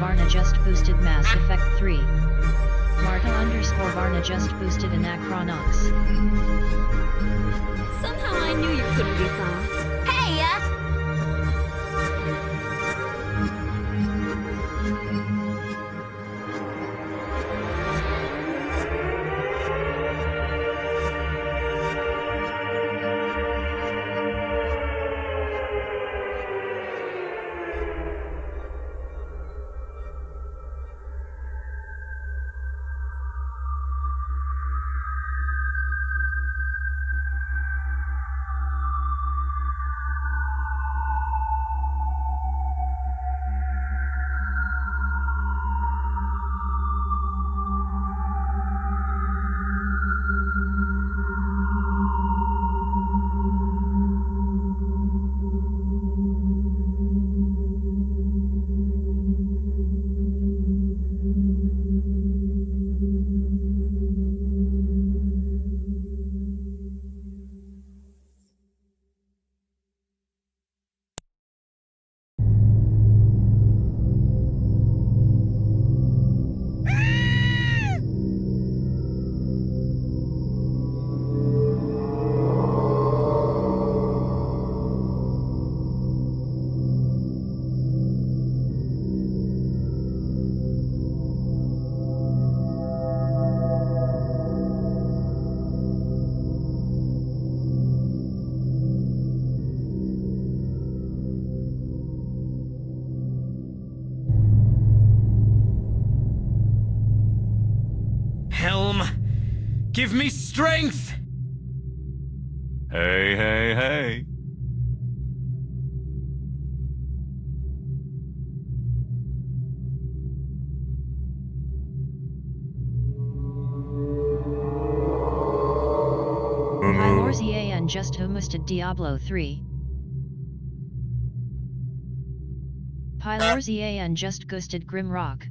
Varna just boosted Mass Effect 3. Marta_Varna just boosted Anachronox. Somehow I knew you couldn't be far. Hey, Helm, give me strength! Hey, hey, hey. Pylorzian just boosted Diablo 3. Pylorzian just boosted Grimrock.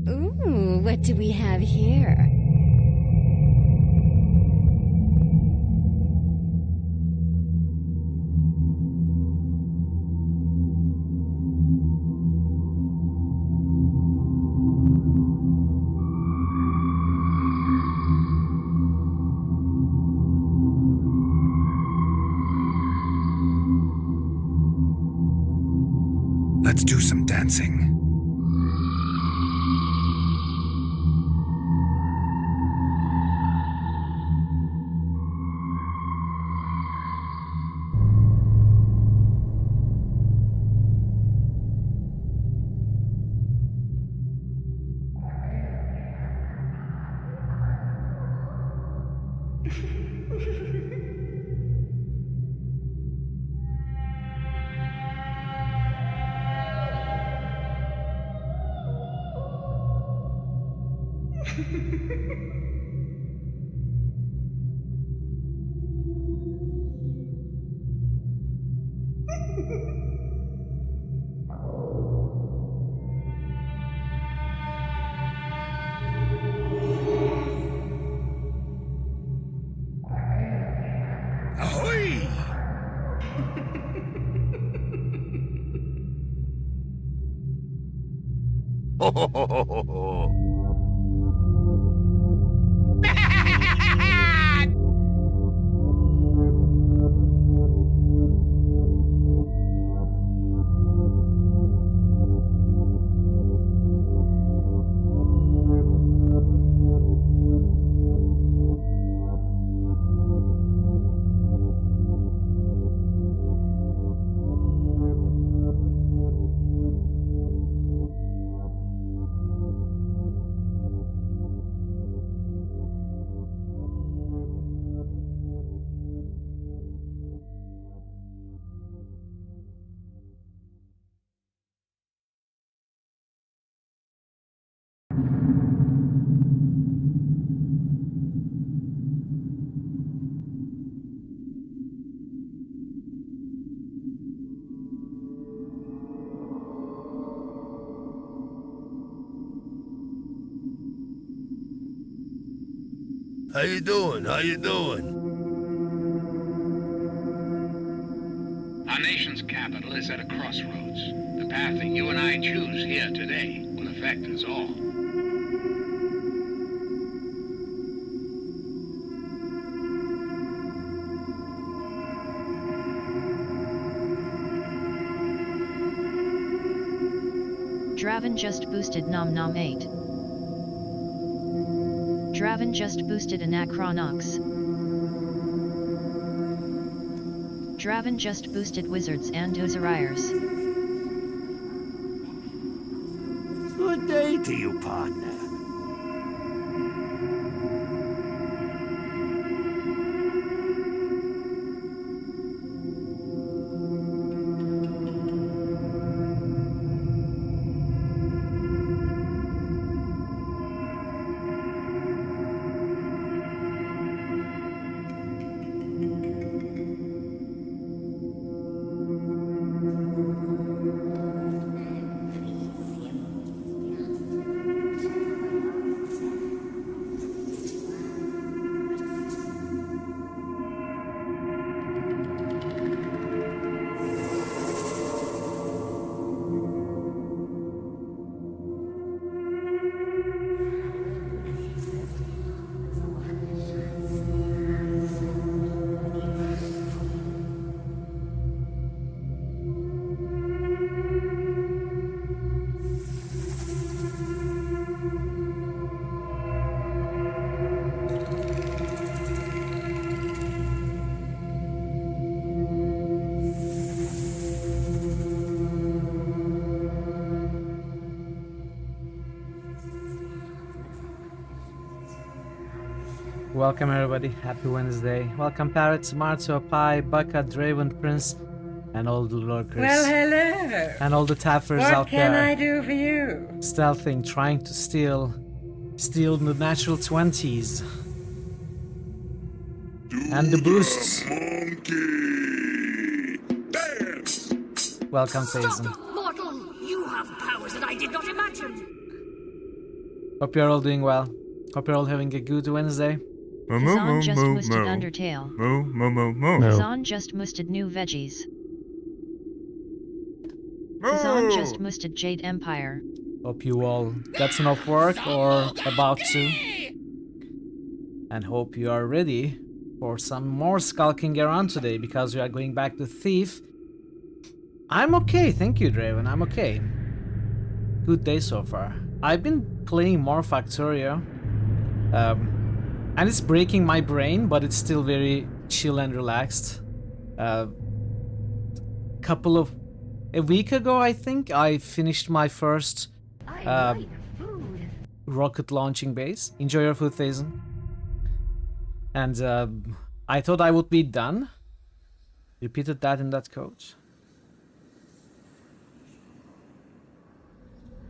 Ooh, what do we have here? Let's do some dancing. Ahoy! Ho, ho, ho, ho, ho, ho. How you doing? How you doing? Our nation's capital is at a crossroads. The path that you and I choose here today will affect us all. Draven just boosted Nom Nom 8. Draven just boosted Anachronox. Draven just boosted Wizards and Ozariers. Good day to you, partner. Welcome everybody, happy Wednesday. Welcome Parrots, Marto, Pi, Baka, Draven, Prince, and all the lurkers. Well, hello. And all the taffers What out can there. I do for you? Stealthing, trying to steal the natural 20s. And the boosts. Welcome, Faison. Mortal, you have powers that I did not imagine. Hope you're all doing well. Hope you're all having a good Wednesday. Kazan just moosted Undertale. Moo. Kazan just moosted New Veggies. Kazan just moosted Jade Empire. Hope you all got enough work or about to. And hope you are ready for some more skulking around today because we are going back to Thief. I'm okay, thank you, Draven. I'm okay. Good day so far. I've been playing more Factorio. And it's breaking my brain, but it's still very chill and relaxed. A week ago, I think, I finished my first rocket launching base. Enjoy your food, Thazen. And I thought I would be done. Repeated that in that code.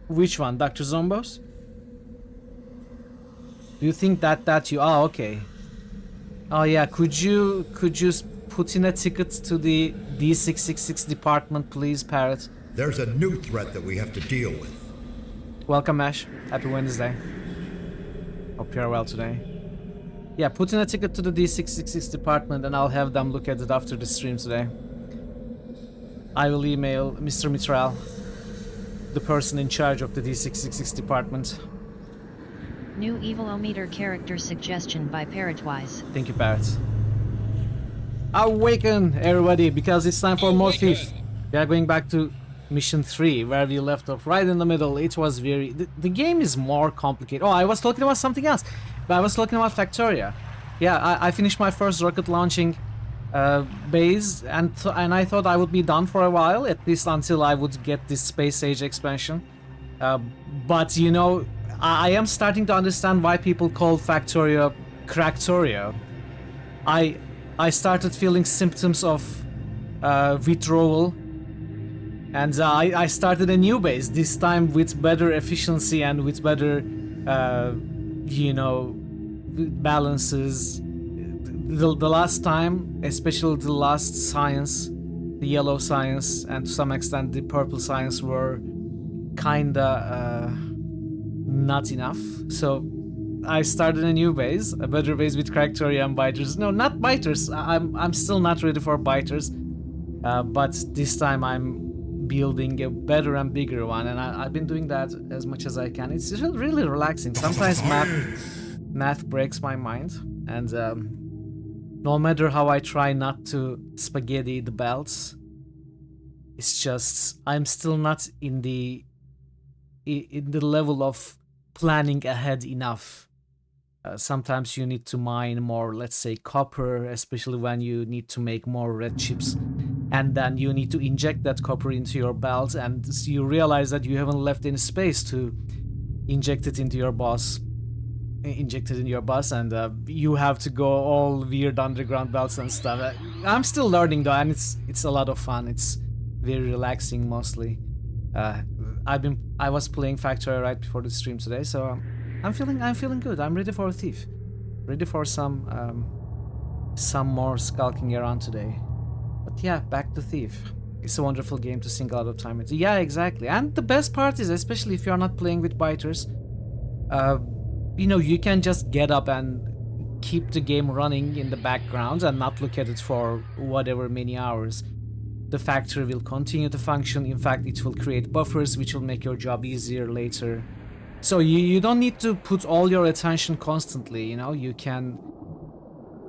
Which one, Dr. Zombos? Do you think that you... Oh, okay. Oh yeah, could you put in a ticket to the D666 department, please, Parrot? There's a new threat that we have to deal with. Welcome, Ash. Happy Wednesday. Hope you're well today. Yeah, put in a ticket to the D666 department and I'll have them look at it after the stream today. I will email Mr. Mitral, the person in charge of the D666 department. New Evilometer character suggestion by Parrotwise. Thank you, Parrot. Awaken, everybody, because it's time for more Thief. We are going back to Mission 3, where we left off, right in the middle. It was very... The game is more complicated. Oh, I was talking about something else. But I was talking about Factoria. Yeah, I finished my first rocket launching base, and I thought I would be done for a while, at least until I would get this Space Age expansion. But, you know... I am starting to understand why people call Factorio Cracktorio. I started feeling symptoms of withdrawal, and I started a new base, this time with better efficiency and with better, you know, balances. The last time, especially the last science, the yellow science, and to some extent the purple science were kinda... not enough. So I started a new base, a better base with Cractoria and biters. No, not biters. I'm still not ready for biters. But this time I'm building a better and bigger one, and I've been doing that as much as I can. It's really relaxing. Sometimes math breaks my mind, and no matter how I try not to spaghetti the belts, it's just I'm still not in the level of planning ahead enough. Sometimes you need to mine more, let's say, copper, especially when you need to make more red chips, and then you need to inject that copper into your belt, and you realize that you haven't left any space to inject it into your bus, and you have to go all weird underground belts and stuff. I'm still learning though, and it's a lot of fun. It's very relaxing mostly. I was playing Factory right before the stream today, so I'm feeling good. I'm ready for a thief, ready for some more skulking around today. But yeah, back to Thief. It's a wonderful game to sink a lot of time into. Yeah, exactly. And the best part is, especially if you're not playing with biters, you know, you can just get up and keep the game running in the background and not look at it for whatever many hours. The factory will continue to function. In fact, it will create buffers which will make your job easier later. So you don't need to put all your attention constantly, you know. You can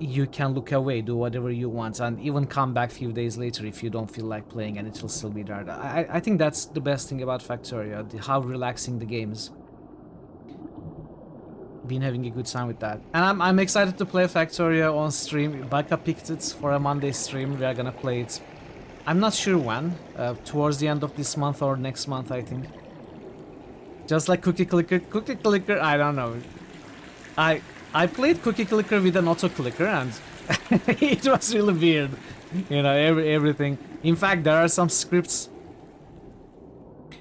look away, do whatever you want, and even come back a few days later if you don't feel like playing, and it will still be there. I think that's the best thing about Factoria, how relaxing the game is. Been having a good time with that, and I'm excited to play Factoria on stream. Baka picked it for a Monday stream. We are gonna play it. I'm not sure when. Towards the end of this month or next month, I think. Just like Cookie Clicker. I don't know. I played Cookie Clicker with an auto clicker, and it was really weird. You know, everything. In fact, there are some scripts.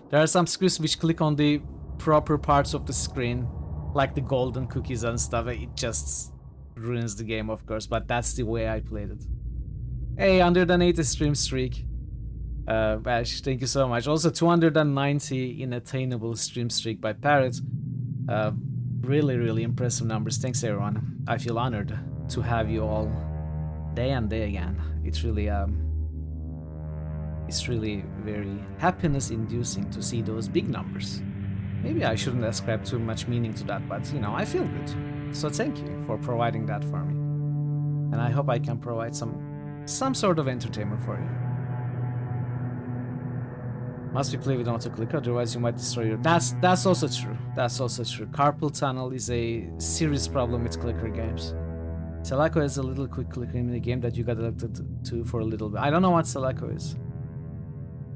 There are some scripts which click on the proper parts of the screen, like the golden cookies and stuff. It just ruins the game, of course, but that's the way I played it. Hey, 180 stream streak. Bash, thank you so much. Also, 290 in attainable stream streak by Parrot. Really impressive numbers. Thanks, everyone. I feel honored to have you all day and day again. It's really very happiness-inducing to see those big numbers. Maybe I shouldn't ascribe too much meaning to that, but you know, I feel good. So thank you for providing that for me, and I hope I can provide some sort of entertainment for you. Must be played with auto clicker, otherwise you might destroy your... That's also true. That's also true. Carpal tunnel is a serious problem with clicker games. Selako is a little quick clicker in the game that you got elected to for a little bit. I don't know what Selako is.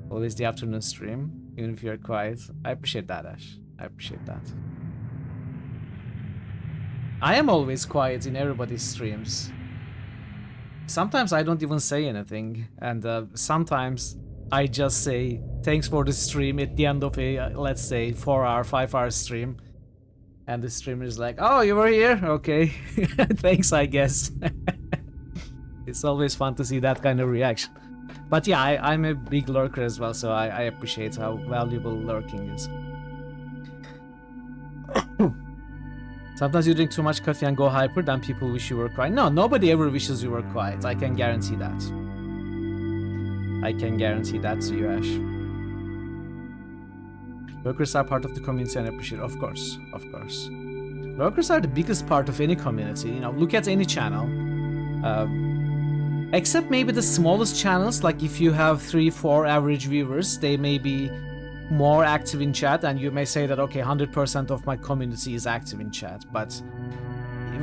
Always the afternoon stream, even if you're quiet. I appreciate that, Ash. I appreciate that. I am always quiet in everybody's streams. Sometimes I don't even say anything, and sometimes I just say thanks for the stream at the end of a, let's say, 4-hour, 5-hour stream. And the streamer is like, oh, you were here? Okay. Thanks, I guess. It's always fun to see that kind of reaction. But yeah, I'm a big lurker as well, so I appreciate how valuable lurking is. Sometimes you drink too much coffee and go hyper, then people wish you were quiet. No, nobody ever wishes you were quiet. I can guarantee that. I can guarantee that to you, Ash. Lurkers are part of the community and appreciate it. Of course, of course. Lurkers are the biggest part of any community. You know, look at any channel. Except maybe the smallest channels, like if you have 3-4 average viewers, they may be more active in chat, and you may say that, okay, 100% of my community is active in chat. But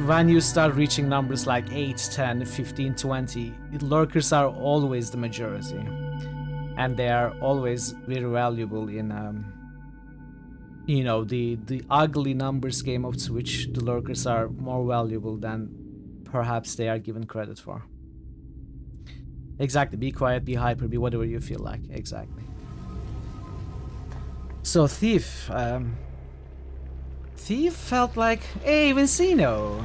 when you start reaching numbers like 8, 10, 15, 20, lurkers are always the majority. And they are always very valuable in, you know, the ugly numbers game of Twitch. The lurkers are more valuable than perhaps they are given credit for. Exactly, be quiet, be hyper, be whatever you feel like, exactly. So Thief, Thief felt like, hey Vincino!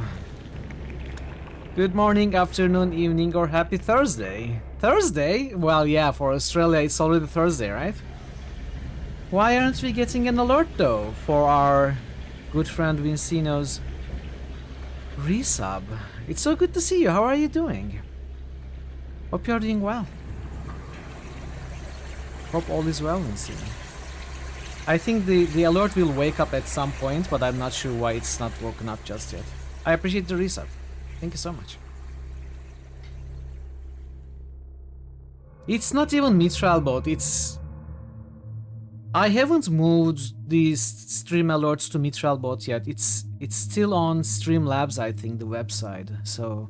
Good morning, afternoon, evening, or happy Thursday. Thursday? Well, yeah, for Australia it's already Thursday, right? Why aren't we getting an alert though for our good friend Vincino's Resub. It's so good to see you. How are you doing? Hope you're doing well. Hope all is well in you. I think the alert will wake up at some point, but I'm not sure why it's not woken up just yet. I appreciate the resub. Thank you so much. It's not even Mitral bot, it's... I haven't moved these stream alerts to Mitral bot yet. It's still on Streamlabs, I think, the website. So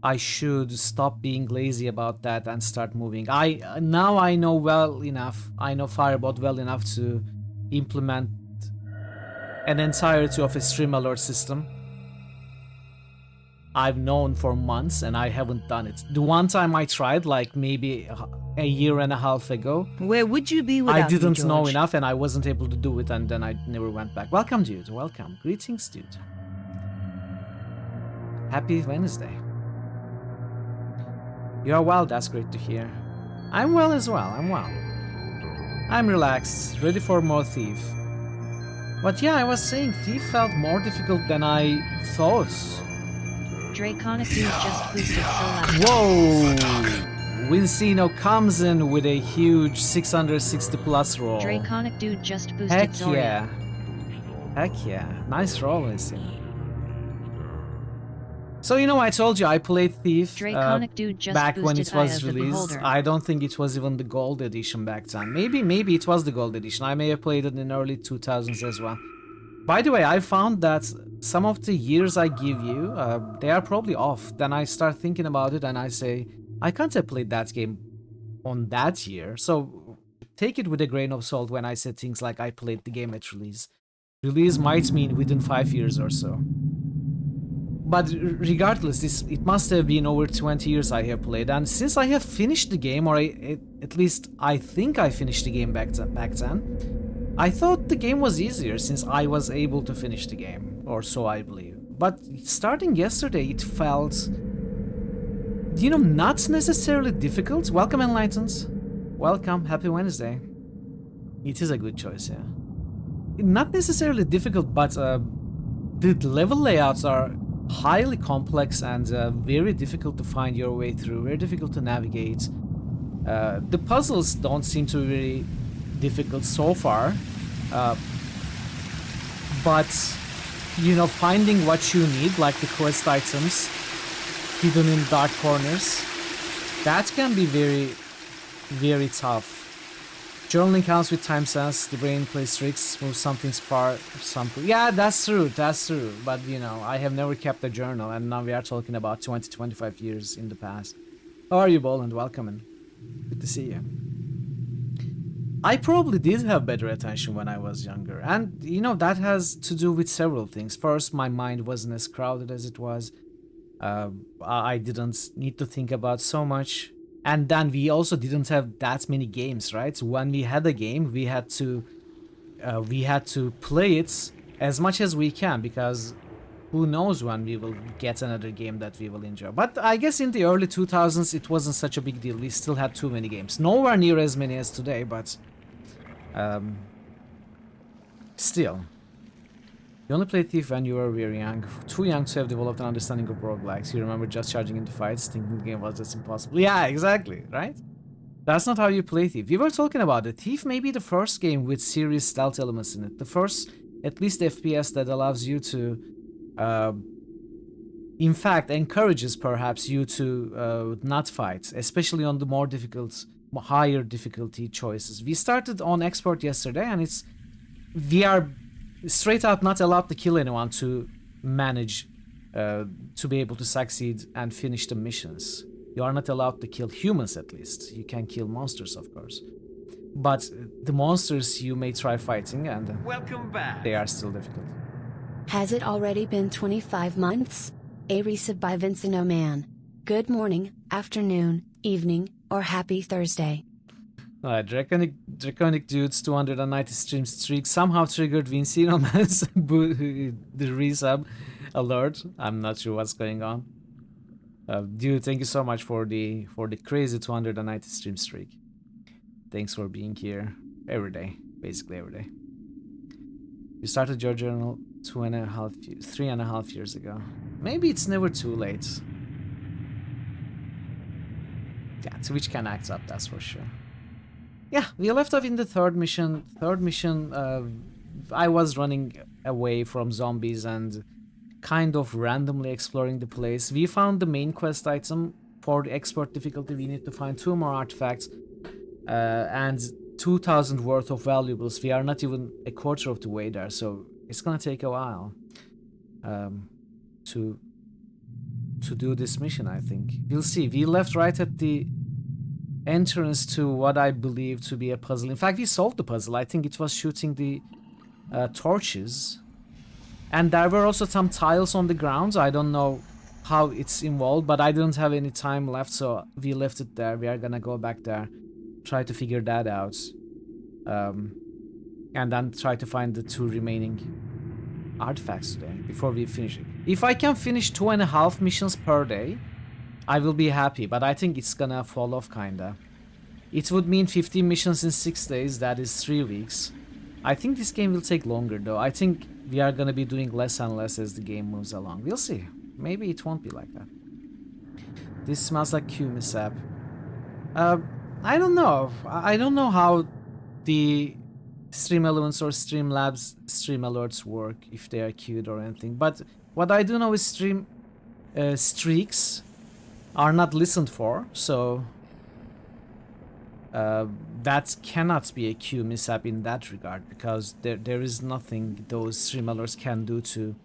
I should stop being lazy about that and start moving. Now I know well enough. I know Firebot well enough to implement an entirety of a stream alert system. I've known for months and I haven't done it. The one time I tried, like maybe a year and a half ago, where would you be without I didn't me, know George? enough and I wasn't able to do it, and then I never went back. Welcome, dude. Welcome. Greetings, dude. Happy Wednesday. You are well, that's great to hear. I'm well as well, I'm well. I'm relaxed, ready for more Thief. But yeah, I was saying Thief felt more difficult than I thought. Draconic dude just boosted so loud. Whoa! Vincino comes in with a huge 660 plus roll. Draconic dude just boosted Heck Zoria. yeah. Heck yeah. Nice roll, Vincino. So, you know, I told you I played Thief Draconic dude just back when it boosted Eye was of the released. Beholder. I don't think it was even the gold edition back then. Maybe it was the gold edition. I may have played it in early 2000s as well. By the way, I found that some of the years I give you, they are probably off. Then I start thinking about it and I say, I can't have played that game on that year. So take it with a grain of salt when I say things like I played the game at release. Release might mean within 5 years or so. But regardless, it must have been over 20 years I have played, and since I have finished the game, or at least I think I finished the game back then, I thought the game was easier since I was able to finish the game, or so I believe. But starting yesterday, it felt, you know, not necessarily difficult. Welcome, Enlightened. Welcome, happy Wednesday. It is a good choice, yeah. Not necessarily difficult, but the level layouts are highly complex and very difficult to find your way through, very difficult to navigate. The puzzles don't seem to be very difficult so far, but you know, finding what you need, like the quest items hidden in dark corners, that can be very, very tough. Journaling counts with time sense, the brain plays tricks, moves something's far, something. Yeah, that's true, but you know, I have never kept a journal, and now we are talking about 20-25 years in the past. How are you, Boland? Welcome, and good to see you. I probably did have better attention when I was younger, and you know, that has to do with several things. First, my mind wasn't as crowded as it was. I didn't need to think about so much. And then we also didn't have that many games, right? When we had a game, we had to play it as much as we can, because who knows when we will get another game that we will enjoy. But I guess in the early 2000s, it wasn't such a big deal. We still had too many games. Nowhere near as many as today, but still. You only played Thief when you were very young. Too young to have developed an understanding of roguelikes. You remember just charging into fights, thinking the game was just impossible. Yeah, exactly, right? That's not how you play Thief. We were talking about it. Thief may be the first game with serious stealth elements in it. The first, at least FPS, that allows you to, in fact, encourages perhaps you to not fight, especially on the more difficult, higher difficulty choices. We started on Expert yesterday, and we are straight out not allowed to kill anyone to manage to be able to succeed and finish the missions. You are not allowed to kill humans, at least. You can kill monsters, of course. But the monsters you may try fighting, and Welcome back. they are still difficult. Has it already been 25 months? A resub by Vincent O'Man. Good morning, afternoon, evening, or happy Thursday. Draconic Dude's 290 stream streak somehow triggered Vincino Man's the resub alert. I'm not sure what's going on. Dude, thank you so much for the crazy 290 stream streak. Thanks for being here every day, basically every day. You started your journal 3.5 years ago. maybe it's never too late. Yeah, Twitch can act up, that's for sure. Yeah, we left off in the third mission. I was running away from zombies and kind of randomly exploring the place. We found the main quest item. For the expert difficulty, we need to find 2 more artifacts and 2,000 worth of valuables. We are not even a quarter of the way there, so it's gonna take a while to do this mission, I think. We'll see. We left right at the entrance to what I believe to be a puzzle. In fact, we solved the puzzle. I think it was shooting the torches. And there were also some tiles on the ground. I don't know how it's involved, but I didn't have any time left, so we left it there. We are gonna go back there, try to figure that out. And then try to find the 2 remaining artifacts today before we finish it. If I can finish 2.5 missions per day, I will be happy, but I think it's gonna fall off kinda. It would mean 15 missions in 6 days, that is 3 weeks. I think this game will take longer though. I think we are gonna be doing less and less as the game moves along. We'll see. Maybe it won't be like that. This smells like Q mishap. I don't know. I don't know how the Stream Elements or Streamlabs stream alerts work, if they are queued or anything. But what I do know is stream streaks are not listened for, so that cannot be a queue mishap in that regard, because there is nothing those stream alerts can do to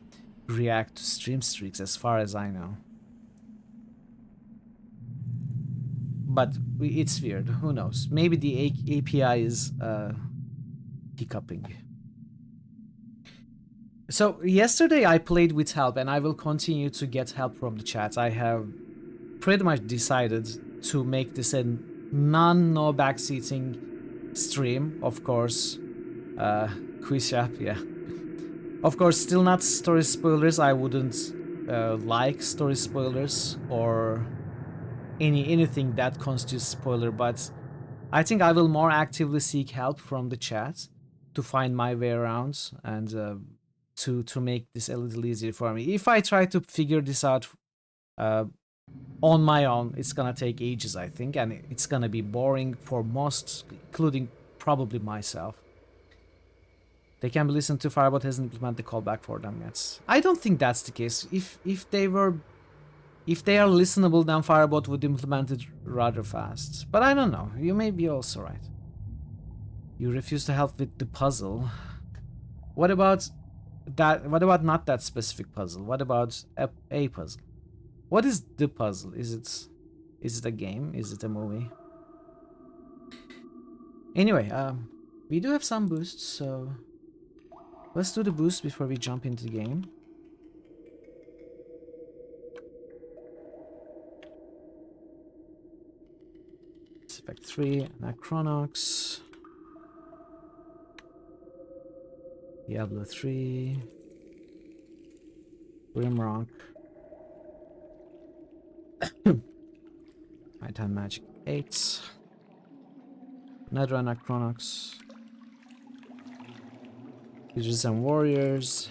react to stream streaks, as far as I know. But it's weird. Who knows? Maybe the API is hiccuping. So yesterday I played with help, and I will continue to get help from the chat. I have pretty much decided to make this a no backseating stream, of course. Quiz app, yeah. Of course, still not story spoilers. I wouldn't like story spoilers or anything that constitutes spoiler, but I think I will more actively seek help from the chat to find my way around and to make this a little easier for me. If I try to figure this out on my own, it's gonna take ages, I think, and it's gonna be boring for most, including probably myself. They can be listened to. Firebot hasn't implemented the callback for them yet. I don't think that's the case. If they are listenable, then Firebot would implement it rather fast. But I don't know. You may be also right. You refuse to help with the puzzle. What about that? What about not that specific puzzle? What about a puzzle? What is the puzzle? Is it a game? Is it a movie? Anyway, we do have some boosts, so let's do the boost before we jump into the game. Spec 3, Anachronox, Diablo 3, Grimrock, Nighttime Magic 8, another Anachronox, Wizards and Warriors.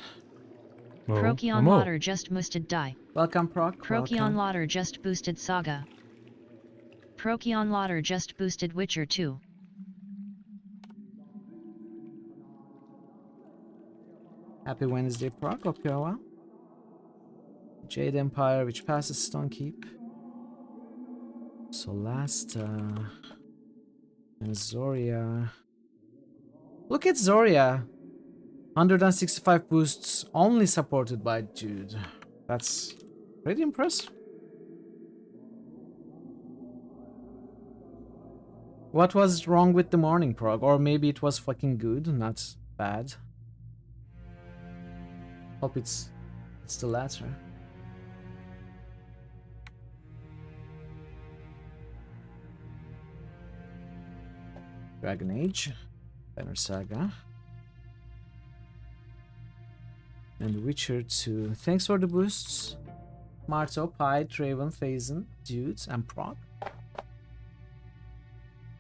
Procyon Lauder just boosted Die. Welcome, Proc. Procyon Lauder just boosted Saga. Procyon Lauder just boosted Witcher 2. Happy Wednesday, Proc. Hope you're well. Jade Empire, which passes Stone Keep. Solasta. And Zoria. Look at Zoria. 165 boosts only supported by Jude. That's pretty impressive. What was wrong with the morning prog? Or maybe it was fucking good, not bad. Hope it's the latter. Dragon Age, Banner Saga, and Witcher 2. Thanks for the boosts, Marto, Pi, Draven, Phazon, Dudes, and Proc.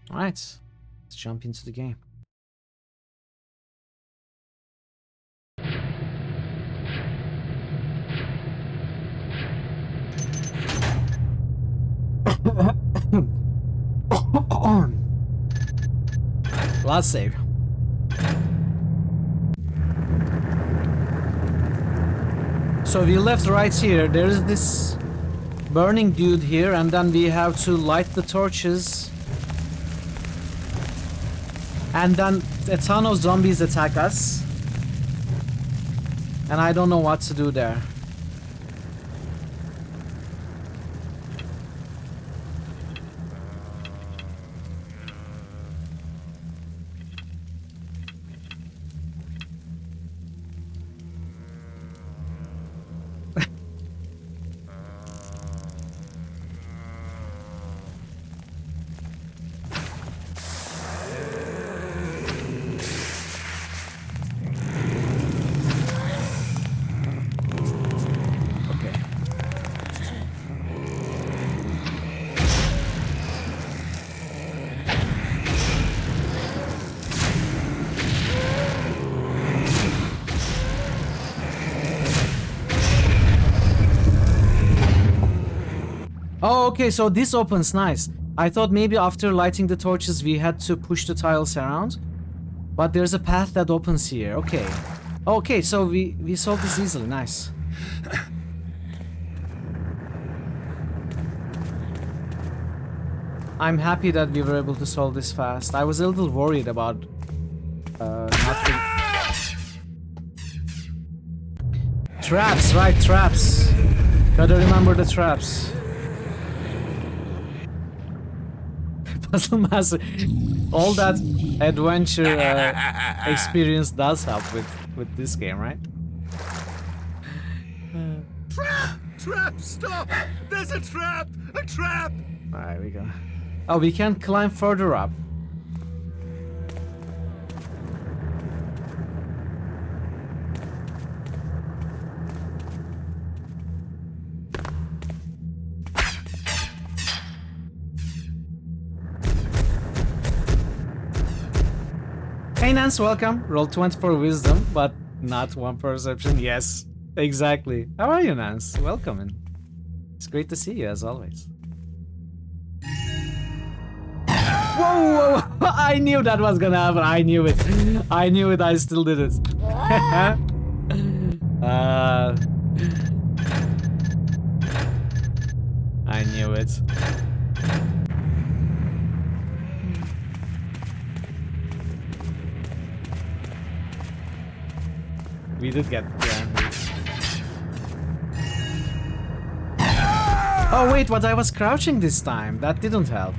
Alright, let's jump into the game. Last save. So we left right here. There's this burning dude here, and then we have to light the torches. And then a ton of zombies attack us. And I don't know what to do there. Oh, okay, so this opens, nice. I thought maybe after lighting the torches we had to push the tiles around. But there's a path that opens here, okay. Okay, so we solved this easily, nice. I'm happy that we were able to solve this fast. I was a little worried about traps, right, traps. Gotta remember the traps. Puzzle Master. All that adventure experience does help with this game, right? Trap! Trap! Stop! There's a trap! A trap! Alright, we go. Oh, we can climb further up. Hey Nance, welcome. Roll 20 for wisdom, but not 1 perception. Yes, exactly. How are you, Nance? Welcome in. It's great to see you as always. Whoa, whoa, I knew that was gonna happen. I knew it. I knew it. I still did it. I knew it. We did get, yeah. Oh wait, but I was crouching this time. That didn't help.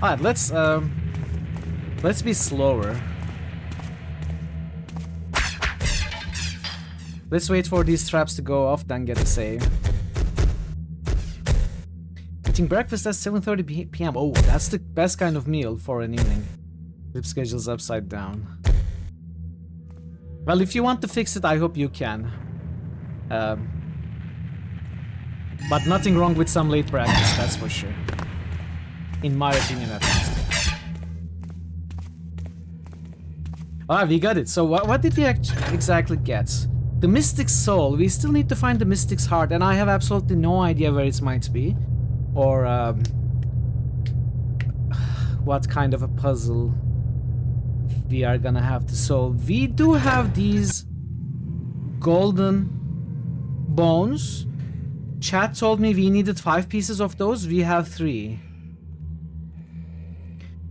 Alright, let's be slower. Let's wait for these traps to go off, then get a save. Eating breakfast at 7:30 p.m. Oh, that's the best kind of meal for an evening. Sleep schedule's upside down. Well, if you want to fix it, I hope you can. But nothing wrong with some late practice, that's for sure. In my opinion, at least. Ah, we got it. So what did we exactly get? The Mystic's Soul. We still need to find the Mystic's Heart, and I have absolutely no idea where it might be. Or, what kind of a puzzle we are gonna have to solve. We do have these golden bones. Chat told me we needed 5 pieces of those. We have 3.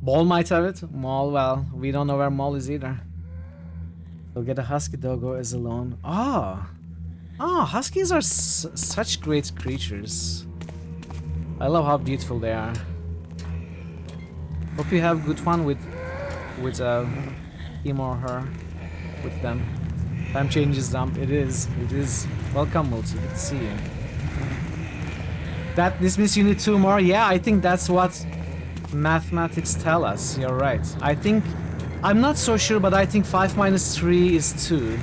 Maul might have it. Maul, well, we don't know where Maul is either. We'll get a husky doggo as alone. Ah! Ah, huskies are such great creatures. I love how beautiful they are. Hope you have good fun with him or her, with them. Time changes them. It is. Welcome, Multi. Good to see you. This means you need 2 more. Yeah, I think that's what mathematics tell us. You're right. I think, I'm not so sure, but I think 5 minus 3 is 2.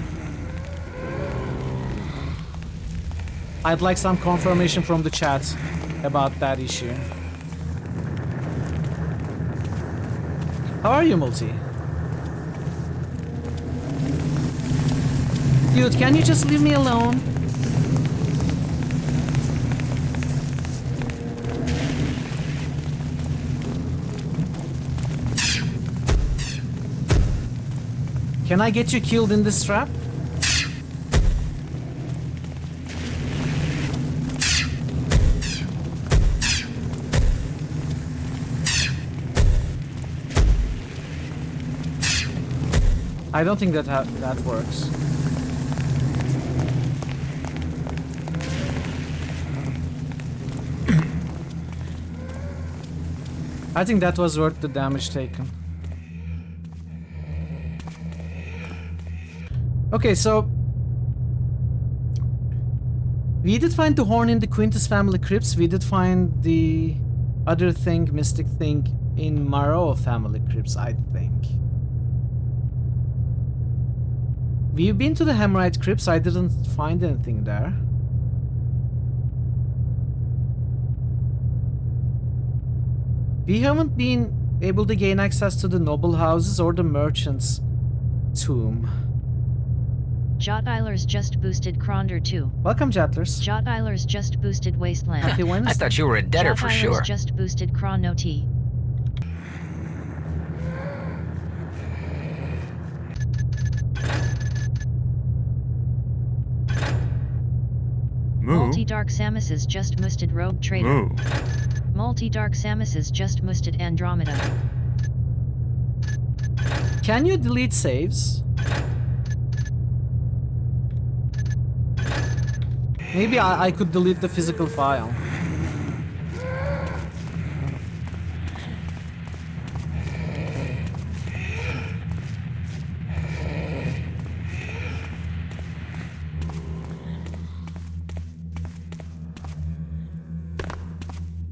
I'd like some confirmation from the chat about that issue. How are you, Multi? Dude, can you just leave me alone? Can I get you killed in this trap? I don't think that works. I think that was worth the damage taken. Okay, so we did find the horn in the Quintus family crypts. We did find the other thing, mystic thing, in Marrow family crypts, I think. We've been to the Hemorrhide crypts. I didn't find anything there. We haven't been able to gain access to the noble houses or the merchant's tomb. Jot Eilers just boosted Kronder 2. Welcome, Jatlers. Jot Eilers just boosted Wasteland. Happy Wednesday. I thought you were a debtor Jot for Eilers sure. just boosted Chrono T. Moo. Multi-Dark Samus's just boosted Rogue Trader. Moo. Multi-Dark Samus's just boosted Andromeda. Can you delete saves? Maybe I could delete the physical file.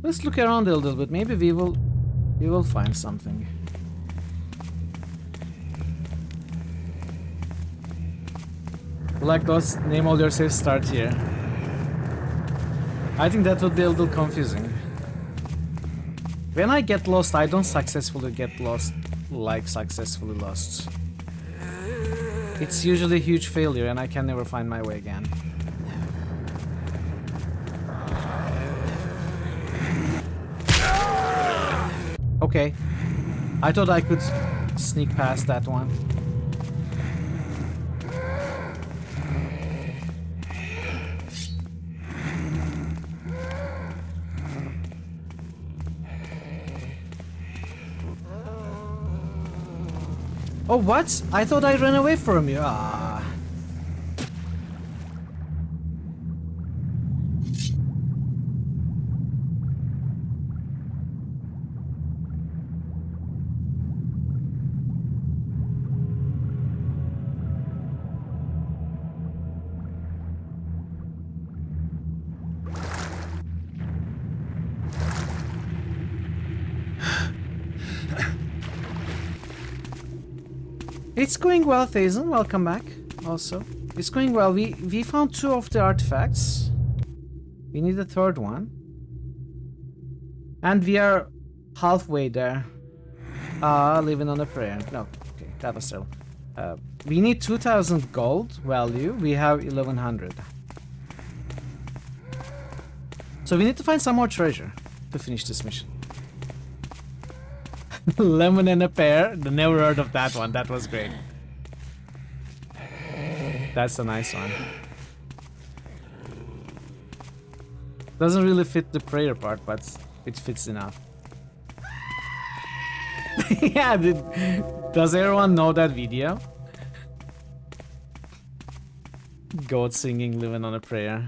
Let's look around a little bit. Maybe we will find something. Like those name all your saves start here. I think that would be a little confusing. When I get lost, I don't successfully get lost like successfully lost. It's usually a huge failure and I can never find my way again. Okay. I thought I could sneak past that one. Oh, what? I thought I ran away from you. Ah. It's going well, Thazen. Welcome back. Also, it's going well. We found 2 of the artifacts. We need a 3rd one, and we are halfway there. Living on a prayer. No, okay, that was still. We need 2,000 gold value. We have 1,100. So we need to find some more treasure to finish this mission. Lemon and a pear. Never heard of that one. That was great. That's a nice one. Doesn't really fit the prayer part, but it fits enough. Yeah, does everyone know that video? Goat singing living on a prayer.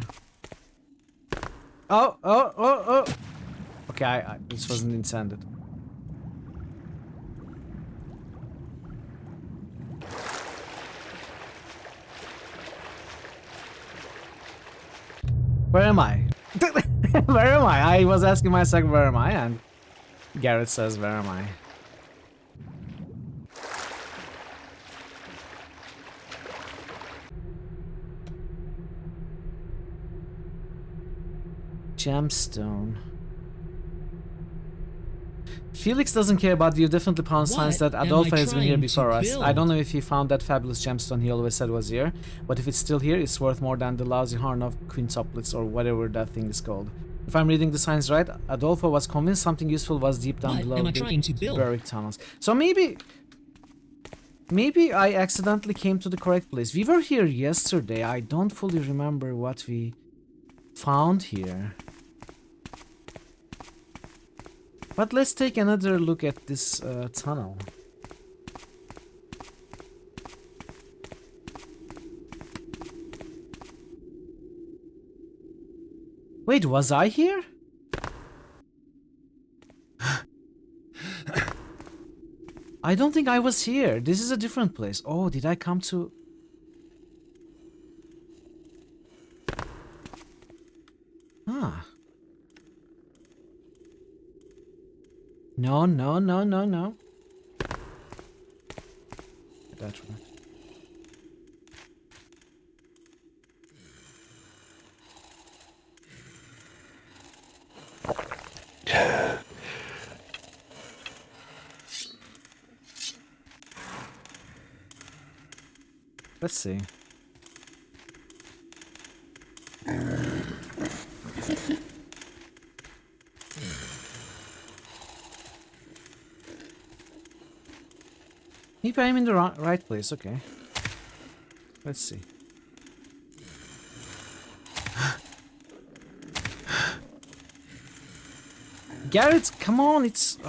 Oh. Okay, this wasn't intended. Where am I? Where am I? I was asking myself where am I, and Garrett says where am I? Gemstone. Felix doesn't care about you. Definitely found signs that Adolfo has been here before us. I don't know if he found that fabulous gemstone he always said was here, but if it's still here, it's worth more than the lousy horn of quintuplets or whatever that thing is called. If I'm reading the signs right, Adolfo was convinced something useful was deep down below the buried tunnels. So maybe Maybe I accidentally came to the correct place. We were here yesterday. I don't fully remember what we found here. But let's take another look at this tunnel. Wait, was I here? I don't think I was here. This is a different place. Oh, did I come to... Ah. No, no, no, no, no. That one. Let's see. Maybe I'm in the right place, okay. Let's see. Garrett, come on, it's...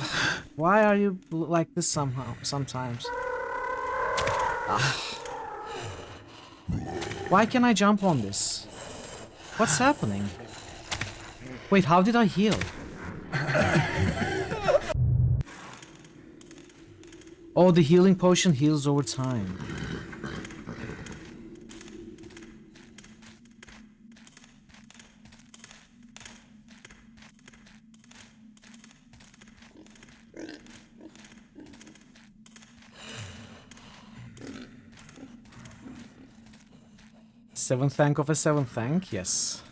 Why are you like this somehow, sometimes? Why can't I jump on this? What's happening? Wait, how did I heal? Oh, the healing potion heals over time. Seventh tank of a seventh tank, yes.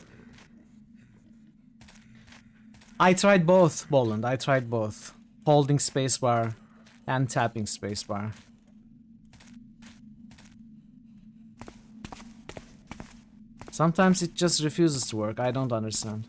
I tried both, Boland. I tried both. Holding spacebar and tapping spacebar. Sometimes it just refuses to work. I don't understand.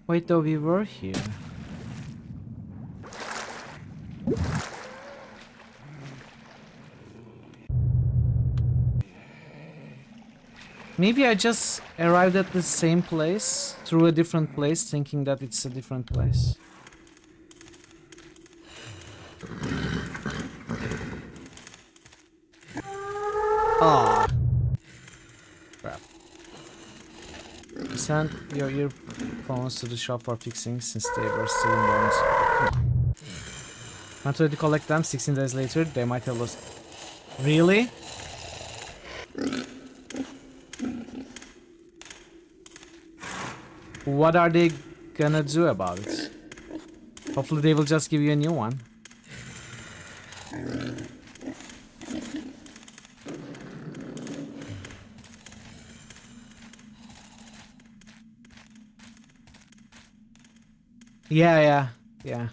Wait, though, we were here. Maybe I just arrived at the same place through a different place, thinking that it's a different place. Ah. Crap. Send your earphones to the shop for fixing since they were still in warranty. Not ready to collect them. 16 days later, they might have lost. Really? What are they gonna do about it? Hopefully they will just give you a new one. Yeah.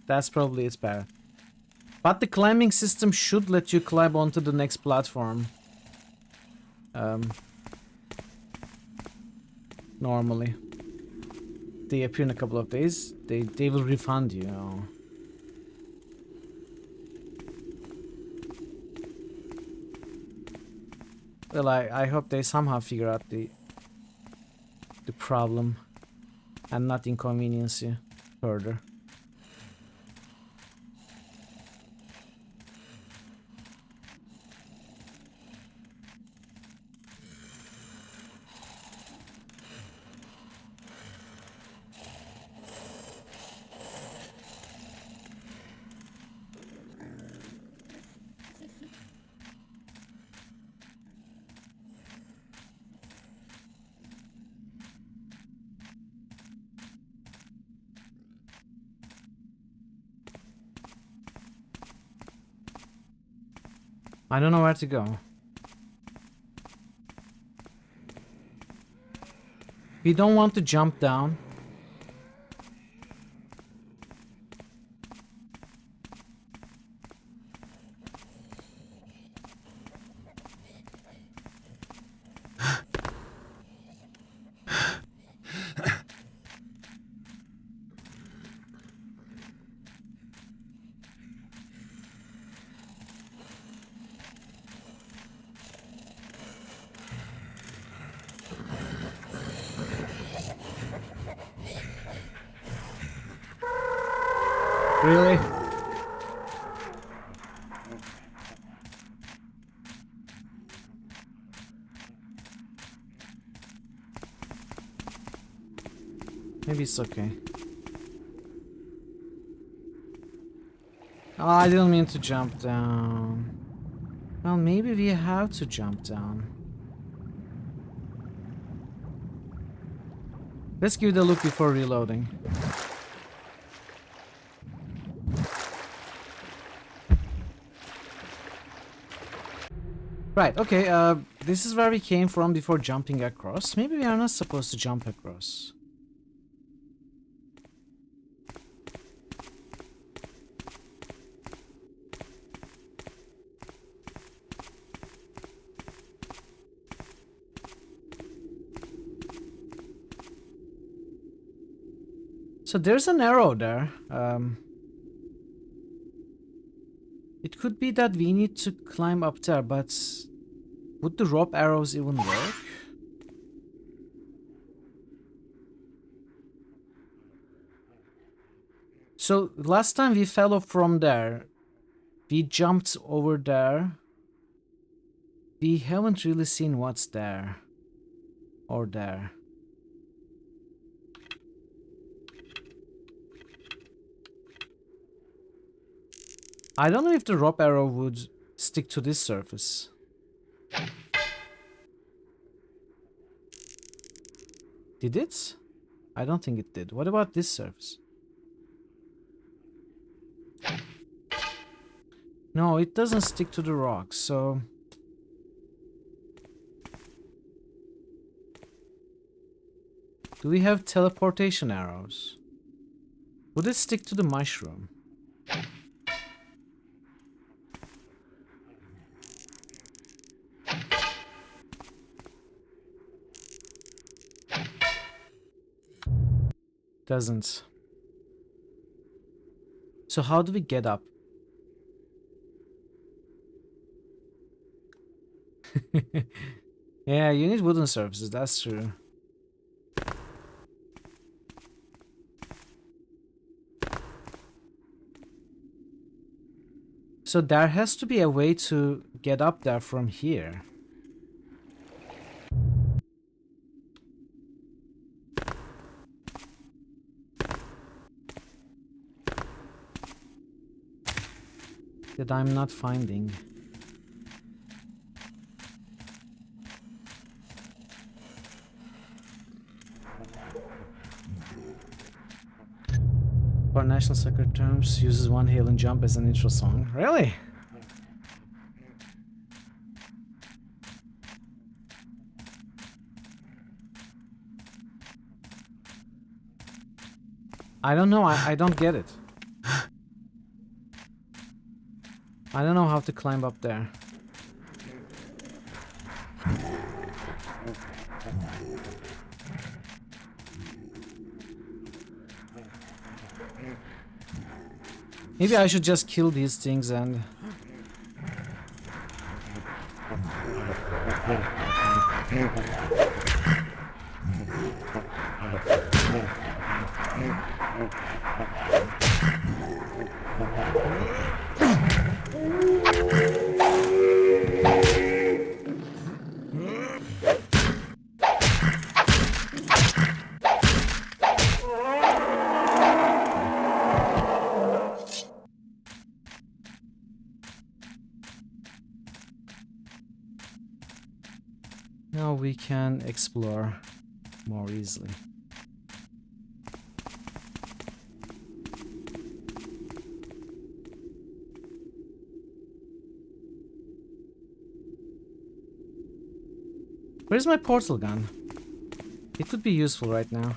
That's probably its better. But the climbing system should let you climb onto the next platform. Normally. They appear in a couple of days. They will refund you. Oh. Well, I hope they somehow figure out the problem and not inconvenience you further. I don't know where to go. We don't want to jump down. Really? Maybe it's okay. Oh, I didn't mean to jump down. Well, maybe we have to jump down. Let's give it a look before reloading. Right, okay, this is where we came from before jumping across. Maybe we are not supposed to jump across. So there's an arrow there. It could be that we need to climb up there, but would the rope arrows even work? So last time we fell off from there, we jumped over there. We haven't really seen what's there or there. I don't know if the rope arrow would stick to this surface. Did it? I don't think it did. What about this surface? No, it doesn't stick to the rocks, so... Do we have teleportation arrows? Would it stick to the mushroom? Doesn't. So how do we get up? Yeah, you need wooden surfaces, that's true. So there has to be a way to get up there from here. That I'm not finding. For national soccer terms, uses one hail and jump as an intro song. Really? I don't know, I don't get it. I don't know how to climb up there. Maybe I should just kill these things and... Now we can explore more easily. Where's my portal gun? It would be useful right now.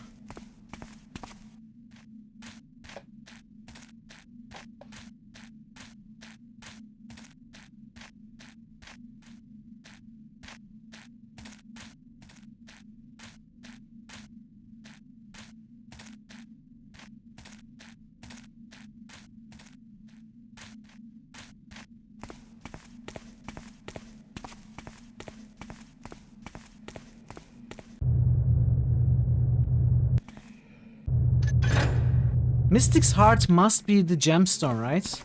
Mystic's Heart must be the gemstone, right?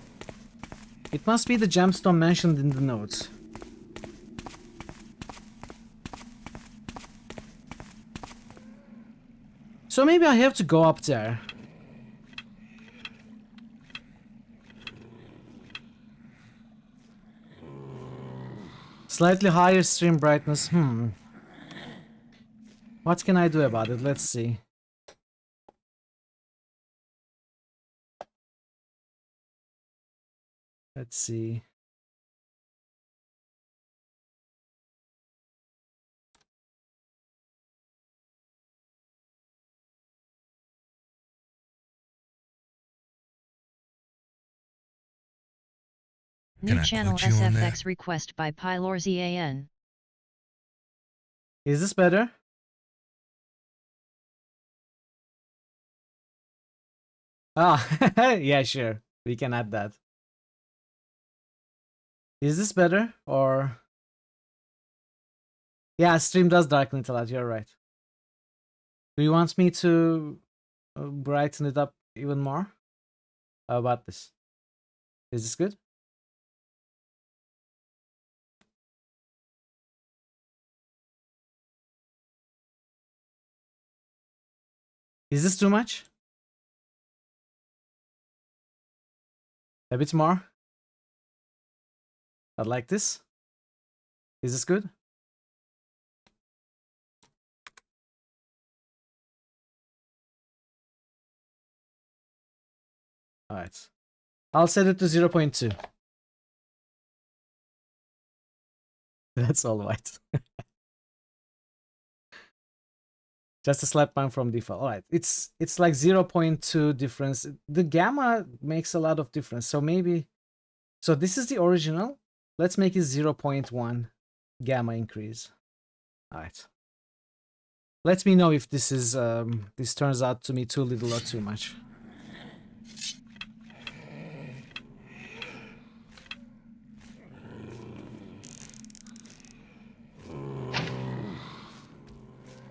It must be the gemstone mentioned in the notes. So maybe I have to go up there. Slightly higher stream brightness. What can I do about it? Let's see. Let's see. New channel SFX request by PyLorZan. Is this better? Ah, yeah, sure. We can add that. Is this better or? Yeah, stream does darken it a lot. You're right. Do you want me to brighten it up even more? How about this? Is this good? Is this too much? A bit more? Not like this? Is this good? Alright. I'll set it to 0.2. That's all right. Just a slight bump from default. Alright. It's like 0.2 difference. The gamma makes a lot of difference. So maybe... So this is the original. Let's make it 0.1 gamma increase. Alright. Let me know if this is this turns out to be too little or too much.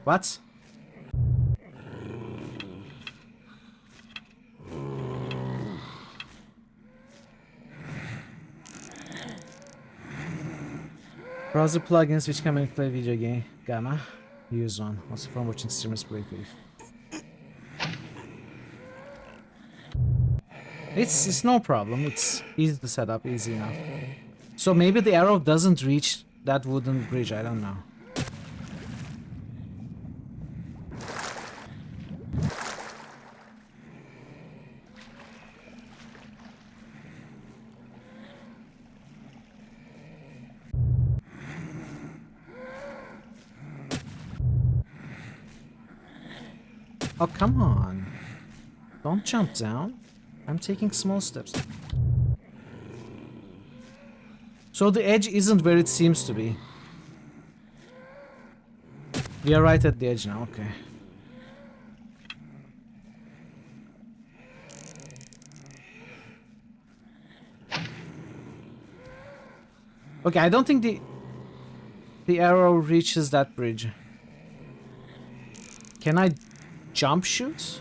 What? Browser plugins which can play video game. Gamma. Use one. Also from watching streamers play with. It's no problem. It's easy to set up, easy enough. So maybe the arrow doesn't reach that wooden bridge. I don't know. Oh, come on. Don't jump down. I'm taking small steps. So the edge isn't where it seems to be. We are right at the edge now, okay. Okay, I don't think the arrow reaches that bridge. Can I jump shoot?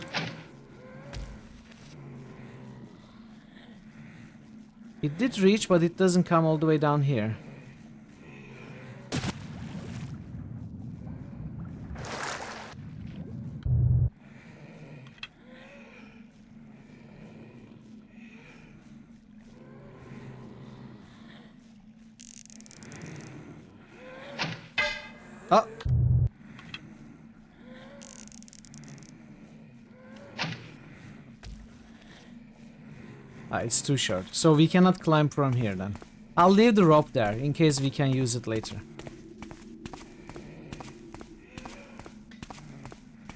It did reach, but it doesn't come all the way down here. Oh! Ah, it's too short. So we cannot climb from here then. I'll leave the rope there in case we can use it later.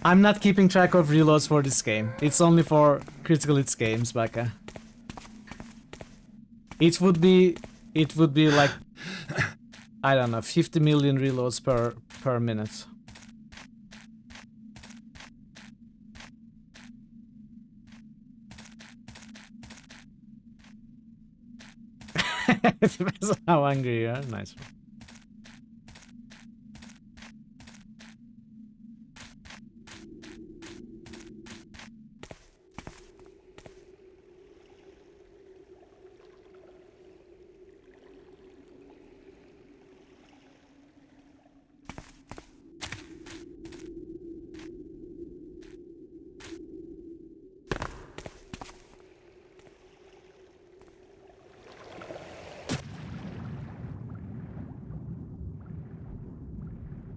I'm not keeping track of reloads for this game. It's only for critical hits games, Baka. It would be like, I don't know, 50 million reloads per minute. It depends on how hungry you are. Nice one.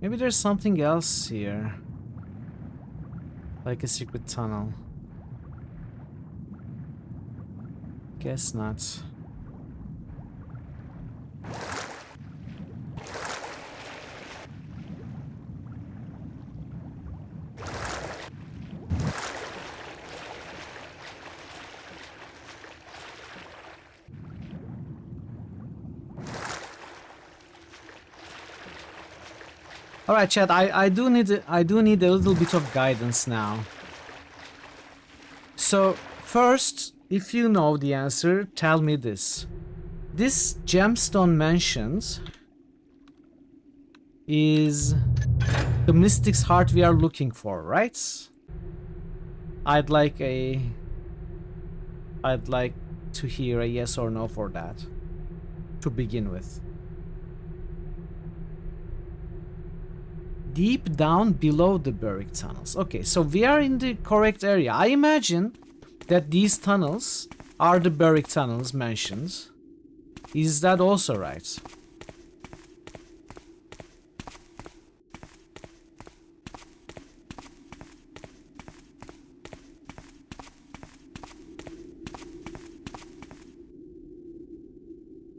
Maybe there's something else here. Like a secret tunnel. Guess not. All right, chat. I do need a little bit of guidance now. So first, if you know the answer, tell me this. This gemstone mentions is the mystic's heart we are looking for, right? I'd like to hear a yes or no for that to begin with. Deep down below the buried tunnels. Okay, so we are in the correct area. I imagine that these tunnels are the buried tunnels mentioned. Is that also right?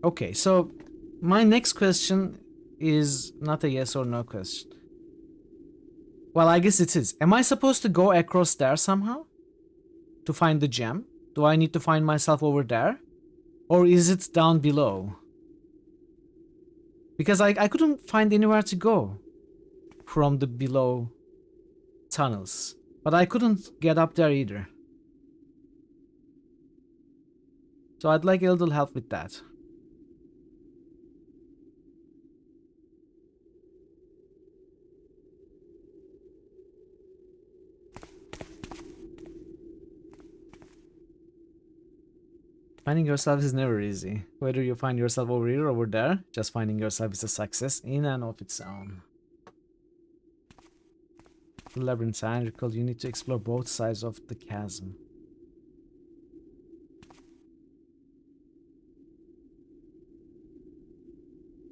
Okay, so my next question is not a yes or no question. Well, I guess it is. Am I supposed to go across there somehow to find the gem? Do I need to find myself over there? Or is it down below? Because I couldn't find anywhere to go from the below tunnels. But I couldn't get up there either. So I'd like a little help with that. Finding yourself is never easy. Whether you find yourself over here or over there, just finding yourself is a success in and of its own. The labyrinth cylindrical, you need to explore both sides of the chasm.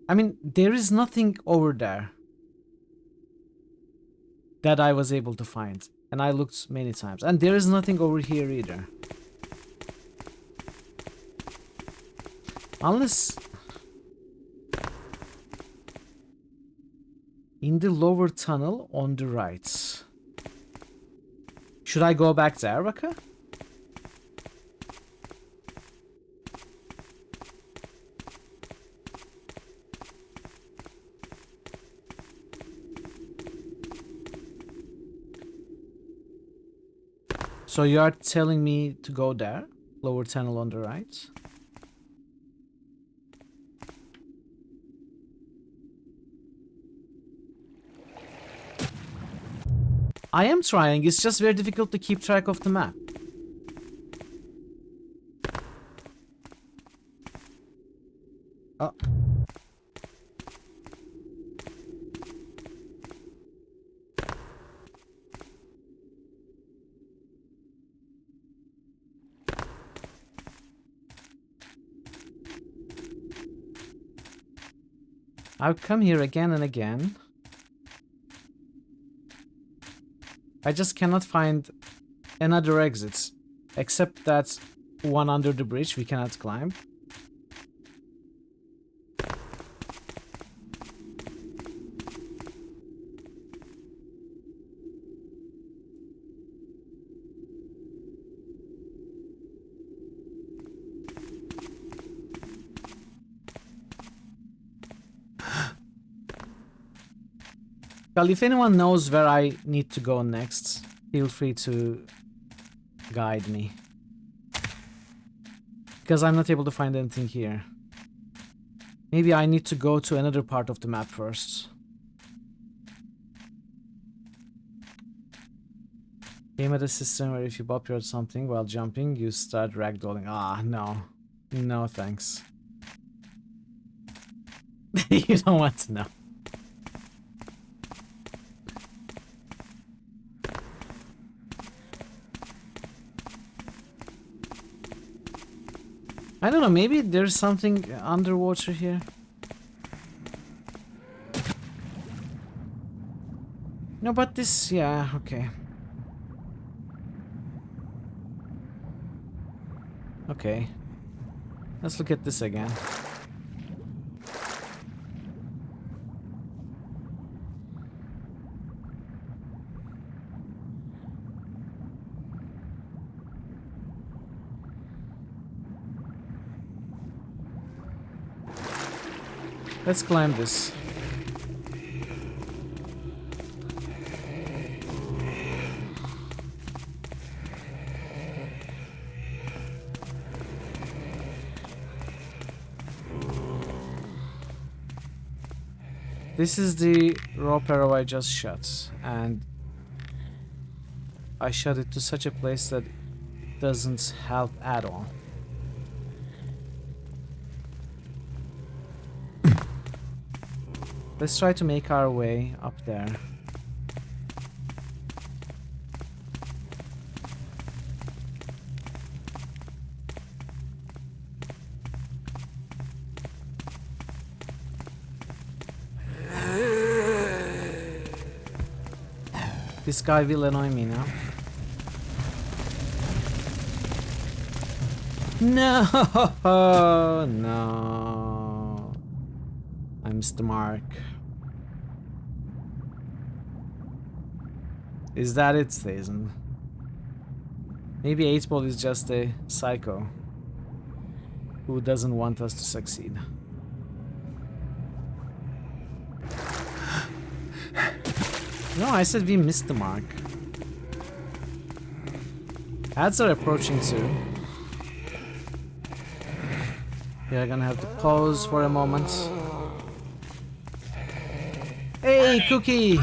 I mean, there is nothing over there that I was able to find. And I looked many times. And there is nothing over here either. Unless in the lower tunnel on the right. Should I go back there, Raka? So you are telling me to go there? Lower tunnel on the right? I am trying, it's just very difficult to keep track of the map. Oh. I've come here again and again. I just cannot find another exit, except that one under the bridge we cannot climb. Well, if anyone knows where I need to go next, feel free to guide me. Because I'm not able to find anything here. Maybe I need to go to another part of the map first. Game at a system where if you bop your something while jumping, you start ragdolling. Ah, no. No, thanks. You don't want to know. I don't know, maybe there's something underwater here. No, but this, yeah, okay. Okay. Let's look at this again. Let's climb this. This is the rope arrow I just shot, and I shot it to such a place that it doesn't help at all. Let's try to make our way up there. This guy will annoy me now. No, no. I missed the mark. Is that it, Stazen? Maybe 8-Ball is just a psycho who doesn't want us to succeed. No, I said we missed the mark. Ads are approaching too. We are gonna have to pause for a moment. Hey, Cookie!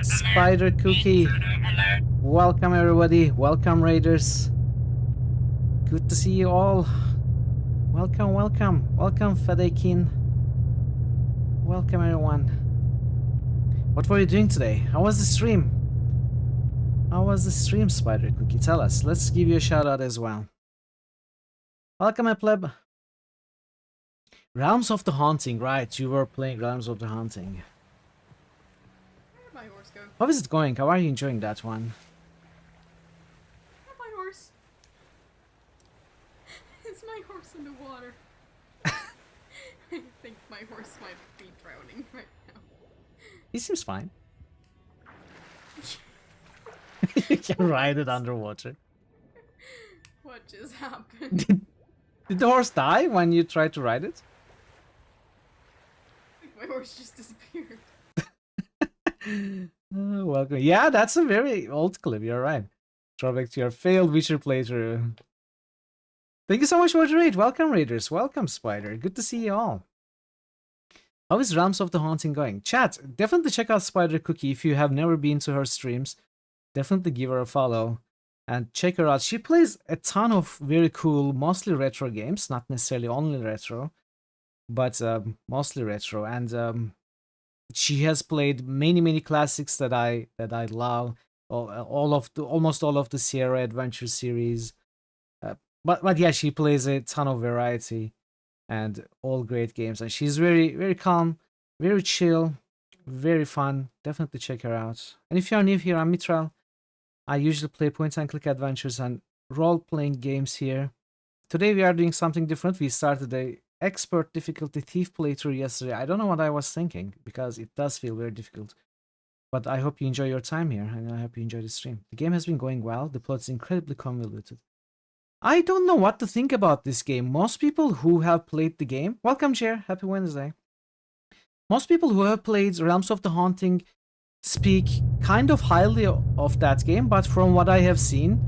Spider Cookie! Welcome everybody, welcome Raiders. Good to see you all. Welcome, welcome, welcome Fedekin. Welcome everyone. What were you doing today? How was the stream? How was the stream, Spider Cookie? Tell us. Let's give you a shout out as well. Welcome, my pleb. Realms of the Haunting, right? You were playing Realms of the Haunting. Where'd my horse go? How is it going? How are you enjoying that one? Where'd my horse? Is my horse in the water? I think my horse might be drowning right now. He seems fine. You can ride it underwater. What just happened? Did the horse die when you tried to ride it? My horse just disappeared. Welcome. Yeah, that's a very old clip. You're right. Throwback to your failed Witcher playthrough. Thank you so much for the raid. Welcome, Raiders. Welcome, Spider. Good to see you all. How is Realms of the Haunting going? Chat, definitely check out Spider Cookie if you have never been to her streams. Definitely give her a follow and check her out. She plays a ton of very cool, mostly retro games, not necessarily only retro, but mostly retro. And she has played many classics that I love. Almost all of the Sierra Adventure series. But yeah, she plays a ton of variety and all great games. And she's very calm, very chill, very fun. Definitely check her out. And if you're new here, I'm Mitral. I usually play point-and-click adventures and role-playing games here. Today we are doing something different. We started a expert difficulty thief playthrough yesterday. I don't know what I was thinking because it does feel very difficult. But I hope you enjoy your time here and I hope you enjoy the stream. The game has been going well. The plot is incredibly convoluted. I don't know what to think about this game. Most people who have played the game... Welcome, Jer. Happy Wednesday. Most people who have played Realms of the Haunting speak kind of highly of that game, but from what I have seen,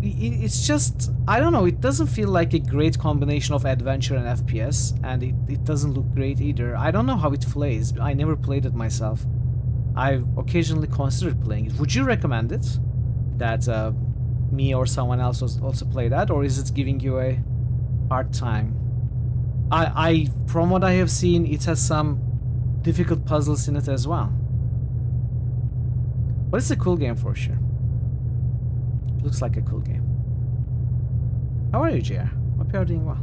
it's just, I don't know, it doesn't feel like a great combination of adventure and FPS, and it doesn't look great either. I don't know how it plays. I never played it myself. I've occasionally considered playing it. Would you recommend it? That me or someone else also play that, or is it giving you a hard time? I from what I have seen, it has some difficult puzzles in it as well. But it's a cool game for sure. Looks like a cool game. How are you, JR? Hope you are doing well.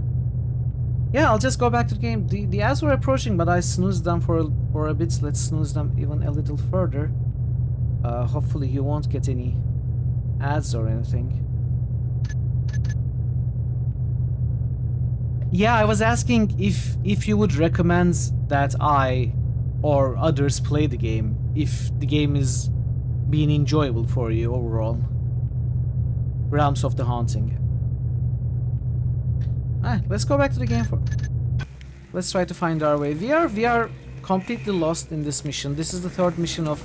Yeah, I'll just go back to the game. The ads were approaching, but I snoozed them for a bit. Let's snooze them even a little further. Hopefully you won't get any ads or anything. Yeah, I was asking if you would recommend that I or others play the game, if the game is being enjoyable for you overall. Realms of the Haunting. Let's go back to the game for. Let's try to find our way. We are completely lost in this mission. This is the third mission of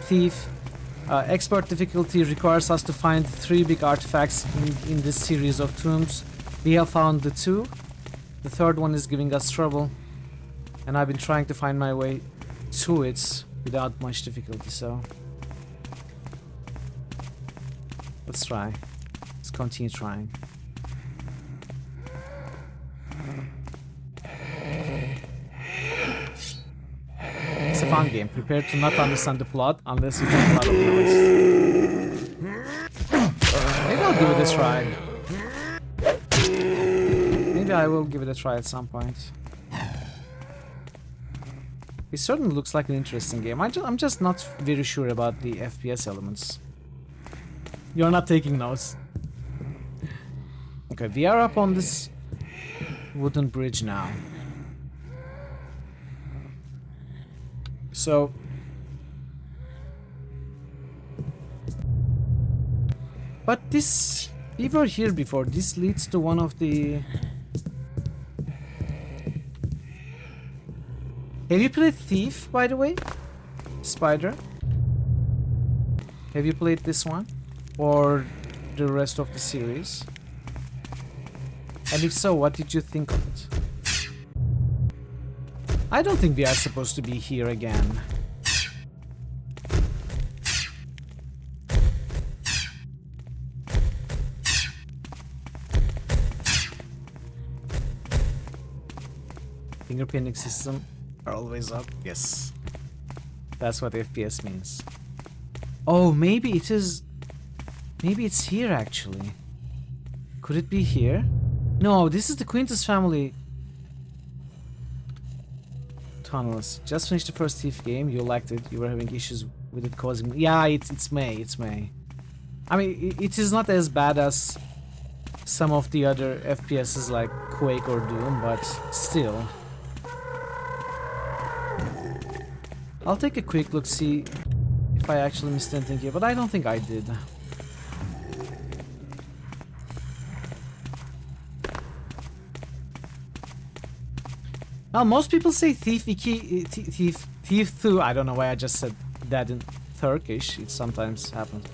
Thief. Expert difficulty requires us to find 3 big artifacts in this series of tombs. We have found the 2. The third one is giving us trouble, and I've been trying to find my way to it without much difficulty, so let's try. Let's continue trying. It's a fun game. Prepare to not understand the plot unless you take part of the quest. Maybe I'll give it a try. Maybe I will give it a try at some point. It certainly looks like an interesting game. I'm just not very sure about the FPS elements. You're not taking notes. Okay, we are up on this wooden bridge now. So but this, we were here before. This leads to one of the. Have you played Thief, by the way? Spider? Have you played this one? Or the rest of the series? And if so, what did you think of it? I don't think we are supposed to be here again. Fingerprinting system are always up. Yes. That's what FPS means. Oh, maybe it is. Maybe it's here actually. Could it be here? No, this is the Quintus family tunnels. Just finished the first Thief game. You liked it. You were having issues with it causing. Yeah, it's May. It's May. I mean, it is not as bad as some of the other FPSs like Quake or Doom, but still. I'll take a quick look, see if I actually missed anything here, but I don't think I did. Well, most people say Thief 2. I don't know why I just said that in Turkish. It sometimes happens.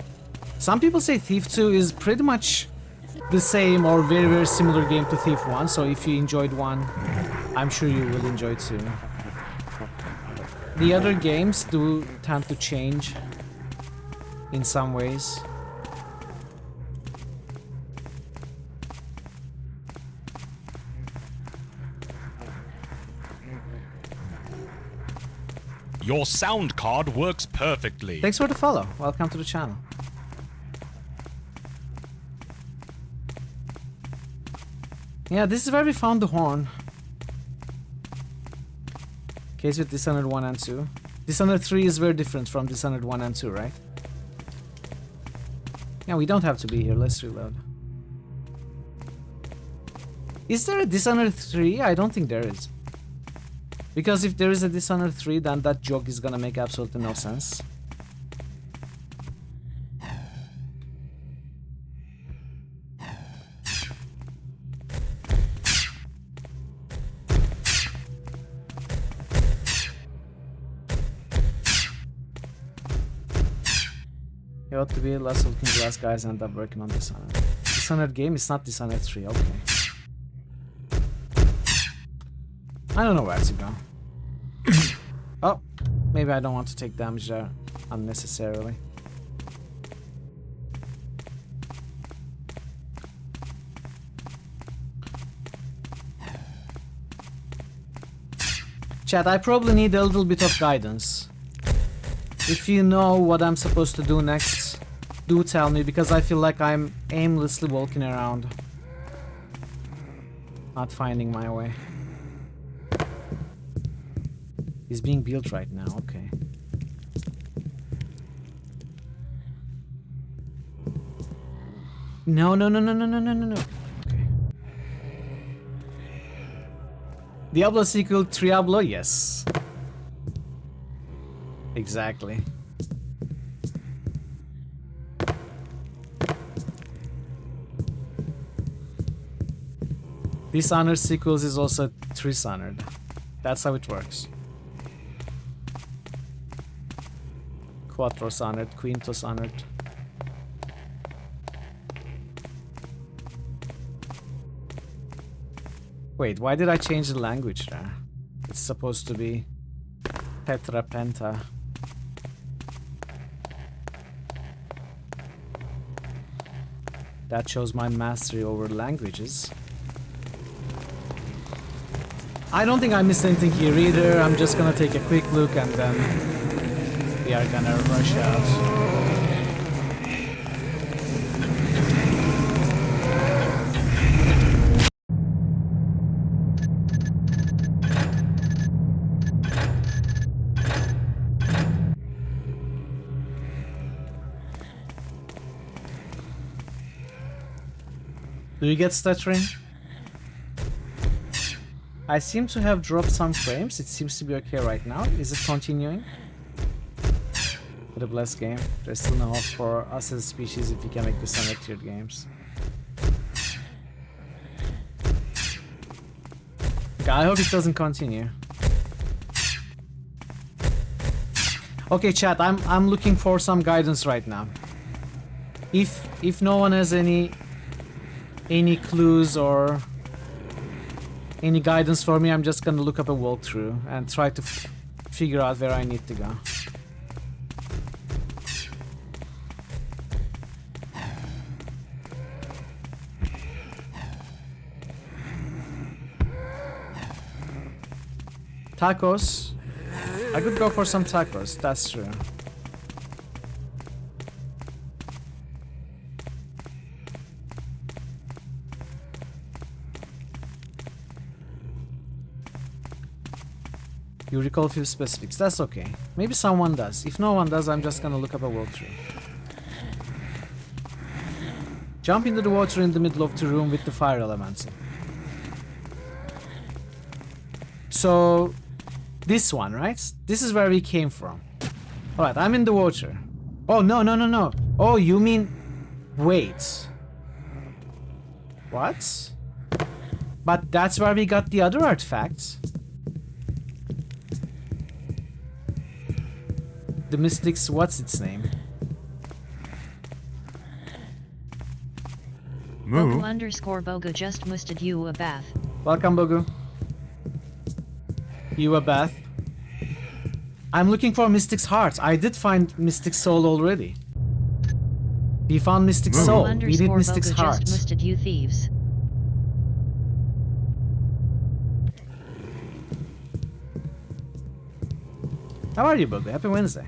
Some people say Thief 2 is pretty much the same or very, very similar game to Thief 1. So if you enjoyed 1, I'm sure you will enjoy 2. The other games do tend to change in some ways. Your sound card works perfectly. Thanks for the follow. Welcome to the channel. Yeah, this is where we found the horn. Case with Dishonored 1 and 2. Dishonored 3 is very different from Dishonored 1 and 2, right? Yeah, we don't have to be here. Let's reload. Is there a Dishonored 3? I don't think there is. Because if there is a Dishonored 3, then that joke is gonna make absolutely no sense. It ought to be less looking glass guys end up working on Dishonored. Dishonored game is not Dishonored 3, okay. I don't know where to go. Oh, maybe I don't want to take damage there unnecessarily. Chat, I probably need a little bit of guidance. If you know what I'm supposed to do next, do tell me, because I feel like I'm aimlessly walking around, not finding my way. He's being built right now, okay. No. Okay. Diablo sequel, Triablo, yes. Exactly. Dishonored sequels is also Dishonored. That's how it works. Quattros honored, Quintos honored. Wait, why did I change the language there? It's supposed to be Tetra Penta. That shows my mastery over languages. I don't think I missed anything here either. I'm just gonna take a quick look and then we are gonna rush out. Do you get stuttering? I seem to have dropped some frames. It seems to be okay right now. Is it continuing? What a blessed game. There's still no hope for us as a species if we can make this on tiered games. Okay, I hope it doesn't continue. Okay, chat, I'm looking for some guidance right now. If no one has any clues or any guidance for me, I'm just gonna look up a walkthrough and try to figure out where I need to go. Tacos. I could go for some tacos, that's true. You recall a few specifics, that's okay. Maybe someone does. If no one does, I'm just gonna look up a walkthrough. Jump into the water in the middle of the room with the fire elements. So, this one, right? This is where we came from. Alright, I'm in the water. Oh, no. Oh, you mean... Wait. What? But that's where we got the other artifacts. The Mystics, what's its name? Bogu _ Bogu just musted you a bath. Welcome, Bogu. You a bath. I'm looking for Mystic's heart. I did find Mystic's soul already. We found Mystic's soul. We need Mystic's Bogu heart. just musted you thieves. How are you, Bogu? Happy Wednesday.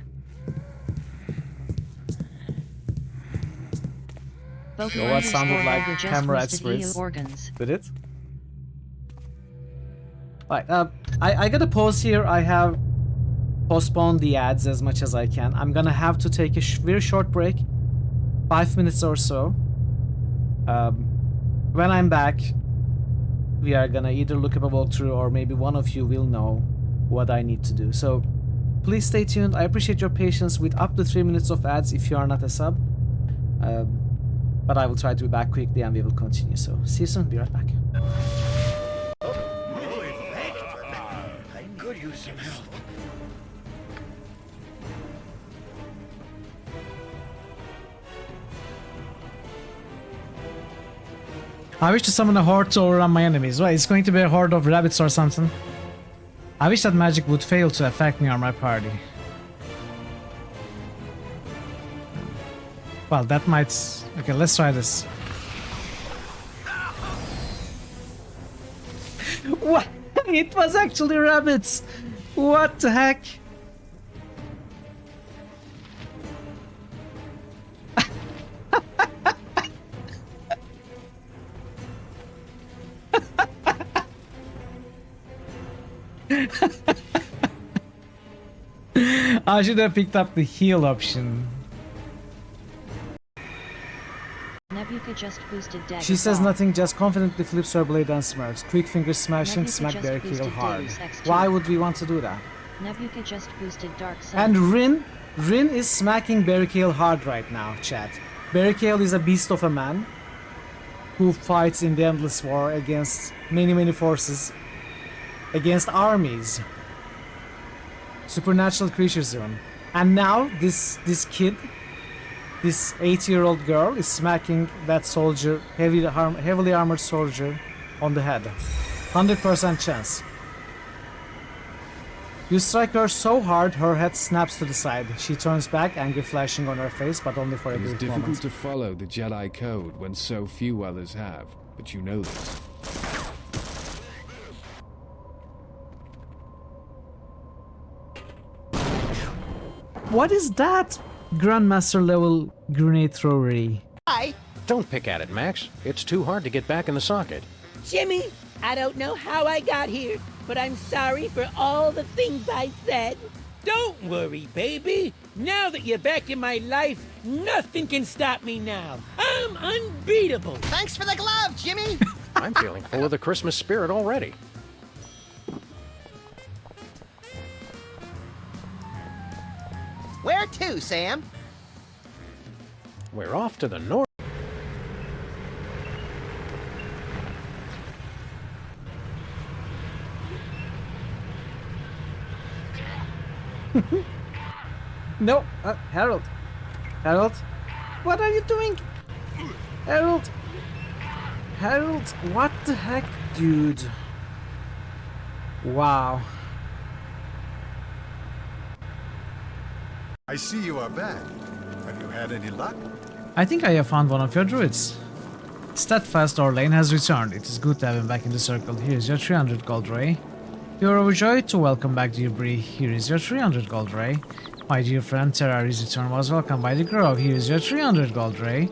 Bogu What sounded like Bogu just camera musted spritz. EU organs. Did it? Alright, I gotta pause here. I have postponed the ads as much as I can. I'm gonna have to take a very short break. 5 minutes or so. When I'm back, we are gonna either look up a walkthrough or maybe one of you will know what I need to do. So please stay tuned. I appreciate your patience with up to 3 minutes of ads if you are not a sub. But I will try to be back quickly and we will continue. So see you soon. Be right back. I could use some help. I wish to summon a horde to overrun my enemies. Well, it's going to be a horde of rabbits or something. I wish that magic would fail to affect me or my party. Well, that might... Okay, let's try this. What? It was actually rabbits! What the heck? I should have picked up the heal option. Nebuka just boosted dagger. She says ball. nothing, just confidently flips her blade and smirks. Quick finger smashing, Nebuka smack just their kill boosted hard. Deus Ex 2. Why would we want to do that? Nebuka just boosted dark sun. And Rin is smacking Barricale hard right now, chat. Barricale is a beast of a man who fights in the endless war against many forces, against armies, supernatural creatures even. And now this kid, this 8-year-old girl, is smacking that soldier, heavily armored soldier, on the head. 100% chance. You strike her so hard, her head snaps to the side. She turns back, anger flashing on her face, but only for a brief It's difficult moment. to follow the Jedi code when so few others have, but you know this. What is that? Grandmaster level grenade throwery. Hi. Don't pick at it, Max. It's too hard to get back in the socket. Jimmy, I don't know how I got here, but I'm sorry for all the things I said. Don't worry, baby. Now that you're back in my life, nothing can stop me now. I'm unbeatable. Thanks for the glove, Jimmy! I'm feeling full of the Christmas spirit already. Where to, Sam? We're off to the north. No, Harold. Harold? What are you doing? Harold? Harold, what the heck, dude? Wow. I see you are back. Have you had any luck? I think I have found one of your druids. Steadfast Orlane has returned. It is good to have him back in the circle. Here is your 300 gold ray. You are overjoyed to welcome back dear Bree. Here is your 300 gold ray. My dear friend Terrari's return was welcomed by the Grove. Here is your 300 gold ray.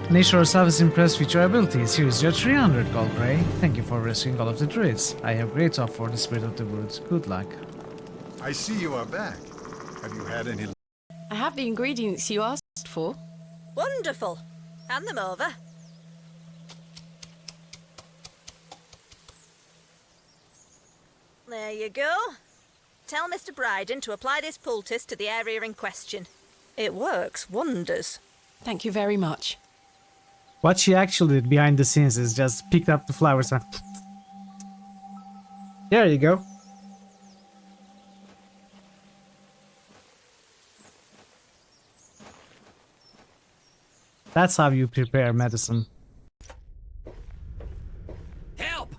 Nature herself is impressed with your abilities. Here is your 300 gold ray. Thank you for rescuing all of the druids. I have great hope for the spirit of the woods. Good luck. I see you are back. Have you had any luck? I have the ingredients you asked for. Wonderful. Hand them over. There you go. Tell Mr. Bryden to apply this poultice to the area in question. It works wonders. Thank you very much. What she actually did behind the scenes is just picked up the flowers and... There you go. That's how you prepare medicine. Help!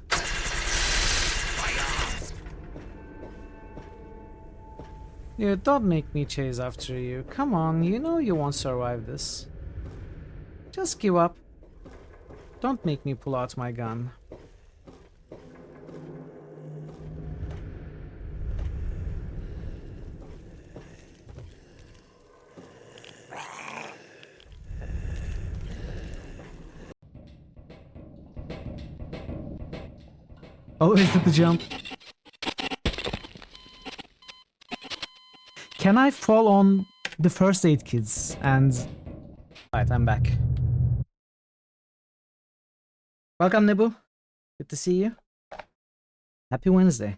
You don't make me chase after you. Come on, you know you won't survive this. Just give up. Don't make me pull out my gun. Always at the jump. Can I fall on the first aid kits and... Alright, I'm back. Welcome, Nibu. Good to see you. Happy Wednesday.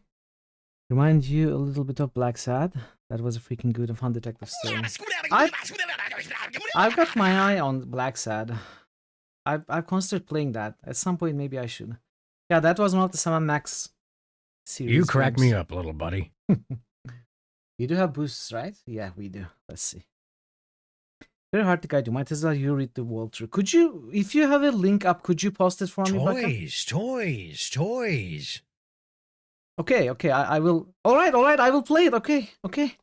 Remind you a little bit of Black Sad. That was a freaking good and fun detective story. I've got my eye on Black Sad. I've considered playing that. At some point, maybe I should. Yeah, that was one of the Summon Max series. You crack me games. up, little buddy. We do have boosts, right? Yeah, we do. Let's see. Very hard to guide you. Might as well you read the walkthrough. Could you, if you have a link up, could you post it for me, Becca? Toys. Okay, okay, I will. All right, I will play it. Okay, okay.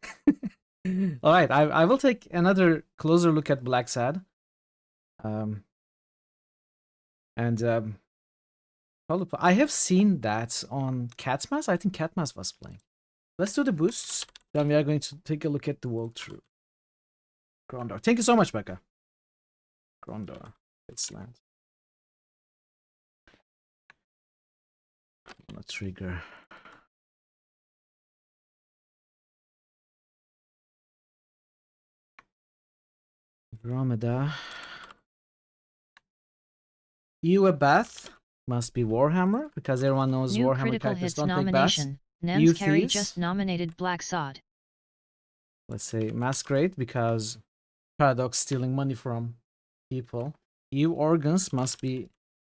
All right, I will take another closer look at Black Sad. I have seen that on Catmas. I think Catmas was playing. Let's do the boosts. Then we are going to take a look at the walkthrough. Grondor. Thank you so much, Becca. Grondor. It's land. On a trigger. Andromeda. You a bath? Must be Warhammer, because everyone knows New Warhammer critical characters hits don't take baths. nomination. Nems Carey just nominated Black Sod. Let's say Masquerade, because Paradox stealing money from people. You Organs must be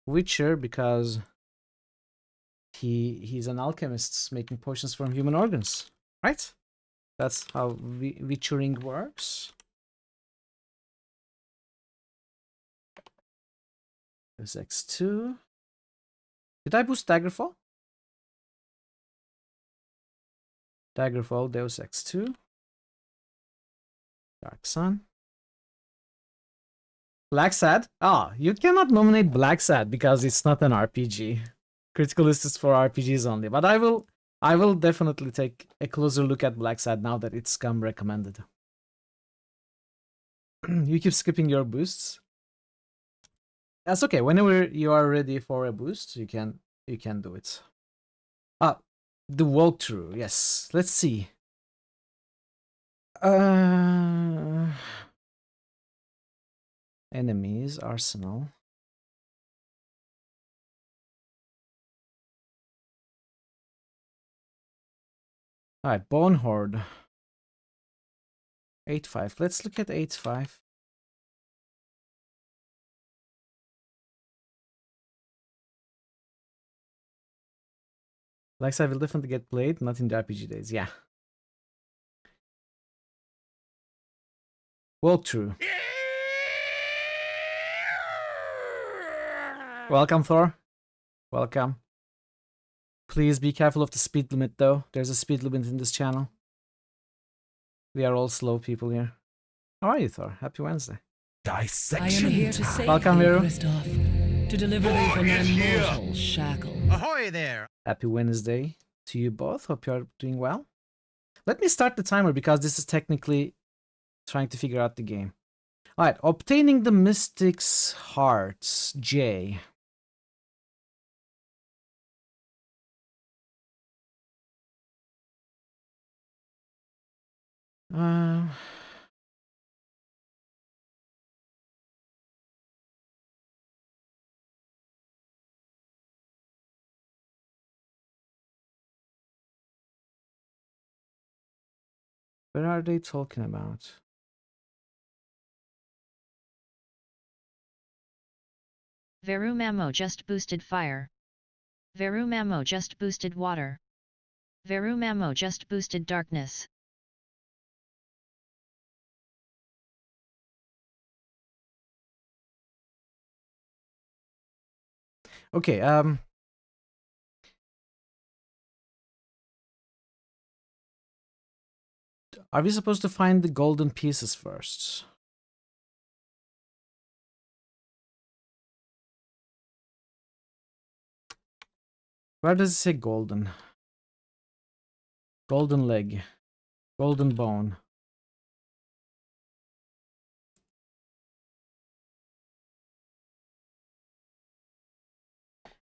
Witcher, because he's an alchemist making potions from human organs. Right? That's how Witchering works. There's X2. Did I boost Daggerfall? Daggerfall, Deus X2. Dark Sun. Black Sad? Ah, you cannot nominate Black Sad because it's not an RPG. Critical list is for RPGs only. But I will definitely take a closer look at Black Sad now that it's Scum recommended. You keep skipping your boosts. That's okay. Whenever you are ready for a boost, you can do it. Ah, the walkthrough. Yes. Let's see. Enemies, arsenal. Alright, Bone Horde. 8-5. Let's look at 8-5. Like I will definitely get played, not in the RPG days. Yeah. Walkthrough. Welcome, Thor. Welcome. Please be careful of the speed limit, though. There's a speed limit in this channel. We are all slow people here. How are you, Thor? Happy Wednesday. Dissection. I am here to save Welcome, thee, Vero. Kristoff, to deliver thee from thy mortal shackle. Ahoy there! Happy Wednesday to you both. Hope you're doing well. Let me start the timer because this is technically trying to figure out the game. Alright, obtaining the Mystic's Hearts, J. What are they talking about? Veru Mamo just boosted fire. Veru Mamo just boosted water. Veru Mamo just boosted darkness. Okay, are we supposed to find the golden pieces first? Where does it say golden? Golden leg. Golden bone.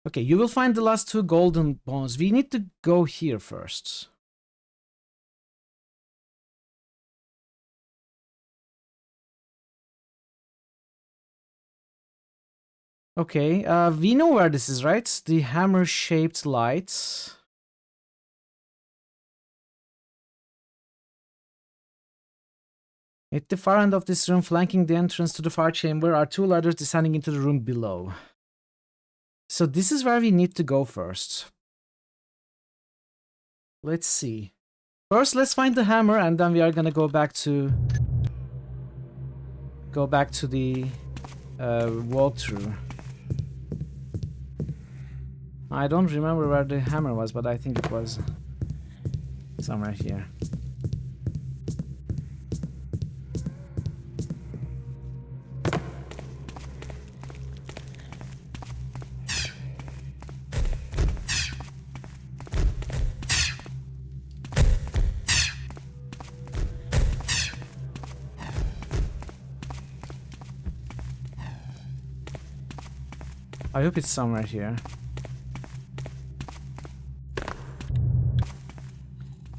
Okay, you will find the last two golden bones. We need to go here first. Okay, we know where this is, right? The hammer-shaped lights. At the far end of this room, flanking the entrance to the far chamber, are two ladders descending into the room below. So this is where we need to go first. Let's see. First, let's find the hammer, and then we are gonna go back to go back to the walkthrough. I don't remember where the hammer was, but I think it was somewhere here. I hope it's somewhere here.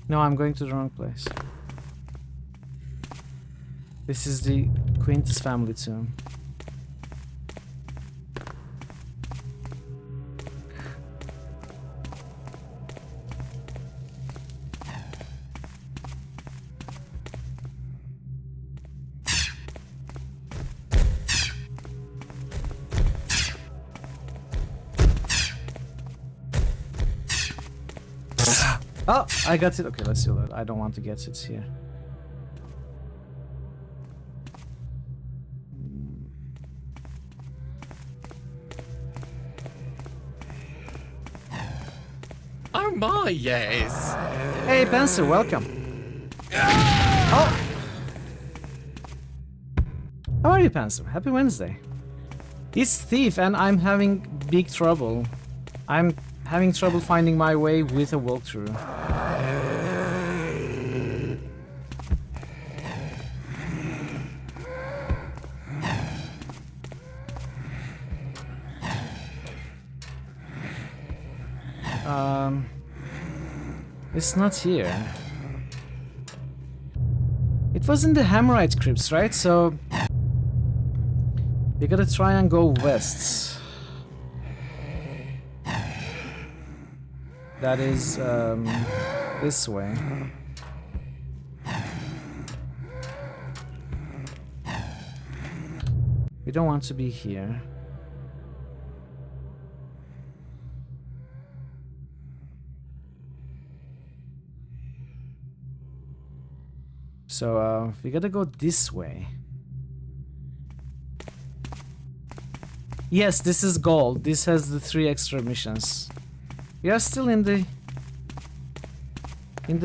No, I'm going to the wrong place. This is the Quintus family tomb. Oh, I got it. Okay, let's do that. I don't want to get it here. Oh my, yes. Hey, Pencil, welcome. Oh. How are you, Pencil? Happy Wednesday. It's Thief, and I'm having big trouble. I'm having trouble finding my way with a walkthrough. It's not here. It was in the Hammerite crypts, right? So we gotta try and go west. That is this way. We don't want to be here. So we gotta go this way. Yes, this is gold. This has the 3 extra missions. We are still in the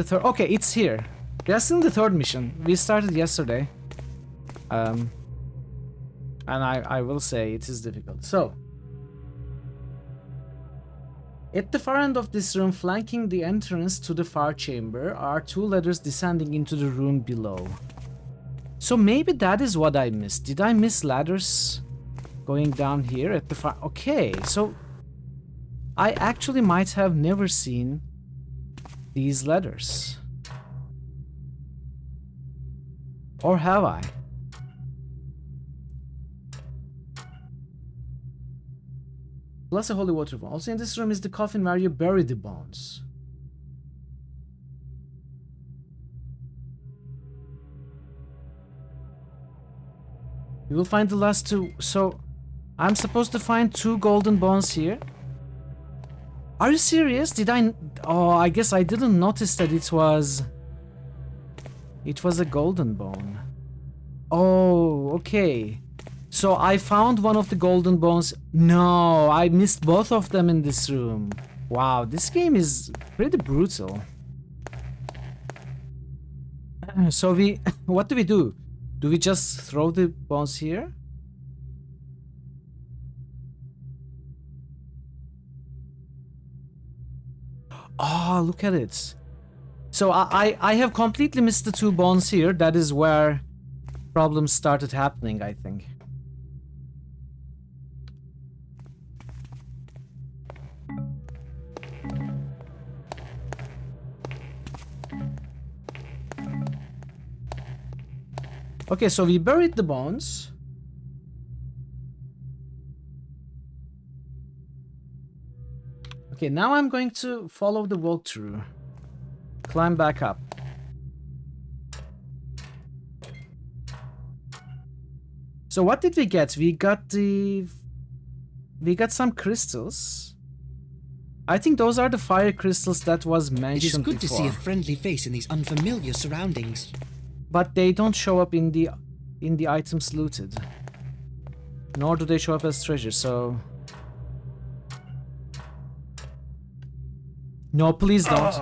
third. Okay, it's here. We are still in the 3rd mission. We started yesterday. And I will say it is difficult. So at the far end of this room, flanking the entrance to the far chamber, are 2 ladders descending into the room below. So maybe that is what I missed. Did I miss ladders going down here at the far? Okay, so I actually might have never seen these ladders. Or have I? Plus a holy water bone. Also in this room is the coffin where you bury the bones. You will find the last 2. So I'm supposed to find 2 golden bones here. Are you serious? Did I? Oh, I guess I didn't notice that it was a golden bone. Oh, okay. So I found one of the golden bones. No, I missed both of them in this room. Wow, this game is pretty brutal. So what do we do? Do we just throw the bones here? Oh, look at it. So I have completely missed the 2 bones here. That is where problems started happening, I think. Okay, so we buried the bones. Okay, now I'm going to follow the walkthrough. Climb back up. So what did we get? We got some crystals. I think those are the fire crystals that was mentioned before. It is good to see a friendly face in these unfamiliar surroundings. But they don't show up in the in the items looted. Nor do they show up as treasure, so... No, please don't.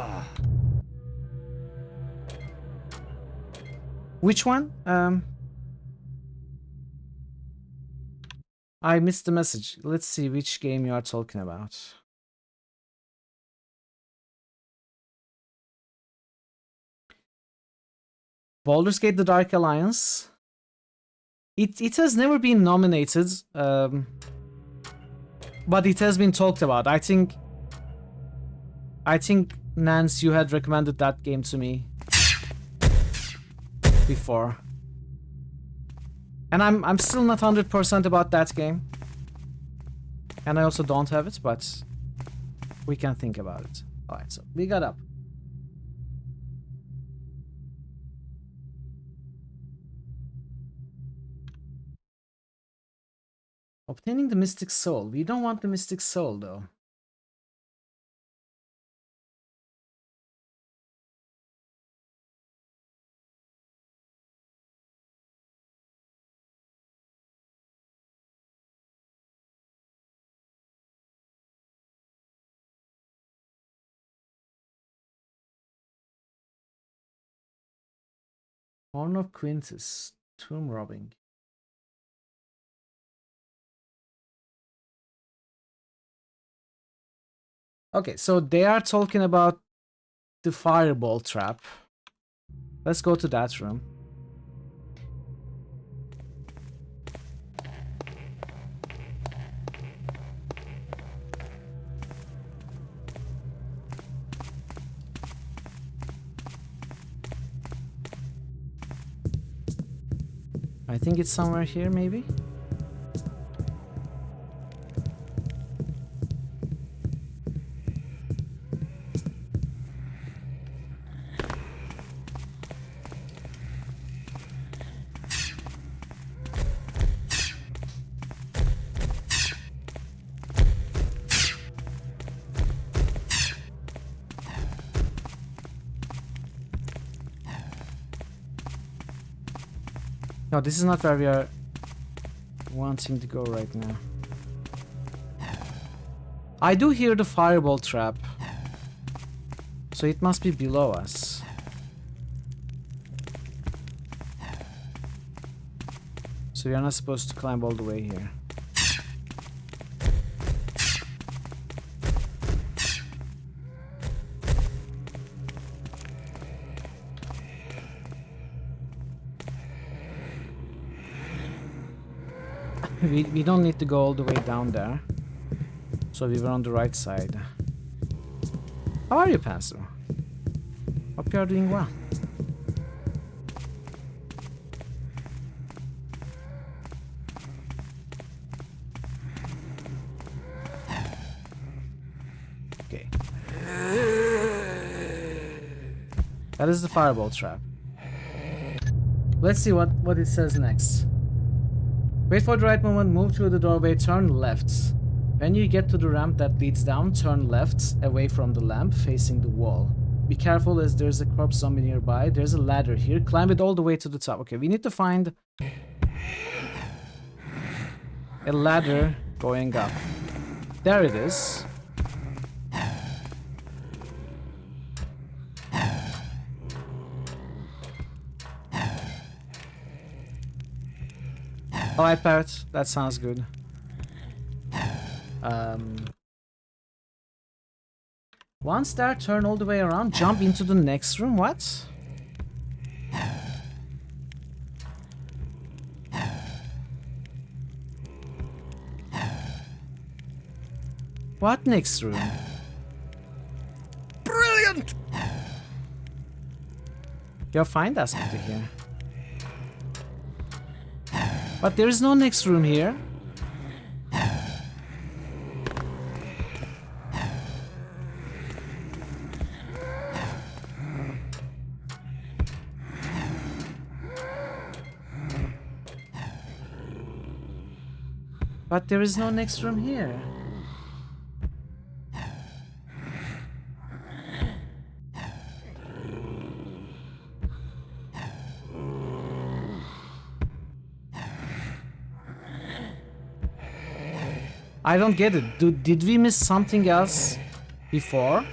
Which one? I missed the message. Let's see which game you are talking about. Baldur's Gate: The Dark Alliance. It has never been nominated, but it has been talked about. I think Nance, you had recommended that game to me before, and I'm still not 100% about that game, and I also don't have it, but we can think about it. All right, so we got up. Obtaining the Mystic Soul. We don't want the Mystic Soul, though. Horn of Quintus. Tomb robbing. Okay, so they are talking about the fireball trap. Let's go to that room. I think it's somewhere here, maybe? No, this is not where we are wanting to go right now. I do hear the fireball trap, so it must be below us. So we are not supposed to climb all the way here. We don't need to go all the way down there. So we were on the right side. How are you, Pastor? Hope you are doing well. Okay. That is the fireball trap. Let's see what it says next. Wait for the right moment, move through the doorway, turn left. When you get to the ramp that leads down, turn left, away from the lamp, facing the wall. Be careful as there's a corpse zombie nearby. There's a ladder here. Climb it all the way to the top. Okay, we need to find a ladder going up. There it is. Alright, Parrot. That sounds good. Once there, turn all the way around, jump into the next room. What? What next room? Brilliant! You'll find us into here. But there is no next room here. But there is no next room here. I don't get it. Did we miss something else before?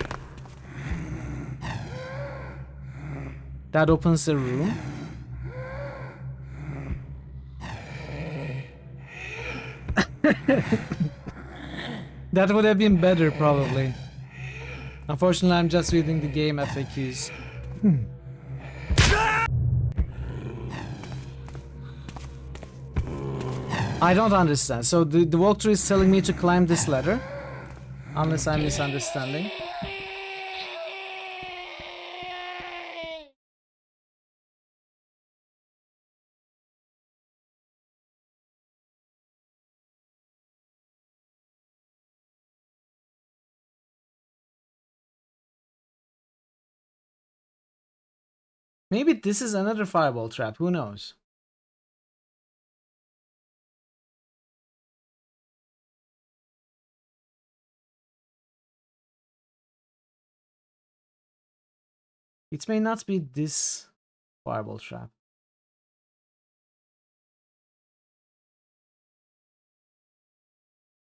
That opens the room. That would have been better, probably. Unfortunately, I'm just reading the game FAQs. I don't understand. So the walkthrough is telling me to climb this ladder? Unless I'm misunderstanding. Maybe this is another fireball trap, who knows? It may not be this fireball trap.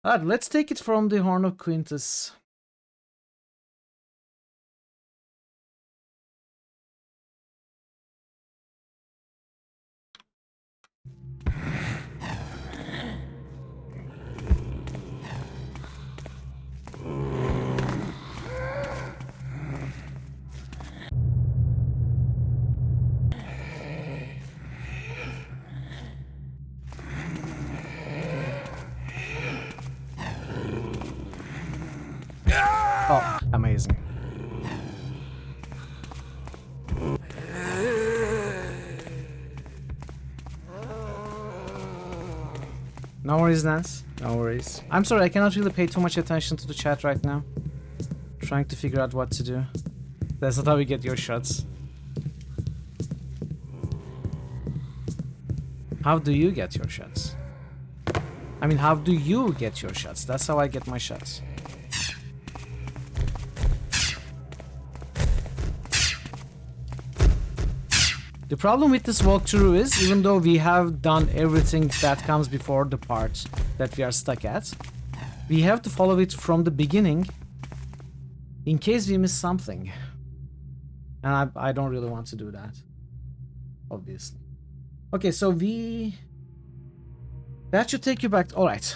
Alright, let's take it from the Horn of Quintus. Oh, amazing. No worries, Nance. No worries. I'm sorry, I cannot really pay too much attention to the chat right now. Trying to figure out what to do. That's not how we get your shots. How do you get your shots? I mean, how do you get your shots? That's how I get my shots. The problem with this walkthrough is, even though we have done everything that comes before the part that we are stuck at, we have to follow it from the beginning in case we miss something. And I don't really want to do that, obviously. Okay, so that should take you back. Alright.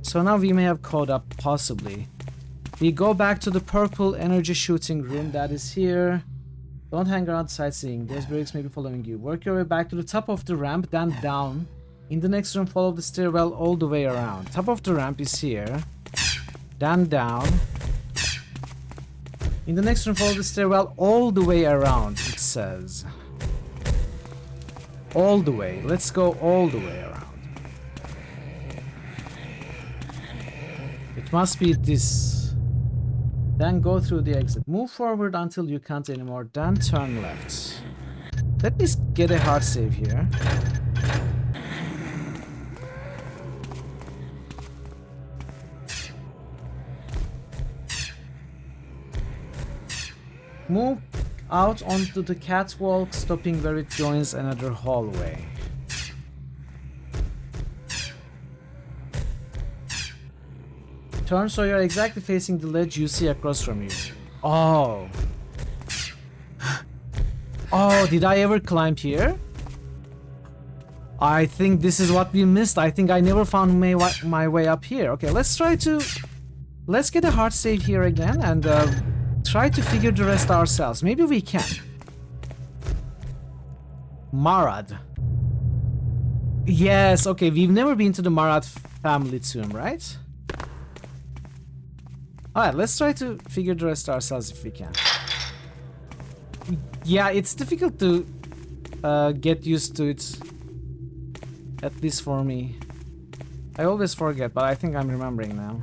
So now we may have caught up, possibly. We go back to the purple energy shooting room that is here. Don't hang around sightseeing. Those bricks may be following you. Work your way back to the top of the ramp, then down. In the next room, follow the stairwell all the way around. Top of the ramp is here. Then down. In the next room, follow the stairwell all the way around, it says. All the way. Let's go all the way around. It must be this. Then go through the exit. Move forward until you can't anymore. Then turn left. Let me get a hard save here. Move out onto the catwalk, stopping where it joins another hallway. Turn so you're exactly facing the ledge you see across from you. Oh. Oh, did I ever climb here? I think this is what we missed. I think I never found my way up here. Okay, let's get a hard save here again and try to figure the rest ourselves. Maybe we can. Marad. Yes, okay, we've never been to the Marad family tomb, right? Alright, let's try to figure the rest ourselves if we can. Yeah, it's difficult to get used to it. At least for me. I always forget, but I think I'm remembering now.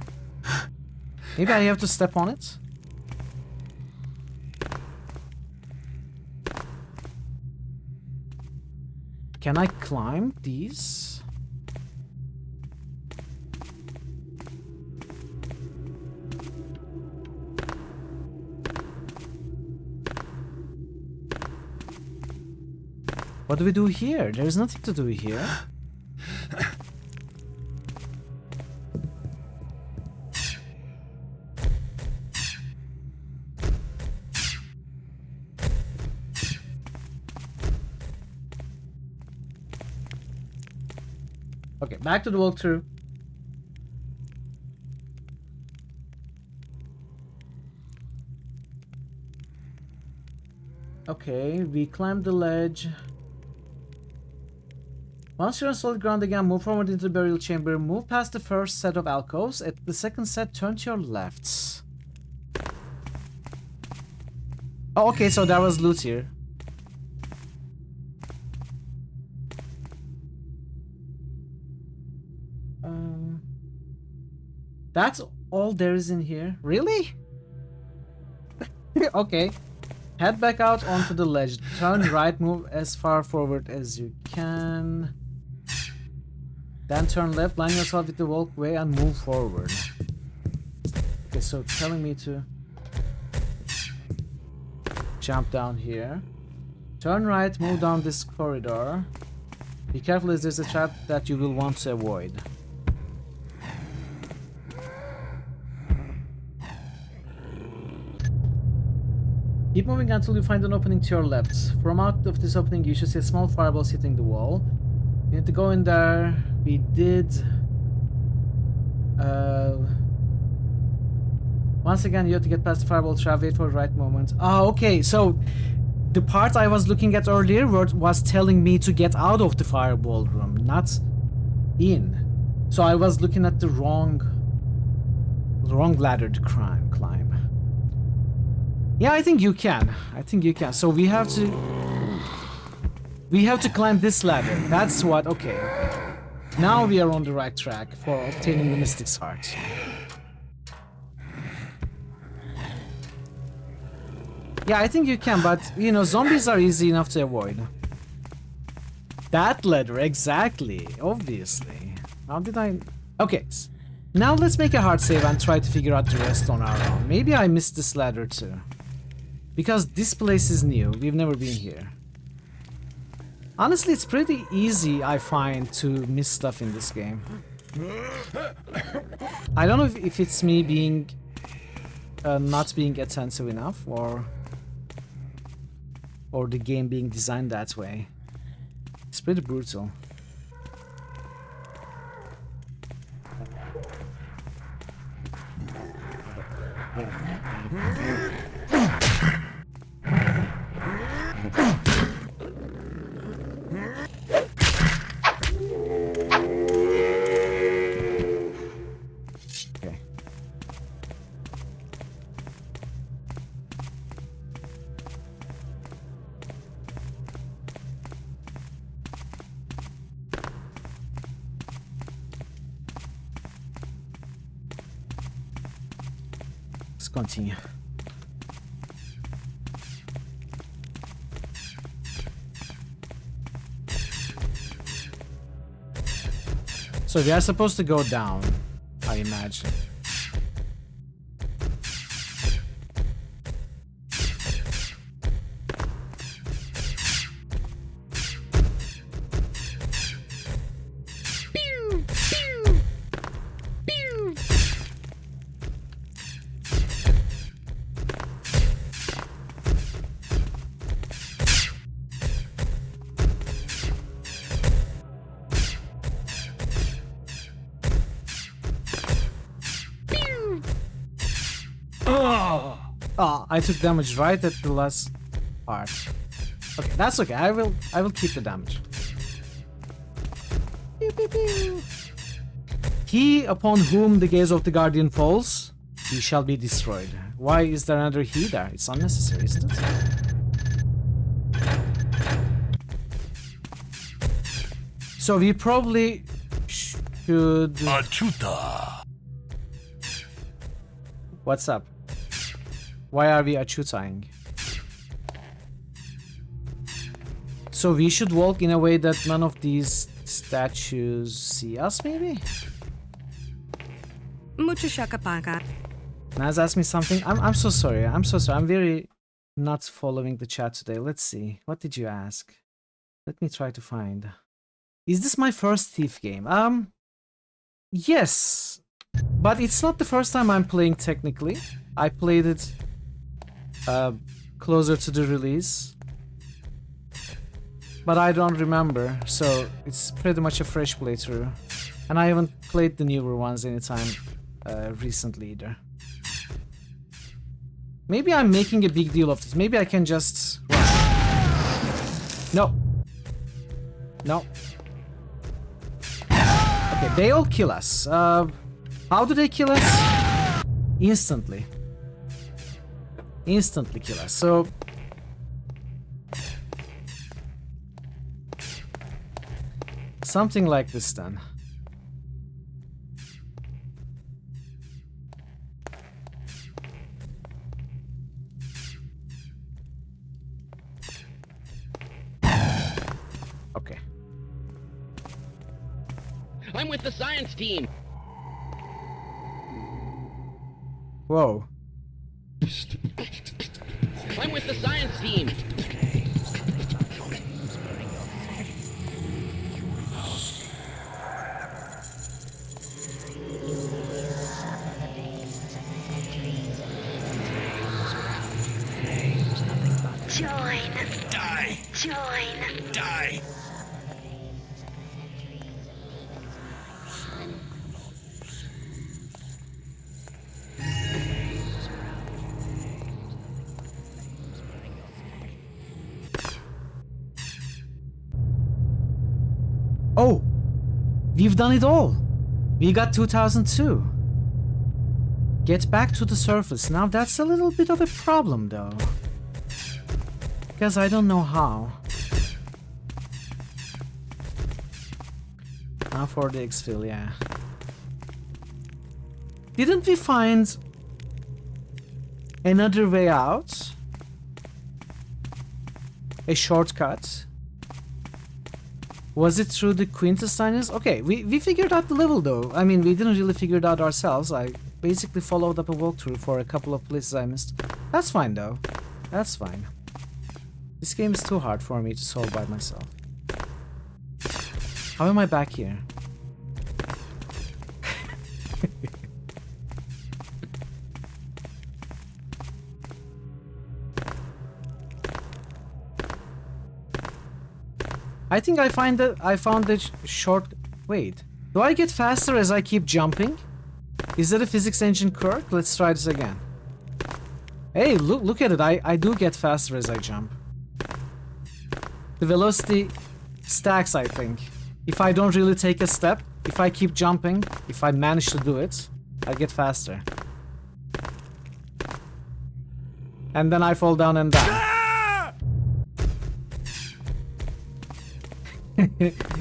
Maybe I have to step on it? Can I climb these? What do we do here? There's nothing to do here. Okay, back to the walkthrough. Okay, we climbed the ledge. Once you're on solid ground again, move forward into the burial chamber. Move past the first set of alcoves. At the second set, turn to your lefts. Oh, okay, so there was loot here. That's all there is in here? Really? Okay. Head back out onto the ledge. Turn right, move as far forward as you can. Then turn left, line yourself with the walkway and move forward. Okay, so telling me to jump down here. Turn right, move down this corridor. Be careful as there's a trap that you will want to avoid. Keep moving until you find an opening to your left. From out of this opening you should see a small fireball hitting the wall. You need to go in there. We did. Once again you have to get past the fireball trap, wait for the right moment. Oh, okay, so the part I was looking at earlier was telling me to get out of the fireball room, not in. So I was looking at the wrong ladder to climb. Yeah, I think you can. So we have to climb this ladder. That's what. Okay. Now we are on the right track for obtaining the Mystic's Heart. Yeah, I think you can, but you know, zombies are easy enough to avoid. That ladder, exactly. Obviously. How did I? Okay. Now let's make a hard save and try to figure out the rest on our own. Maybe I missed this ladder too. Because this place is new, we've never been here. Honestly, it's pretty easy, I find, to miss stuff in this game. I don't know if it's me being... not being attentive enough, or the game being designed that way. It's pretty brutal. Okay. Let's continue. So we are supposed to go down, I imagine. Oh, I took damage right at the last part. Okay, that's okay. I will keep the damage. Pew, pew, pew. He upon whom the gaze of the guardian falls, he shall be destroyed. Why is there another he there? It's unnecessary, isn't it? So we probably should... Achuta. What's up? Why are we achutaing? So we should walk in a way that none of these statues see us, maybe? Mucho shakapaka. Naz asked me something. I'm so sorry. I'm so sorry. I'm very not following the chat today. Let's see. What did you ask? Let me try to find. Is this my first Thief game? Yes. But it's not the first time I'm playing technically. I played it closer to the release. But I don't remember, so it's pretty much a fresh playthrough. And I haven't played the newer ones anytime recently either. Maybe I'm making a big deal of this. Maybe I can just... No. No. Okay, they all kill us. How do they kill us? Instantly. Instantly kill us. So... something like this then. Okay. I'm with the science team. Whoa. I'm with the science team. Join. Die. Join. Die. Oh! We've done it all! We got 2002. Get back to the surface. Now that's a little bit of a problem though. Because I don't know how. Now for the exfil, yeah. Didn't we find another way out? A shortcut? Was it through the quintessence? Okay, we figured out the level though. I mean, we didn't really figure it out ourselves. I basically followed up a walkthrough for a couple of places I missed. That's fine though. That's fine. This game is too hard for me to solve by myself. How am I back here? I think I found the short... Wait. Do I get faster as I keep jumping? Is that a physics engine quirk? Let's try this again. Hey, look at it. I do get faster as I jump. The velocity stacks, I think. If I don't really take a step, if I keep jumping, if I manage to do it, I get faster. And then I fall down and die.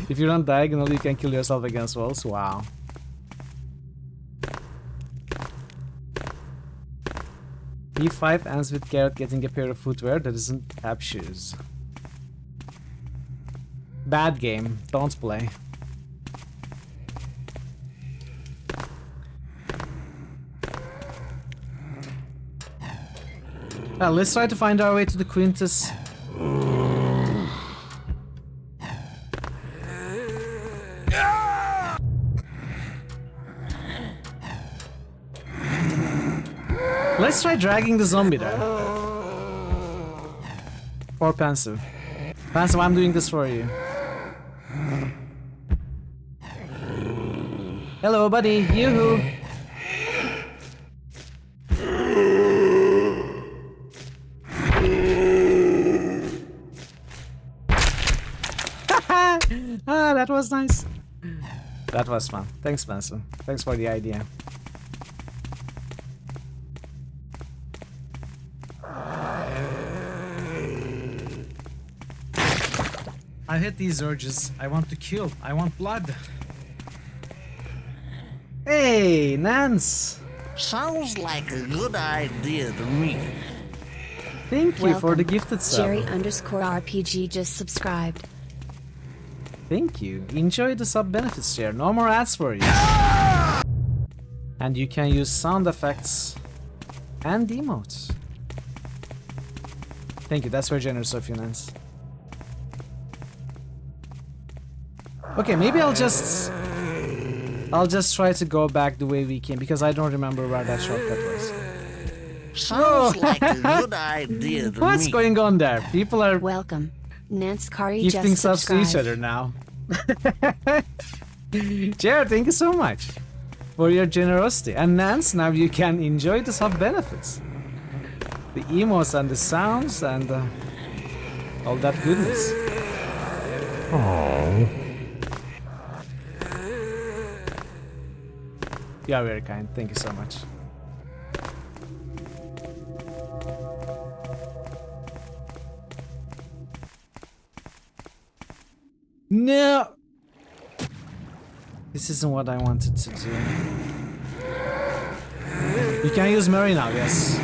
If you run diagonal, you can kill yourself against walls. Wow. E5 ends with Garrett getting a pair of footwear that doesn't have shoes. Bad game. Don't play. Well, let's try to find our way to the Quintus. Let's try dragging the zombie there. Or Pensive. Pensive, I'm doing this for you. Hello, buddy. Yoo-hoo. Ah, that was nice. That was fun. Thanks, Spencer. Thanks for the idea. I hit these urges. I want to kill. I want blood. Hey, Nance. Sounds like a good idea to me. Thank you for the gifted sub. Jerry_RPG just subscribed. Thank you. Enjoy the sub benefits share. No more ads for you. And you can use sound effects and emotes. Thank you. That's very generous of you, Nance. Okay, maybe I'll just try to go back the way we came because I don't remember where that shortcut was. Sounds like a good idea to What's me. going on there? People are welcome. Nance Kari gifting just subs to subscribed. each other now. Jared, thank you so much for your generosity. And Nance, now you can enjoy the sub benefits. The emotes and the sounds and all that goodness. Oh. You are very kind. Thank you so much. No! This isn't what I wanted to do. You can use Mary now, yes.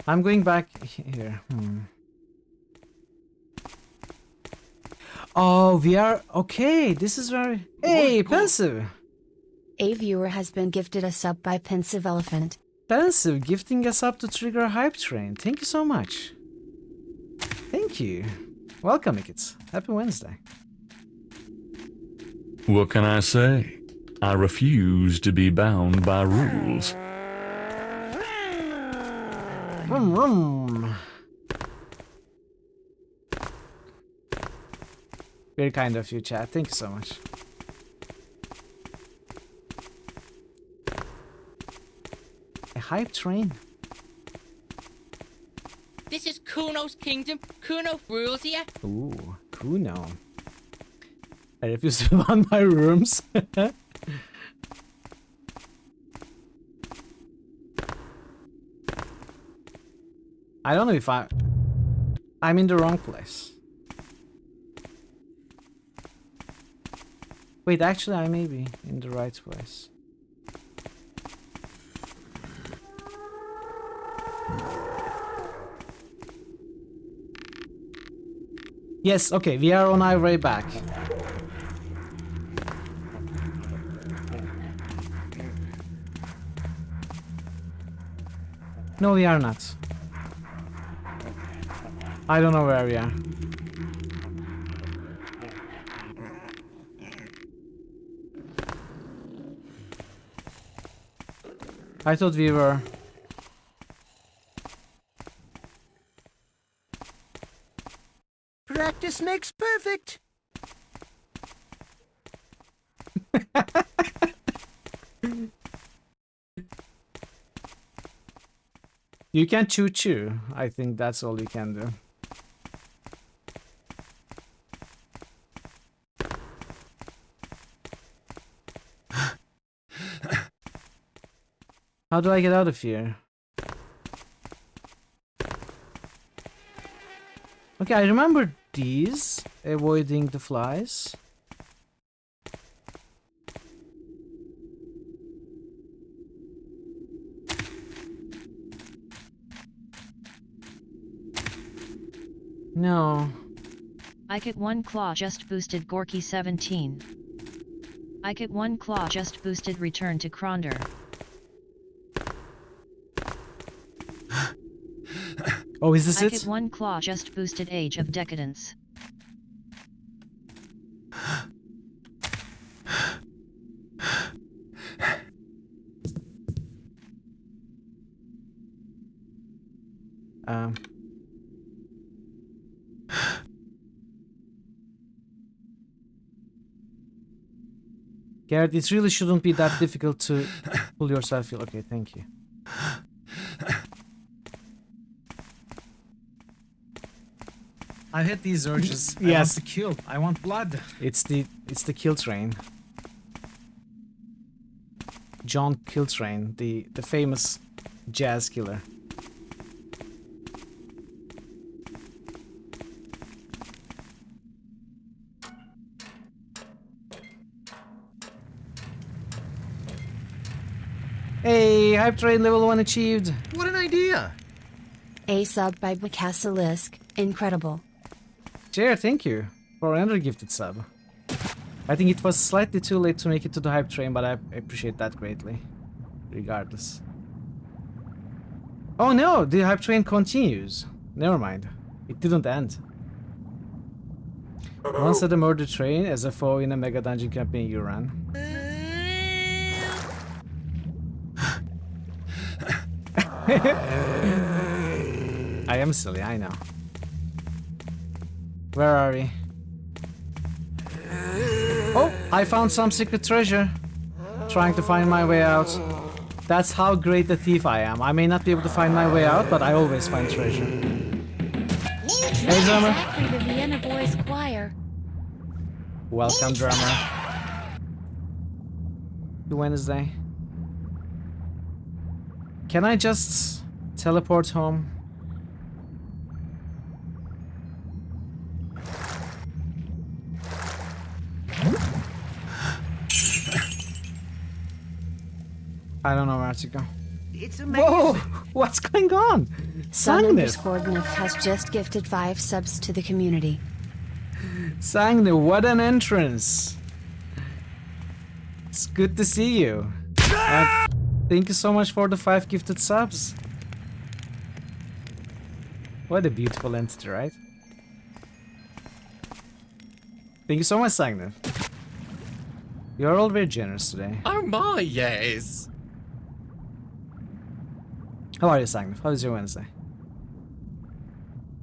I'm going back here. Oh, we are okay. This is very. Hey, Pensive. A viewer has been gifted a sub by Pensive Elephant. Pensive gifting us up to trigger hype train. Thank you so much. Thank you. Welcome, kids. Happy Wednesday. What can I say? I refuse to be bound by rules. Vroom, vroom. Very kind of you, chat. Thank you so much. A hype train. This is Kuno's kingdom. Kuno rules here. Ooh, Kuno. I refuse to run my rooms. I don't know if I'm in the wrong place. Wait, actually I may be in the right place. Yes, okay, we are on our way back. No, we are not. I don't know where we are. I thought we were... Practice makes perfect. You can choo-choo. I think that's all you can do. How do I get out of here? Okay, I remember these. Avoiding the flies. No. I get 1 claw just boosted Gorky 17. I get 1 claw just boosted Return to Kronder. Oh, is this I it? get 1 claw just boosted Age of Decadence. Garrett, it really shouldn't be that difficult to pull yourself. Okay, thank you. I hate these urges. Yes. I want to kill. I want blood. It's the kill train. John Kiltrain, the famous jazz killer. Hey, hype train level 1 achieved. What an idea. A sub by Bacasilisk. Incredible. Jared, thank you for another gifted sub. I think it was slightly too late to make it to the hype train, but I appreciate that greatly. Regardless. Oh no, the hype train continues. Never mind. It didn't end. Once at the murder train as a foe in a mega dungeon campaign you run. I am silly, I know. Where are we? Oh, I found some secret treasure. Trying to find my way out. That's how great a thief I am. I may not be able to find my way out, but I always find treasure. Hey, drummer. Exactly the Vienna Boys Choir. Welcome, drummer. To Wednesday. Can I just teleport home? I don't know where to go. It's amazing. Whoa! What's going on? Sangnif! Sun_Gordonif has just gifted 5 subs to the community. Sangnif, what an entrance! It's good to see you. Thank you so much for the 5 gifted subs. What a beautiful entity, right? Thank you so much, Sangnif. You're all very generous today. Oh my, yes. How are you, Sangnif? How is your Wednesday?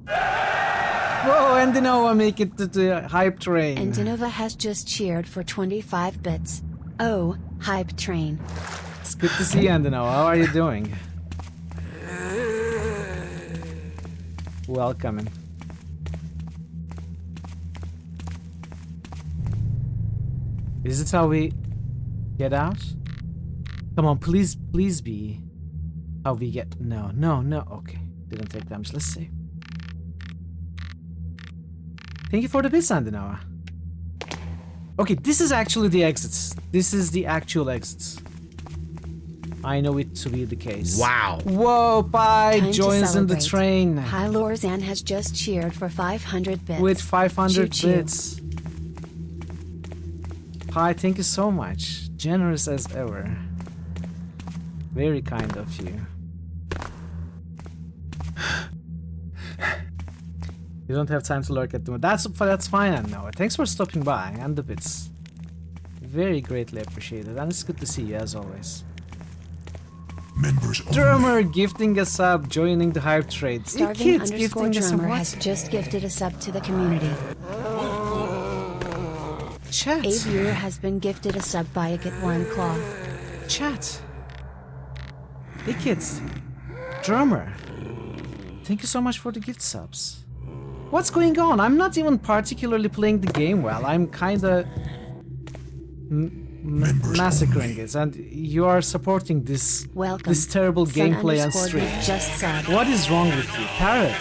Whoa, Andinova make it to the hype train. Andinova has just cheered for 25 bits. Oh, hype train. It's good to see you, Andinova. How are you doing? Welcome. Is this how we get out? Come on, please be how we get. No. Okay, didn't take damage. Let's see. Thank you for the bits, Andinoa. Okay, this is actually the exits. This is the actual exits. I know it to be the case. Wow. Whoa, Pi Time joins in the train. Hi, Lorzan has just cheered for 500 bits. With 500 Choo-choo. bits. Pi, thank you so much. Generous as ever. Very kind of you. You don't have time to lurk at the moment. That's fine, I know. Thanks for stopping by and the bits. Very greatly appreciated, and it's good to see you as always. Members Drummer gifting a sub, joining the hype trade. Starving_Drummer has just gifted a sub to the community. Chat. A viewer has been gifted a sub by a Get One Claw. Chat. Hey kids. Drummer. Thank you so much for the gift subs. What's going on? I'm not even particularly playing the game well. I'm kinda massacring it, and you are supporting this terrible gameplay and stream. What is wrong with you, Parrot?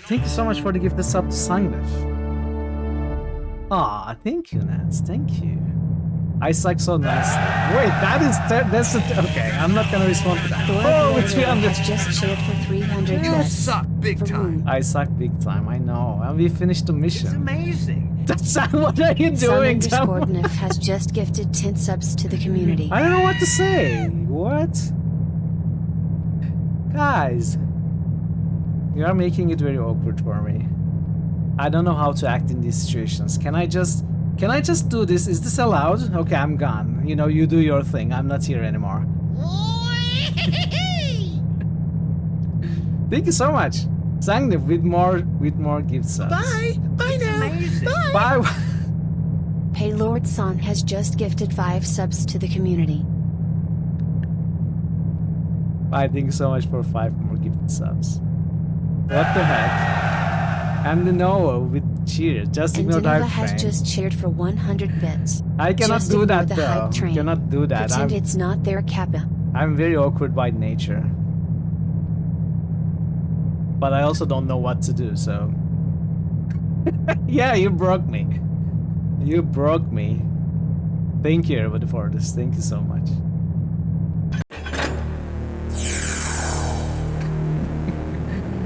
Thank you so much for the gift sub to Sangnif. Ah, thank you, Nance. Thank you. I suck so nice. Wait, that's okay. I'm not gonna respond to that. Oh, it's 300. Just cheered for 300. You suck big time. I suck big time. I know. And we finished the mission. It's amazing. That's what are you doing? Sun_Gordonif has just gifted 10 subs to the community. I don't know what to say. What? Guys, you are making it very awkward for me. I don't know how to act in these situations. Can I just do this? Is this allowed? Okay, I'm gone. You know, you do your thing. I'm not here anymore. Thank you so much. Sangnif with more gift subs. Bye. Bye now. Amazing. Bye. Paylord San has just gifted 5 subs to the community. Bye, thank you so much for 5 more gifted subs. What the heck? And the Noah with cheer. Just ignore the hype train. has just cheered for 100 bits. I cannot just do that the though. Hype train. Cannot do that. Pretend it's not their kappa. I'm very awkward by nature. But I also don't know what to do, so... Yeah, you broke me. You broke me. Thank you everybody for this. Thank you so much.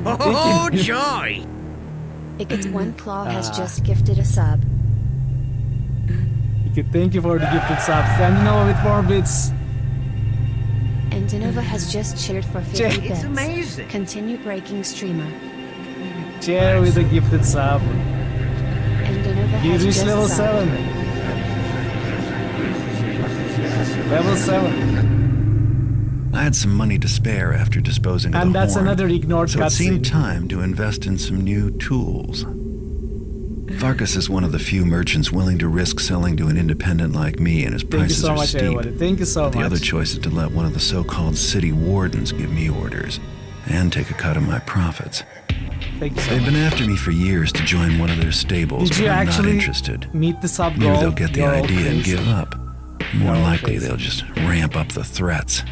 Oh, joy! It Gets One Claw has just gifted a sub. Thank you for the gifted subs. And you know, with 4 bits. And Dinova has just cheered for 50 bits. It's amazing. Continue breaking streamer. Chair with a gifted sub. Genova You has reached just level started. 7. Level 7. I had some money to spare after disposing of And the that's horn, another ignored so it seemed cutscene. time to invest in some new tools. Farkas is one of the few merchants willing to risk selling to an independent like me, and his Thank you prices so are much, steep. everybody. Thank you so The much. other choice is to let one of the so-called city wardens give me orders and take a cut of my profits. Thank you so They've much. been after me for years to join one of their stables, Did you but I'm not actually interested. meet the sub Maybe goal? they'll get the You're all idea and crazy. give up. More You're all likely, crazy. they'll just ramp up the threats.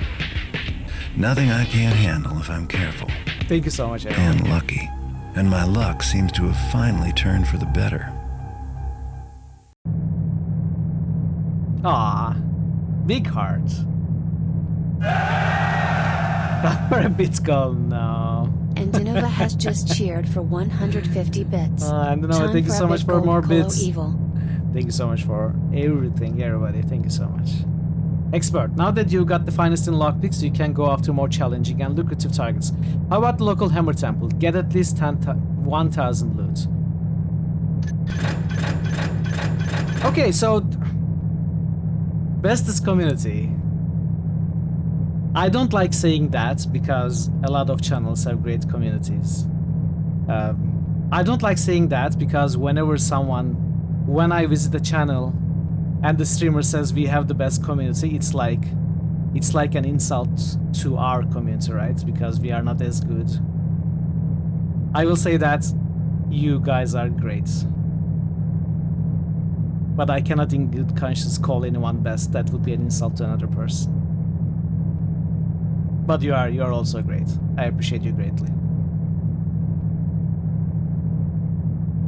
Nothing I can't handle if I'm careful. Thank you so much, everyone. And lucky. And my luck seems to have finally turned for the better. Ah, big heart. For a bit goal, no. And Genova has just cheered for 150 bits. And no, Time thank you for so a much bit for gold more Colo bits. Evil. Thank you so much for everything, everybody. Thank you so much. Expert, now that you got the finest in lockpicks, you can go after more challenging and lucrative targets. How about the local hammer temple? Get at least 1,000 loot. Okay, so bestest community. I don't like saying that because a lot of channels have great communities. I don't like saying that because when I visit a channel and the streamer says we have the best community, it's like an insult to our community, right? Because we are not as good. I will say that you guys are great. But I cannot in good conscience call anyone best. That would be an insult to another person. But you are also great. I appreciate you greatly.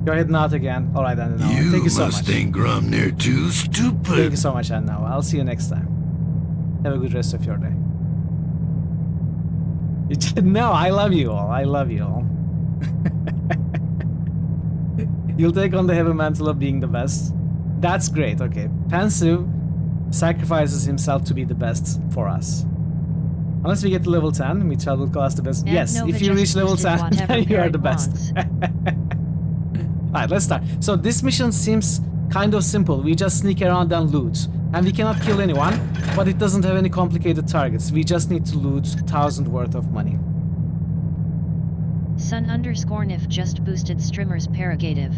Go ahead and out again. Alright, Anna. Thank you so much. think Grumner too stupid. Thank you so much, Anna. I'll see you next time. Have a good rest of your day. No, I love you all. I love you all. You'll take on the heavy mantle of being the best. That's great, okay. Pensive sacrifices himself to be the best for us. Unless we get to level 10, Mitchell will call us the best. And Yes, Nova if you just reach level boosted 10, whatever then you are Parrot the best. wants. Alright, let's start. So this mission seems kind of simple. We just sneak around and loot. And we cannot kill anyone, but it doesn't have any complicated targets. We just need to loot 1,000 worth of money. Sun_Nif just boosted streamer's prerogative.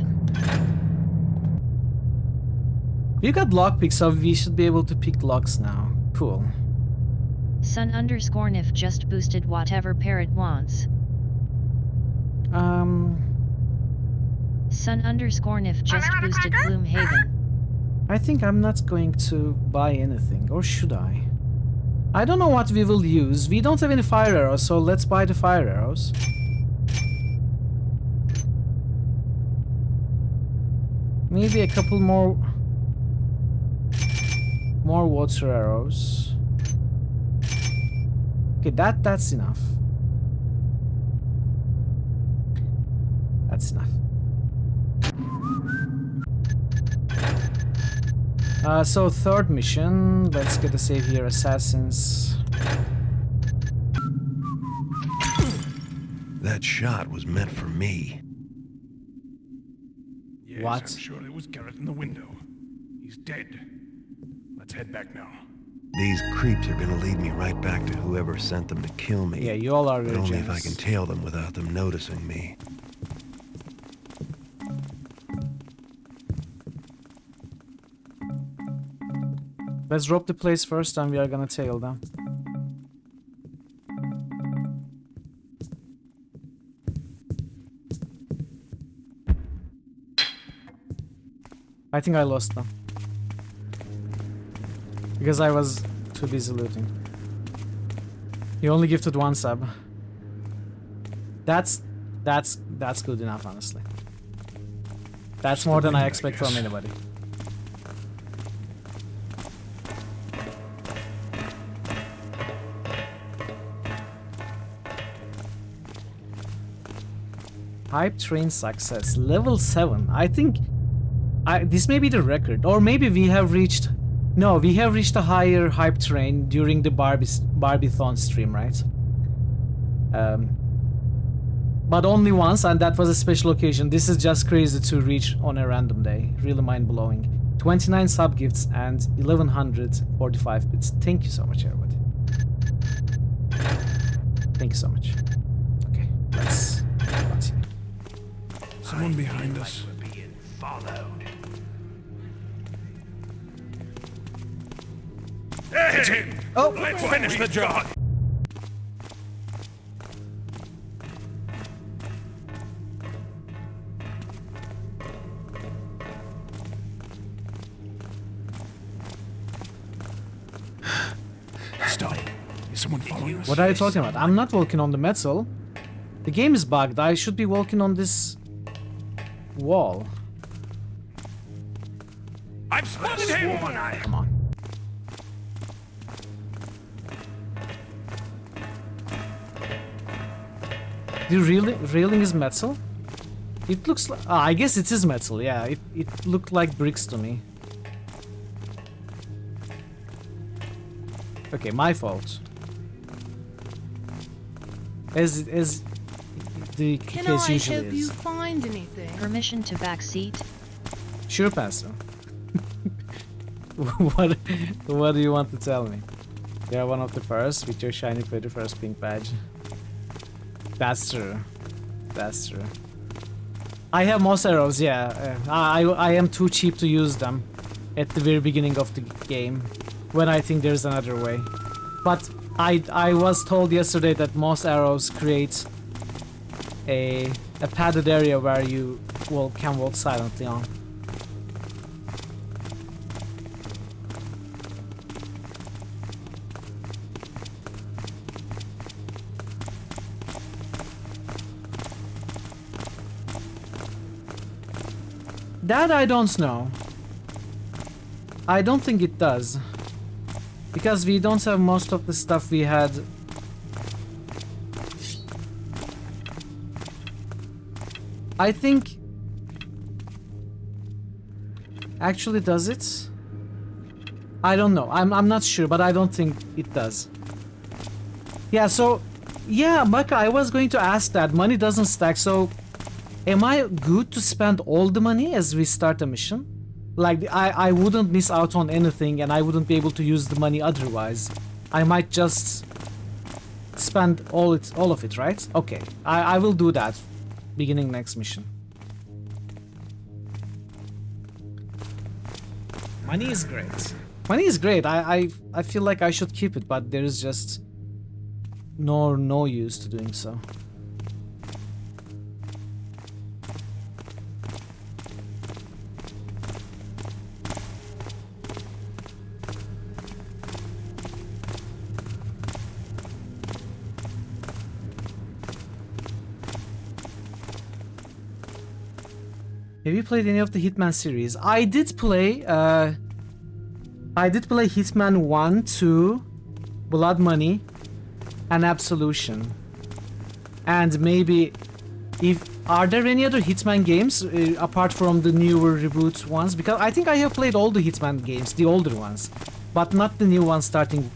We got lockpicks, so we should be able to pick locks now. Cool. Sun_Nif just boosted whatever Parrot wants. Sun_Nif just boosted Gloomhaven. I think I'm not going to buy anything, or should I? I don't know what we will use. We don't have any fire arrows, so let's buy the fire arrows. Maybe a couple more water arrows. Okay, that's enough. That's enough. So third mission, let's get a save here, assassins. That shot was meant for me. Yes, What? I'm sure it was Garrett in the window. He's dead. Let's head back now. These creeps are gonna lead me right back to whoever sent them to kill me. Yeah, you all are but very only if I generous. can tail them without them noticing me. Let's drop the place first and we are gonna tail them. I think I lost them. Because I was too busy looting. He only gifted one sub. That's good enough, honestly. That's more than I expect from anybody. Hype train success. Level 7. I think this may be the record. Or maybe we have reached... No, we have reached a higher hype train during the Barbie-thon stream, right? But only once, and that was a special occasion. This is just crazy to reach on a random day. Really mind-blowing. 29 sub-gifts and 1145 bits. Thank you so much, everybody. Thank you so much. Okay, let's continue. Someone behind us. We're being followed. It's him! Oh! Let's finish the job! Stop. Is someone following us? What are you talking about? I'm not walking on the metal. The game is bugged. I should be walking on this wall. I've spotted him! Come on. The railing is metal? It looks like... I guess it is metal, yeah. It looked like bricks to me. Okay, my fault. As the case usually is. find anything? Permission to backseat? Sure, Pastor. what do you want to tell me? You are one of the first with your shiny pretty first pink badge. That's true. That's true. I have moss arrows, yeah. I am too cheap to use them at the very beginning of the game when I think there's another way. But I was told yesterday that moss arrows create a padded area where you can walk silently on. That I don't know. I don't think it does. Because we don't have most of the stuff we had. I think... Actually, does it? I don't know. I'm not sure, but I don't think it does. Yeah, so... Yeah, Maka, I was going to ask that. Money doesn't stack, so... Am I good to spend all the money as we start a mission? Like, I wouldn't miss out on anything and I wouldn't be able to use the money otherwise. I might just spend all of it, right? Okay, I will do that beginning next mission. Money is great. Money is great. I feel like I should keep it, but there is just no use to doing so. Have you played any of the Hitman series? I did play Hitman 1, 2, Blood Money, and Absolution. And maybe are there any other Hitman games apart from the newer reboot ones? Because I think I have played all the Hitman games, the older ones, but not the new ones starting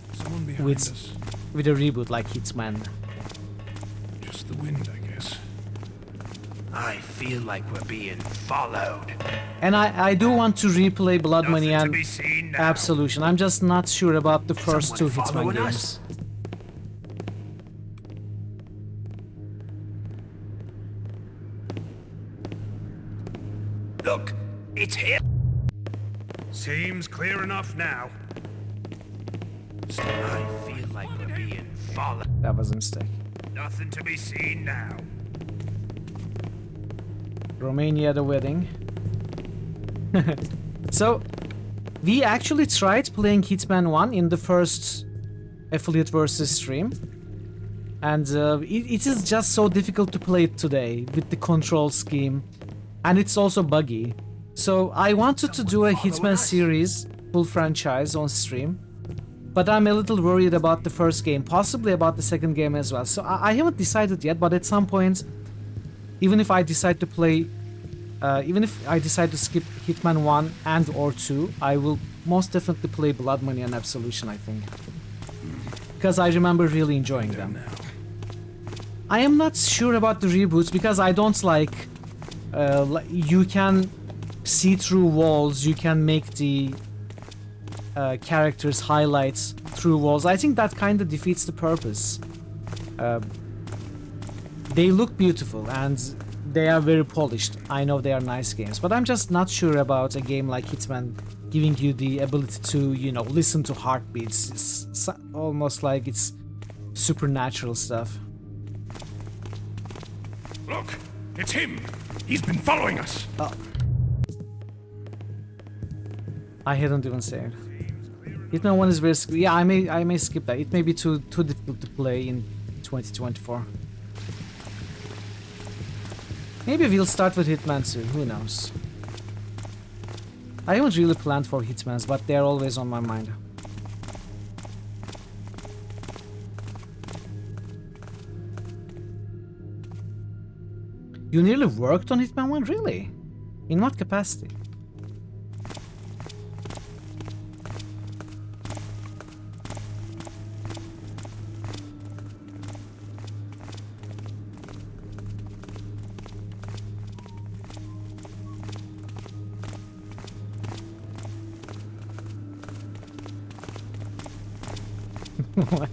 with a reboot like Hitman. Just the wind, I guess. I feel like we're being followed. And I do want to replay Blood Money and Absolution. I'm just not sure about the first two Hitman games. Look, it's here. Seems clear enough now. I feel like we're being followed. That was a mistake. Nothing to be seen now. Romania, the wedding. So, we actually tried playing Hitman 1 in the first Affiliate Versus stream. And it is just so difficult to play it today with the control scheme. And it's also buggy. So I wanted to do a Hitman series, full franchise on stream. But I'm a little worried about the first game, possibly about the second game as well. So I haven't decided yet, but at some point, even if I decide to play, even if I decide to skip Hitman 1 and or 2, I will most definitely play Blood Money and Absolution, I think. Because I remember really enjoying them. I am not sure about the reboots because I don't like you can see through walls, you can make the characters highlights through walls. I think that kind of defeats the purpose. They look beautiful and they are very polished. I know they are nice games, but I'm just not sure about a game like Hitman giving you the ability to, you know, listen to heartbeats. It's almost like it's supernatural stuff. Look, it's him. He's been following us. Oh. I hadn't even said. Hitman 1 is very yeah, I may skip that. It may be too difficult to play in 2024. Maybe we'll start with Hitman 2, who knows. I haven't really planned for Hitmans, but they're always on my mind. You nearly worked on Hitman 1? Really? In what capacity? What?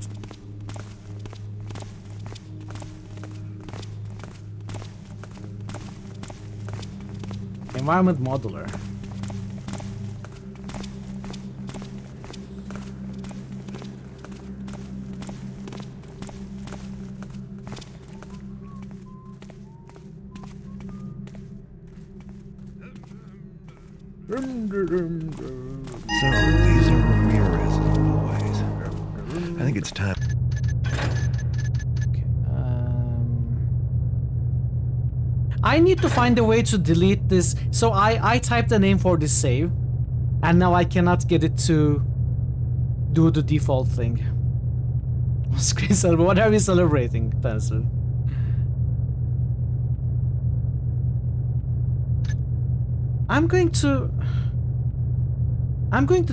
Environment modeler. So these are Ramirez's boys. I think it's time. I need to find a way to delete this. So I typed a name for this save, and now I cannot get it to do the default thing. Screen celebration. What are we celebrating, Pencil? I'm going to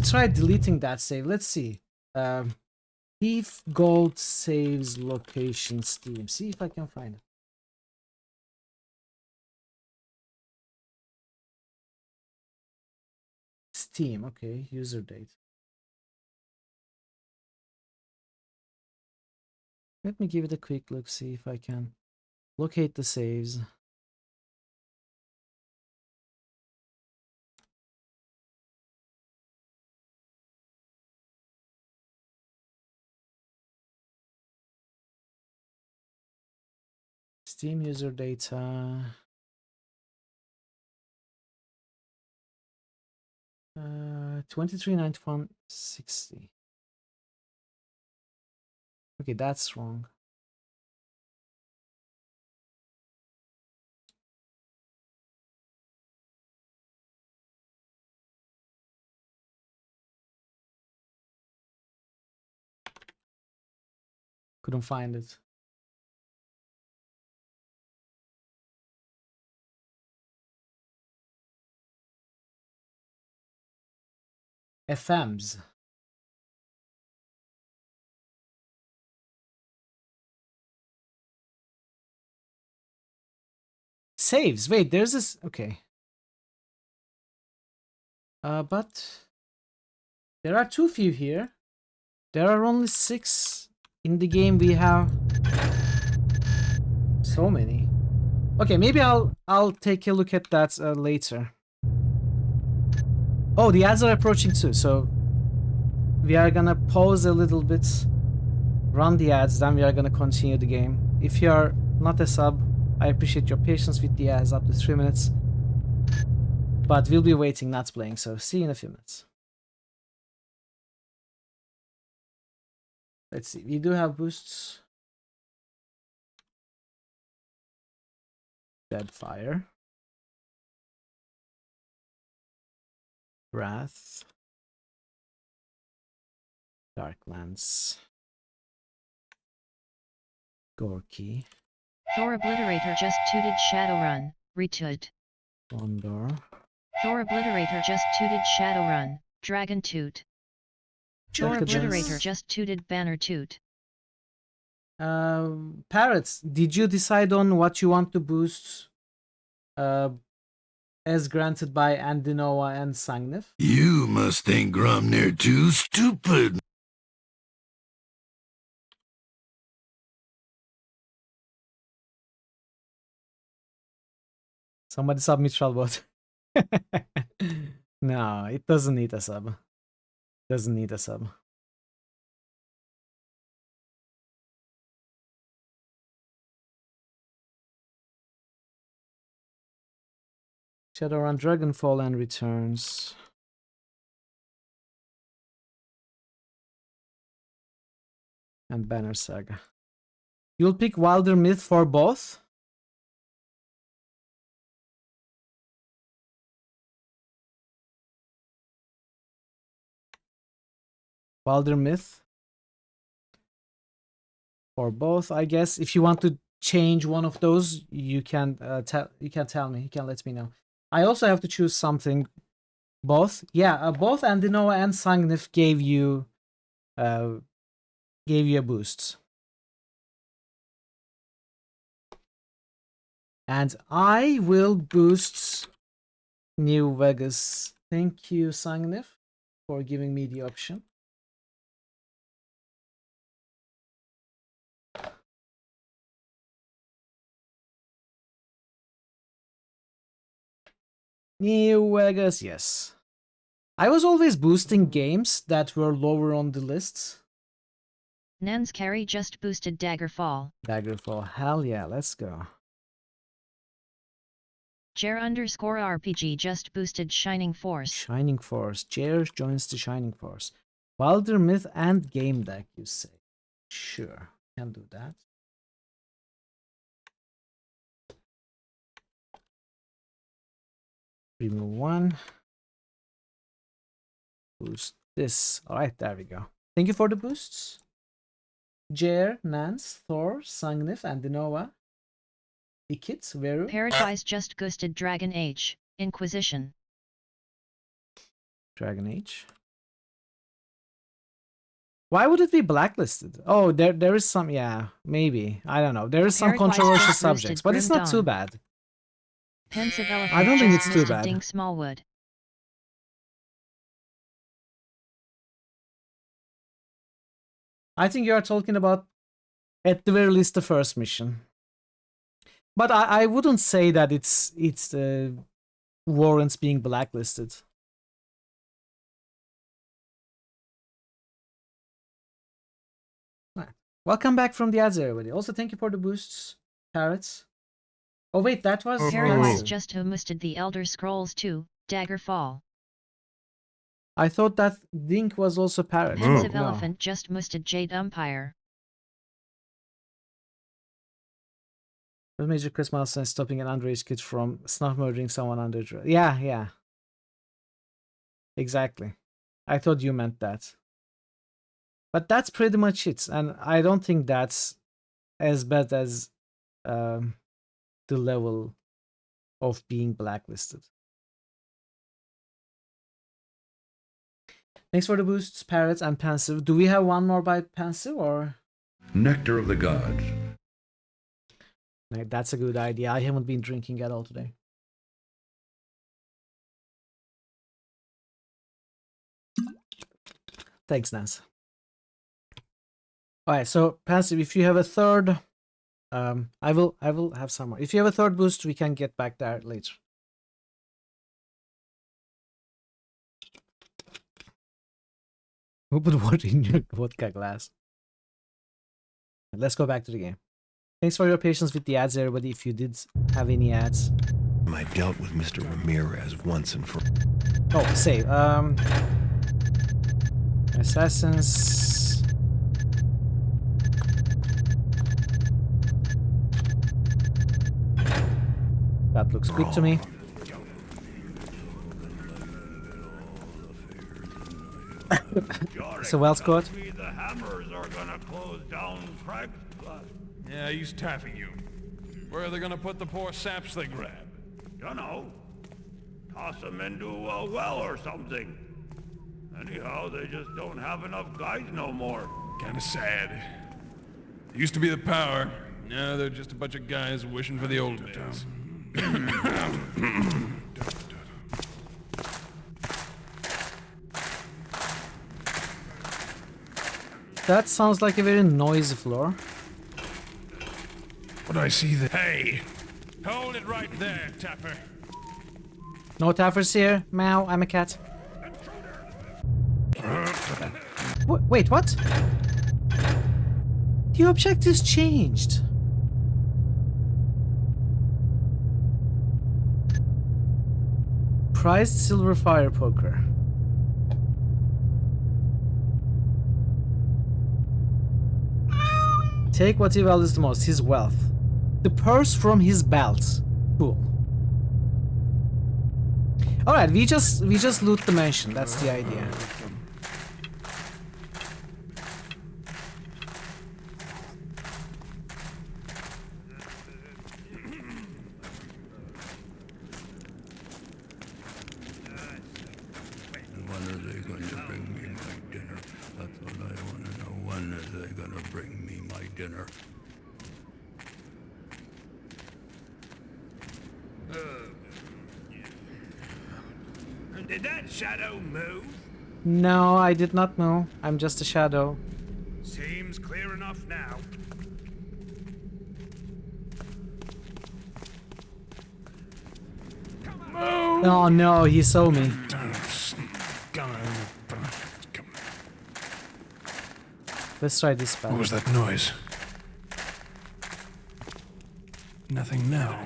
try deleting that save. Let's see. Thief Gold saves location Steam. See if I can find it. Steam, okay, user date. Let me give it a quick look, see if I can locate the saves. Steam user data. 239160. Okay, that's wrong. Couldn't find it. FMs. Saves. Wait, there's this. Okay. But there are too few here. There are only 6 in the game. We have so many. Okay, maybe I'll take a look at that later. Oh, the ads are approaching too, so we are gonna pause a little bit, run the ads, then we are gonna continue the game. If you are not a sub, I appreciate your patience with the ads up to 3 minutes. But we'll be waiting, not playing, so see you in a few minutes. Let's see, we do have boosts. Deadfire. Wrath. Darklands. Gorky. Thor Obliterator just tooted Shadowrun, retweet. Gondor. Thor Obliterator just tooted Shadowrun, Dragon Toot. Thor Obliterator just tooted Banner Toot. Parrots, did you decide on what you want to boost as granted by Andinova and Sangnif? You must think Grumnir too stupid. Somebody submit Trollbot. No, it doesn't need a sub. Doesn't need a sub. Shadowrun Dragonfall and returns. And Banner Saga. You'll pick Wilder Myth for both? Wilder Myth for both, I guess. If you want to change one of those, you can tell me. You can let me know. I also have to choose something. Both, yeah, both Andinova and Sangnif gave you a boost. And I will boost New Vegas. Thank you, Sangnif, for giving me the option. New Vegas, yes. I was always boosting games that were lower on the lists. Nan's carry just boosted Daggerfall. Daggerfall, hell yeah, let's go. Jer_RPG just boosted Shining Force. Shining Force. Jer joins the Shining Force. Wilder Myth and Game Deck, you say? Sure, can do that. Remove one. Boost this. Alright, there we go. Thank you for the boosts. Jer, Nance, Thor, Sangnif, Andinova, Ikit, Veru. Paradise just boosted Dragon Age, Inquisition. Dragon Age. Why would it be blacklisted? Oh, there is some, yeah, maybe. I don't know. There is some controversial subjects, but it's not too bad. Pensive Elephant I don't think just it's too boosted bad. Dink Smallwood. I think you are talking about, at the very least, the first mission. But I wouldn't say that it's warrants being blacklisted. Right. Welcome back from the ads, everybody. Also, thank you for the boosts, Parrots. Oh wait, that was Paradise just boosted the Elder Scrolls 2, Daggerfall. I thought that Dink was also Parrot. Pensive No. Elephant just boosted Jade Umpire. What major Chris milestone is stopping an underage kid from snuff murdering someone under? Yeah. Exactly. I thought you meant that. But that's pretty much it, and I don't think that's as bad as the level of being blacklisted. Thanks for the boosts, Parrots and Pensive. Do we have one more by Pensive or? Nectar of the Gods. That's a good idea. I haven't been drinking at all today. Thanks, Nance. Alright, so Pensive, if you have a third, I will have some more. If you have a third boost, we can get back there later. Who put water in your vodka glass? Let's go back to the game. Thanks for your patience with the ads, everybody. If you did have any ads, I dealt with Mr. Ramirez once and for. Oh, save. Assassins. That looks quick to me. So well, Scott. The hammers are gonna close down Craig's Blood. Yeah, he's taffing you. Where are they gonna put the poor saps they grab? You know, toss them into a well or something. Anyhow, they just don't have enough guys no more. Kinda sad. Used to be the power. Now they're just a bunch of guys wishing for the old days. That sounds like a very noisy floor. What do I see there? Hey! Hold it right there, Tapper. No taffers here. Meow, I'm a cat. Wait, what? The objectives changed. Prized silver fire poker. Take what he values the most, his wealth. The purse from his belt. Cool. Alright, we just loot the mansion, that's the idea. When are they going to bring me my dinner? That's what I want to know. When are they going to bring me my dinner? Did that shadow move? No, I did not know. I'm just a shadow. Seems clear enough now. Oh no, he saw me. Let's try this battle. What was that noise? Nothing now.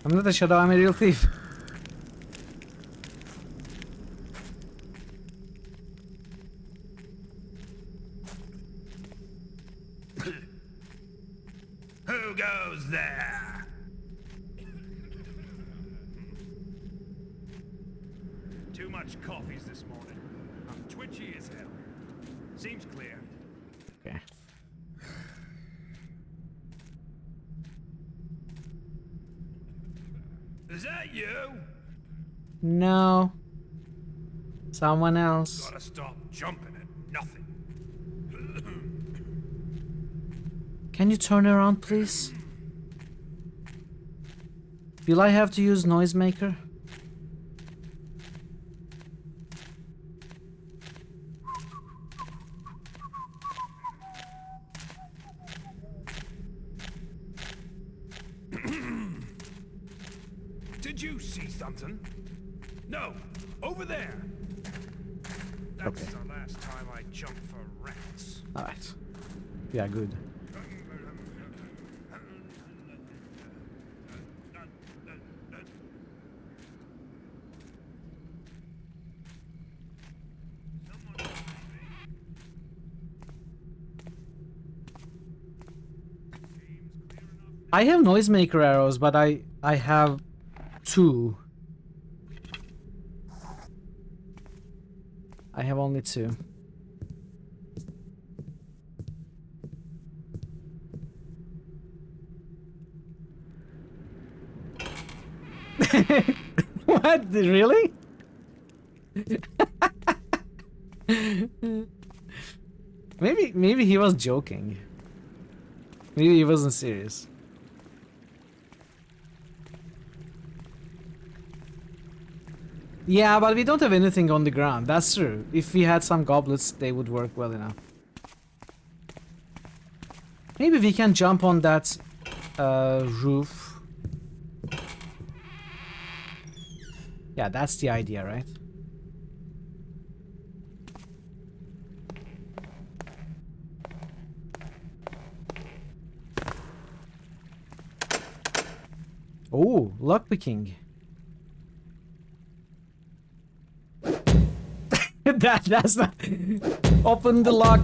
I'm not a shadow, I'm a real thief. Who goes there? Too much coffees this morning. I'm twitchy as hell. Seems clear. Okay. Is that you? No. Someone else. Gotta stop jumping at nothing. Can you turn around, please? Will I have to use noisemaker? Did you see something? No, over there. That's Okay. the last time I jumped for rats. Alright. Yeah, good. I have noisemaker arrows, but I have 2. I have only 2. What? Really? Maybe he was joking. Maybe he wasn't serious. Yeah, but we don't have anything on the ground. That's true. If we had some goblets, they would work well enough. Maybe we can jump on that roof. Yeah, that's the idea, right? Oh, lockpicking. That's not... Open the lock.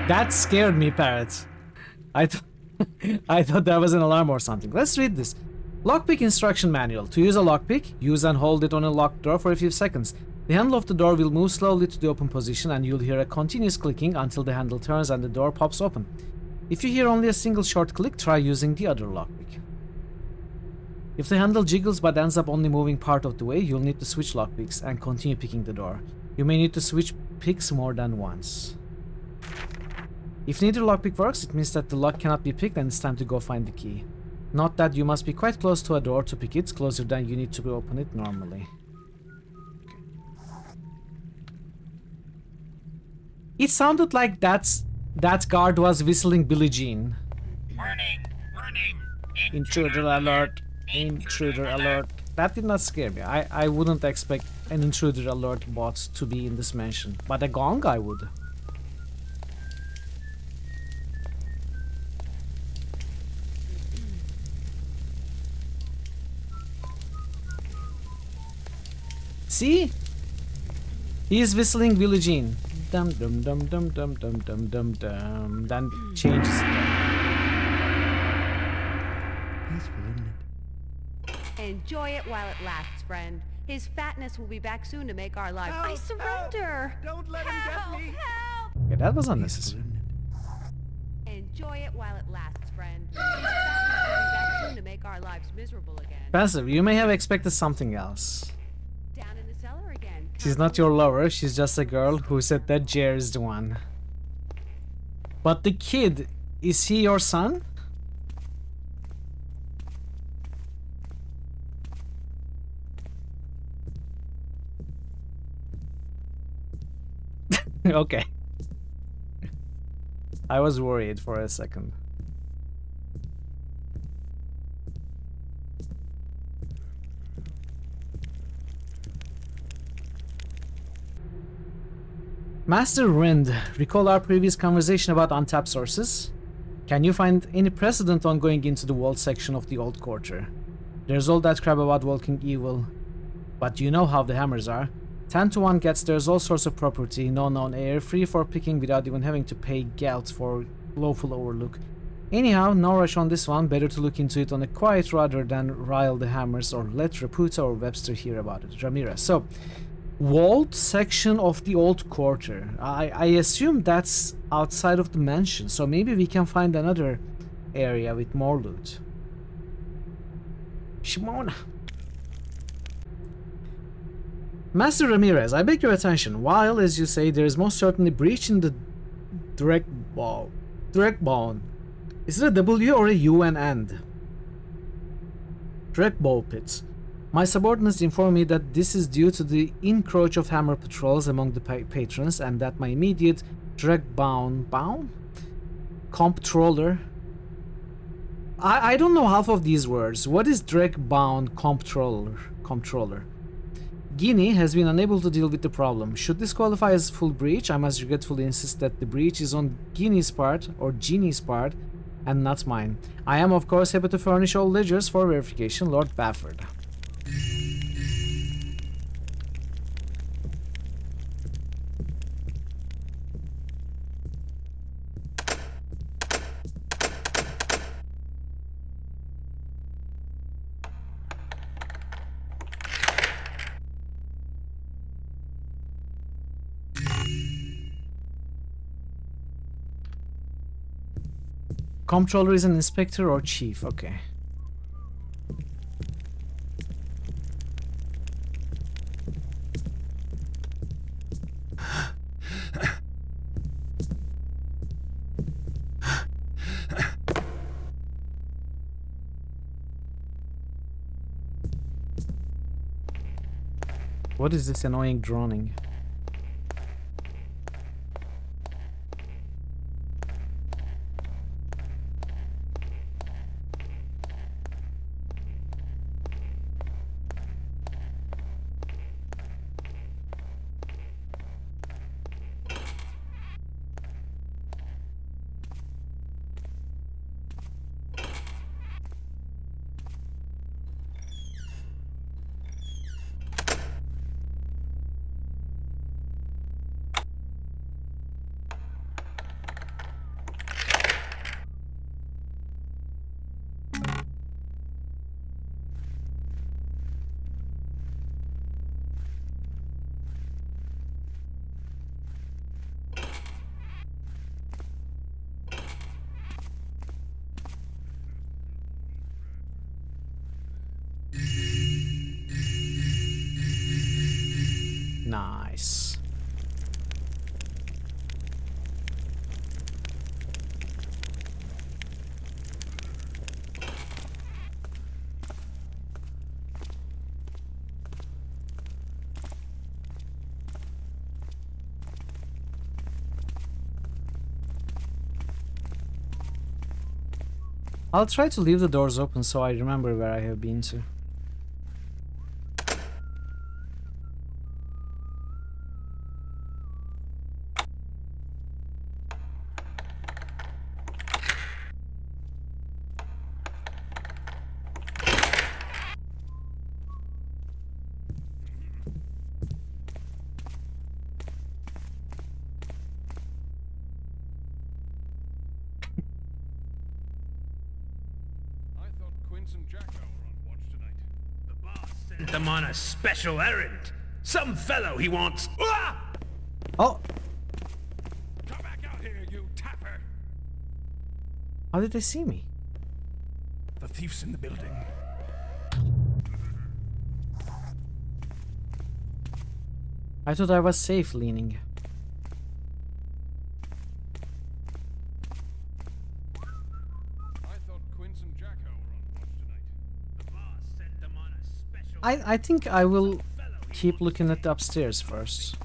That scared me, Parrot. I thought that was an alarm or something. Let's read this. Lockpick instruction manual. To use a lockpick, use and hold it on a locked door for a few seconds. The handle of the door will move slowly to the open position and you'll hear a continuous clicking until the handle turns and the door pops open. If you hear only a single short click, try using the other lockpick. If the handle jiggles but ends up only moving part of the way, you'll need to switch lockpicks and continue picking the door. You may need to switch picks more than once. If neither lockpick works, it means that the lock cannot be picked and it's time to go find the key. Note that you must be quite close to a door to pick it, closer than you need to open it normally. It sounded like that guard was whistling Billie Jean. Warning! Warning! Intruder alert! Intruder alert! That did not scare me. I wouldn't expect an intruder alert bot to be in this mansion, but a gong I would. See? He is whistling Billie Jean. Dum dum dum dum dum dum dum dum dum. Then changes it. Peaceful, isn't it? Enjoy it while it lasts, friend. His fatness will be back soon to make our lives. I surrender! Don't let him get me! Help! Yeah, that was unnecessary. Enjoy it while it lasts, friend. His fatness will be back soon to make our lives miserable again. Passive, you may have expected something else. Down in the cellar again. She's not your lover, she's just a girl who said that Jer is the one. But the kid, is he your son? Okay. I was worried for a second. Master Rind, recall our previous conversation about untapped sources? Can you find any precedent on going into the vault section of the old quarter? There's all that crap about walking evil, but you know how the hammers are. 10 to 1 gets there's all sorts of property, no known heir, free for picking without even having to pay gelt for lawful overlook. Anyhow, no rush on this one, better to look into it on a quiet rather than rile the hammers or let Raputa or Webster hear about it. Ramirez. So, vault section of the old quarter. I assume that's outside of the mansion, so maybe we can find another area with more loot. Shimona. Master Ramirez, I beg your attention. While, as you say, there is most certainly breach in the direct bone. Is it a W or a U and end? Direct bow pits. My subordinates inform me that this is due to the encroach of hammer patrols among the patrons, and that my immediate direct-bound comptroller. I don't know half of these words. What is direct-bound comptroller? Guinea has been unable to deal with the problem. Should this qualify as full breach, I must regretfully insist that the breach is on Guinea's part, or Genie's part, and not mine. I am, of course, happy to furnish all ledgers for verification, Lord Bafford. Comptroller is an inspector or chief, okay. What is this annoying droning? Nice. I'll try to leave the doors open so I remember where I have been to. Them on a special errand. Some fellow he wants. Ah! Oh! Come back out here, you tapper! How did they see me? The thief's in the building. I thought I was safe leaning. I think I will keep looking at the upstairs first.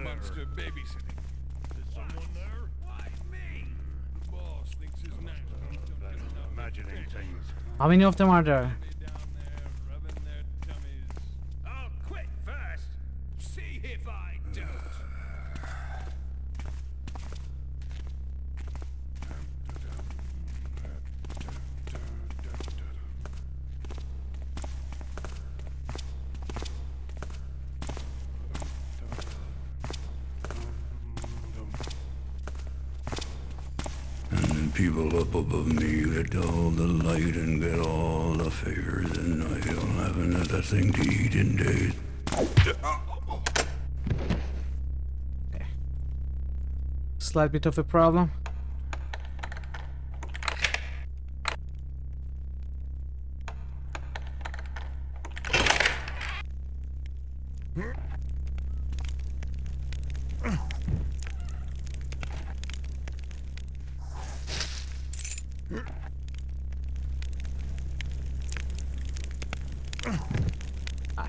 Monster babysitting. Is someone there? Why me? The boss thinks his national imagining things. How many of them are there? I'll quit first. See if I don't. People up above me get all the light and get all the favors, and I don't have another thing to eat in days. Okay. Slight bit of a problem.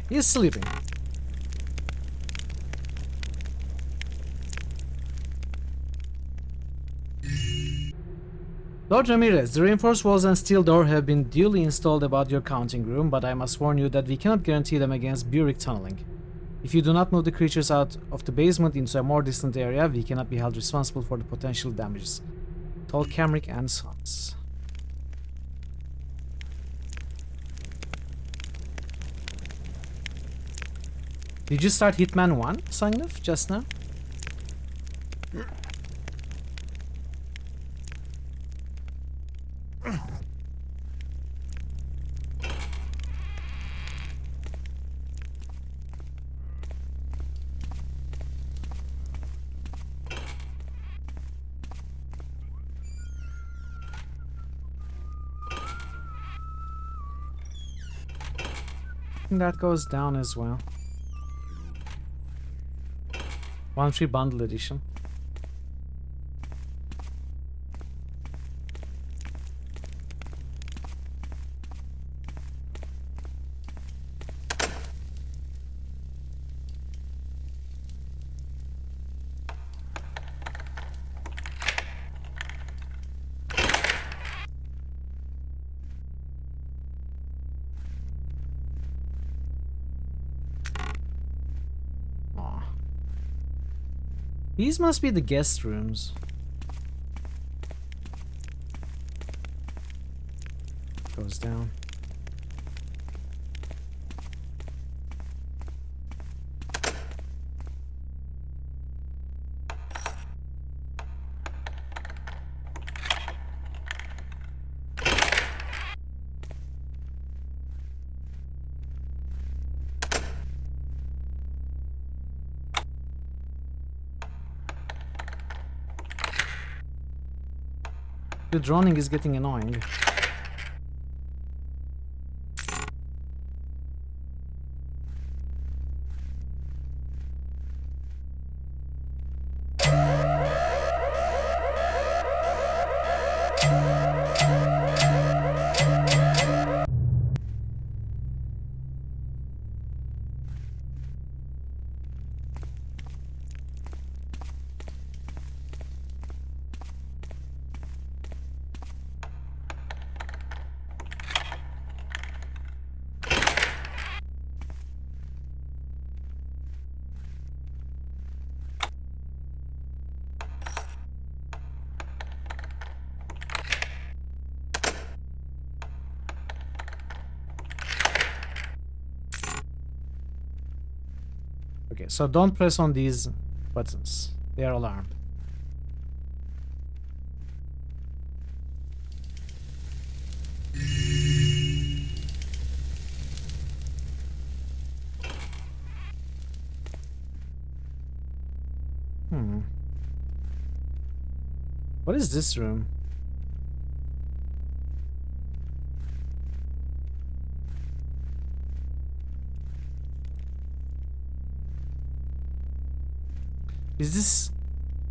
He's sleeping. Lord Ramirez, the reinforced walls and steel door have been duly installed about your counting room, but I must warn you that we cannot guarantee them against Burek tunneling. If you do not move the creatures out of the basement into a more distant area, we cannot be held responsible for the potential damages. Told Camric and Sons. Did you start Hitman 1, Sangnuf, just now? That goes down as well. 1 free bundle edition. These must be the guest rooms. goes down. The droning is getting annoying. Okay, so don't press on these buttons. They are alarmed. What is this room? Is this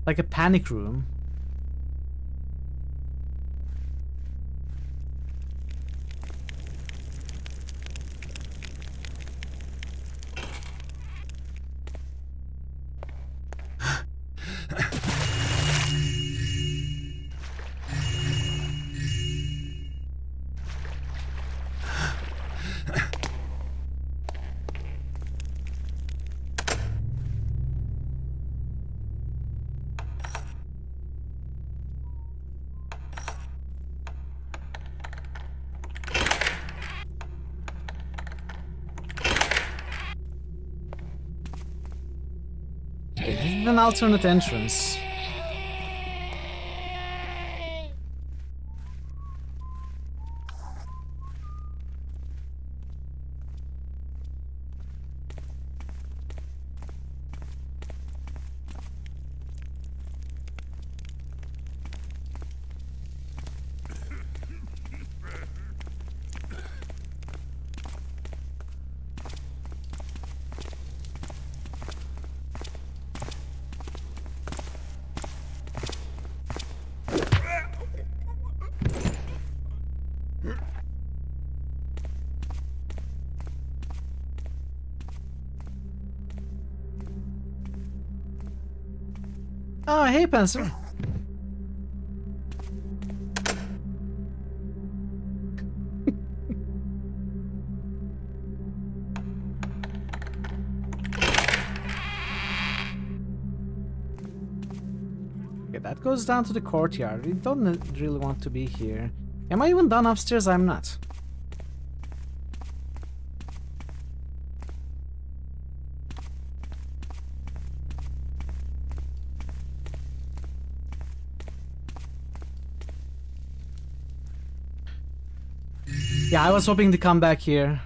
like a panic room? This is an alternate entrance. Oh, hey, Pencil. Okay, that goes down to the courtyard. We don't really want to be here. Am I even done upstairs? I'm not. Yeah, I was hoping to come back here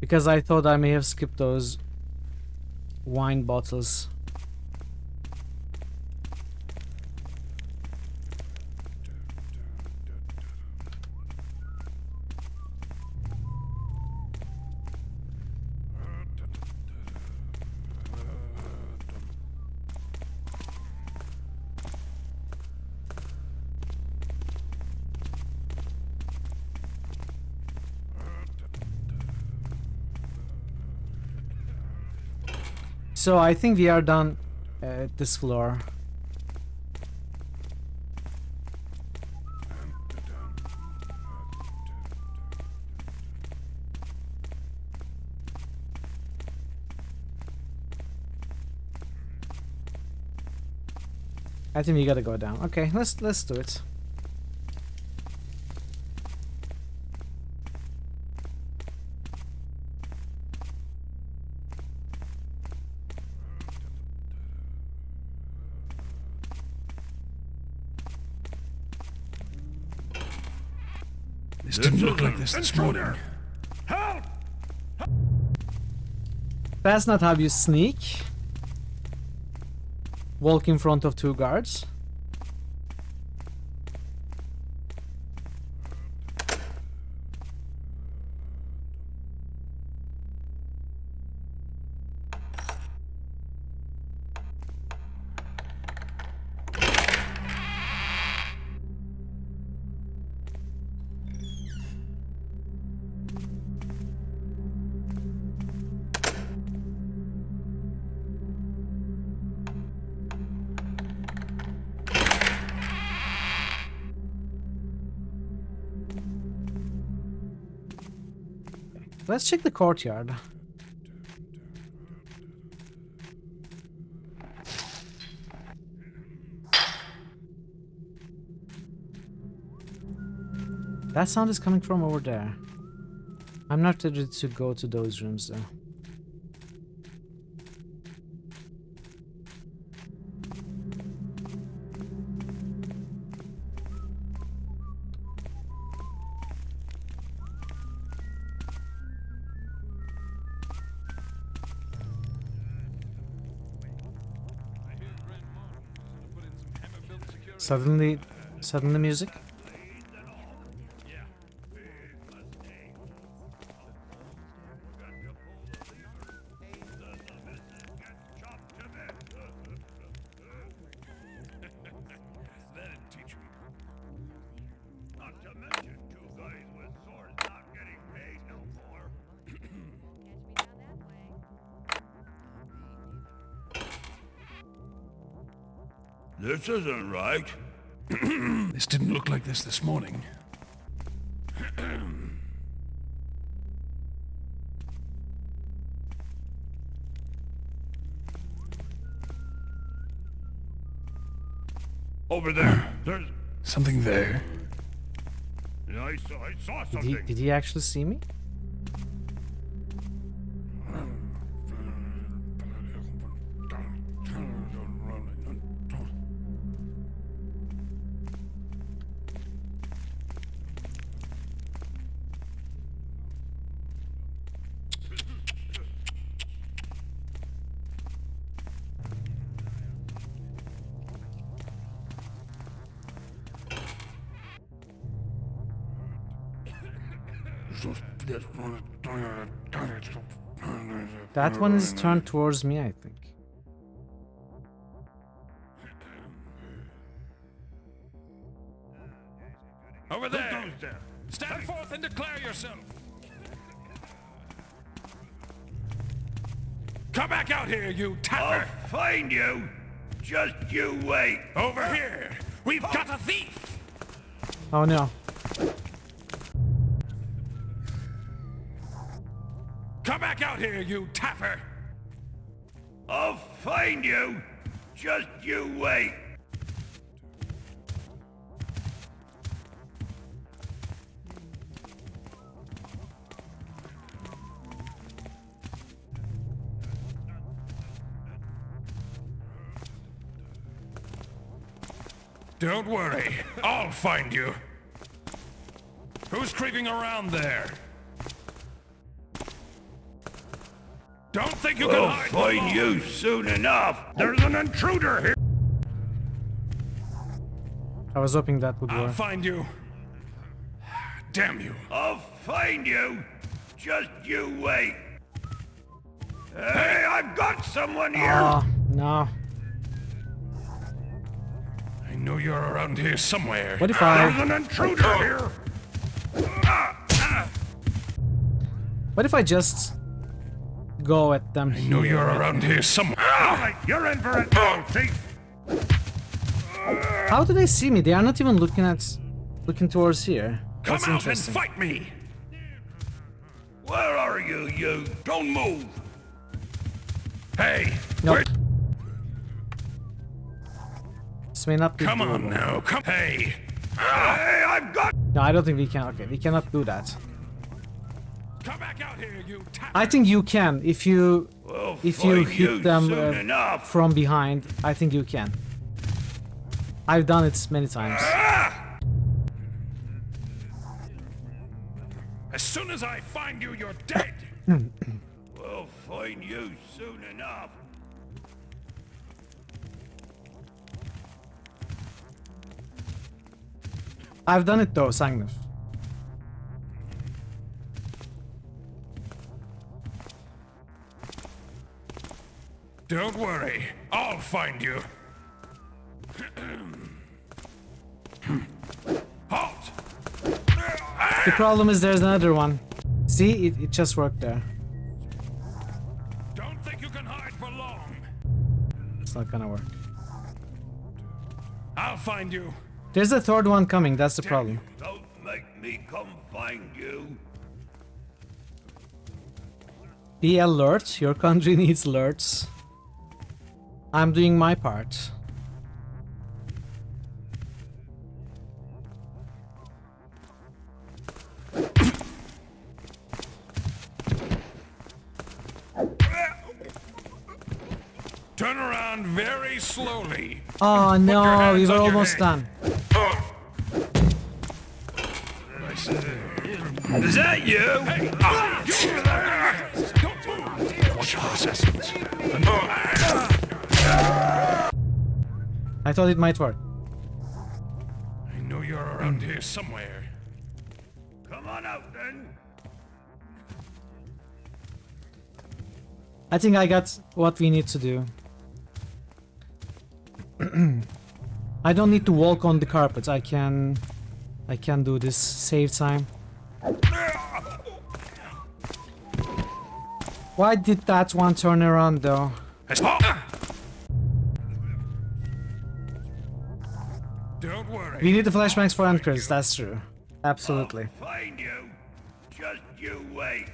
because I thought I may have skipped those wine bottles. So I think we are done at this floor. I think we gotta go down. Okay, let's do it. This didn't look like this morning. Help! That's not how you sneak. Walk in front of two guards. Let's check the courtyard. That sound is coming from over there. I'm not ready to go to those rooms though. Suddenly music. This isn't right. This didn't look like this morning. Over there. There's something there. Yeah, I saw something. Did he actually see me? That one is turned towards me, I think. Over there! Stand forth and declare yourself! Come back out here, you tapper! I'll find you! Just you wait! Over here! We've got a thief! Oh no. Come back out here, you tapper! I'll find you! Just you wait! Don't worry, I'll find you. Who's creeping around there? Don't think you can hide. We'll find you soon enough. There's an intruder here. I was hoping that would I'll work. find you. Damn you. I'll find you. Just you wait. Hey, I've got someone here. Oh, no. I know you're around here somewhere. What if I... There's an intruder here. What if I just go at them I know you're around here somewhere. All right, you're in for it now, thief. How do they see me? They are not even looking towards here. Come That's out interesting. and fight me. Where are you, you? Don't move. Hey. Nope. This may not be Come doable. on now. Come. Hey. Hey, I've got. No, I don't think we can. Okay, we cannot do that. Come back out here, you tapper. I think you can if you find hit them soon enough. from behind. I think you can. I've done it many times. soon as I find you, you're dead. We'll find you soon enough. I've done it though, Sangnif. Don't worry, I'll find you. Halt! The problem is there's another one. See, it just worked there. Don't think you can hide for long. It's not gonna work. I'll find you. There's a third one coming, that's the problem. Don't make me come find you. Be alert, your country needs alerts. I'm doing my part. Turn around very slowly. Oh no, we were almost done. Is that you? Hey, don't move. Watch your assassins. I thought it might work. I know you're around here somewhere. Come on out then. I think I got what we need to do. I don't need to walk on the carpet. I can do this. Save time. Why did that one turn around though? Don't worry. We need the flashbangs for anchors, that's true. Absolutely. I'll find you. Just you wait.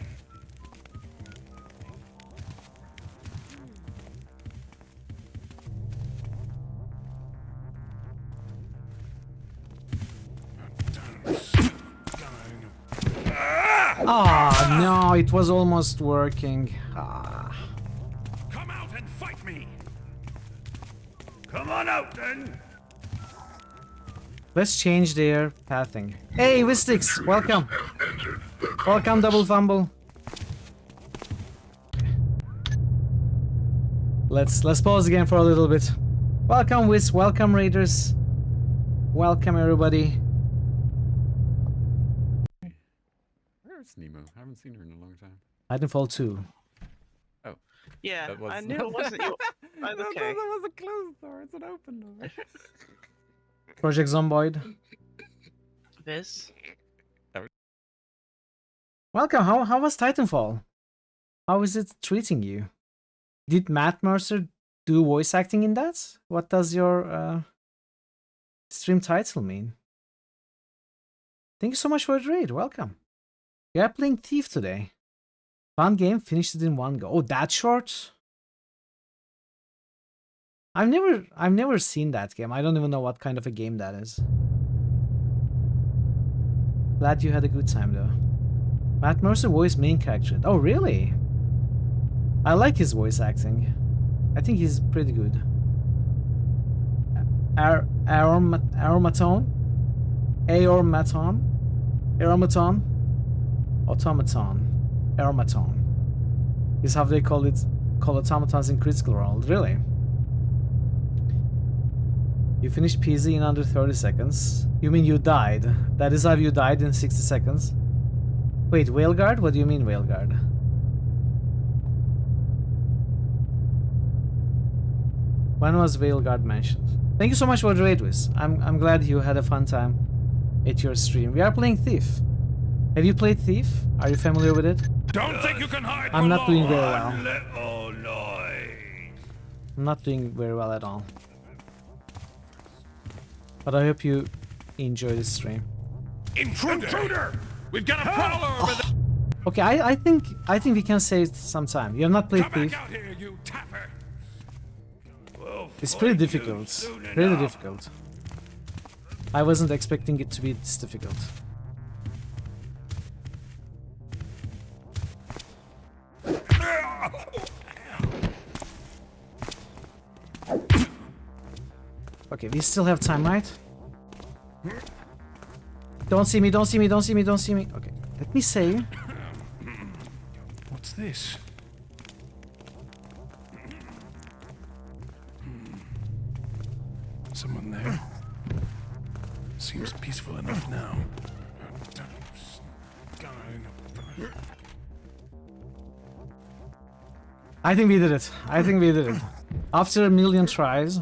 Ah, no, it was almost working. Ah. Come out and fight me. Come on out then. Let's change their pathing. Hey, Wistix, welcome. Welcome, Double Fumble. Let's pause again for a little bit. Welcome, Wiz. Welcome, Raiders. Welcome, everybody. Where's Nemo? I haven't seen her in a long time. Titanfall 2. Oh. Yeah, that was... I knew it wasn't you. I Okay. thought that was a closed door. It's an open door. Project Zomboid. This. Welcome. How was Titanfall? How is it treating you? Did Matt Mercer do voice acting in that? What does your stream title mean? Thank you so much for the raid. Welcome. We are playing Thief today. Fun game, finished it in one go. Oh, that short? I've never seen that game. I don't even know what kind of a game that is. Glad you had a good time though. Matt Mercer voiced main character. Oh really? I like his voice acting. I think he's pretty good. Aromaton? Aromaton is how they call automatons in Critical Role. Really? You finished PZ in under 30 seconds. You mean you died? That is how you died in 60 seconds? Wait, Whaleguard? What do you mean Whaleguard? When was Whaleguard mentioned? Thank you so much for the raid, Wiz. I'm glad you had a fun time at your stream. We are playing Thief. Have you played Thief? Are you familiar with it? Don't think you can hide. I'm not doing very well. Little noise. I'm not doing very well at all. But I hope you enjoy this stream. Intruder! We've got a prowler over there. Okay, I think we can save some time. You have not played Thief. Out here, you tapper. It's pretty difficult. Really difficult. I wasn't expecting it to be this difficult. Okay, we still have time, right? Don't see me, don't see me, don't see me, don't see me. Okay, Let me save. What's this? Someone there? Seems peaceful enough now. I think we did it. I think we did it. After a million tries.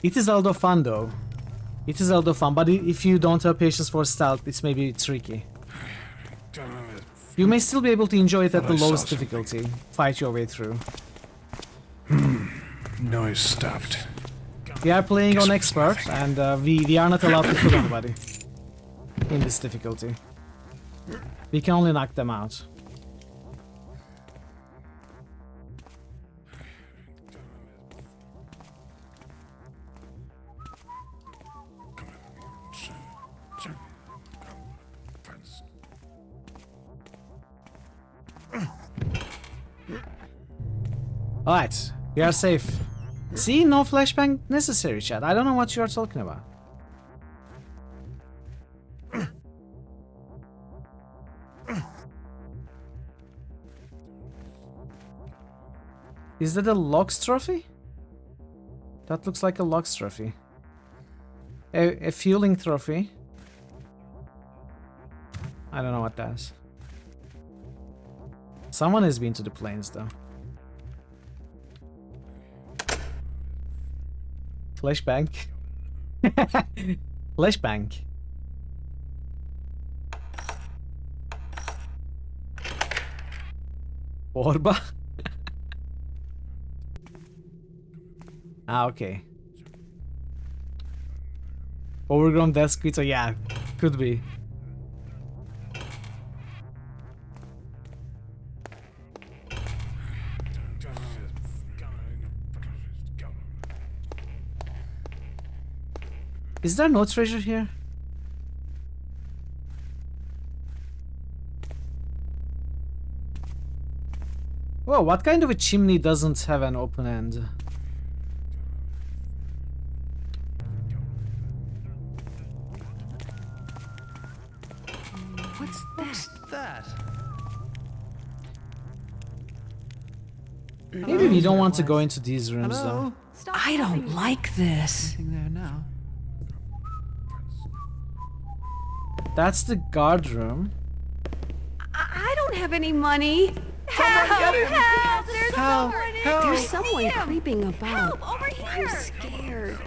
It is a lot of fun though. It is a lot of fun, but if you don't have patience for stealth, it's maybe tricky. You may still be able to enjoy it at the lowest difficulty. Fight your way through. Noise stopped. We are playing on expert, and we are not allowed to kill anybody in this difficulty. We can only knock them out. Alright, we are safe. See, no flashbang necessary, chat. I don't know what you are talking about. Is that a Lux trophy? That looks like a Lux trophy. A fueling trophy. I don't know what that is. Someone has been to the plains though. Flashbang. Flashbang. Orba? Ah, okay. Overgrown death squid, so yeah, could be. Is there no treasure here? Whoa, what kind of a chimney doesn't have an open end? What's that? Maybe we don't want to go into these rooms though. I don't like this. Nothing there now. That's the guard room. I don't have any money. Help! Help! There's Help! someone in Help! here. There's someone creeping about. Help! Over here! I'm scared.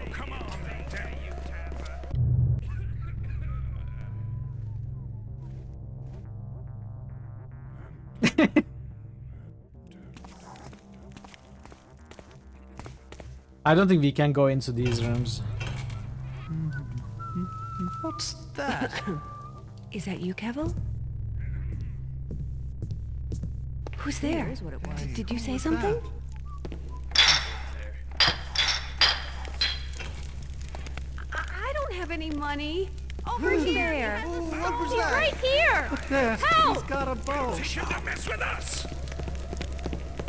I don't think we can go into these rooms. What's that? Is that you, Kevel? Who's there? Here's what it was. Did you say something? I don't have any money. Over Who's here. there? He's that? right here. Look there. Help! He's got a bow. Shouldn't mess with us.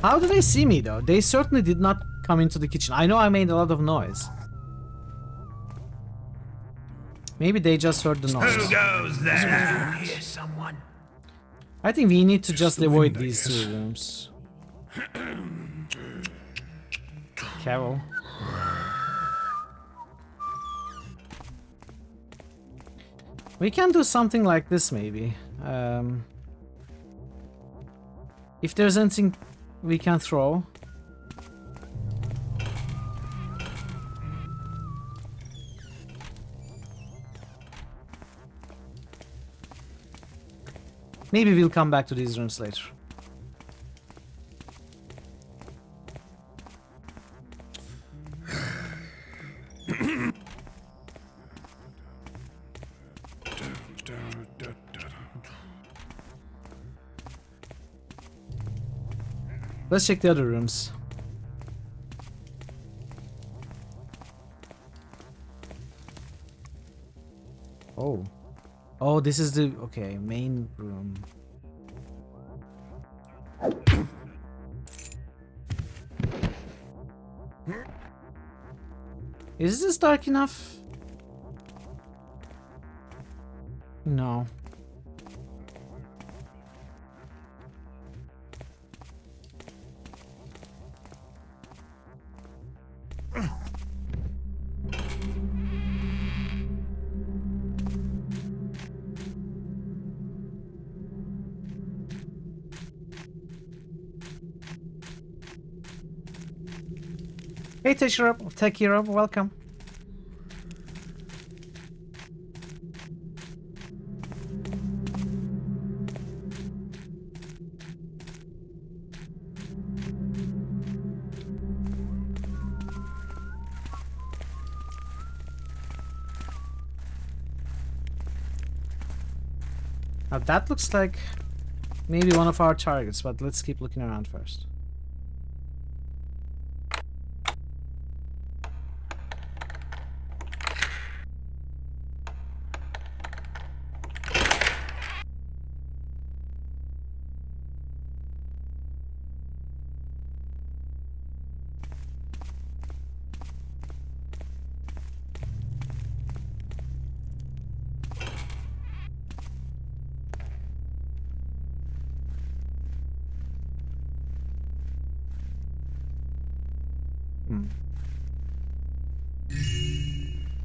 How do they see me though? They certainly did not come into the kitchen. I know I made a lot of noise. Maybe they just heard the noise. Who goes there? Here's someone. I think we need to just avoid these two rooms. Carol. We can do something like this maybe. If there's anything we can throw. Maybe we'll come back to these rooms later. Let's check the other rooms. Oh. Oh, this is the... okay, main room. Is this dark enough? No. Hey Tech Hero, welcome. Now that looks like maybe one of our targets, but let's keep looking around first.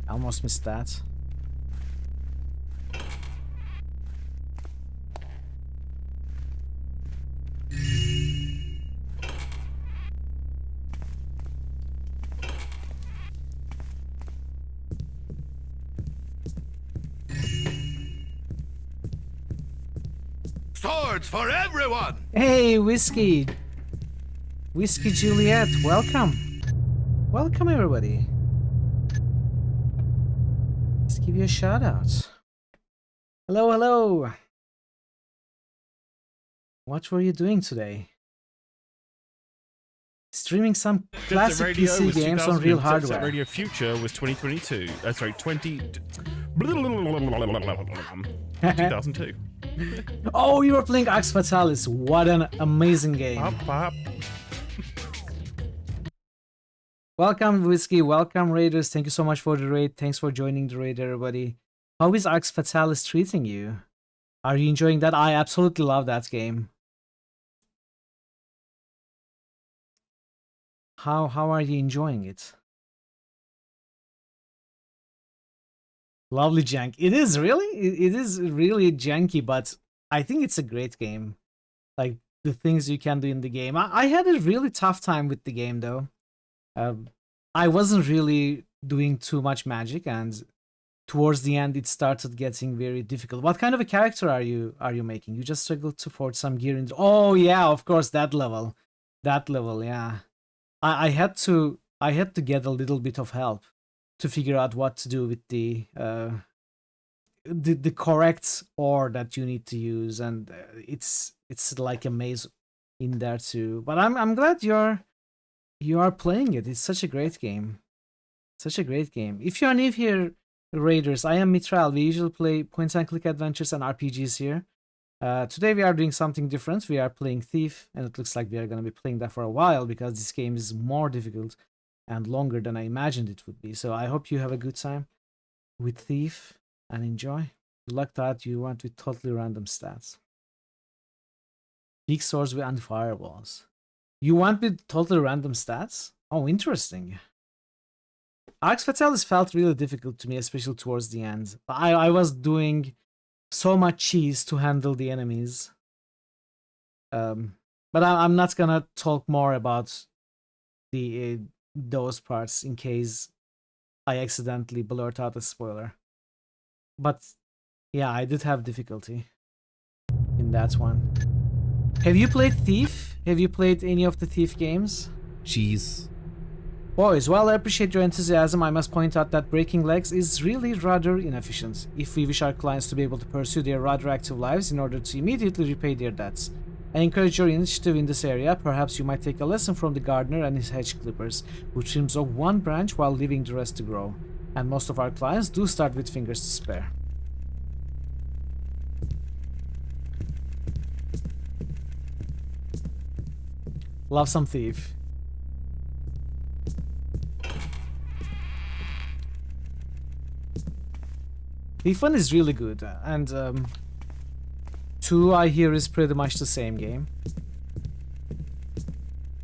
Almost missed that. Swords for everyone! Hey, Whiskey Juliet, welcome. Welcome, everybody. Let's give you a shout out. Hello, hello. What were you doing today? Streaming some classic Radio PC was games 2000 on real and hardware. Jet Set Radio Future was 2022. Sorry, 2002. Oh, you were playing Axe Fatalis. What an amazing game. Welcome, Whiskey. Welcome, Raiders. Thank you so much for the raid. Thanks for joining the raid, everybody. How is Axe Fatalis treating you? Are you enjoying that? I absolutely love that game. How are you enjoying it? Lovely jank. It is really, it is really janky, but I think it's a great game. Like the things you can do in the game. I had a really tough time with the game though. I wasn't really doing too much magic, and towards the end it started getting very difficult. What kind of a character are you making? You just struggled to forge some gear in. Oh yeah, of course, that level, yeah. I had to get a little bit of help to figure out what to do with the correct ore that you need to use, and it's like a maze in there too. But I'm glad you are playing it. It's such a great game. Such a great game. If you are new here, Raiders, I am Mitral. We usually play point and click adventures and RPGs here. Today we are doing something different. We are playing Thief, and it looks like we are going to be playing that for a while because this game is more difficult and longer than I imagined it would be. So I hope you have a good time with Thief and enjoy. You lucked out, you went with totally random stats. Big swords and fireballs. You went with totally random stats? Oh, interesting. Arx Fatalis felt really difficult to me, especially towards the end. I was doing so much cheese to handle the enemies. But I'm not gonna talk more about the those parts in case I accidentally blurt out a spoiler. But yeah, I did have difficulty in that one. Have you played Thief? Have you played any of the Thief games? Cheese. Boys, while I appreciate your enthusiasm, I must point out that breaking legs is really rather inefficient if we wish our clients to be able to pursue their rather active lives in order to immediately repay their debts. I encourage your initiative in this area. Perhaps you might take a lesson from the gardener and his hedge clippers, who trims off one branch while leaving the rest to grow. And most of our clients do start with fingers to spare. Love some Thief. Thief 1 is really good, and 2 I hear is pretty much the same game.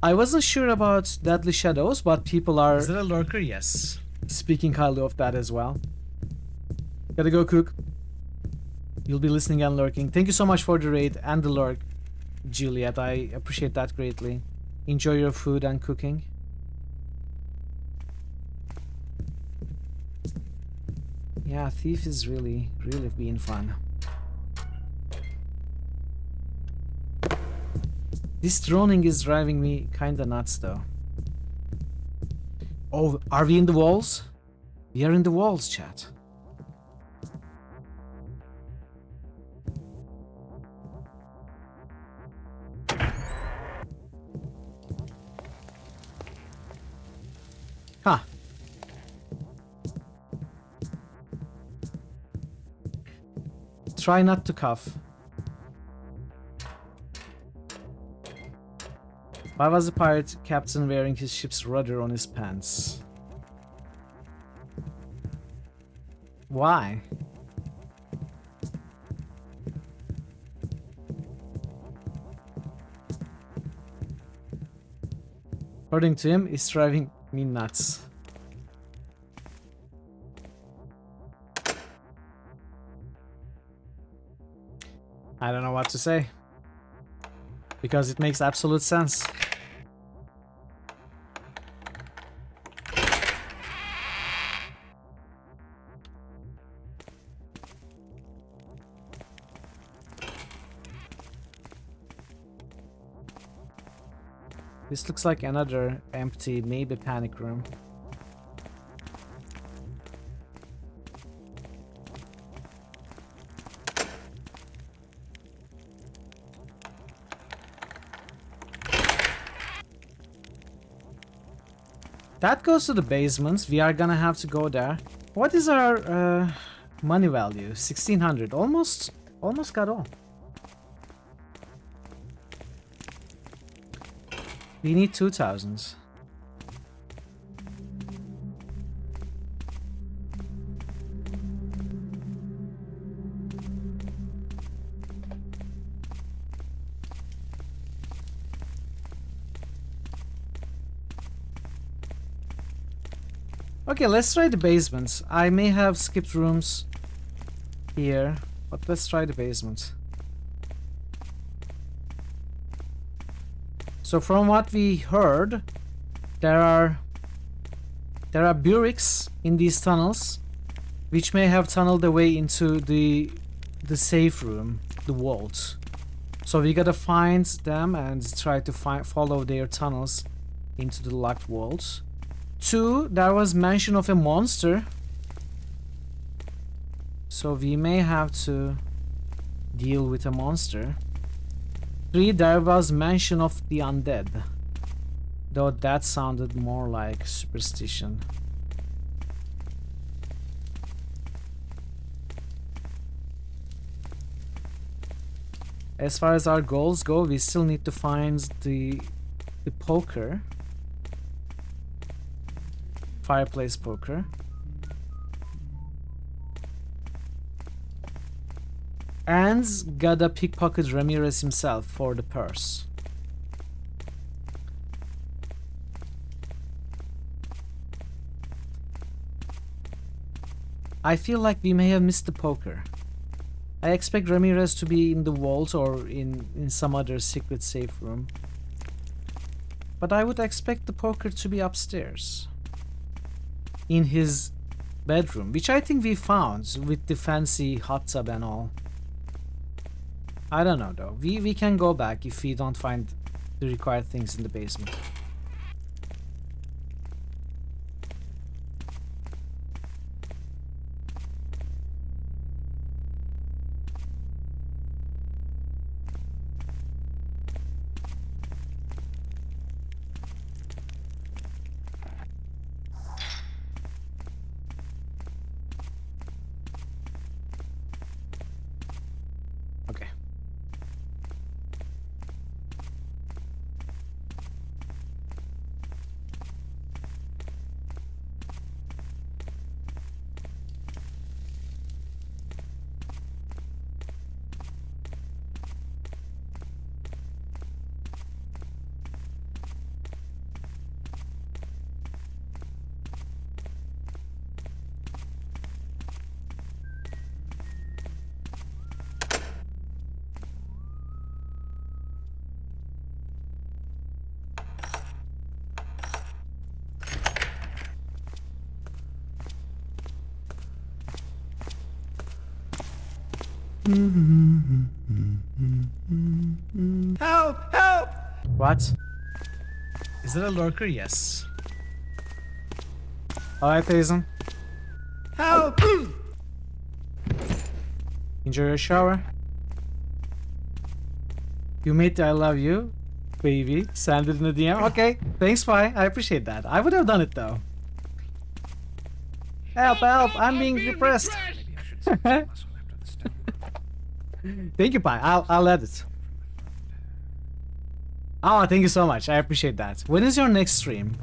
I wasn't sure about Deadly Shadows, but people are... Is it a lurker? Yes. Speaking highly of that as well. Gotta go cook. You'll be listening and lurking. Thank you so much for the raid and the lurk, Juliet. I appreciate that greatly. Enjoy your food and cooking. Yeah, Thief is really being fun. This droning is driving me kinda nuts though. Oh, are we in the walls? We are in the walls, chat. Huh. Try not to cough. Why was the pirate captain wearing his ship's rudder on his pants? Why? According to him, it's driving me nuts. I don't know what to say. Because it makes absolute sense. This looks like another empty, maybe panic room. That goes to the basements. We are gonna have to go there. What is our money value? 1600. Almost got all. We need 2000. Okay, let's try the basements. I may have skipped rooms here, but let's try the basement. So from what we heard, there are burricks in these tunnels, which may have tunneled their way into the safe room, the vault. So we gotta find them and try to follow their tunnels into the locked vaults. 2, there was mention of a monster, so we may have to deal with a monster. 3, there was mention of the undead, though that sounded more like superstition. As far as our goals go, we still need to find the poker. Fireplace poker. And gotta pickpocket Ramirez himself for the purse. I feel like we may have missed the poker. I expect Ramirez to be in the vault or in some other secret safe room. But I would expect the poker to be upstairs. In his bedroom, which I think we found with the fancy hot tub and all. I don't know though. We can go back if we don't find the required things in the basement. Help! Help! What? Is it a lurker? Yes. Alright, Hazen. Help! Enjoy your shower. You made the I love you, baby. Send it in the DM. Okay, thanks, Pi. I appreciate that. I would have done it though. Help, help! I'm being depressed. Thank you, Pi. I'll add it. Oh, thank you so much. I appreciate that. When is your next stream?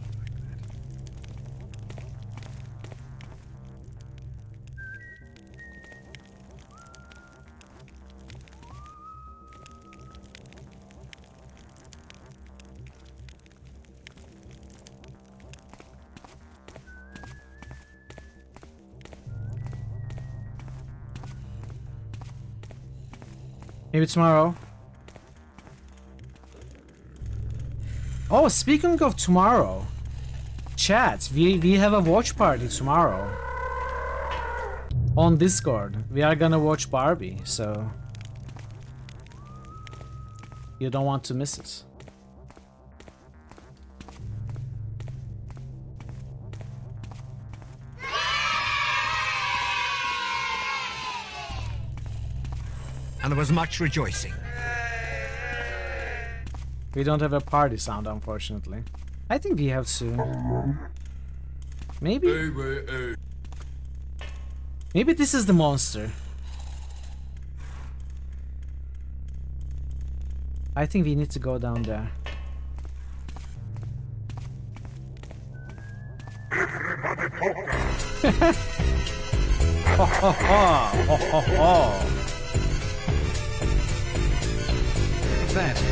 Maybe tomorrow. Oh, speaking of tomorrow, chat, we have a watch party tomorrow on Discord. We are gonna watch Barbie, so you don't want to miss it. And there was much rejoicing. We don't have a party sound, unfortunately. I think we have soon. Maybe? Maybe this is the monster. I think we need to go down there. Ho ho ho! Ho ho ho! What's that?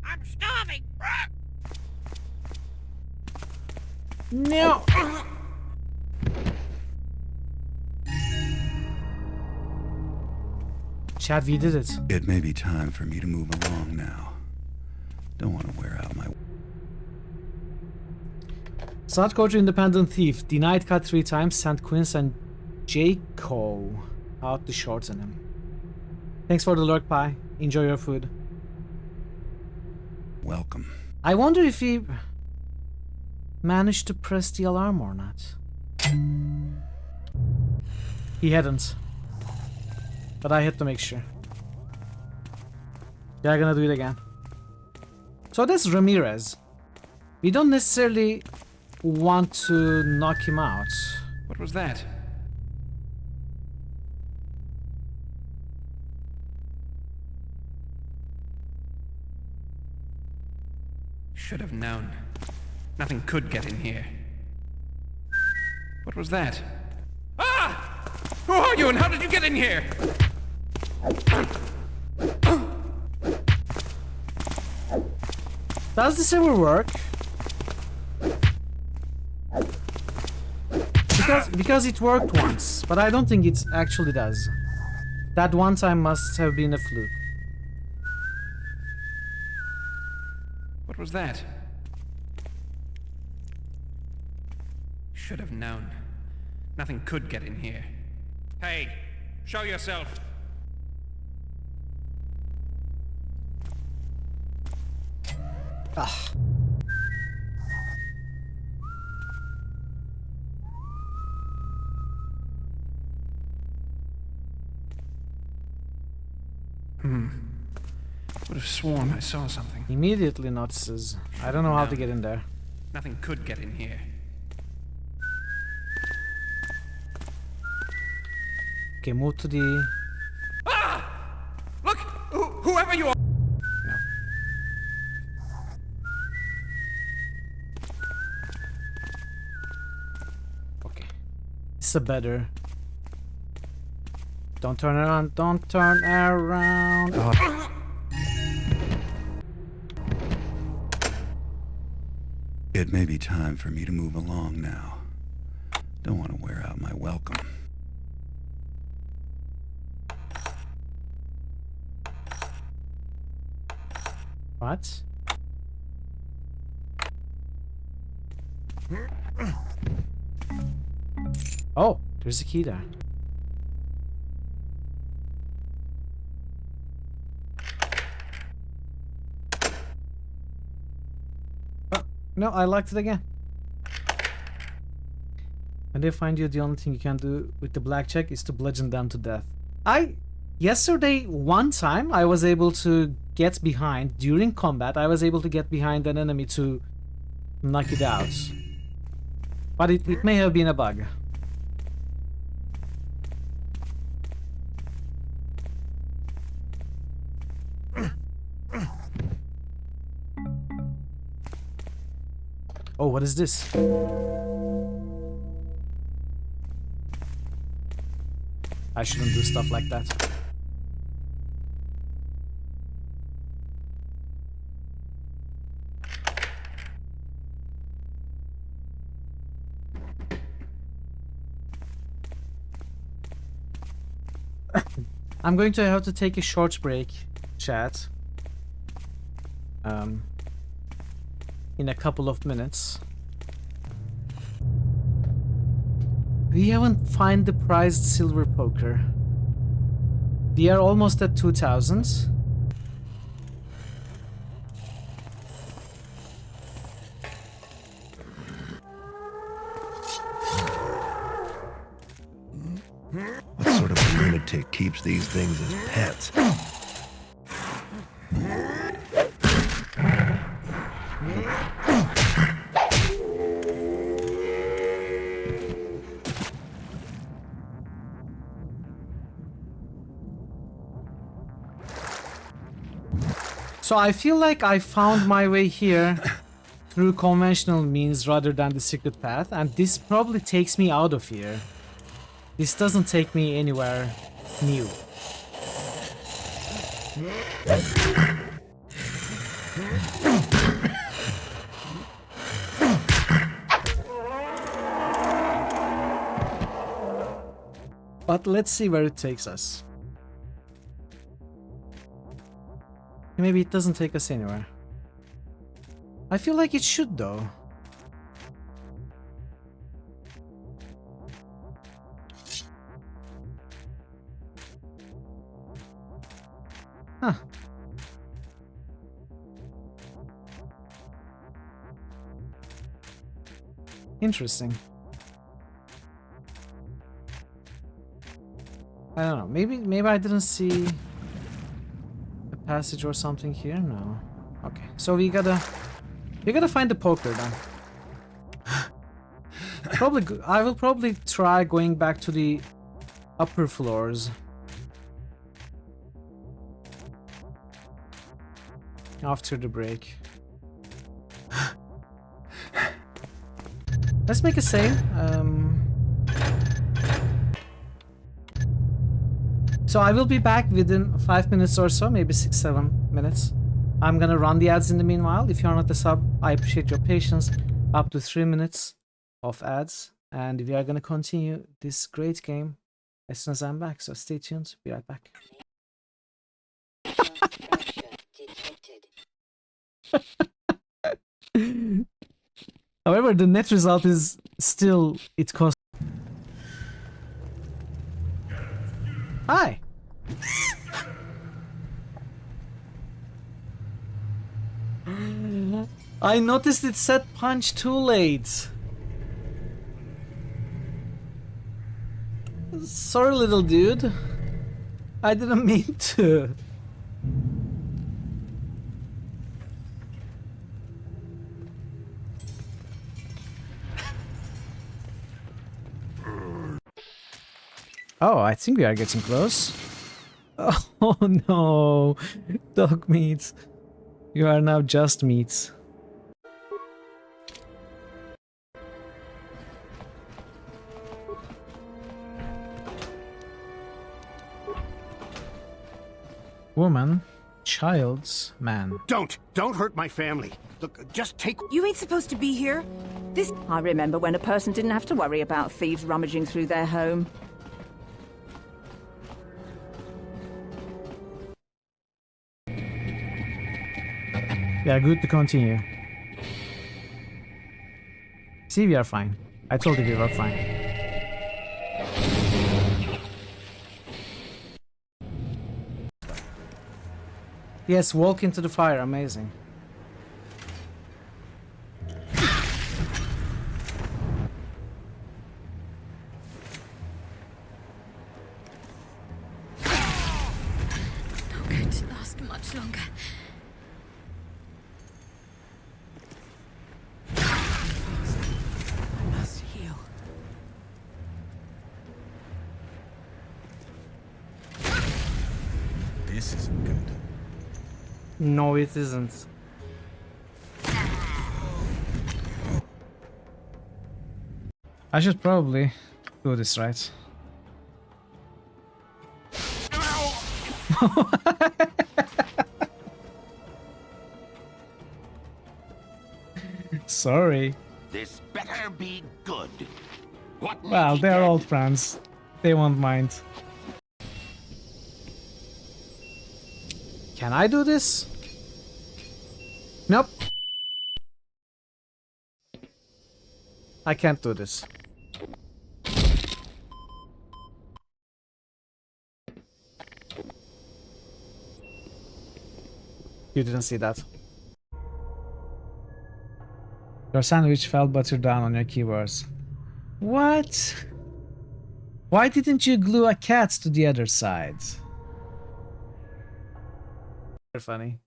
I'm starving. No. Chad, we did it. It may be time for me to move along now. Don't want to wear out my... South Korea Independent Thief. Denied cut 3 times. Sent Quince and Jayco out to shorten him. Thanks for the lurk, Pie. Enjoy your food. Welcome. I wonder if he managed to press the alarm or not. He hadn't. But I had to make sure. Yeah, I'm gonna do it again. So that's Ramirez. We don't necessarily want to knock him out. What was that? Should have known. Nothing could get in here. What was that? Ah! Who are you and how did you get in here? Does this ever work? Because it worked once, but I don't think it actually does. That one time must have been a fluke. What was that? Should have known. Nothing could get in here. Hey, show yourself. Ah. Would have sworn I saw something. Immediately notices. I don't know how to get in there. Nothing could get in here. Okay, move to the... Ah! Look! Whoever you are! No. Okay. It's a better... Don't turn around, don't turn around. Oh. It may be time for me to move along now. Don't want to wear out my welcome. What? Oh, there's a key there. No, I liked it again. When they find you, the only thing you can do with the blackjack is to bludgeon them to death. Yesterday, one time, I was able to get behind, during combat, I was able to get behind an enemy to knock it out. But it may have been a bug. Oh, what is this? I shouldn't do stuff like that. I'm going to have to take a short break, chat. In a couple of minutes. We haven't found the prized silver poker. We are almost at 2000. What sort of a lunatic keeps these things as pets? So I feel like I found my way here through conventional means rather than the secret path, and this probably takes me out of here. This doesn't take me anywhere new. But let's see where it takes us. Maybe it doesn't take us anywhere. I feel like it should though. Huh. Interesting. I don't know. Maybe I didn't see a passage or something here. No. Okay. So we gotta find the poker then. I will probably try going back to the upper floors after the break. Let's make a save. So I will be back within 5 minutes or so, maybe 6-7 minutes. I'm gonna run the ads in the meanwhile. If you're not a sub, I appreciate your patience. Up to 3 minutes of ads, and we are gonna continue this great game as soon as I'm back. So stay tuned. Be right back. However, the net result is still it costs. Hi. I noticed it said punch too late. Sorry, little dude. I didn't mean to. Oh, I think we are getting close. Oh no, dog meat. You are now just meat. Woman, child's man. Don't hurt my family. Look, just take... You ain't supposed to be here. I remember when a person didn't have to worry about thieves rummaging through their home. We are good to continue. See, we are fine. I told you we were fine. Yes, walk into the fire. Amazing. won't last much longer. I must heal. This isn't good. No, it isn't. I should probably do this right. Sorry. This better be good. What Well, they're old friends. They won't mind. Can I do this? Nope. I can't do this. You didn't see that. Your sandwich fell buttered down on your keyboards. What? Why didn't you glue a cat to the other side? Very funny.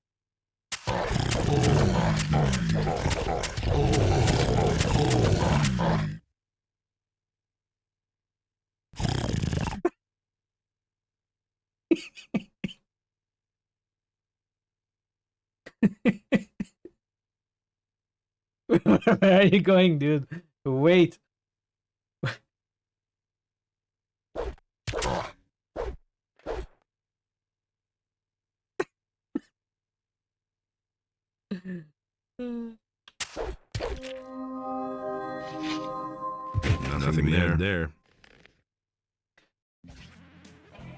Where are you going, dude? Wait. Nothing there.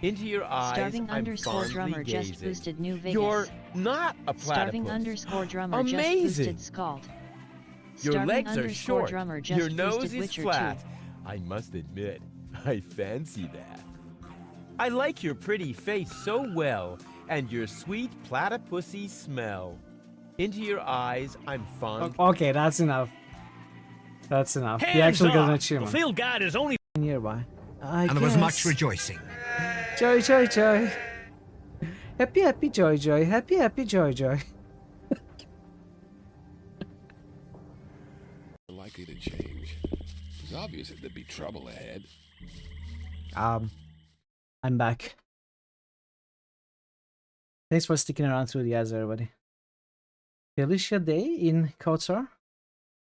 Into your eyes, Starving I'm underscore fondly drummer just gazing. boosted New Vegas. You're not a platypus. Starving underscore drummer just Amazing. boosted Scald. Your Starving legs are underscore short. drummer just Your nose boosted is Witcher flat. 2. I must admit, I fancy that. I like your pretty face so well, and your sweet platypusy smell. Into your eyes, I'm fond. Okay, that's enough. That's enough. You Hands actually got an off. achievement. The field guide is only Nearby. And there was much rejoicing. Joy, joy, joy. Happy, happy, joy, joy. Happy, happy, joy, joy. Likely to change. It's obvious that there'd be trouble ahead. I'm back. Thanks for sticking around through the ads, everybody. Felicia Day in Kotsar?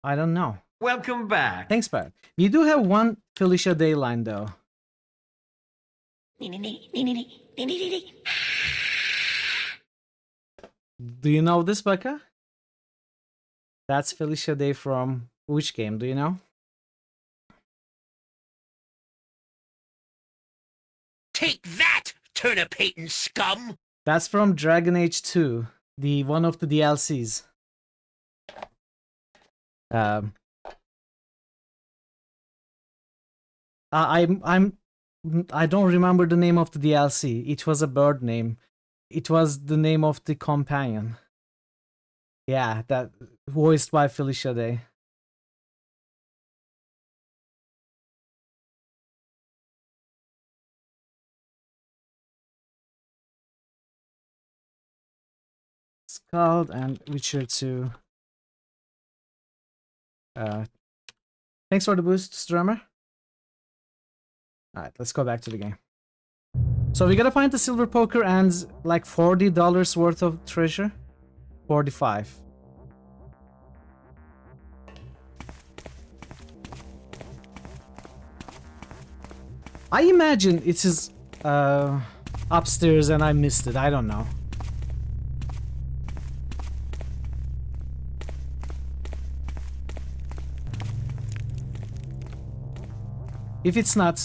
I don't know. Welcome back. Thanks, Pat. We do have one Felicia Day line, though. Do you know this, Becca? That's Felicia Day from which game? Do you know? Take that, turnip-hating scum! That's from Dragon Age 2, the one of the DLCs. I don't remember the name of the DLC. It was a bird name. It was the name of the companion. Yeah, that voiced by Felicia Day. Scald and Witcher 2. Thanks for the boost, Strummer. Alright, let's go back to the game. So we gotta find the silver poker and like $40 worth of treasure. 45. I imagine it is upstairs and I missed it. I don't know. If it's not,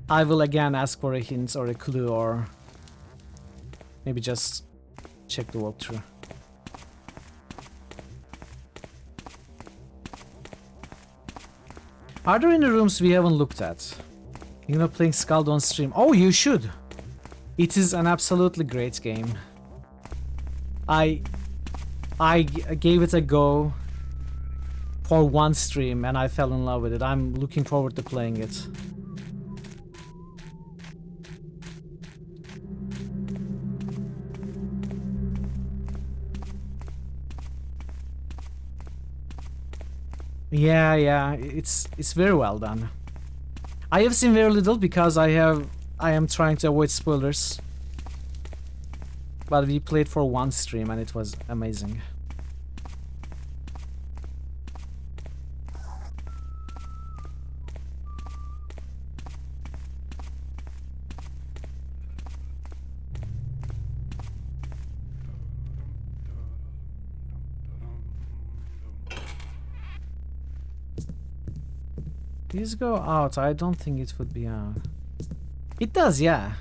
I will again ask for a hint or a clue, or maybe just check the walkthrough. Are there any rooms we haven't looked at? You're not playing Scald on stream. Oh, you should! It is an absolutely great game. I gave it a go for one stream and I fell in love with it. I'm looking forward to playing it. Yeah, it's very well done. I have seen very little because I am trying to avoid spoilers. But we played for one stream and it was amazing. These go out. I don't think it would be out. It does, yeah.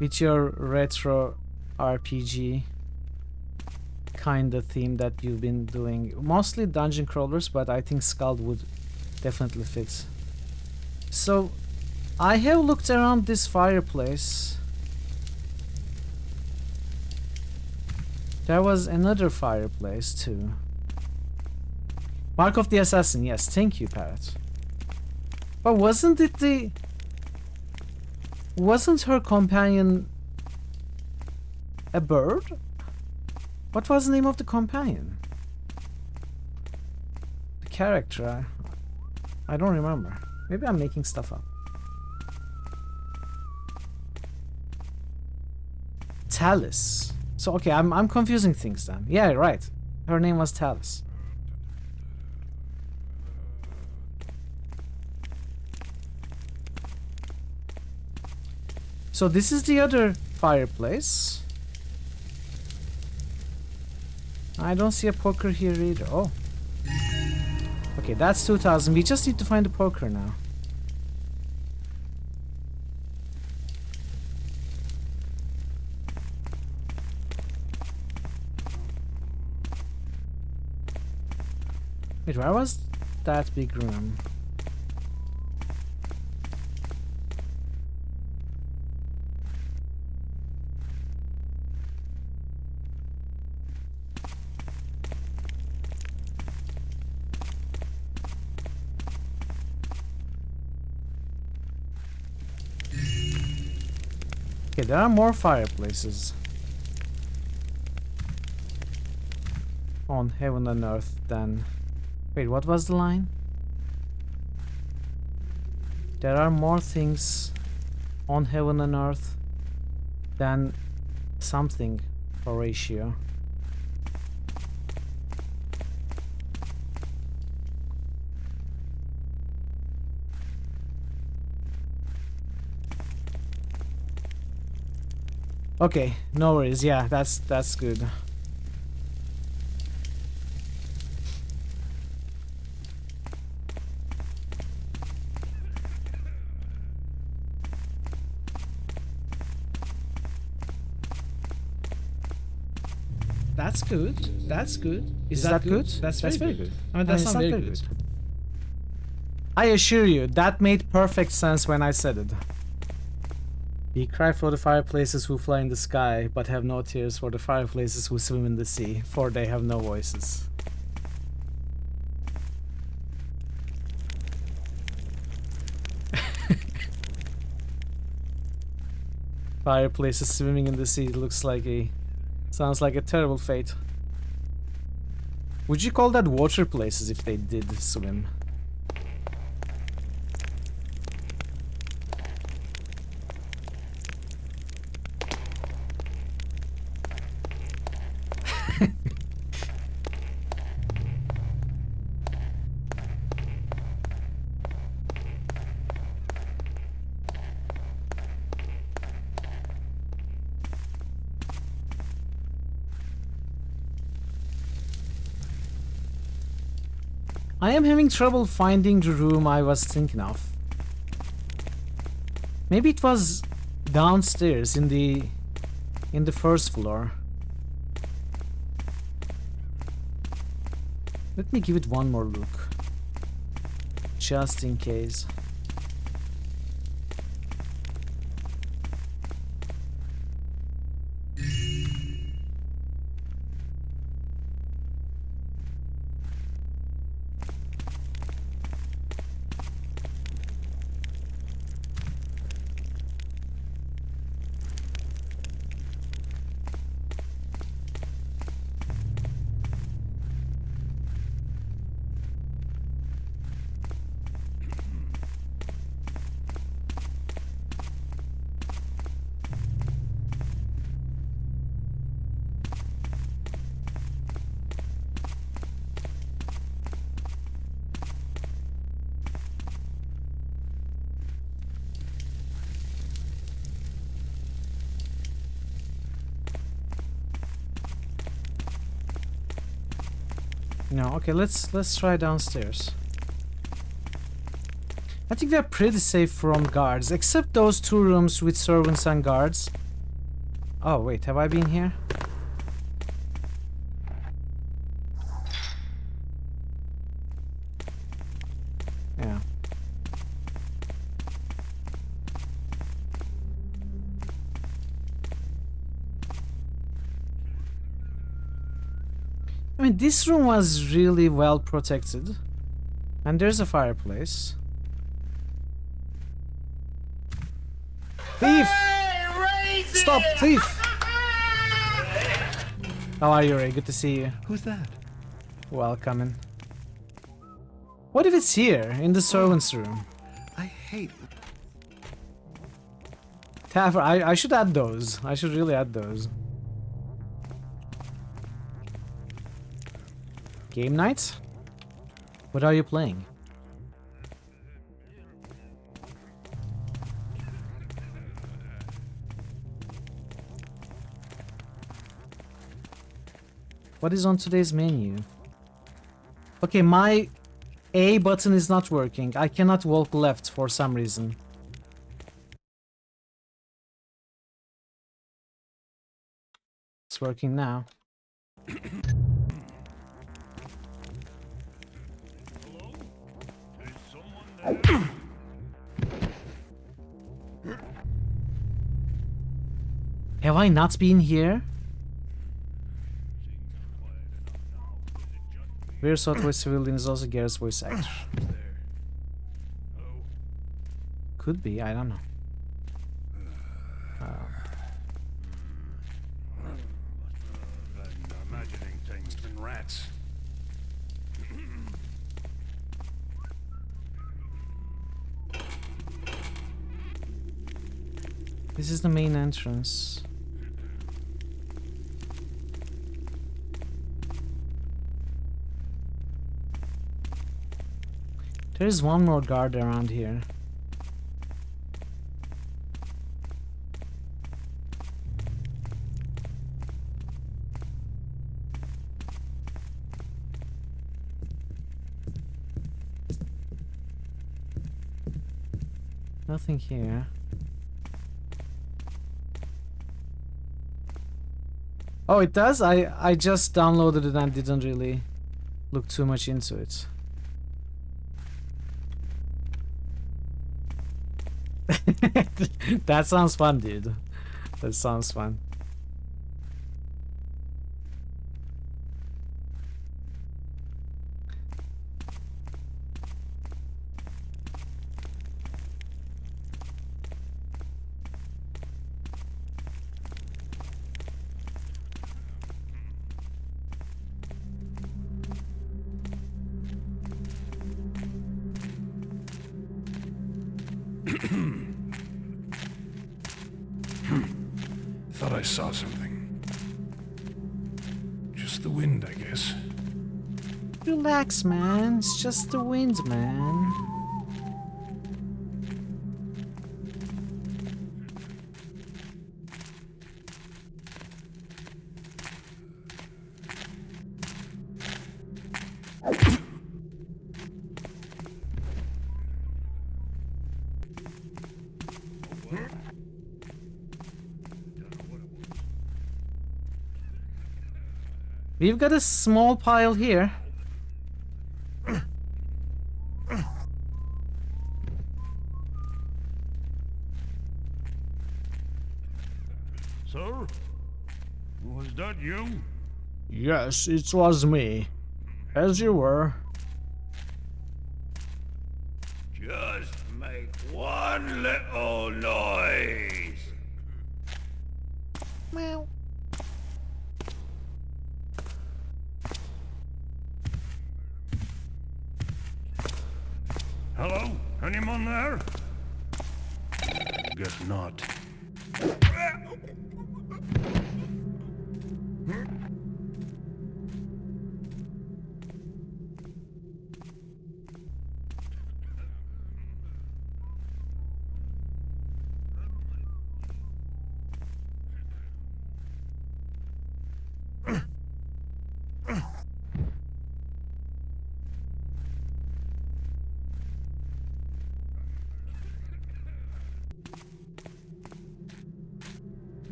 With your retro RPG kind of theme that you've been doing. Mostly dungeon crawlers, but I think Skald would definitely fit. So, I have looked around this fireplace. There was another fireplace too. Mark of the Assassin, yes, thank you, Parrot. But wasn't it the... Wasn't her companion a bird? What was the name of the companion? The character, I don't remember. Maybe I'm making stuff up. Talus. So okay, I'm confusing things then. Yeah, right. Her name was Talus. So this is the other fireplace. I don't see a poker here either. Oh. Okay, that's 2000. We just need to find the poker now. Wait, where was that big room? Okay, there are more fireplaces on heaven and earth than... Wait, what was the line? There are more things on heaven and earth than something, Horatio. Okay, no worries. Yeah, that's good. That's good. That's good. Is that good? That's very good. I mean, that's not very good. I assure you, that made perfect sense when I said it. We cry for the fireplaces who fly in the sky, but have no tears for the fireplaces who swim in the sea, for they have no voices. Fireplaces swimming in the sea looks like a... sounds like a terrible fate. Would you call that water places if they did swim? I am having trouble finding the room I was thinking of. Maybe it was downstairs in the first floor. Let me give it one more look, just in case. No, okay, let's try downstairs. I think they're pretty safe from guards, except those two rooms with servants and guards. Oh wait, have I been here? Yeah. I mean, this room was really well protected. And there's a fireplace. Thief! Stop, thief! How are you, Ray? Good to see you. Who's that? Welcome in. What if it's here, in the servants' room? I hate... Taffer, I should add those. I should really add those. Game night? What are you playing? What is on today's menu? Okay, my A button is not working. I cannot walk left for some reason. It's working now. Have I not been here? Where's Hot Voice Civilian is also Garrett's voice actor. Could be, I don't know. Imagining things and rats. This is the main entrance. There is one more guard around here. Nothing here. Oh, it does? I just downloaded it and didn't really look too much into it. That sounds fun, dude. That sounds fun. Thought I saw something. Just the wind, I guess. Relax, man. It's just the wind, man. We've got a small pile here. Sir? Was that you? Yes, it was me. As you were. Just make one little noise. Meow. Hello? Anyone there? Guess not.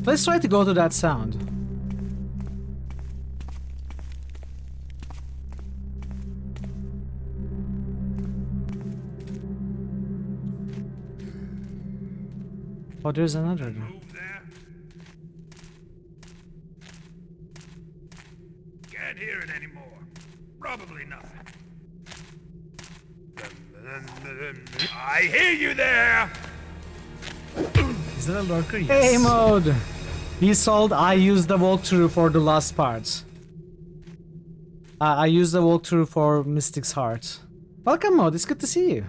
Let's try to go to that sound. Oh, there's another. Can't hear it anymore. Probably nothing. I hear you there! Is that a lurker? Yes. Hey mode! He sold. I used the walkthrough for the last parts. I used the walkthrough for Mystic's Heart. Welcome mode, it's good to see you.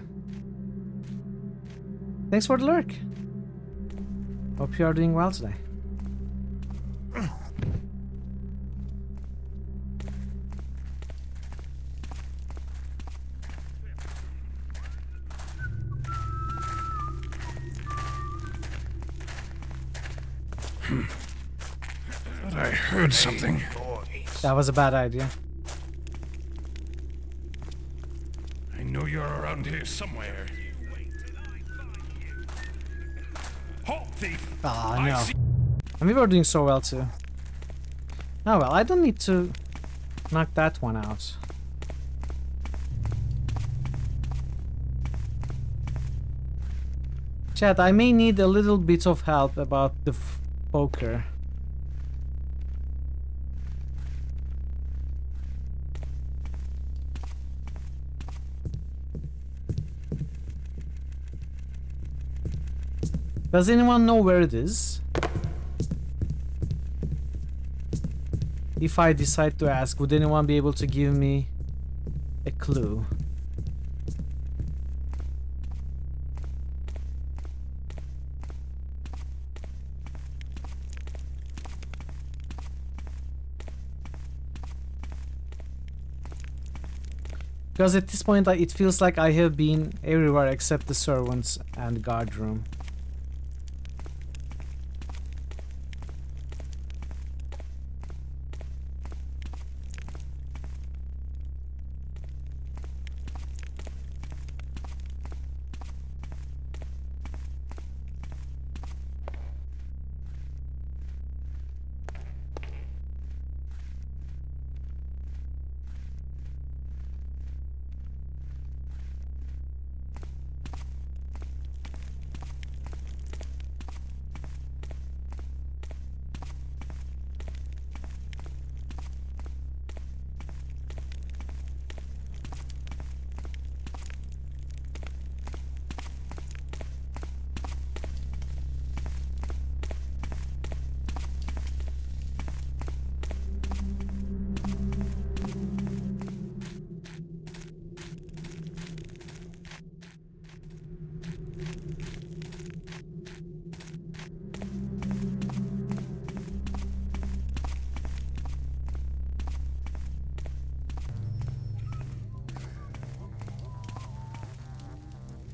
Thanks for the lurk. Hope you are doing well today. But I heard something. That was a bad idea. I know you're around here somewhere. Halt, thief! Ah, no. And we were doing so well too. Oh well, I don't need to knock that one out. Chat, I may need a little bit of help about the poker. Does anyone know where it is? If I decide to ask, would anyone be able to give me a clue? Because at this point it feels like I have been everywhere except the servants and guard room.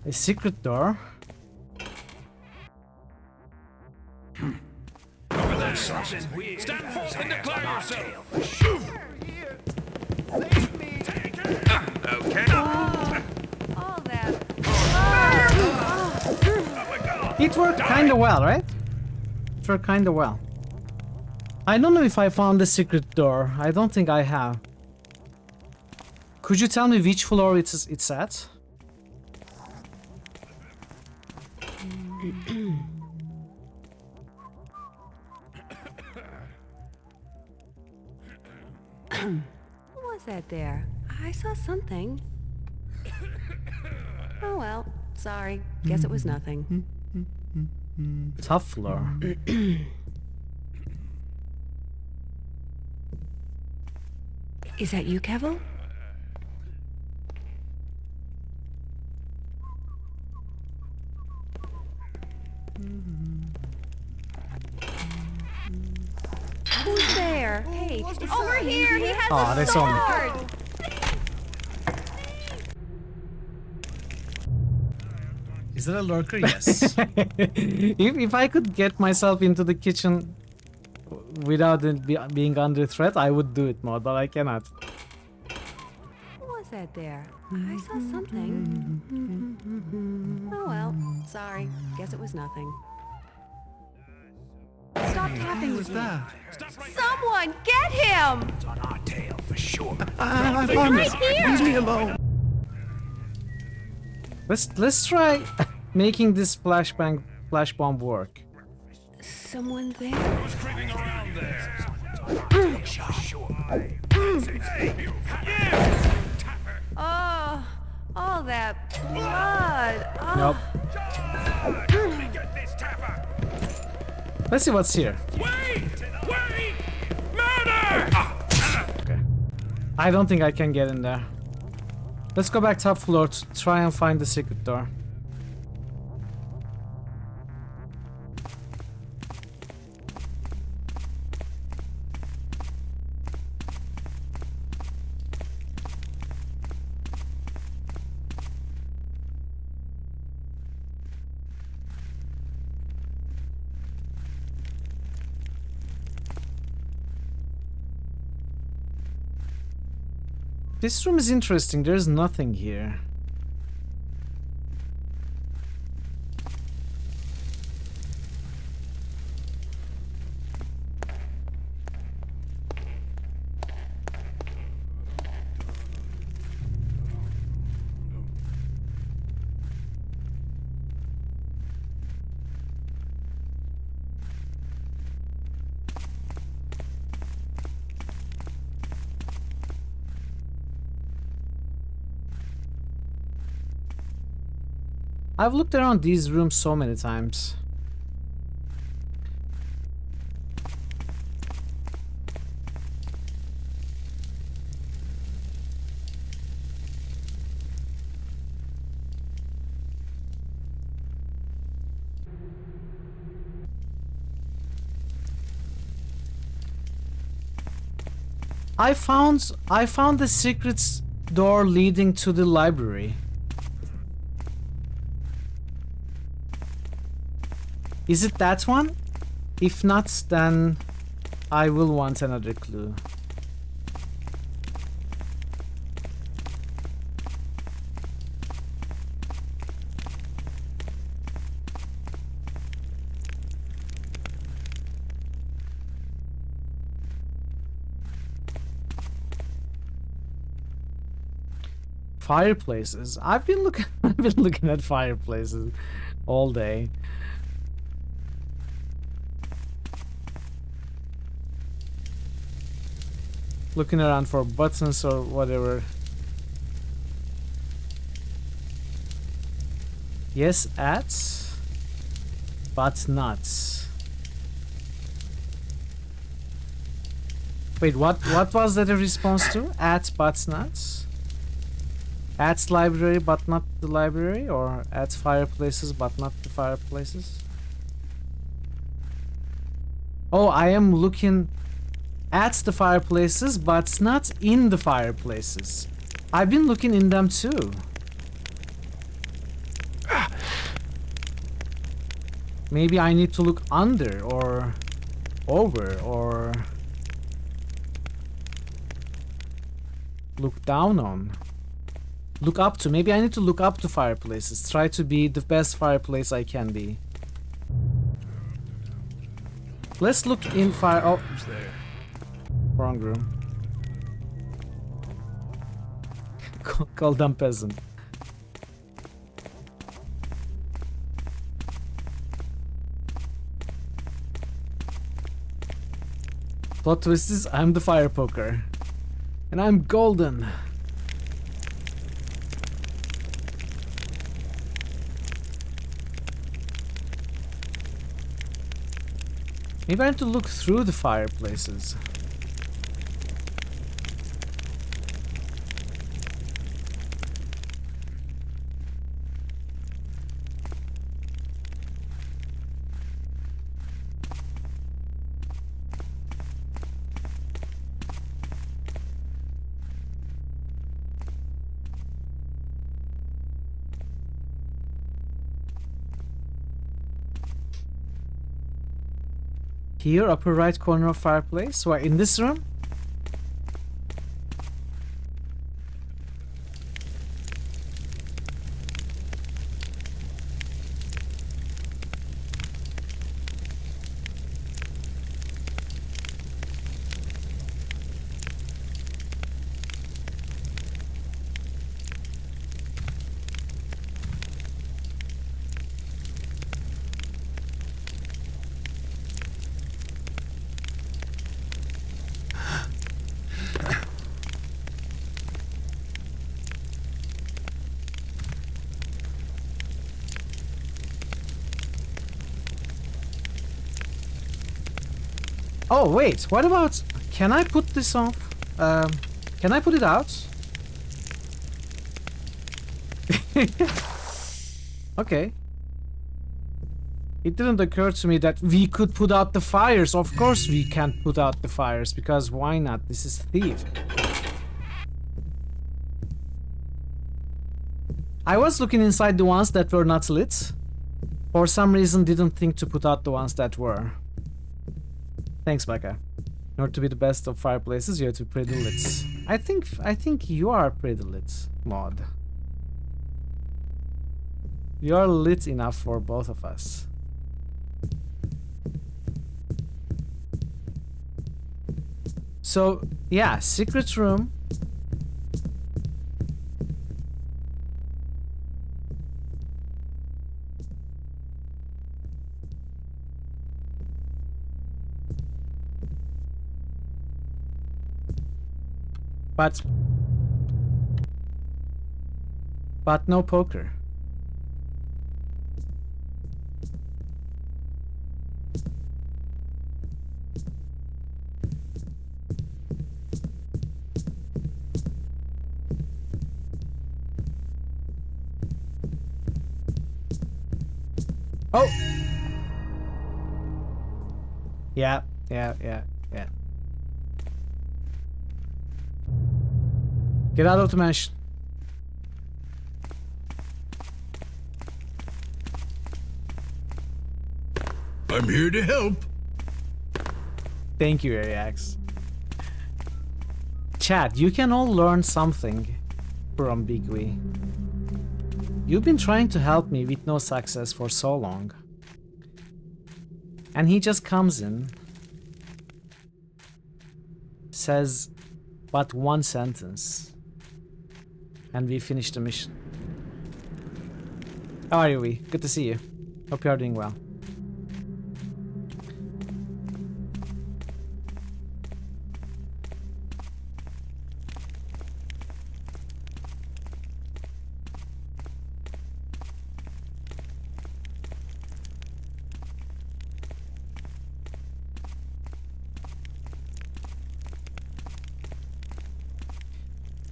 A secret door. Over there, something weird. Stand forth and declare yourself. Okay. All that. It worked kinda well, right? It worked kinda well. I don't know if I found the secret door. I don't think I have. Could you tell me which floor it's at? What was that there? I saw something. Oh well, sorry. Guess it was nothing. Tough floor. Is that you, Kevel? Who's there? Hey, it's over here. He has Oh, a they saw me. sword. Is that a lurker? Yes. if I could get myself into the kitchen without it being under threat, I would do it more, but I cannot. What was that there? I saw something. Oh well, sorry. Guess it was nothing. Stop Stop tapping with me. that? Someone get him! It's on our tail for sure. I He's found right it. here! Leave me alone. Let's try making this flash bomb work. Someone there? Who's creeping around there? Oh, all that blood. Nope. Oh. Get this tapper. Let's see what's here. Wait! Murder! Okay. I don't think I can get in there. Let's go back top floor to try and find the secret door. This room is interesting. There's nothing here. I've looked around these rooms so many times. I found the secret door leading to the library. Is it that one? If not, then I will want another clue. Fireplaces. I've been looking at fireplaces all day. Looking around for buttons or whatever. Yes, at, but not. Wait, what was that a response to? At, but not? At library, but not the library? Or at fireplaces, but not the fireplaces? Oh, I am looking at the fireplaces, but not in the fireplaces. I've been looking in them too. Maybe I need to look under or over or look down on. Look up to. Maybe I need to look up to fireplaces. Try to be the best fireplace I can be. Let's look in fire. Oh, wrong room. Call them peasant. Plot twist is I'm the fire poker. And I'm golden. Maybe I have to look through the fireplaces. Here, upper right corner of fireplace. So in this room? Oh wait, what about? Can I put this off? Can I put it out? Okay. It didn't occur to me that we could put out the fires. Of course we can't put out the fires, because why not? This is Thief. I was looking inside the ones that were not lit. For some reason didn't think to put out the ones that were. Thanks, Becca. In order to be the best of fireplaces, you have to be pretty lit. I think you are pretty lit, Maud. You are lit enough for both of us. So, yeah, secret room. But no poker. Oh! Yeah. Get out of the mansion. I'm here to help. Thank you, Ariax. Chat, you can all learn something from Bigwee. You've been trying to help me with no success for so long. And he just comes in, says but one sentence, and we finish the mission. How are you, Wee? Good to see you. Hope you are doing well.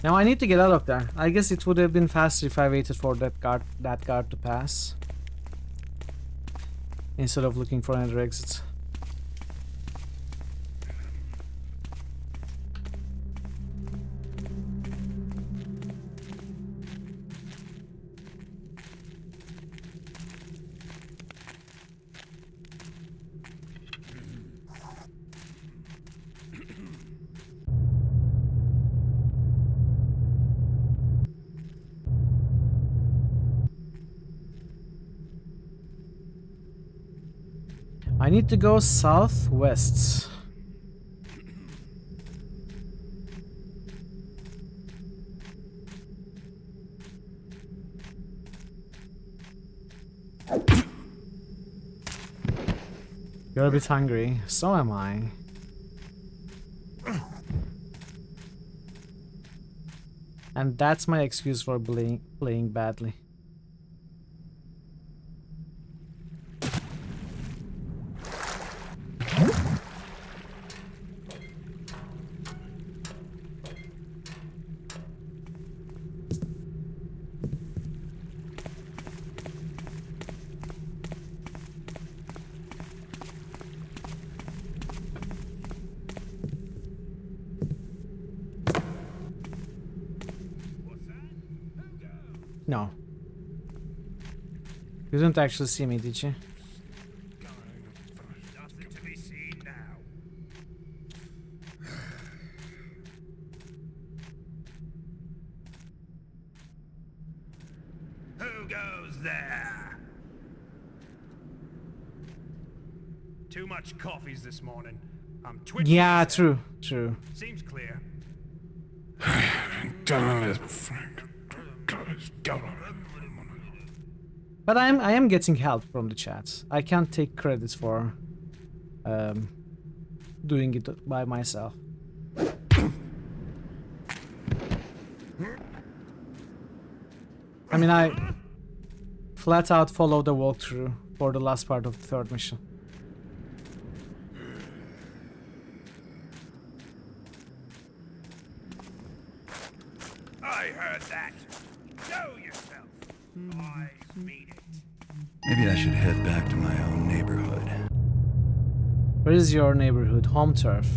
Now I need to get out of there. I guess it would have been faster if I waited for that guard to pass, instead of looking for another exit. I need to go southwest. You're a bit hungry, so am I. And that's my excuse for playing badly. No. You didn't actually see me, did you? Nothing to be seen now. Who goes there? Too much coffees this morning. I'm twitching. Yeah, true. Seems clear. But I am getting help from the chat. I can't take credit for doing it by myself. I mean, I flat out followed the walkthrough for the last part of the third mission. Maybe I should head back to my own neighborhood. Where is your neighborhood? Home turf.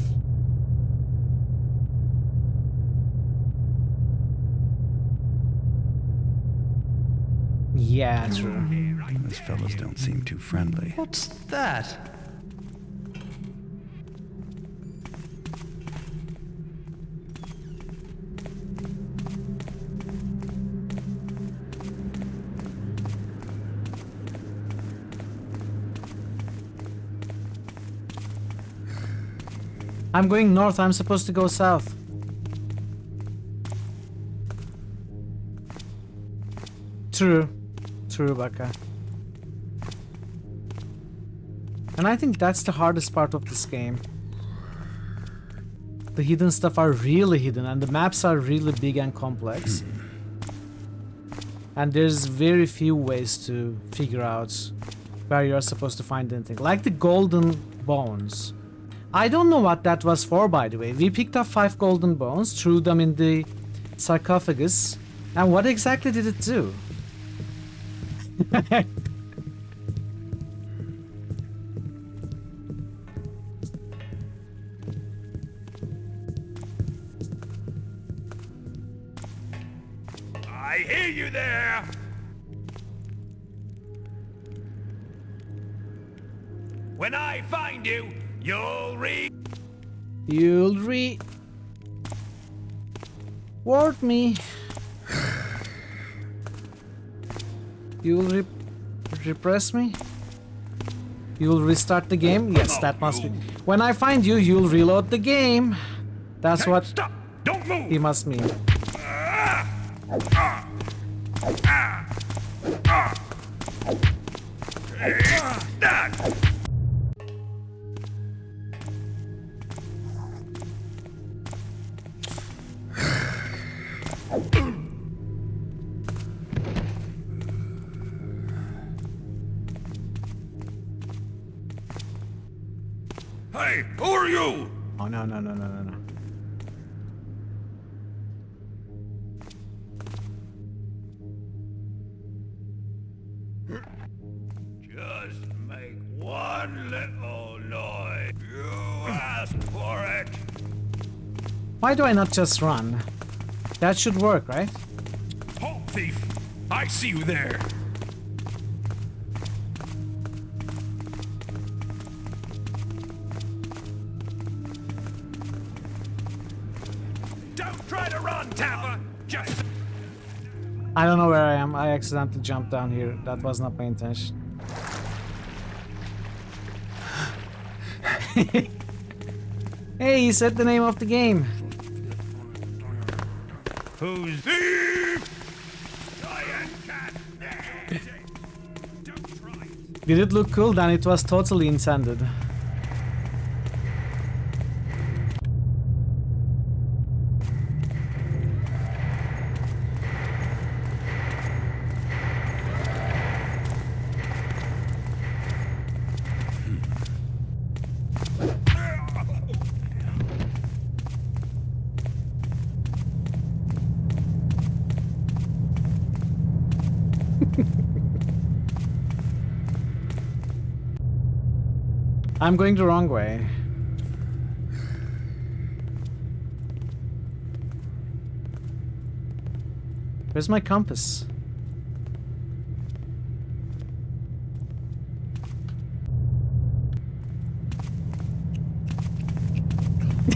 Yeah, true. Those fellows don't seem too friendly. What's that? I'm going north. I'm supposed to go south. True. True, Baka. And I think that's the hardest part of this game. The hidden stuff are really hidden and the maps are really big and complex. And there's very few ways to figure out where you're supposed to find anything. Like the golden bones. I don't know what that was for, by the way. We picked up 5 golden bones, threw them in the sarcophagus. And what exactly did it do? I hear you there! When I find you, you'll Ward me. You'll repress me? You'll restart the game? Yes, that must be. When I find you, you'll reload the game. That's what Stop! Don't move! he must mean. Hey, who are you? Oh, no. Just make one little noise. You asked for it. Why do I not just run? That should work, right? Halt, thief! I see you there. Don't try to run, Tapper. Just. I don't know where I am. I accidentally jumped down here. That was not my intention. Hey, you said the name of the game. Who's thief? Did it look cool? Then it was totally intended. I'm going the wrong way. Where's my compass?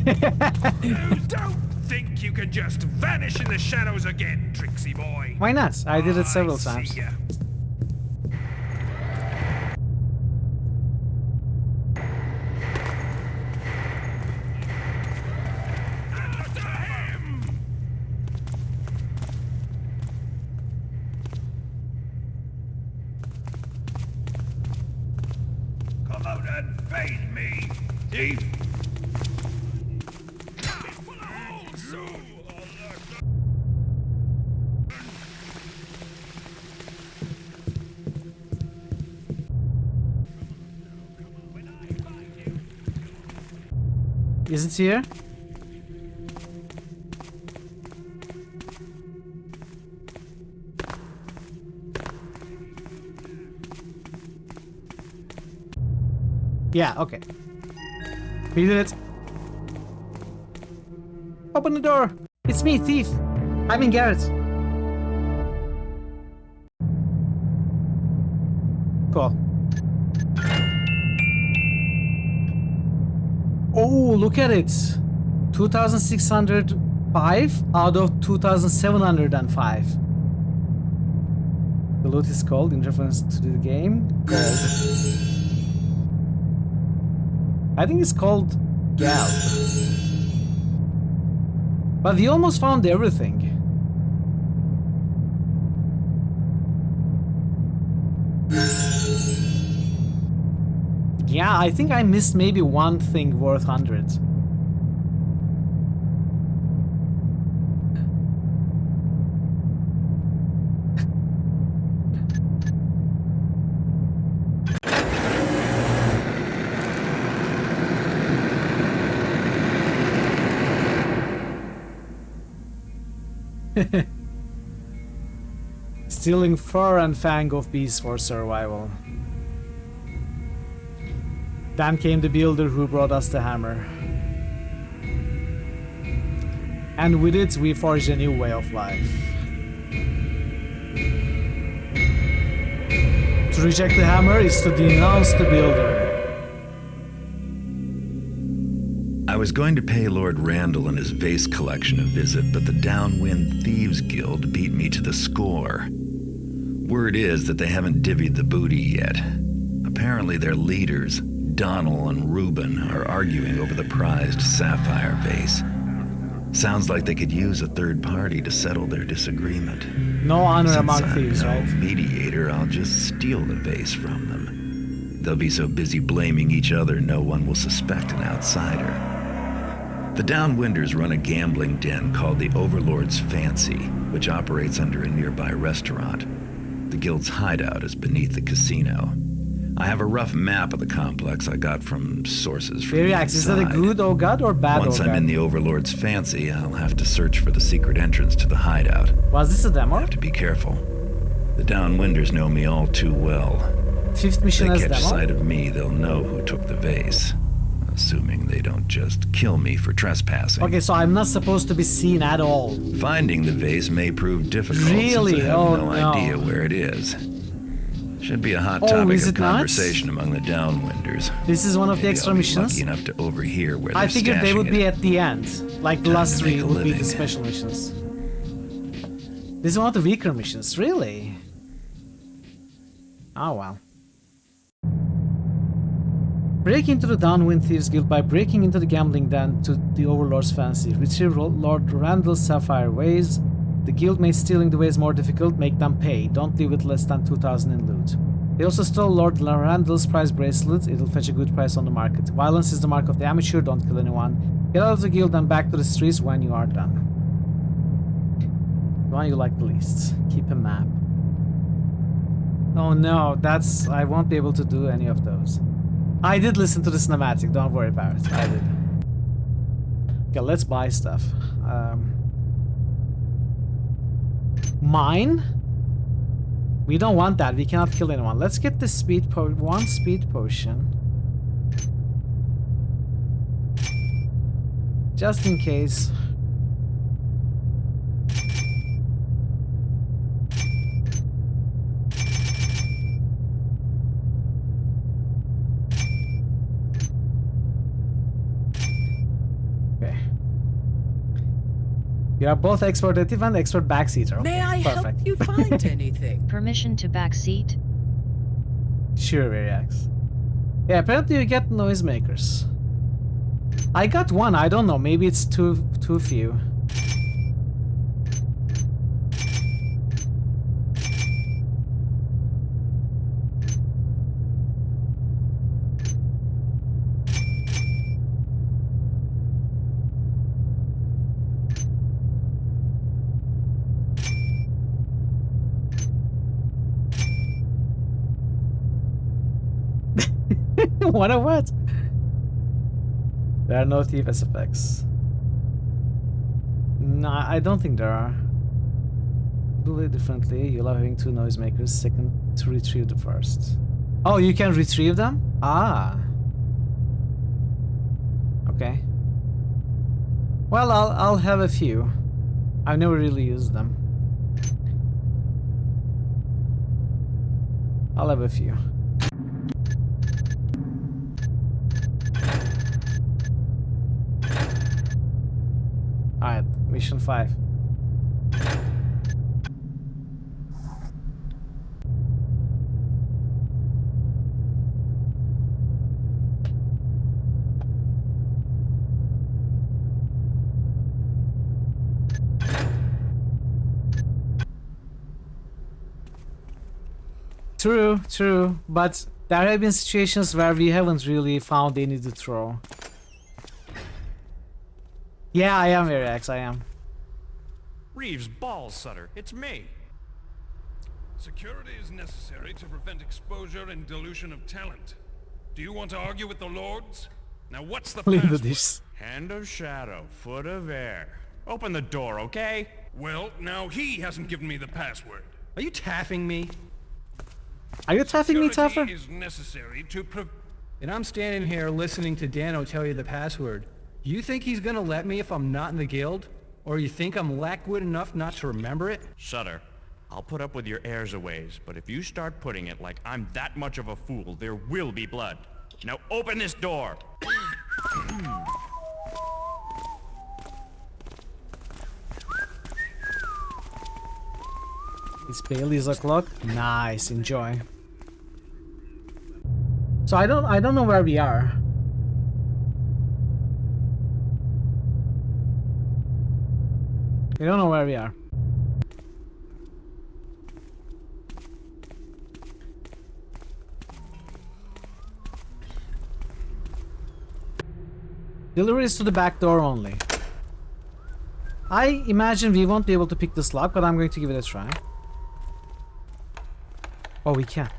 You don't think you can just vanish in the shadows again, Trixie boy? Why not? I did it several times. Ya. Come out and face me, thief! Is it here? Yeah, okay. We did it. Open the door. It's me, thief. I mean Garrett. Cool. Oh, look at it. 2,605 out of 2,705. The loot is called, in reference to the game, called... I think it's called Gal. But we almost found everything. Yeah, I think I missed maybe one thing worth 100. Stealing fur and fang of beasts for survival. Then came the builder who brought us the hammer. And with it, we forged a new way of life. To reject the hammer is to denounce the builder. I was going to pay Lord Randall and his vase collection a visit, but the Downwind Thieves Guild beat me to the score. Word is that they haven't divvied the booty yet. Apparently their leaders, Donald and Reuben, are arguing over the prized sapphire vase. Sounds like they could use a third party to settle their disagreement. No honor Since among I'm thieves, no right? mediator, I'll just steal the vase from them. They'll be so busy blaming each other, no one will suspect an outsider. The Downwinders run a gambling den called the Overlord's Fancy, which operates under a nearby restaurant. The guild's hideout is beneath the casino. I have a rough map of the complex I got from sources from the Variax, is that a inside. good Ogad or bad Once I'm Ogad? in the Overlord's Fancy, I'll have to search for the secret entrance to the hideout. Was this a demo? I have to be careful. The Downwinders know me all too well. Fifth mission If as they catch demo? sight of me, they'll know who took the vase. Assuming they don't just kill me for trespassing. Okay, so I'm not supposed to be seen at all. Finding the vase may prove difficult Really? since I have Oh, no no. idea where it is. Should be a hot Oh, topic is of it not? conversation among the Downwinders. This is one of the Maybe extra I'll be missions? lucky enough to overhear where I they're figured they stashing would it. be at the end. Like the Time last to three make a would be the living. special missions. This is one of the weaker missions, really? Oh well. Break into the Downwind Thieves Guild by breaking into the gambling den to the Overlord's Fancy. Retrieve Lord Randall's sapphire vase. The guild made stealing the vase more difficult. Make them pay. Don't leave with less than 2,000 in loot. They also stole Lord Randall's prize bracelet. It'll fetch a good price on the market. Violence is the mark of the amateur. Don't kill anyone. Get out of the guild and back to the streets when you are done. The one you like the least. Keep a map. Oh no, that's... I won't be able to do any of those. I did listen to the cinematic, don't worry about it. I did. Okay, let's buy stuff. Mine? We don't want that, we cannot kill anyone. Let's get the speed one speed potion. Just in case. Okay. You are both expert native and expert backseater. Okay, May I perfect. help you find anything? Permission to backseat? Sure, Variax. Yeah, apparently you get noisemakers. I got one, I don't know, maybe it's too few. What a what? There are no thief SFX. No, I don't think there are. Do it differently. You love having two noisemakers. Second, to retrieve the first. Oh, you can retrieve them? Ah. Okay. Well, I'll have a few. I've never really used them. I'll have a few. Alright, mission 5. True, true, but there have been situations where we haven't really found any to throw. Yeah, I am Ariax, I am. Reeves balls, Sutter. It's me. Security is necessary to prevent exposure and dilution of talent. Do you want to argue with the lords? Now what's the Clean the password? dish. Hand of shadow, foot of air. Open the door, okay? Well, now he hasn't given me the password. Are you taffing me? Are you taffing me, Taffer? Security is necessary to And I'm standing here listening to Dano tell you the password. You think he's gonna let me if I'm not in the guild? Or you think I'm lackwit enough not to remember it? Sutter, I'll put up with your airs a ways, but if you start putting it like I'm that much of a fool, there will be blood. Now open this door! It's Bailey's o'clock. Nice, enjoy. So I don't know where we are. We don't know where we are. Deliveries to the back door only. I imagine we won't be able to pick this lock, but I'm going to give it a try. Oh, we can.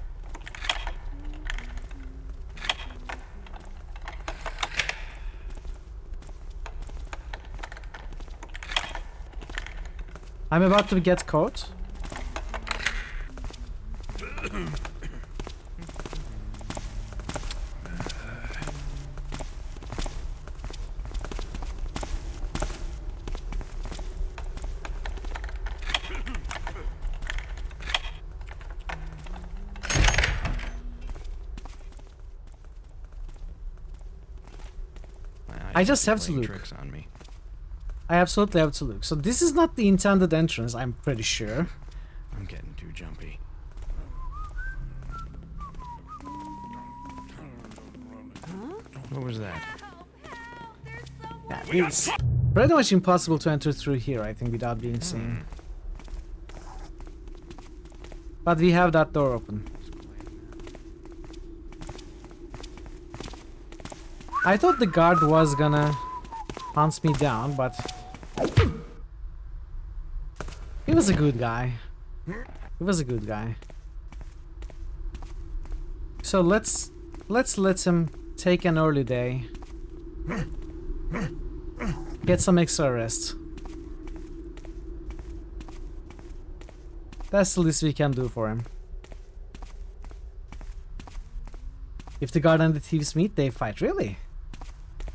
I'm about to get caught. I just have to look. Tricks on me. I absolutely have to look. So this is not the intended entrance, I'm pretty sure. I'm getting too jumpy. What was that? Yeah, it's pretty much impossible to enter through here, I think, without being seen. But we have that door open. I thought the guard was gonna hunt me down, but he was a good guy. He was a good guy. So let's let him take an early day. Get some extra rest. That's the least we can do for him. If the guard and the thieves meet, they fight. Really?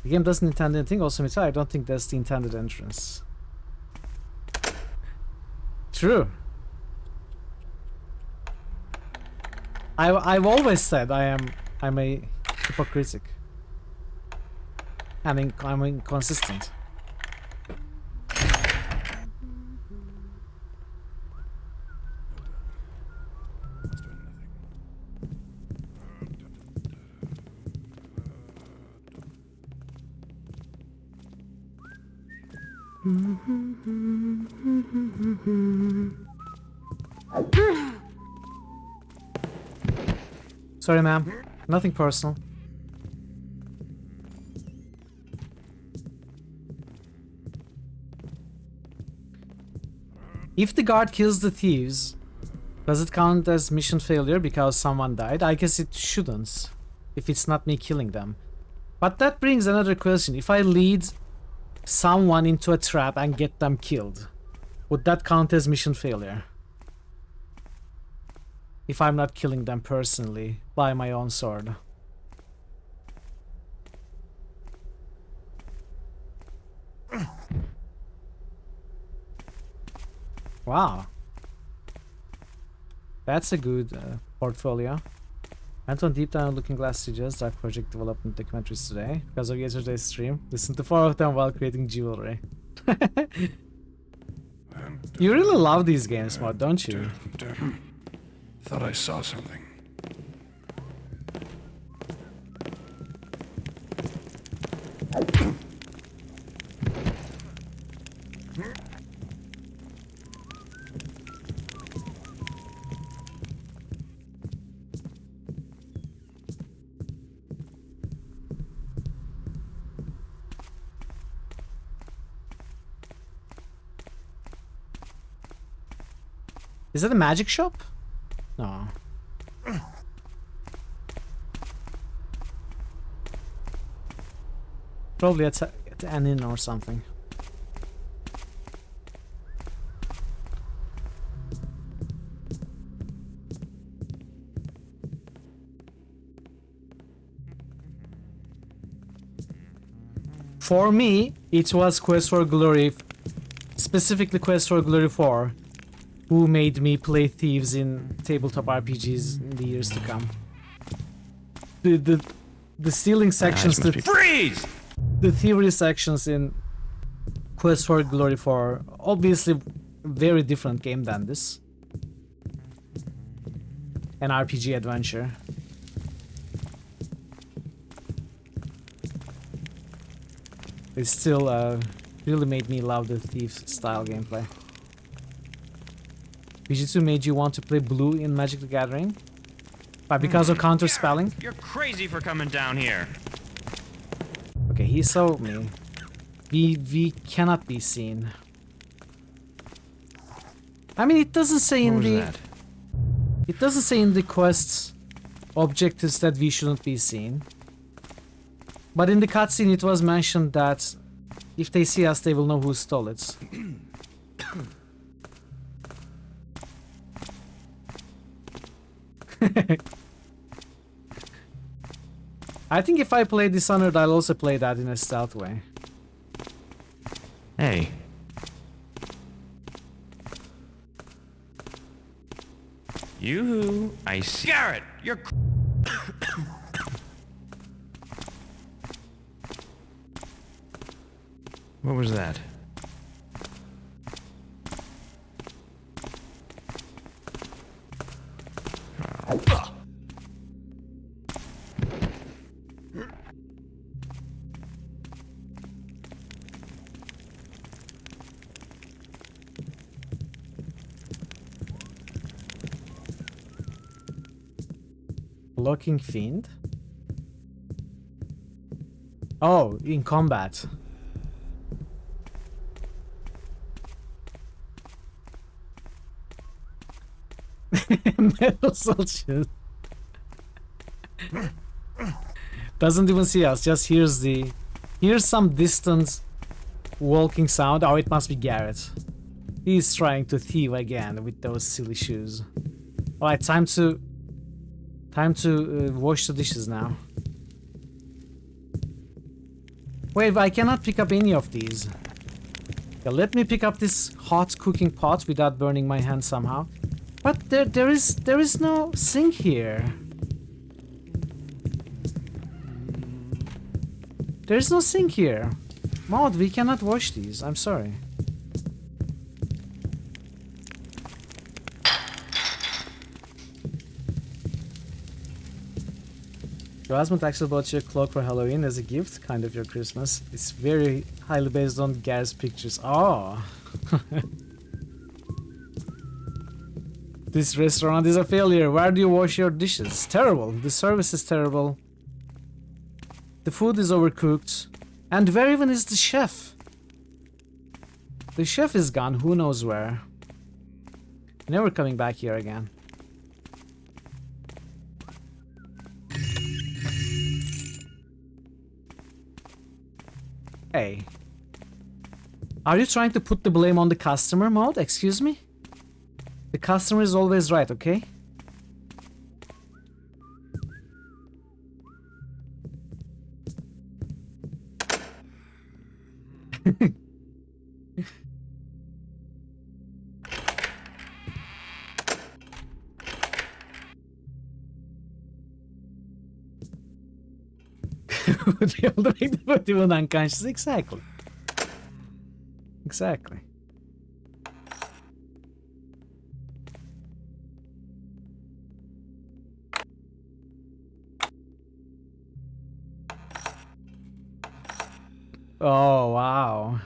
The game doesn't intend anything. Also, I don't think that's the intended entrance. True. I've always said I'm a hypocritic. I'm inconsistent. Sorry, ma'am. Nothing personal. If the guard kills the thieves, does it count as mission failure because someone died? I guess it shouldn't, if it's not me killing them. But that brings another question. If I lead someone into a trap and get them killed, would that count as mission failure? If I'm not killing them personally by my own sword. Wow. That's a good portfolio. Went on deep dive on Looking Glass Studios, Dark Project development documentaries today because of yesterday's stream. Listened to 4 of them while creating jewelry. You really love these games, Mod, don't you? Thought I saw something. Is that a magic shop? No. Probably at an inn or something. For me, it was Quest for Glory, specifically Quest for Glory 4, who made me play thieves in tabletop RPGs in the years to come. The stealing sections, freeze! The thievery sections in Quest for Glory 4, obviously very different game than this. An RPG adventure. It still really made me love the thief style gameplay. BG2 made you want to play blue in Magic the Gathering? But because of counter spelling? You're crazy for coming down here. Okay, he saw me. We cannot be seen. I mean, it doesn't say in the... It doesn't say in the quest's objectives that we shouldn't be seen. But in the cutscene it was mentioned that if they see us they will know who stole it. I think if I play Dishonored I'll also play that in a stealth way. Hey. You, I see. Garrett, you're. What was that? Blocking Fiend? Oh, in combat. Metal soldier. Doesn't even see us, just hears some distant walking sound. Oh, it must be Garrett. He's trying to thieve again with those silly shoes. Alright, time to wash the dishes now. Wait, I cannot pick up any of these. Yeah, let me pick up this hot cooking pot without burning my hand somehow. But there is no sink here. There is no sink here. Maud, we cannot wash these. I'm sorry. Your husband actually bought you a cloak for Halloween as a gift, kind of your Christmas. It's very highly based on Gar's pictures. Oh. This restaurant is a failure. Where do you wash your dishes? Terrible. The service is terrible. The food is overcooked. And where even is the chef? The chef is gone. Who knows where? Never coming back here again. Hey. Are you trying to put the blame on the customer, Maud? Excuse me? The customer is always right, okay? Would be able to make the put even unconscious. Exactly. Exactly. Oh, wow.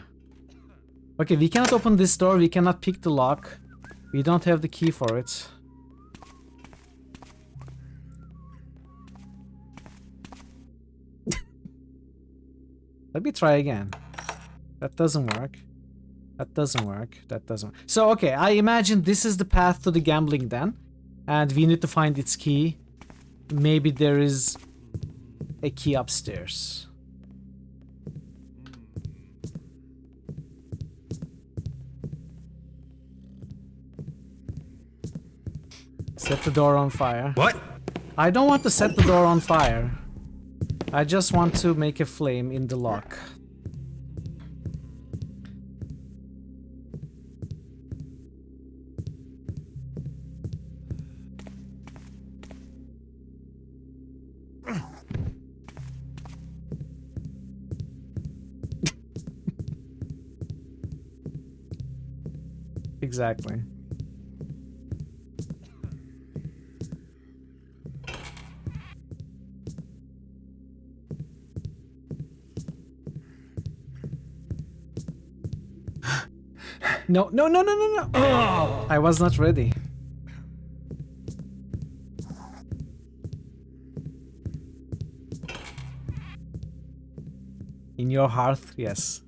Okay, we cannot open this door. We cannot pick the lock. We don't have the key for it. Let me try again. That doesn't work. That doesn't work. That doesn't. So, okay, I imagine this is the path to the gambling den. And we need to find its key. Maybe there is a key upstairs. Set the door on fire. What? I don't want to set the door on fire. I just want to make a flame in the lock. Exactly. No, no, no, no, no, no! Oh, I was not ready. In your heart, yes.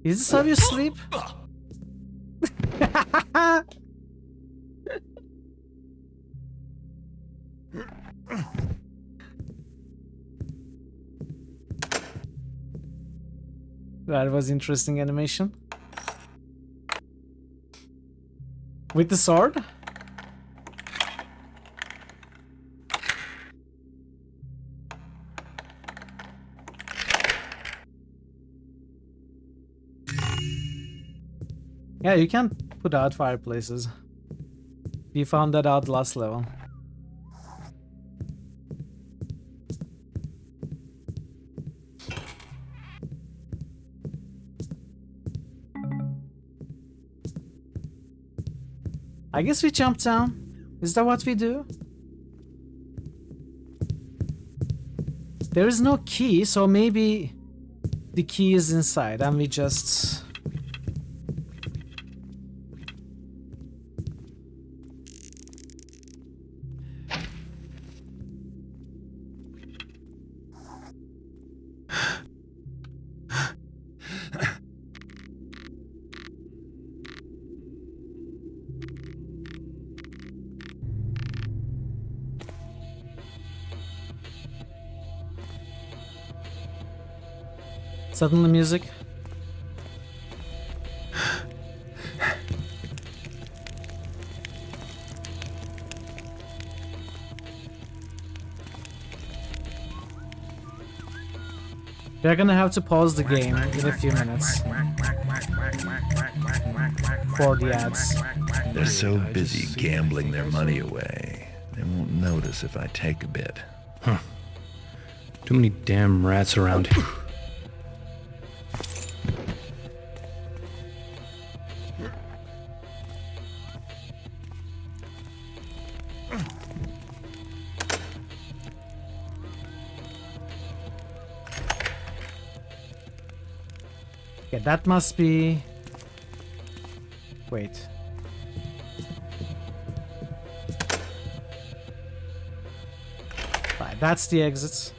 Is this how you sleep? That was interesting animation. With the sword? Yeah, you can put out fireplaces. We found that out last level. I guess we jump down. Is that what we do? There is no key, so maybe the key is inside and we just... Suddenly music. We're gonna have to pause the game in a few minutes for the ads. They're so busy gambling their money away, they won't notice if I take a bit. Huh. Too many damn rats around. Okay, that must be... Wait. Right, that's the exits.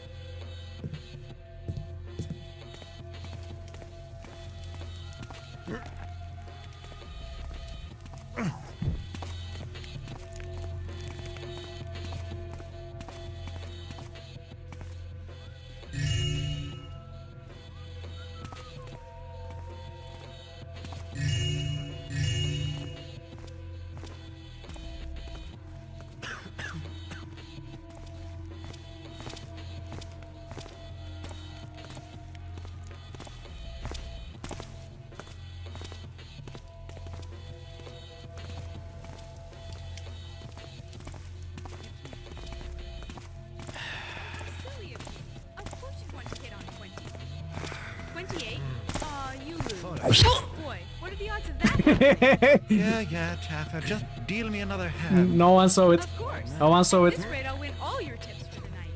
28. Aw, you lose. Boy, what are the odds of that? Yeah, Taffa. Just deal me another hand. No one saw it. Of course. No one saw At it. this rate, I'll win all your tips for the night.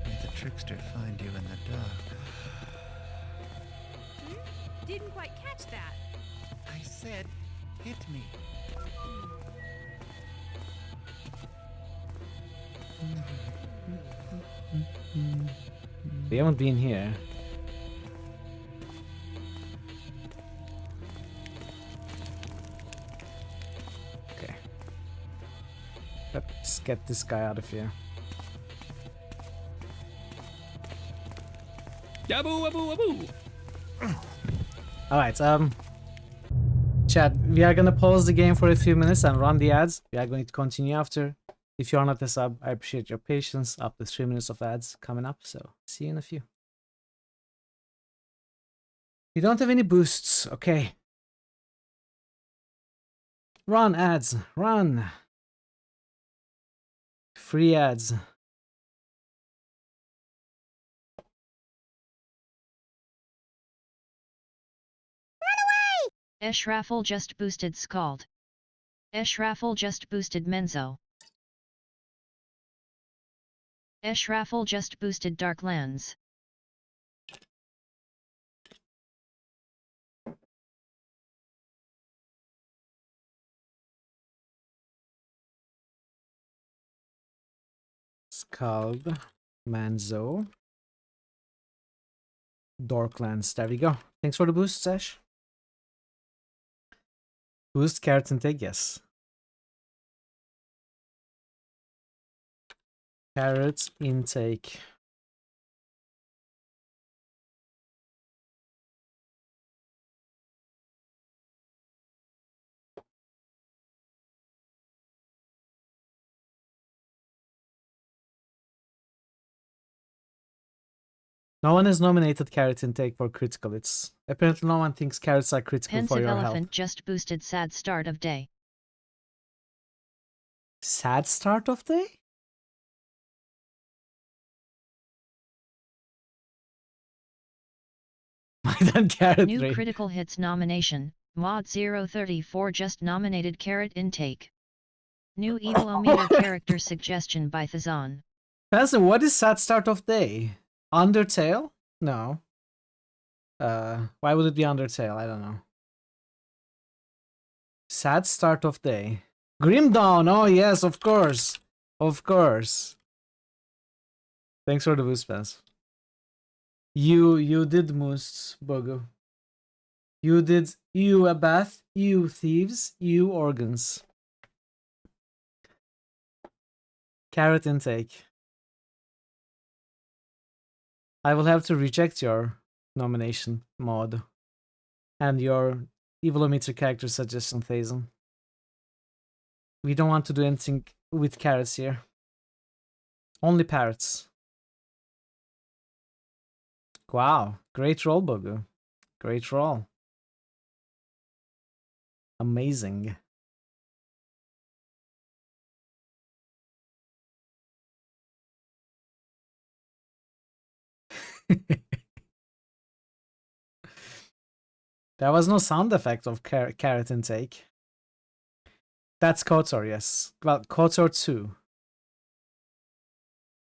May the trickster find you in the dark. Didn't quite catch that. I said, hit me. We haven't been here. Okay. Let's get this guy out of here. Abu, abu, abu. Alright, chat, we are gonna pause the game for a few minutes and run the ads. We are going to continue after. If you are not a sub, I appreciate your patience. Up to 3 minutes of ads coming up, so see you in a few. We don't have any boosts, okay. Run ads, run. Free ads. Eshrafel just boosted Scald. Eshrafel just boosted Menzo. Eshrafel just boosted Darklands. Scald, Manzo, Darklands. There we go. Thanks for the boost, Sash. Boost carrot intake, yes. Carrot intake. No one has nominated carrot intake for critical. It's apparently no one thinks carrots are critical for Pensive your Elephant health. just boosted Sad Start of Day. Sad start of day? Carrot New rate. critical hits nomination. Mod 034 just nominated carrot intake. New Evilometer character suggestion by Thazan. Benson, what is sad start of day? Undertale? No. Why would it be Undertale? I don't know. Sad start of day. Grim Dawn. Oh yes, of course. Of course. Thanks for the boost pass. You did moose, Bogo. You did a bath, you thieves, you organs. Carrot intake. I will have to reject your nomination, Mod. And your Evilometer character suggestion, Thazen. We don't want to do anything with carrots here. Only parrots. Wow, great roll, Bogu. Great roll. Amazing. There was no sound effect of carrot intake. That's KOTOR, yes. Well, KOTOR 2.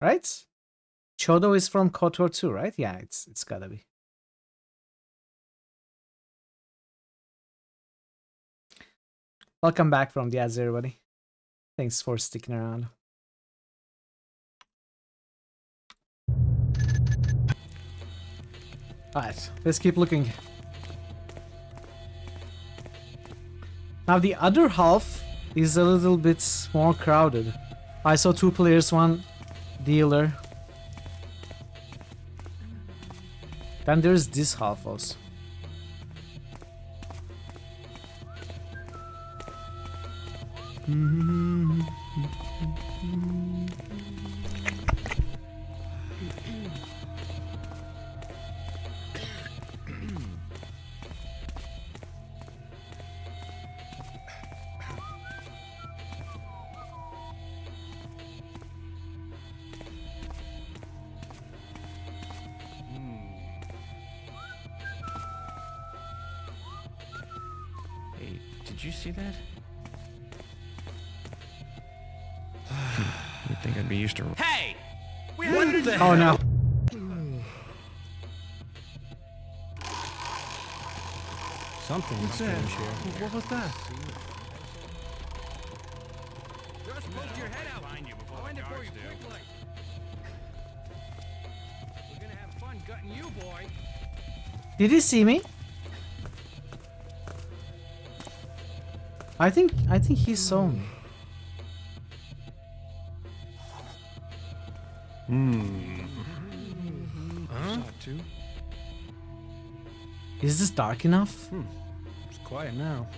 Right? Chodo is from KOTOR 2, right? Yeah, it's gotta be. Welcome back from the ads, everybody. Thanks for sticking around. Alright, let's keep looking. Now the other half is a little bit more crowded. I saw 2 players, 1 dealer. Then there's this half also. Did you see that? You'd think I'd be used to. Hey! What the Oh no. Something strange here. What was that? Just poke your head out. Find you before the guards do. We're gonna have fun gutting you, boy. Did he see me? I think he saw me. Huh? Too? Is this dark enough? It's quiet now.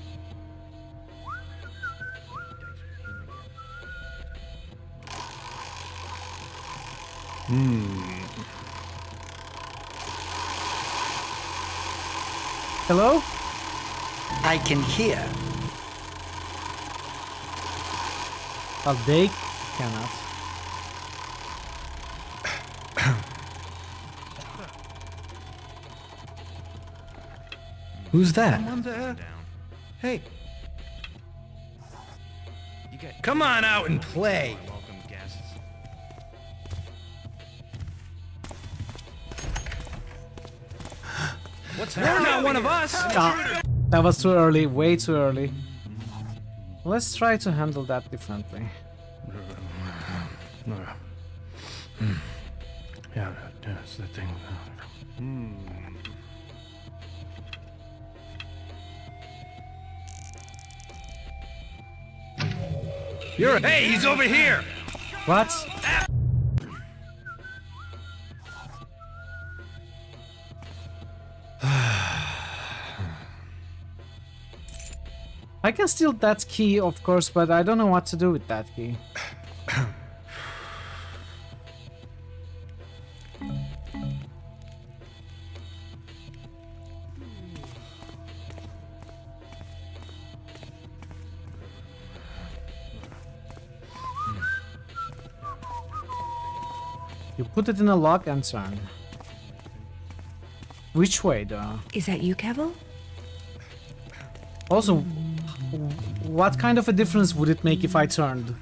Hello? I can hear. Well, they cannot. Who's that? Someone there? Hey. Come on out and play. Welcome guests. What's happening? You're not one of us. Ah, that was too early, way too early. Let's try to handle that differently. Yeah, that's the thing. Hey, he's over here. What? I can steal that key, of course, but I don't know what to do with that key. You put it in a lock and turn. Which way, though? Is that you, Kevel? Also, what kind of a difference would it make if I turned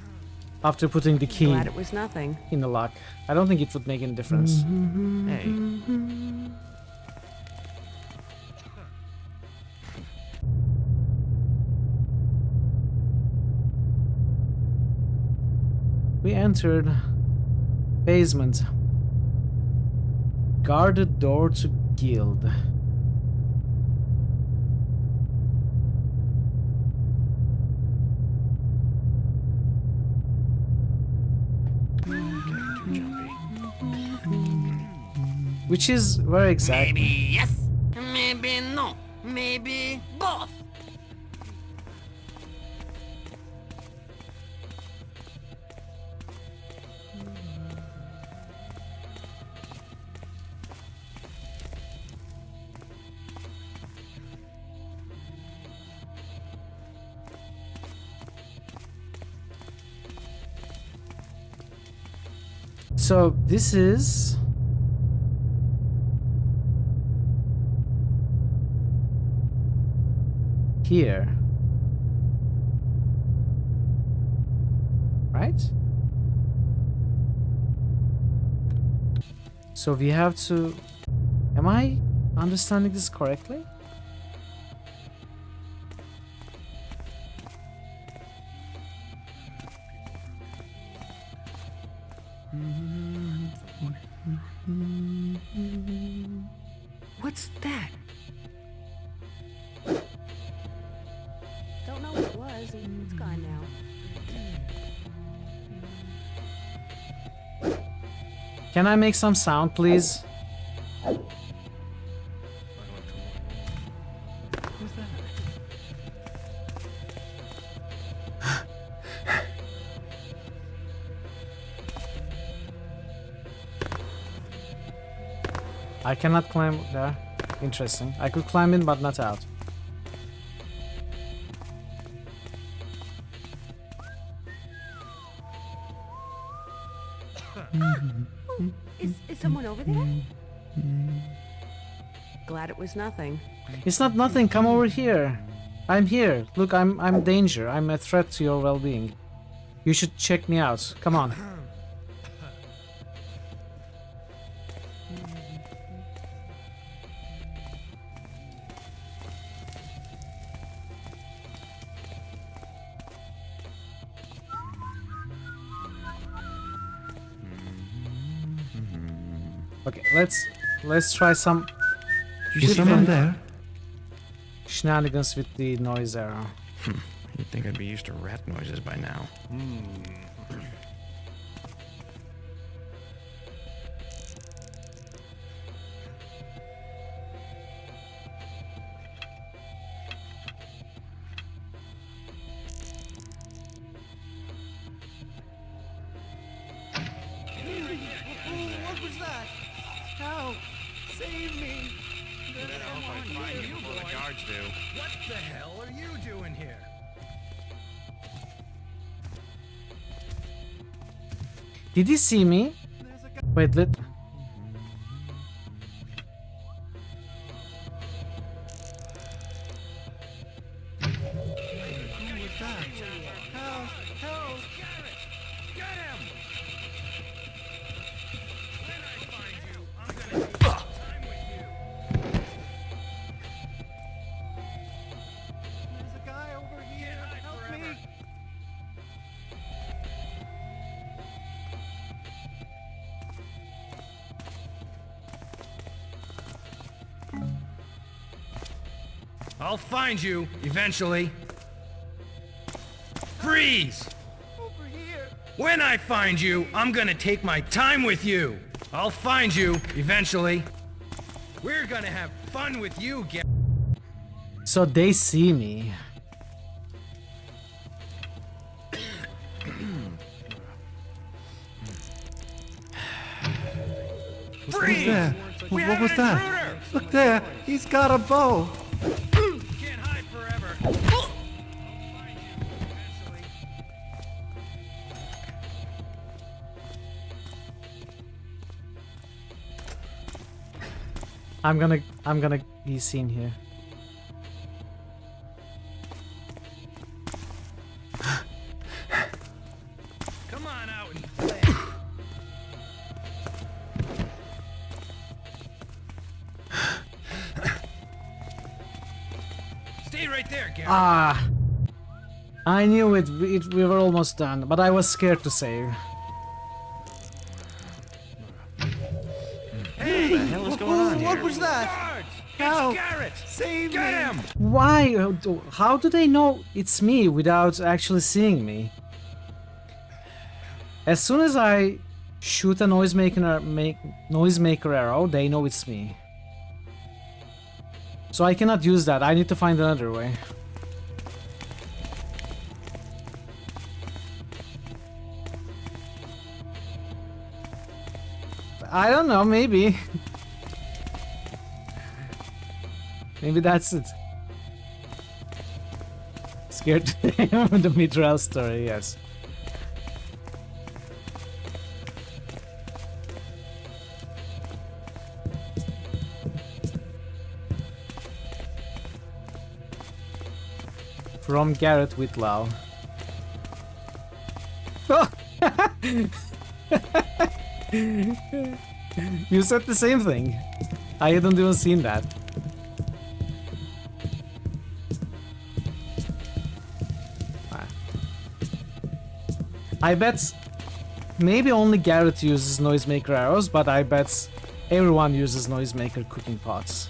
after putting the key Glad it was nothing. in the lock? I don't think it would make any difference. Hey. We entered basement. Guarded door to guild. Which is where exactly? Maybe yes, maybe no, maybe both. So this is here, right? So we have to... Am I understanding this correctly? What's that? Don't know what it was. It's gone now. Can I make some sound, please? I cannot climb there. Interesting. I could climb in, but not out. Is someone over there? Glad it was nothing. It's not nothing. Come over here. I'm here. Look, I'm danger. I'm a threat to your well-being. You should check me out. Come on. Okay, let's try some. Is someone there? Shenanigans with the noise arrow. You'd think I'd be used to rat noises by now. What was that? Help! Save me! Better hope I find you before the guards do. What the hell are you doing here? Did he see me? Wait, let. Who was that? Help! Help! Get him! When I find you, I'm gonna take time with you. There's a guy over here. Help me! I'll find you, eventually. Freeze! Over here. When I find you, I'm gonna take my time with you. I'll find you, eventually. We're gonna have fun with you, So they see me. Freeze! there? What was that? Look there! He's got a bow! Can't hide forever. I'll find you, eventually. I'm gonna be seen here. Come on out and play. Stay right there, Gary. Ah, I knew it. We were almost done, but I was scared to save. Hey, What the hell is going on here? What was that? Guards! It's Garrett! Save Get him! Why? How do they know it's me without actually seeing me? As soon as I shoot a noisemaker arrow, they know it's me. So I cannot use that. I need to find another way. I don't know, maybe. Maybe that's it. Scared to the Mithril story, yes. From Garrett Whitlow. Oh! You said the same thing. I hadn't even seen that. I bet maybe only Garrett uses noisemaker arrows, but I bet everyone uses noisemaker cooking pots.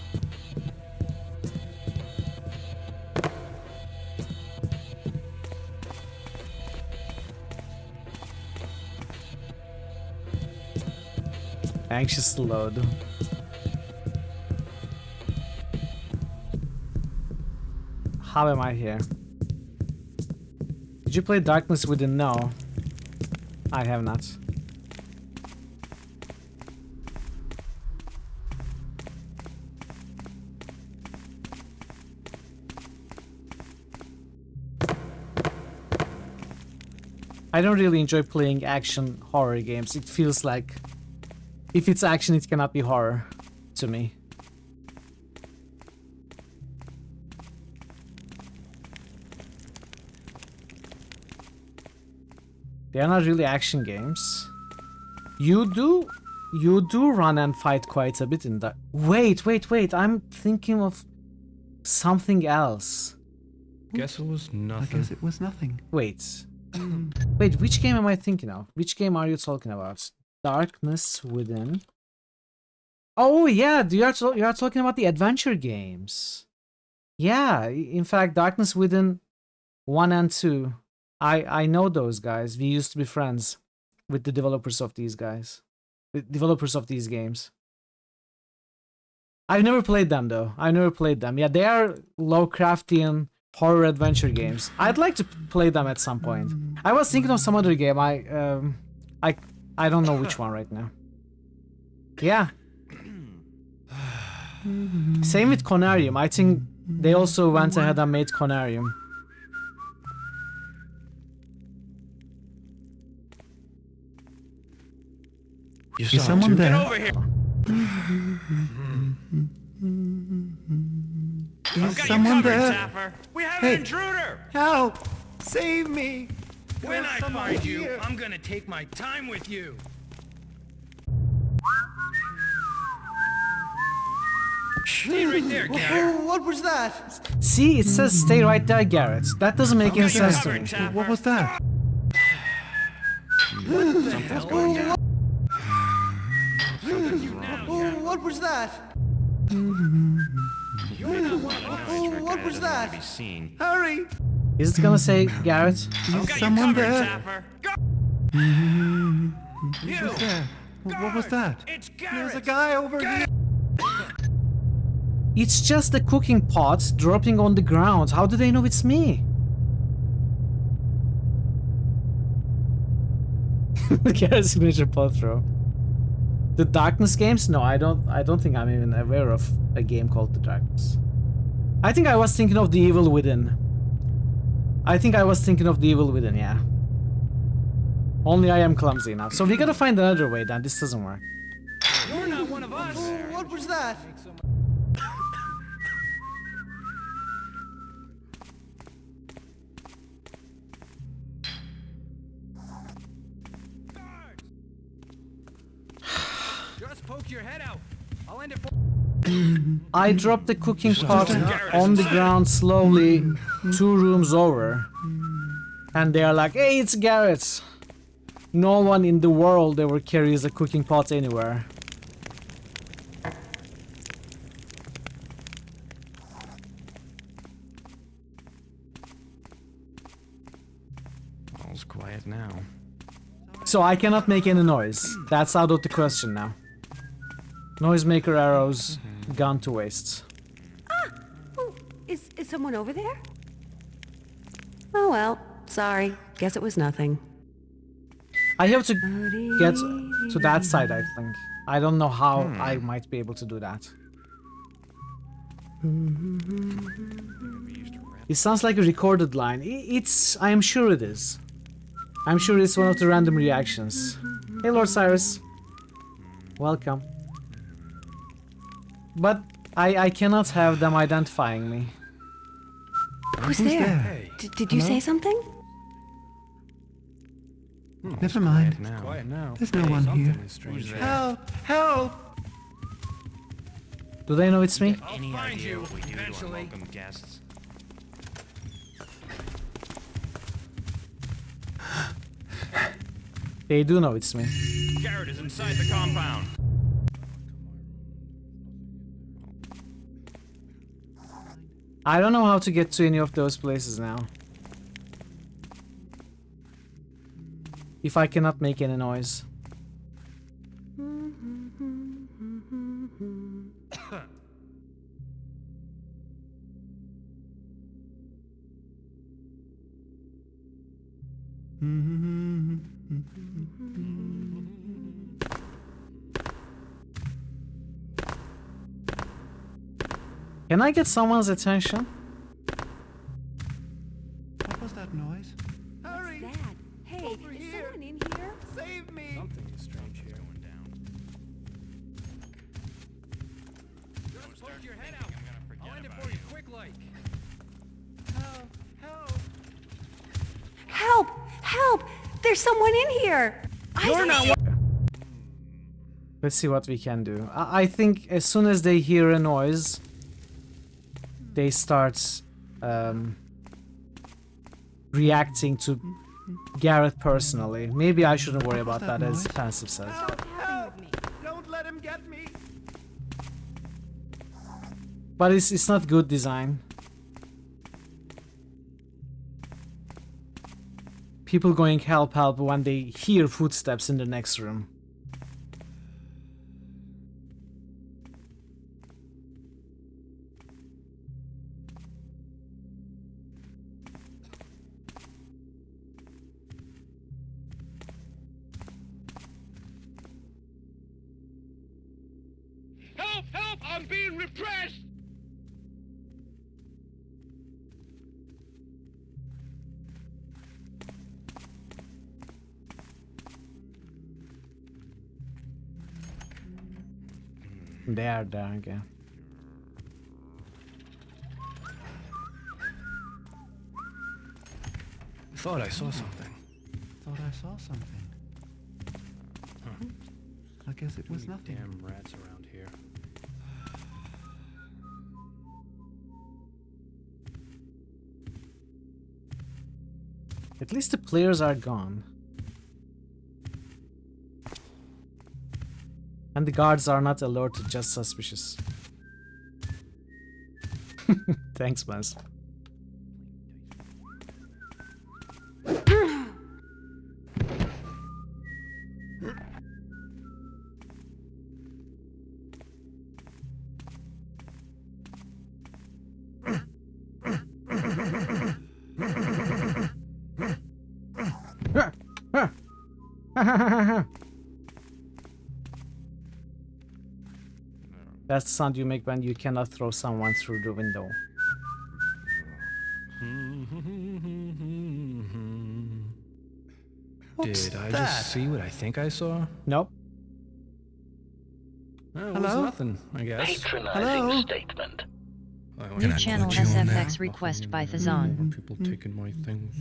Anxious to load. How am I here? Did you play Darkness Within? No. I have not. I don't really enjoy playing action horror games. It feels like if it's action, it cannot be horror to me. They're not really action games. You do run and fight quite a bit in that. Wait. I'm thinking of something else. Guess it was nothing. I guess it was nothing. Wait. Wait, which game am I thinking of? Which game are you talking about? Darkness Within. Oh yeah, you are talking about the adventure games. Yeah, in fact, Darkness Within 1 and 2. I know those guys. We used to be friends with the developers of these guys. The developers of these games. I've never played them though. I never played them. Yeah, they are Lovecraftian horror adventure games. I'd like to play them at some point. I was thinking of some other game. I don't know which one right now. Yeah. Same with Conarium. I think they also went ahead and made Conarium. Is someone there? Get over here! Is someone there? Tapper. We have Hey. an intruder! Help! Save me! When I find you, I'm gonna take my time with you. Stay right there, Garrett. What was that? See, it says stay right there, Garrett. That doesn't make any sense to me. What was that? Something's going down. What was that? What was that? Hurry! Is it gonna say Garrett? Is someone there? Who's there? What was that? There's a guy over here. It's just a cooking pot dropping on the ground. How do they know it's me? Garrett's signature pot throw. The Darkness games? No, I don't think I'm even aware of a game called The Darkness. I think I was thinking of The Evil Within. Yeah. Only I am clumsy enough. So we gotta find another way then. This doesn't work. You're not one of us. What was that? Just poke your head out. I'll end it for I dropped the cooking pot on the ground slowly 2 rooms over. And they are like, hey, it's Garrett. No one in the world ever carries a cooking pot anywhere. All's quiet now. So I cannot make any noise. That's out of the question now. Noisemaker arrows gone to waste. Oh, is someone over there? Oh well, sorry. Guess it was nothing. I have to get to that side, I think. I don't know how I might be able to do that. It sounds like a recorded line. I am sure it is. I'm sure it's one of the random reactions. Hey, Lord Cyrus. Welcome. But I cannot have them identifying me. Who's there? Did you say something? Never mind. quiet now. There's no one here. Help! Help! Do they know it's me? I'll find you eventually. Guests. They do know it's me. Garrett is inside the compound. I don't know how to get to any of those places now. If I cannot make any noise. Can I get someone's attention? What was that noise? Hurry! What's that? Hey, is someone in here? Save me! Something is strange here. Going down. Just poke your head out. I'll end it for you quick like. Help! Help! Help! There's someone in here! You're not. Let's see what we can do. I think as soon as they hear a noise, they start reacting to Garrett personally. Maybe I shouldn't worry about that, as Passive says. Don't let him get me. But it's not good design. People going help when they hear footsteps in the next room. Help! Help! I'm being repressed! There again. I thought I saw something. Thought I saw something. Huh. I guess it was nothing. Damn rats around here. At least the players are gone. And the guards are not alerted, just suspicious. Thanks, Maz. That's the sound you make when you cannot throw someone through the window. Did I just see what I think I saw? Nope. Well, it Hello? was nothing, I guess. Hello? Statement. New channel SFX request by Thazan. People taking my things.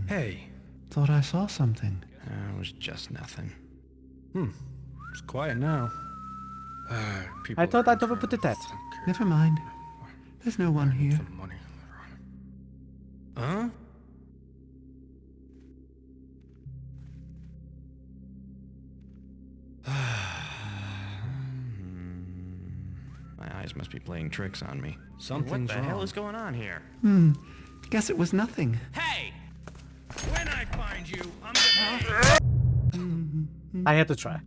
Hey. Thought I saw something. It was just nothing. It's quiet now. I thought I'd overput it that. Never mind. There's no one here. Money. Huh? My eyes must be playing tricks on me. Something's What the wrong. hell is going on here? Guess it was nothing. Hey! When I find you, I'm gonna... I had to try.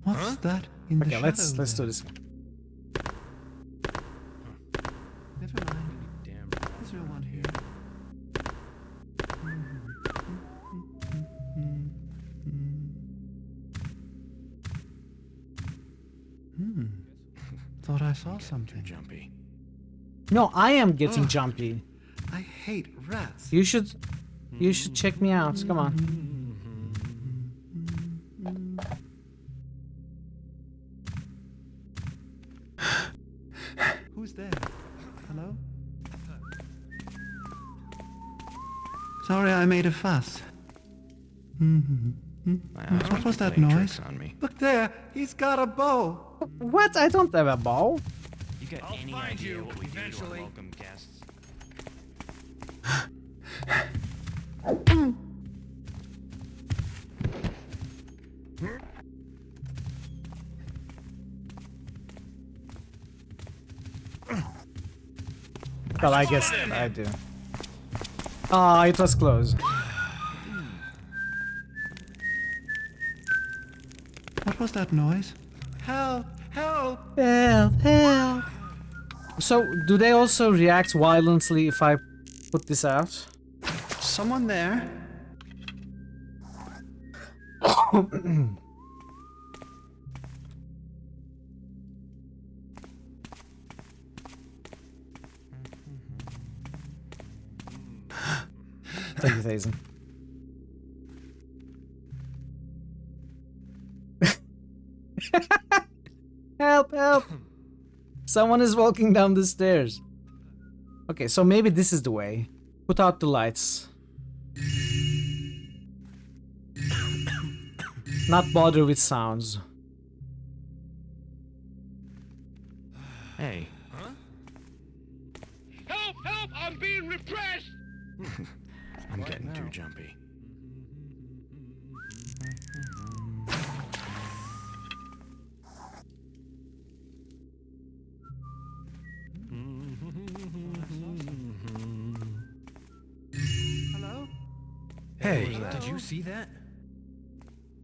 What's that in the Okay, shadow let's there? do this. Never mind. There's no one here. Thought I saw something. Jumpy. No, I am getting jumpy. I hate rats. You should check me out. Come on. Who's there? Hello? Sorry I made a fuss. What was that noise? On me. Look there! He's got a bow! What? I don't have a bow. You got I'll any find idea you what we do to our eventually. welcome guests? Well, I guess I do. Ah, it was close. What was that noise? Help! Help! Help! Help! So, do they also react violently if I put this out? Someone there? Thank you, Thazen. Help! Help! Someone is walking down the stairs. Okay, so maybe this is the way. Put out the lights. Not bother with sounds. Hey. Huh? Help! Help! I'm being repressed! I'm getting too jumpy. Hello? Hey, did you see that?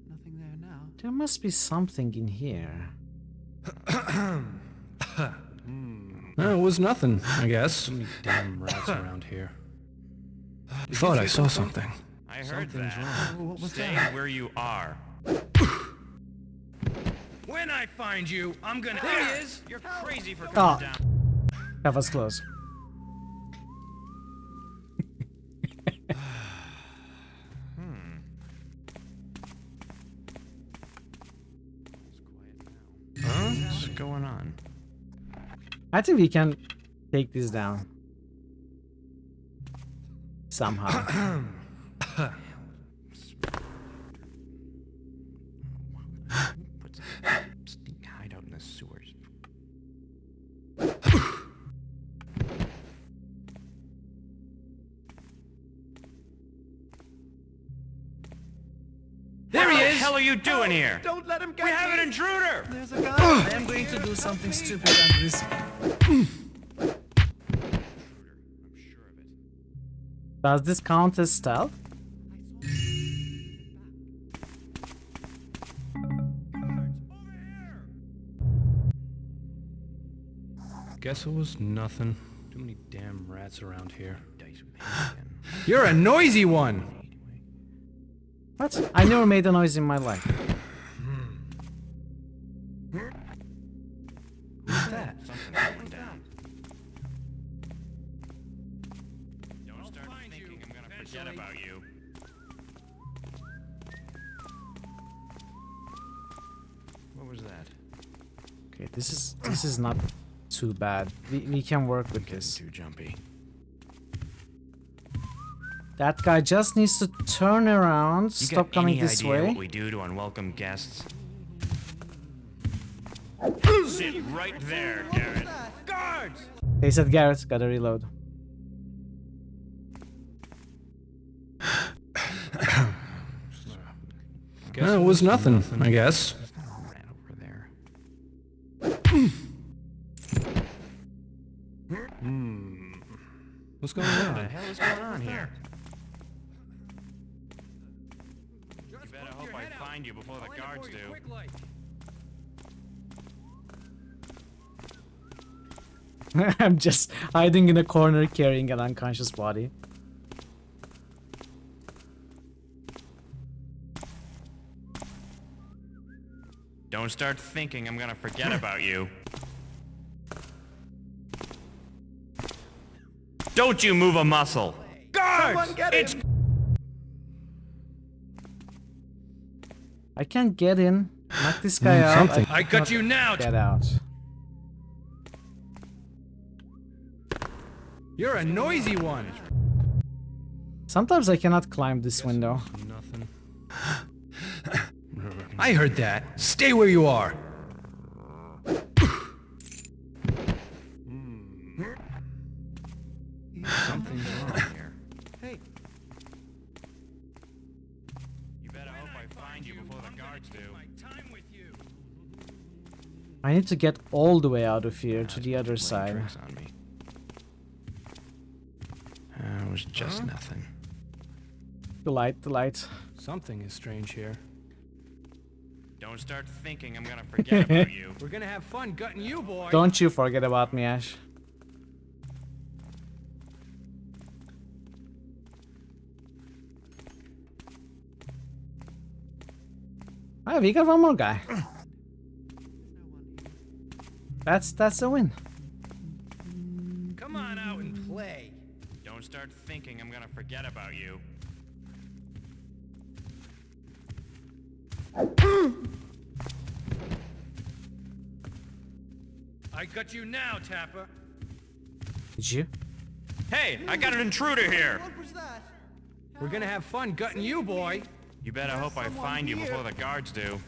Nothing there now. There must be something in here. No, it was nothing, I guess. So many damn rats around here. Thought I saw something. I heard Something's that. What was Stay that? where you are. When I find you, I'm gonna. There he is! You're crazy for Oh, coming down. that was close. Huh? What's going on? I think we can take this down. Somehow. Puts a sneak hideout in the sewers. There he What the is! hell are you doing here? Don't let him get We have me. an intruder! There's a guy. I am going to do something stupid and risky. Does this count as stealth? Guess it was nothing. Too many damn rats around here. You're a noisy one! What? I never made a noise in my life. Who's that? Something's going down. Don't start thinking I'm gonna forget about you. What was that? Okay, this is not too bad. We can work with this. Too jumpy. That guy just needs to turn around, You stop got coming any this idea way. what we do to unwelcome guests? Sit right there, Garrett. Guards! They said Garrett, gotta reload. Guess it was nothing, I guess. Ran over there. What's going What on? the hell is going on here? You better hope I find you before the guards do. I'm just hiding in a corner carrying an unconscious body. Don't start thinking I'm gonna forget about you. Don't you move a muscle! Guards! It's I can't get in. Knock this guy out. Something. I got you now. Get out. You're a noisy one. Sometimes I cannot climb this window. Nothing. I heard that. Stay where you are. Something's wrong here. Hey, You better hope I find you before the guards do. I need to get all the way out of here to the other side. Tricks on me. It was just nothing. The light, the light. Something is strange here. Don't start thinking I'm gonna forget about you. We're gonna have fun gutting you, boy. Don't you forget about me, Ash. Ah, we got one more guy. That's a win. Come on out and play. Don't start thinking I'm gonna forget about you. I got you now, Tapper. Did you? Hey, I got an intruder here! We're gonna have fun gutting you, boy. You better hope I find you before the guards do.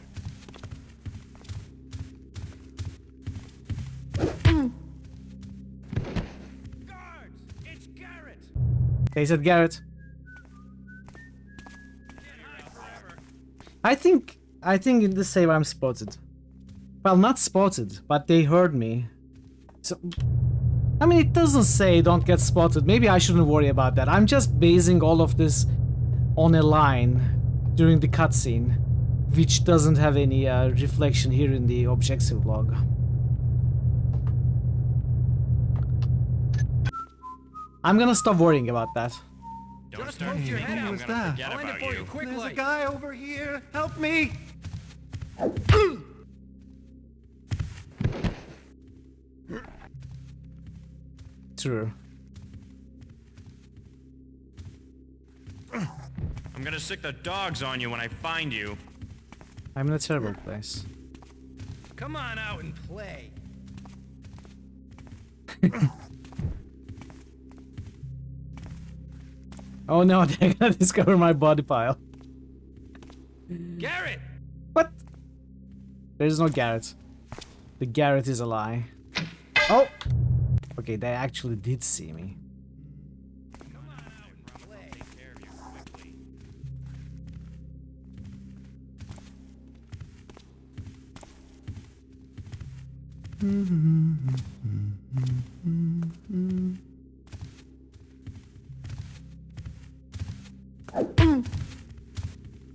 Guards! It's Garrett! They said Garrett. I think in this save I'm spotted. Well, not spotted, but they heard me. So, I mean, it doesn't say don't get spotted. Maybe I shouldn't worry about that. I'm just basing all of this on a line during the cutscene, which doesn't have any reflection here in the objective log. I'm gonna stop worrying about that. Don't start thinking I'm was gonna that? forget I'll end about it for you you. quick There's a like. guy over here. Help me. True. I'm gonna sick the dogs on you when I find you. I'm in a terrible place. Come on out and play. Oh no, they're gonna discover my body pile. Garrett! What? There's no Garrett. The Garrett is a lie. Oh! Okay, they actually did see me. Come on out and play. Take care of you quickly.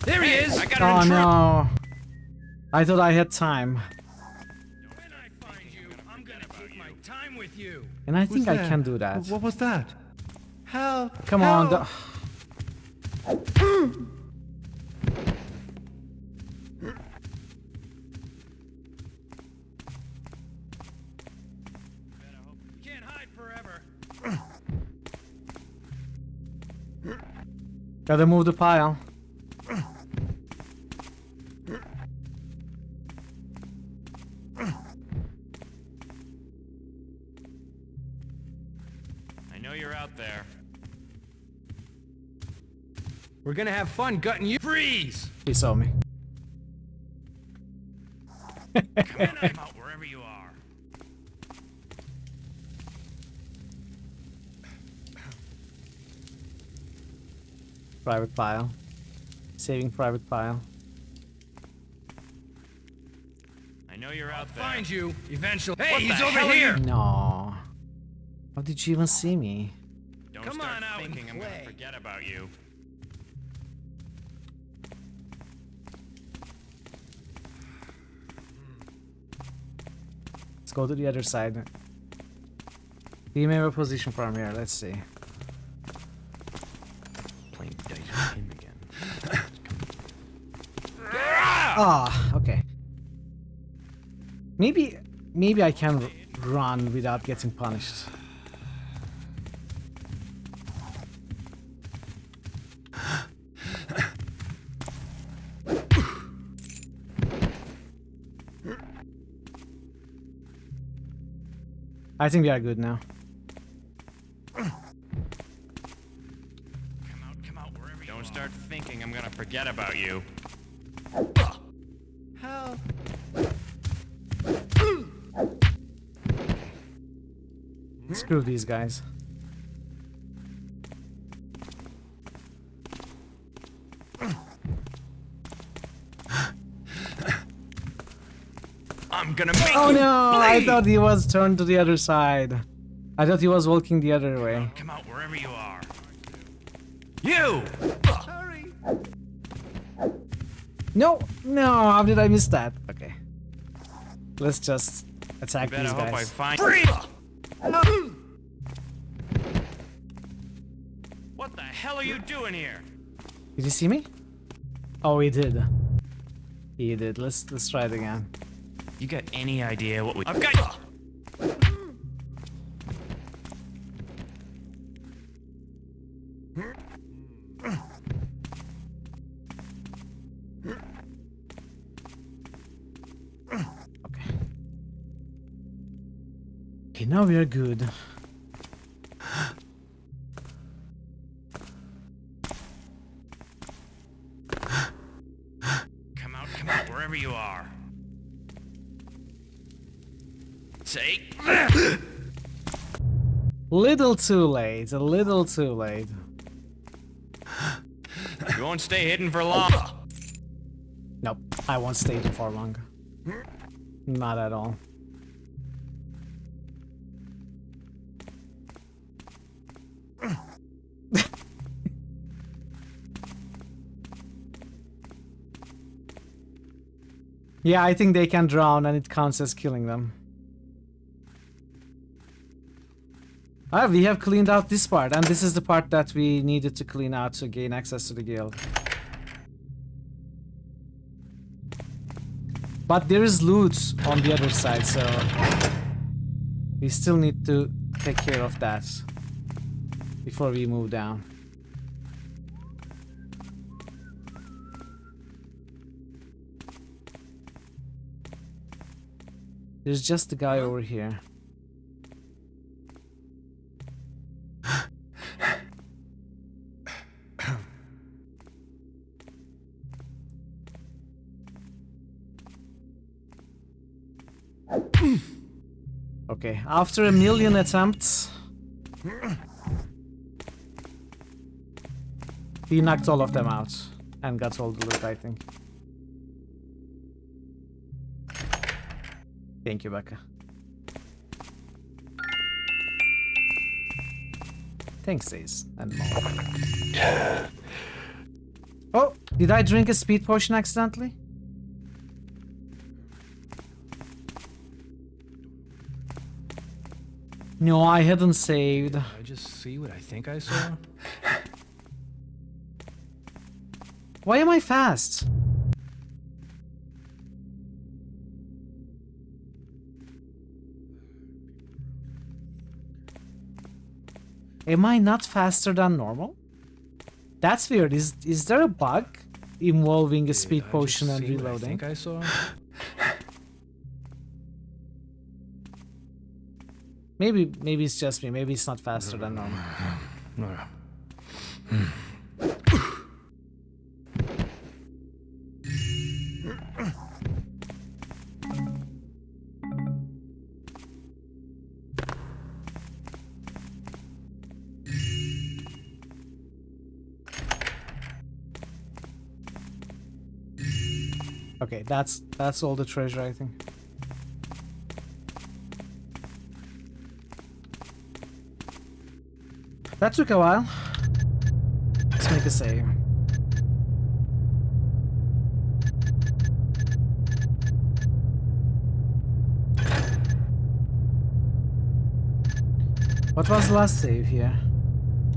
There he is! I got an Oh intruder! no! I thought I had time. When I find you, I'm gonna take my time with you. And I think Who's I that? can do that. What was that? Help! Come on, help. You can't hide forever. Gotta move the pile. I know you're out there. We're gonna have fun gutting you. Freeze! He saw me. Come out wherever you are. Private pile. Saving private pile. I know you're out there. Find you eventually. What Hey, the he's over hell are here! No. How did you even see me? Don't Come start on out and thinking I'm gonna play. forget about you. Let's go to the other side. Team member position from here. Let's see. Playing dice with him again. Ah, okay. Maybe I can run without getting punished. I think we are good now. Come out wherever you are. Don't start thinking I'm gonna forget about you. Help! Screw these guys. I'm gonna make Oh you no! I bleed! thought he was turned to the other side. I thought he was walking the other way. Come out wherever you are. You! Hurry! No! No! How did I miss that? Okay. Let's just attack Better these hope I guys. find. What the hell are you doing here? Did you see me? Oh, he did. He did. Let's try it again. You got any idea what we? I've got you. Okay, now we are good. Take. Little too late. A little too late. You won't stay hidden for long. Nope. I won't stay hidden for long. Not at all. Yeah, I think they can drown and it counts as killing them. Ah, we have cleaned out this part, and this is the part that we needed to clean out to gain access to the guild. But there is loot on the other side, so we still need to take care of that before we move down. There's just the guy over here. Okay, after 1,000,000 attempts, he knocked all of them out and got all the loot, I think. Thank you, Becca. Thanks, Days and more. Oh, did I drink a speed potion accidentally? No, I hadn't saved. Did I just see what I think I saw? Why am I fast? Am I not faster than normal? That's weird. Is there a bug involving a speed potion and reloading? I think I saw. Maybe it's just me. Maybe it's not faster than normal. Okay, that's all the treasure, I think. That took a while. Let's make a save. What was the last save here?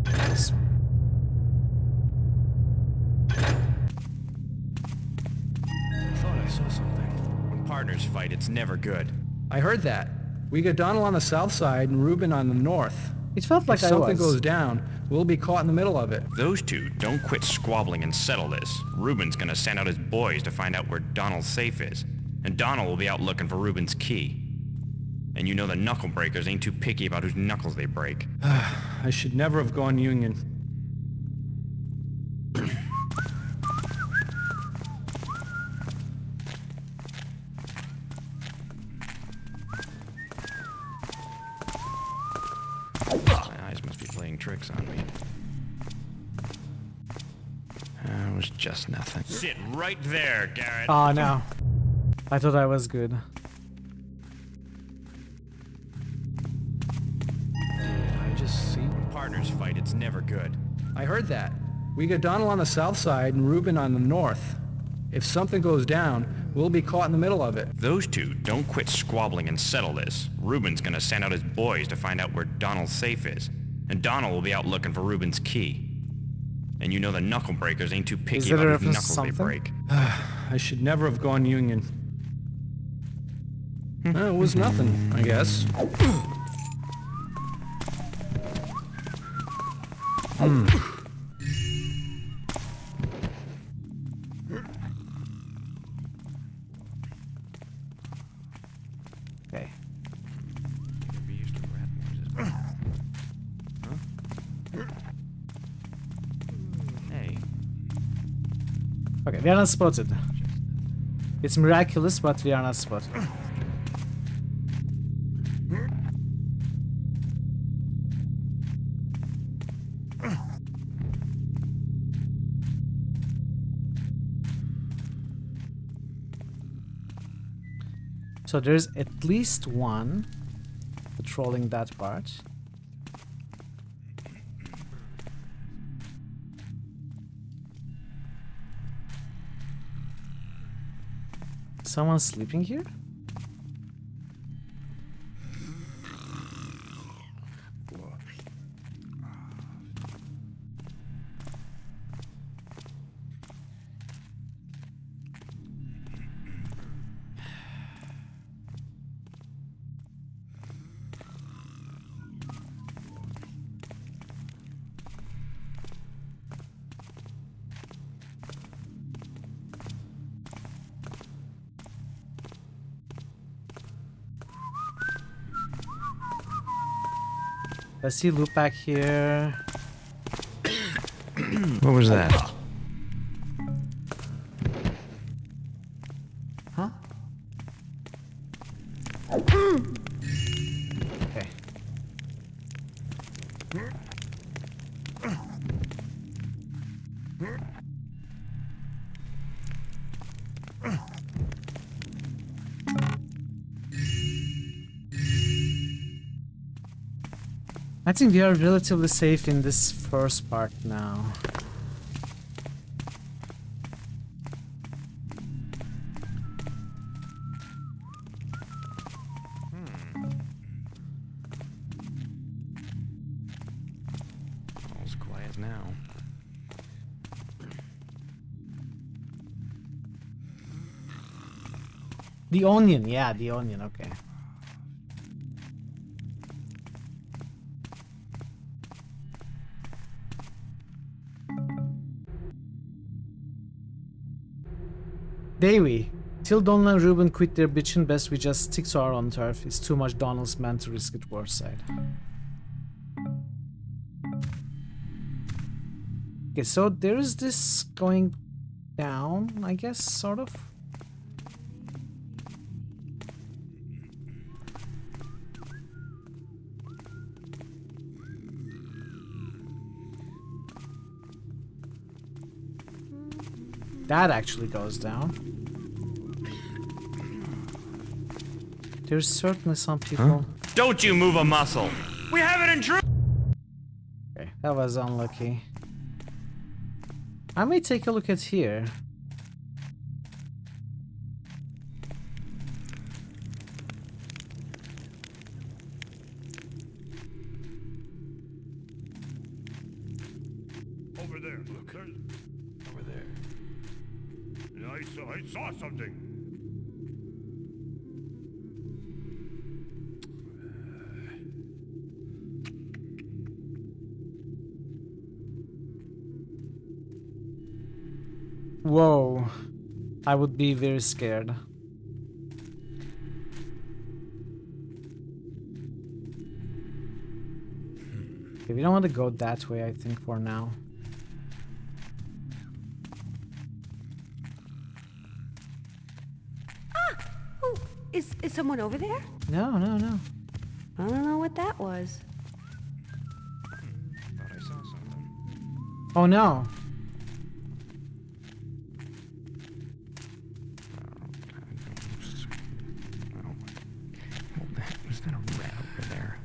This one. I thought I saw something. When partners fight, it's never good. I heard that. We got Donald on the south side and Reuben on the north. It felt like if something goes down, we'll be caught in the middle of it. Those two don't quit squabbling and settle this. Reuben's gonna send out his boys to find out where Donald's safe is. And Donald will be out looking for Reuben's key. And you know the knuckle breakers ain't too picky about whose knuckles they break. I should never have gone Union. My eyes must be playing tricks on me. It was just nothing. Sit right there, Garrett. Oh no. I thought I was good. I just see. When partners fight, it's never good. I heard that. We got Donald on the south side and Reuben on the north. If something goes down, we'll be caught in the middle of it. Those two don't quit squabbling and settle this. Reuben's gonna send out his boys to find out where Donald's safe is. And Donald will be out looking for Reuben's key. And you know the knuckle breakers ain't too picky about whose knuckles they break. I should never have gone Union. It was nothing, I guess. Okay. Hey. Okay, we are not spotted. It's miraculous, but we are not spotted. So there's at least one patrolling that part. Someone sleeping here? I see loot back here. What was that? Huh? Okay. I think we are relatively safe in this first part now. All's quiet now. The onion, yeah, the onion, okay. Davey, till Donald and Ruben quit their bitchin', best we just stick to our own turf. It's too much Donald's man to risk it worse side. Okay, so there is this going down, I guess, sort of. That actually goes down. There's certainly some people. Don't you move a muscle. We have an intruder. Okay, that was unlucky. I may take a look at here. Over there. Look. Over there. Yeah, I saw something. Whoa. I would be very scared. Okay, we don't want to go that way, I think, for now. Oh, is someone over there? No. I don't know what that was. Thought I saw something. Oh no. Was that a rat over there?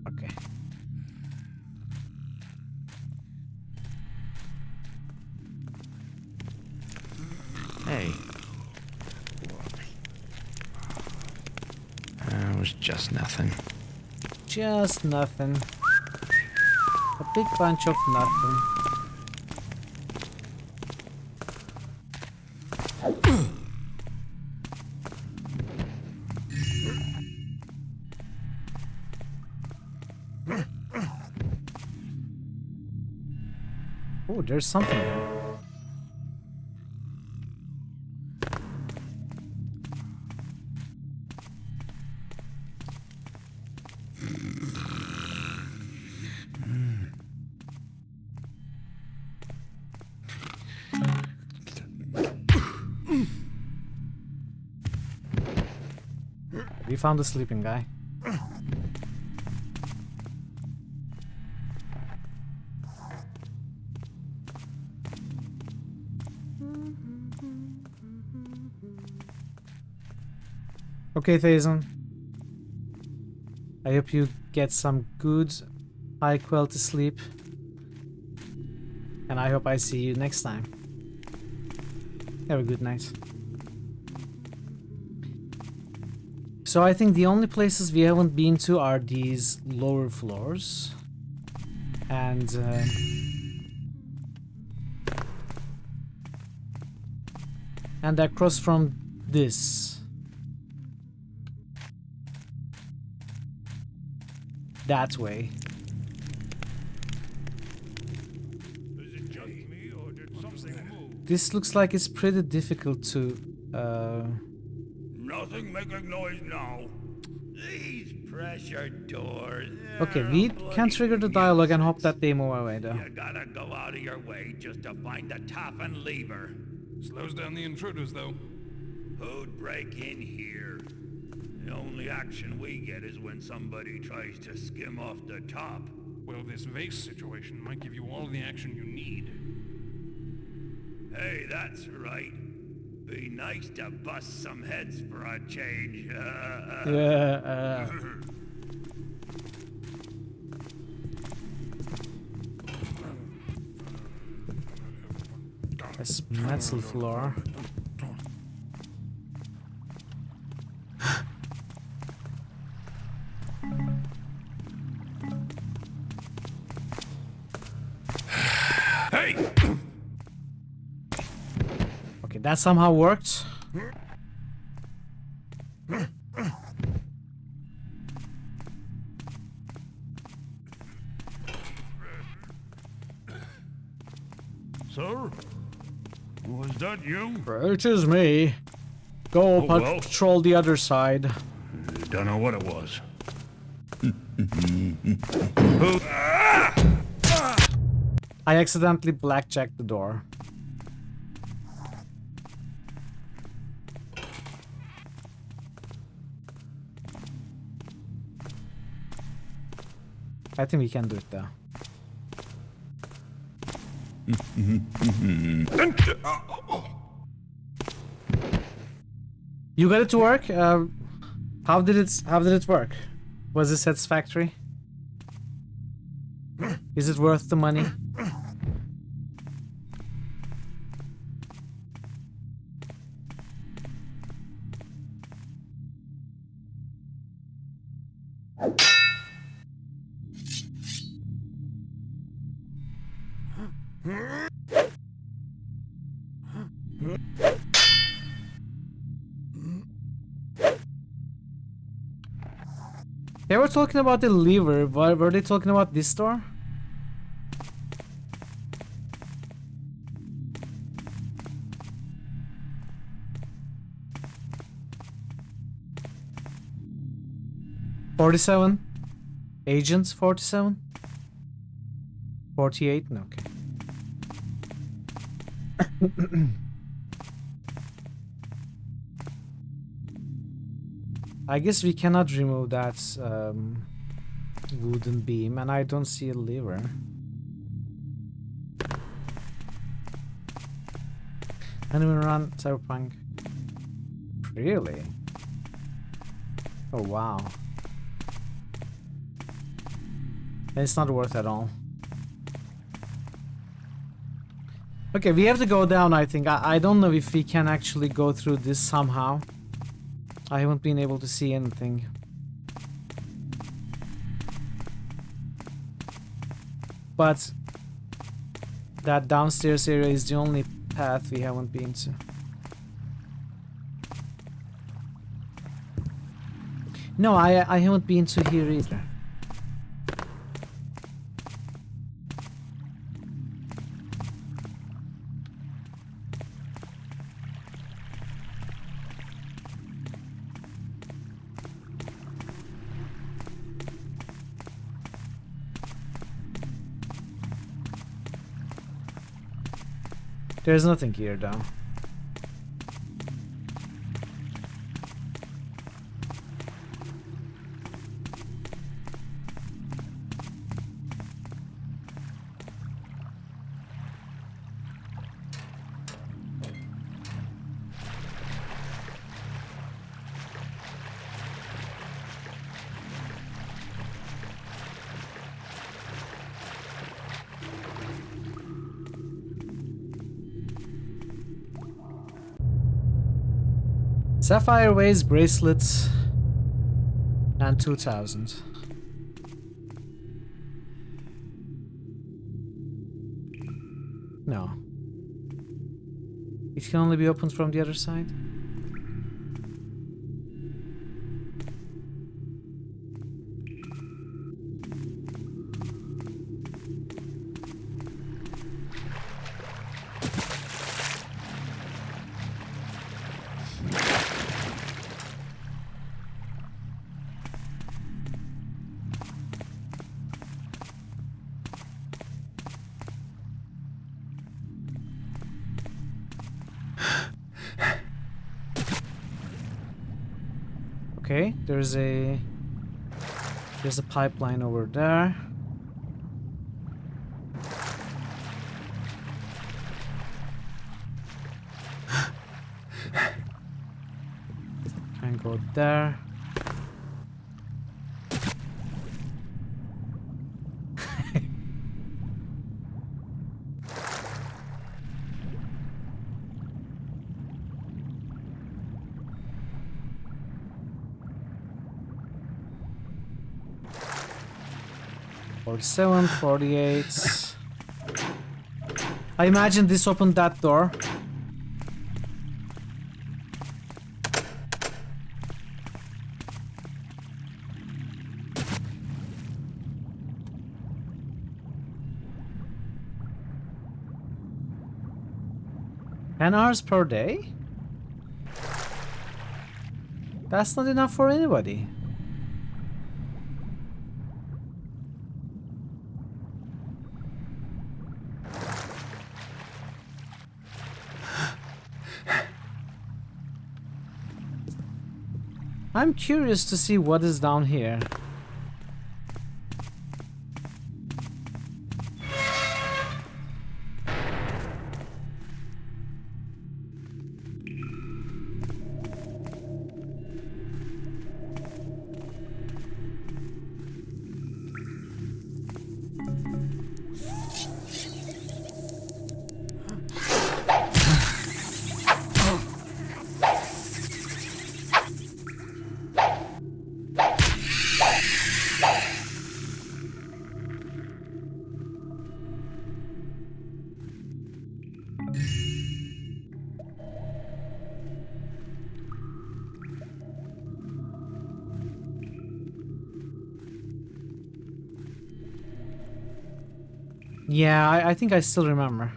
Okay. Hey. It was just nothing. Just nothing. A big bunch of nothing. Oh, there's something there. We found the sleeping guy. Okay, Thason. I hope you get some good, high quality sleep. And I hope I see you next time. Have a good night. So I think the only places we haven't been to are these lower floors. And across from this. That way. This looks like it's pretty difficult to Nothing making noise now. These pressure doors. Okay, we can trigger the dialogue and hope that they move away though. You gotta go out of your way just to find the top and lever. Slows down the intruders, though. Who'd break in here? The only action we get is when somebody tries to skim off the top. Well, this vase situation might give you all the action you need. Hey, that's right. Be nice to bust some heads for a change. Yeah. This metal floor. Hey! Okay, that somehow worked. Sir? Was that you? It is me. Go Oh, well. patrol the other side. Don't know what it was. I accidentally blackjacked the door. I think we can do it though. You got it to work? How did it work? Was it satisfactory? Is it worth the money? They were talking about the lever. Were they talking about this door? $47? Agents 47? 48? No, okay. I guess we cannot remove that wooden beam, and I don't see a lever. Anyone run Cyberpunk? Really? Oh wow. It's not worth at all. Okay, we have to go down, I think. I don't know if we can actually go through this somehow. I haven't been able to see anything. But that downstairs area is the only path we haven't been to. No, I haven't been to here either. There's nothing here though. Sapphire Waves bracelets and 2000. No. It can only be opened from the other side. Okay, there's a pipeline over there. Can go there. Seven, 48. I imagine this opened that door. $10 per day? That's not enough for anybody. I'm curious to see what is down here. Yeah, I think I still remember.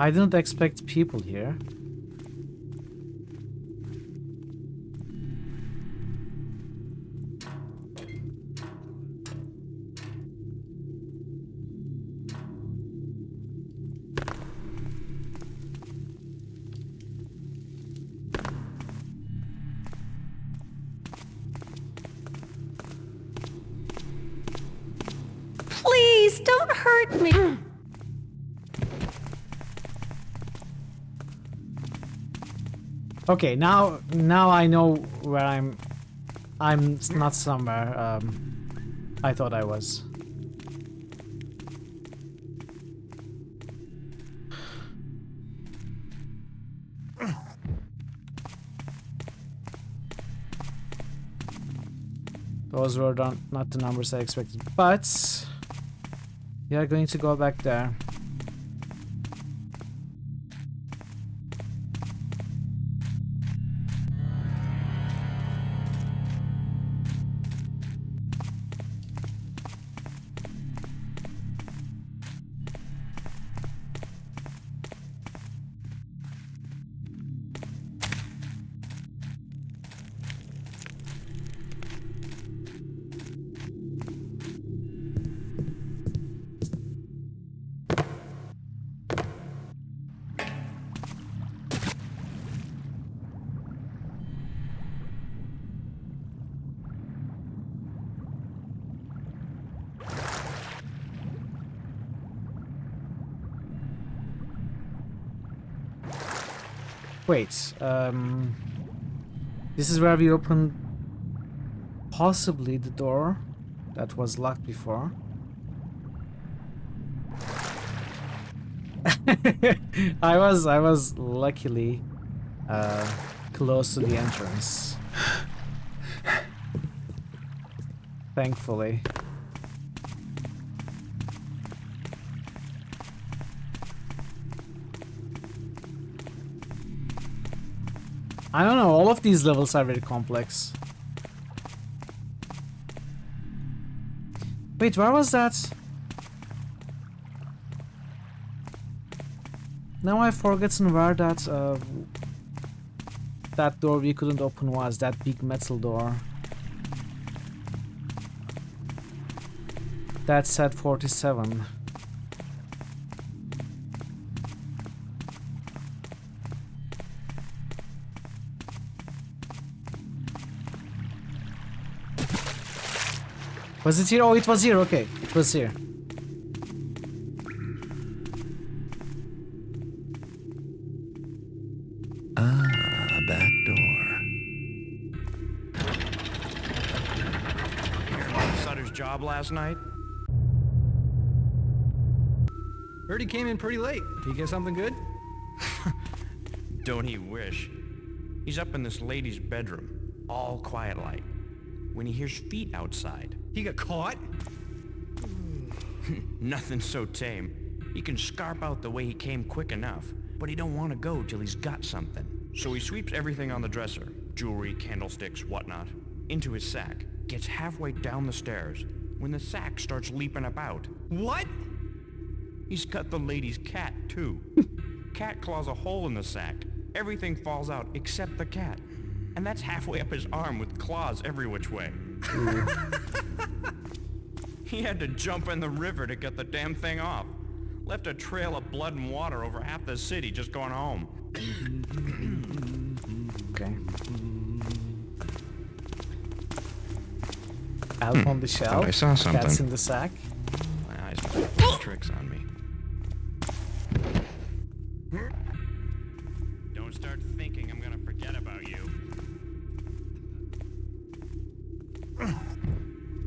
I didn't expect people here. Please, don't hurt me. Okay, now I know where I'm not somewhere I thought I was. Those were not the numbers I expected, but we are going to go back there. Wait, this is where we opened possibly the door that was locked before. I was luckily close to the entrance. Thankfully. I don't know, all of these levels are very complex. Wait, where was that? Now I've forgotten where that door we couldn't open was, that big metal door. That said 47. Was it here? Oh, it was here. Okay, it was here. Ah, back door. Hear about Sutter's job last night? Heard he came in pretty late. Did he get something good? Don't he wish? He's up in this lady's bedroom, all quiet like, when he hears feet outside. He got caught? Nothing so tame. He can scarp out the way he came quick enough, but he don't want to go till he's got something. So he sweeps everything on the dresser, jewelry, candlesticks, whatnot, into his sack, gets halfway down the stairs, when the sack starts leaping about. What? He's got the lady's cat, too. Cat claws a hole in the sack. Everything falls out except the cat. And that's halfway up his arm with claws every which way. He had to jump in the river to get the damn thing off. Left a trail of blood and water over half the city just going home. Okay. Elf on the shelf. I saw something. Cats in the sack. My eyes must play tricks on me. Don't start thinking I'm gonna forget about you.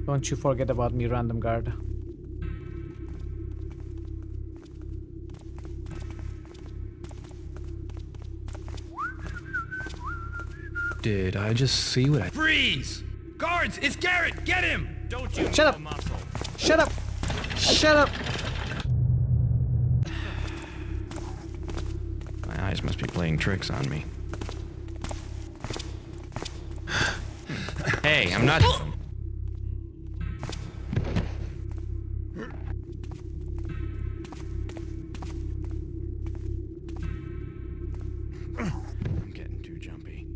Don't you forget about me, random guard. Did I just see what I... Freeze! Guards, it's Garrett! Get him! Don't you Shut up! muscle. Shut up! Shut up! My eyes must be playing tricks on me. Hey, I'm not... I'm getting too jumpy.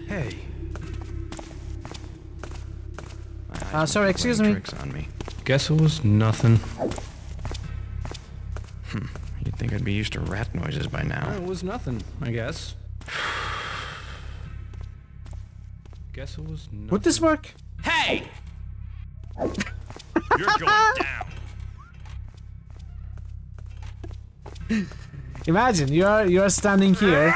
Hey. Sorry, excuse me. Tricks on me. Guess it was nothing. You'd think I'd be used to rat noises by now. It was nothing, I guess. Guess it was nothing. Would this work? Hey! You're going down. Imagine you're standing here.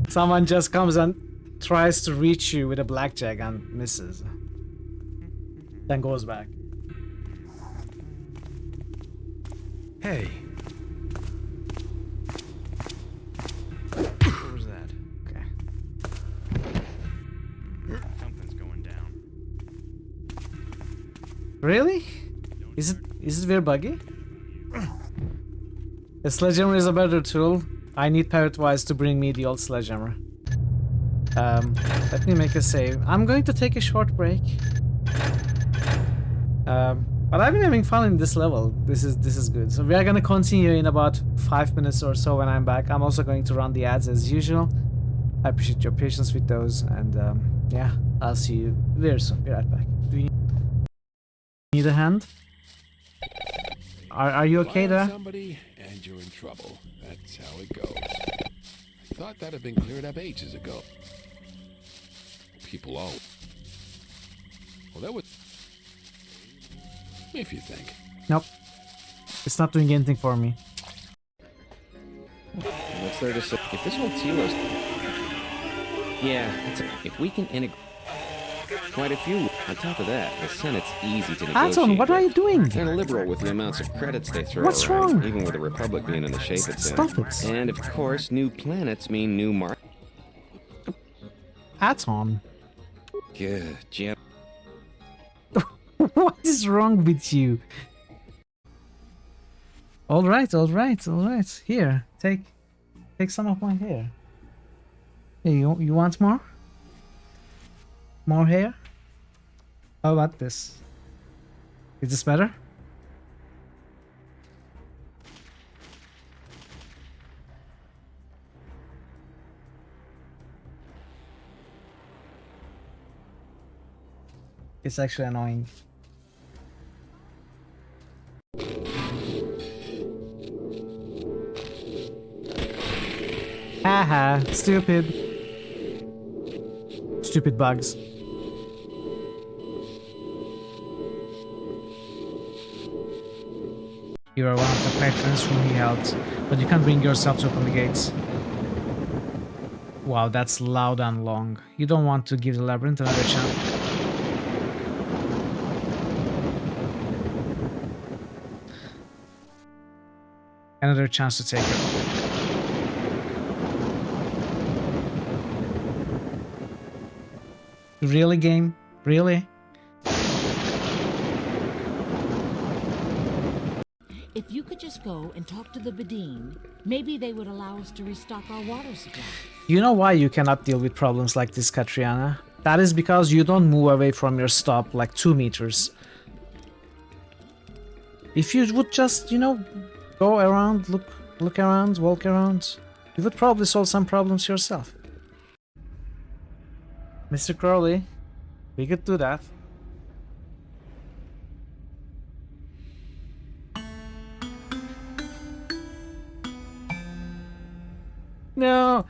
Someone just comes and tries to reach you with a blackjack and misses. Then goes back. Hey. What was that? Okay. Something's going down. Really? Is it very buggy? A sledgehammer is a better tool. I need Parrotwise to bring me the old sledgehammer. Let me make a save. I'm going to take a short break. But I've been having fun in this level. This is good. So we are gonna continue in about 5 minutes or so when I'm back. I'm also going to run the ads as usual. I appreciate your patience with those, and yeah, I'll see you very soon. Be right back. Do you need a hand? Are you okay there? Somebody and you're in trouble. That's how it goes. thought that had been cleared up ages ago. People all... Well, that was... If you think. Nope. It's not doing anything for me. What's there to say? If this whole Telos... Yeah, if we can integrate quite a few. On top of that, the Senate's easy to negotiate. Anton, what are you doing? They're liberal with the amounts of credits they throw What's around, wrong? even with the Republic being in the shape it's in. Stop it. And of course, new planets mean new Anton. Good, Jim. What is wrong with you? Alright. Here, take some of my hair. Hey, you want more? More hair? How about this? Is this better? It's actually annoying. Haha, stupid. Stupid bugs. You are one of the patrons whom he helped, but you can't bring yourself to open the gates. Wow, that's loud and long. You don't want to give the labyrinth another chance. Another chance to take it. Really, game? Really? If you could just go and talk to the Bedine, maybe they would allow us to restock our water supply. You know why you cannot deal with problems like this, Katriana? That is because you don't move away from your stop like 2 meters. If you would just, you know, go around, look around, walk around, you would probably solve some problems yourself. Mr. Crowley, we could do that. No!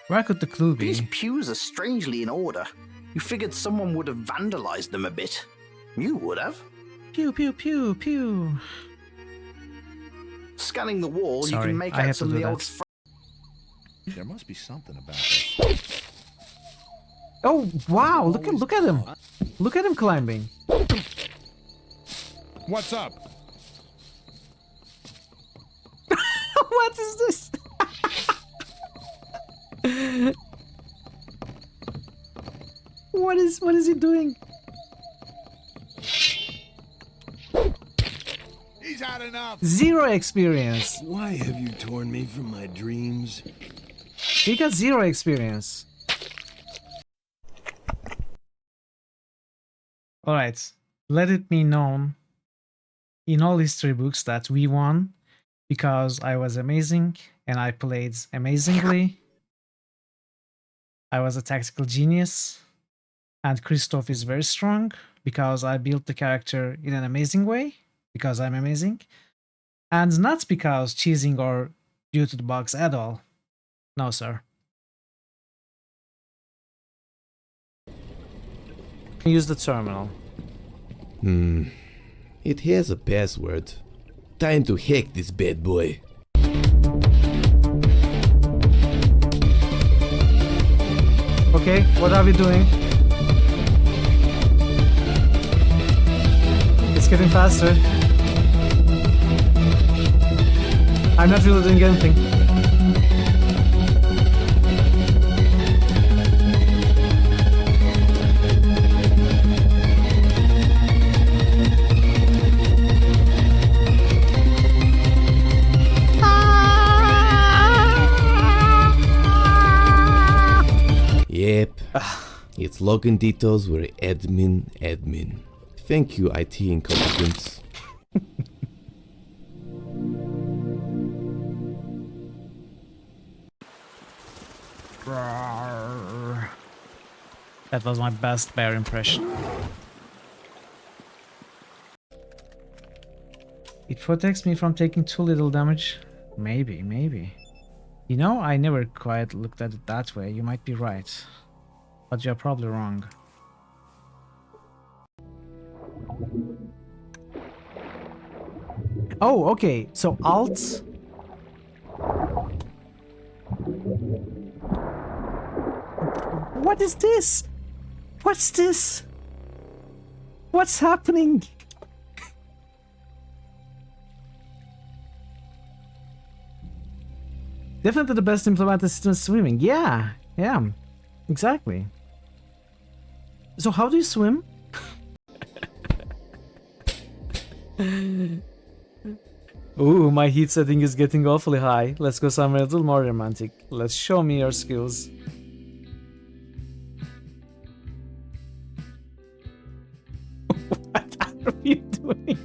Where could the clue be? These pews are strangely in order. You figured someone would have vandalized them a bit. You would have. Pew, pew, pew, pew. Scanning the wall, Sorry, you can make I out had some to of do the old... that. There must be something about this. Oh, wow, look at him. Look at him climbing. What's up? What is this? What is he doing? He's had enough. 0 experience. Why have you torn me from my dreams? He got 0 experience. Alright, let it be known in all history books that we won because I was amazing and I played amazingly. I was a tactical genius, and Christoph is very strong because I built the character in an amazing way, because I'm amazing, and not because cheesing or due to the bugs at all. No, sir. Use the terminal. It has a password. Time to hack this bad boy. Okay, what are we doing? It's getting faster. I'm not really doing anything. Yep. Its login details were admin. Thank you, IT incompetence. That was my best bear impression. It protects me from taking too little damage. Maybe. You know, I never quite looked at it that way. You might be right. But you're probably wrong. Oh, okay. So Alt... What is this? What's this? What's happening? Definitely the best implemented system is swimming. Yeah, exactly. So how do you swim? Ooh, my heat setting is getting awfully high. Let's go somewhere a little more romantic. Let's show me your skills. What are you doing?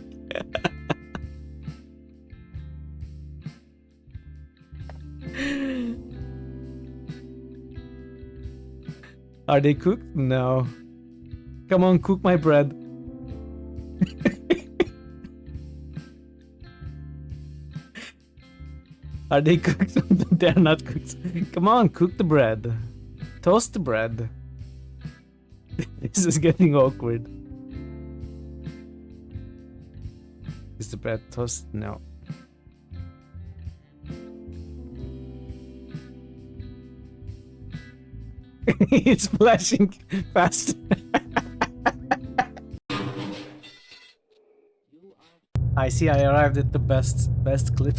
Are they cooked? No. Come on, cook my bread. Are they cooked? They're not cooked. Come on, cook the bread. Toast the bread. This is getting awkward. Is the bread toasted? No. It's flashing fast. I see I arrived at the best clip.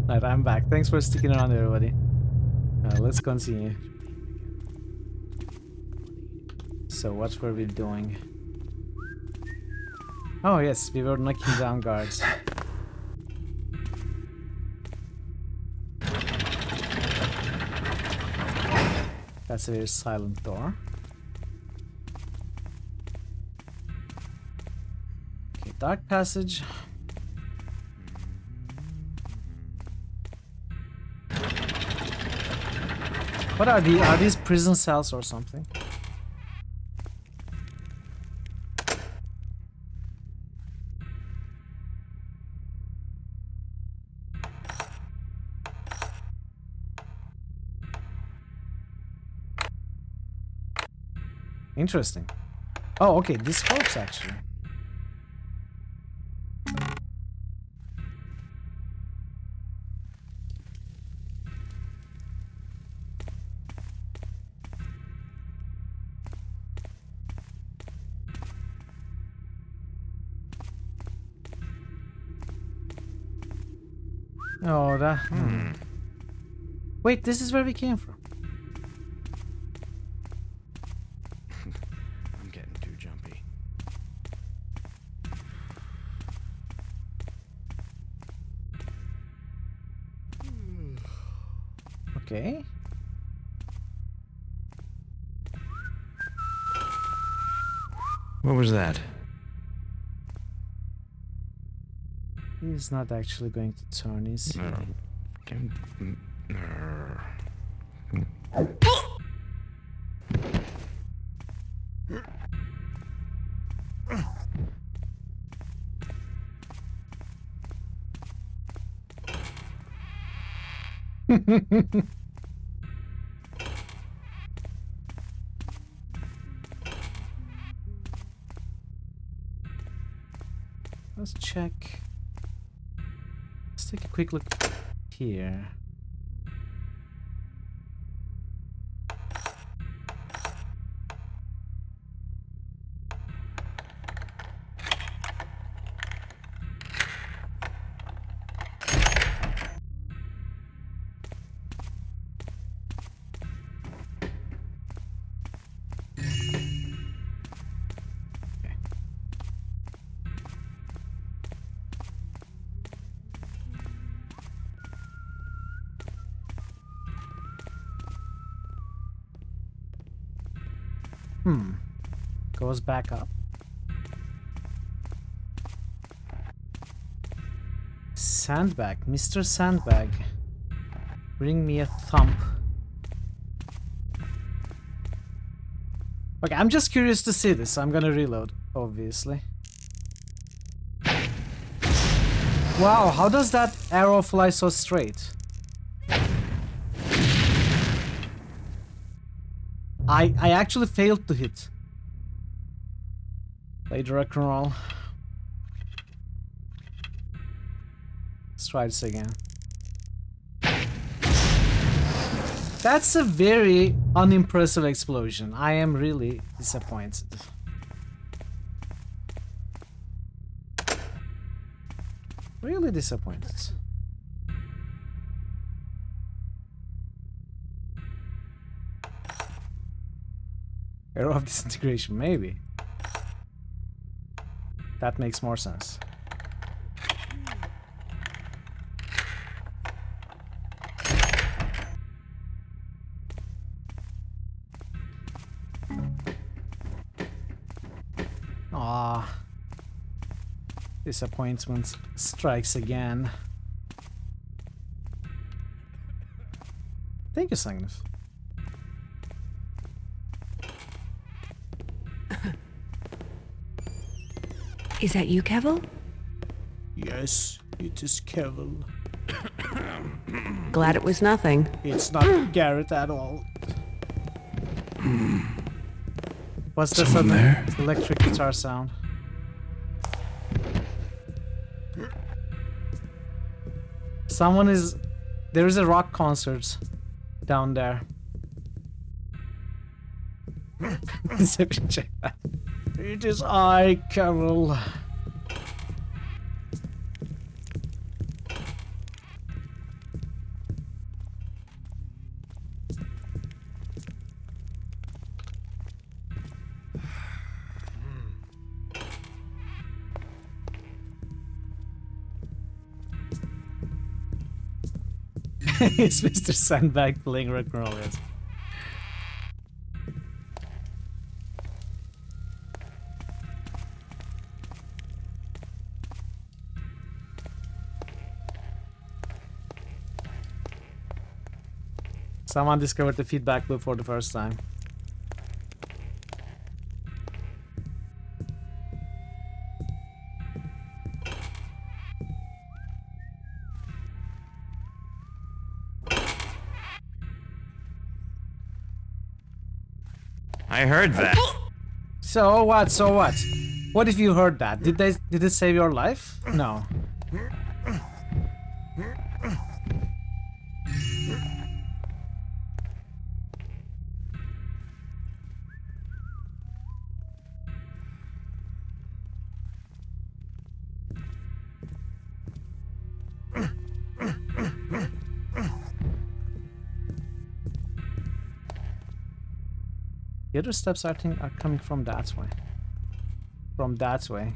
Right, I'm back. Thanks for sticking around, everybody. Let's continue. So what were we doing? Oh yes, we were knocking down guards. That's a very silent door. Okay, dark passage. What are these prison cells or something? Interesting. Oh, okay, this works actually. Oh, that... Wait, this is where we came from. I'm getting too jumpy. Okay. What was that? He's not actually going to turn, is he? Let's check. Let's take a quick look here. Goes back up. Sandbag, Mr. Sandbag. Bring me a thump. Okay, I'm just curious to see this. I'm gonna reload, obviously. Wow, how does that arrow fly so straight? I actually failed to hit. Play the rock and roll. Let's try this again. That's a very unimpressive explosion. I am really disappointed. Really disappointed. Arrow of disintegration, maybe. That makes more sense. Ah, disappointment strikes again. Thank you, Sagnif. Is that you, Kevil? Yes, it is Kevil. Glad it was nothing. It's not Garrett at all. What's the sudden electric guitar sound? Someone is... There is a rock concert down there. It is I, Carol. It's Mr. Sandbag playing rock and roll, yes. Someone discovered the feedback loop for the first time. I heard that. So what? So what? What if you heard that? Did it save your life? No. The other steps I think are coming from that way. From that way.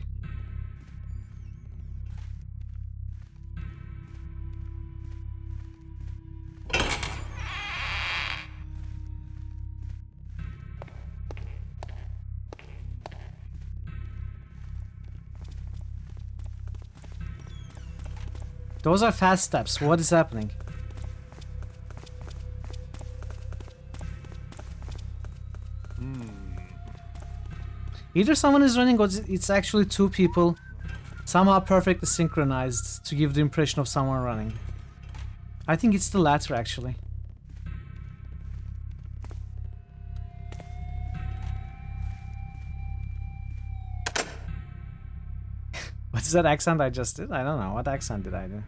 Those are fast steps. What is happening? Either someone is running or it's actually two people somehow perfectly synchronized to give the impression of someone running. I think it's the latter, actually. What's that accent I just did? I don't know. What accent did I do?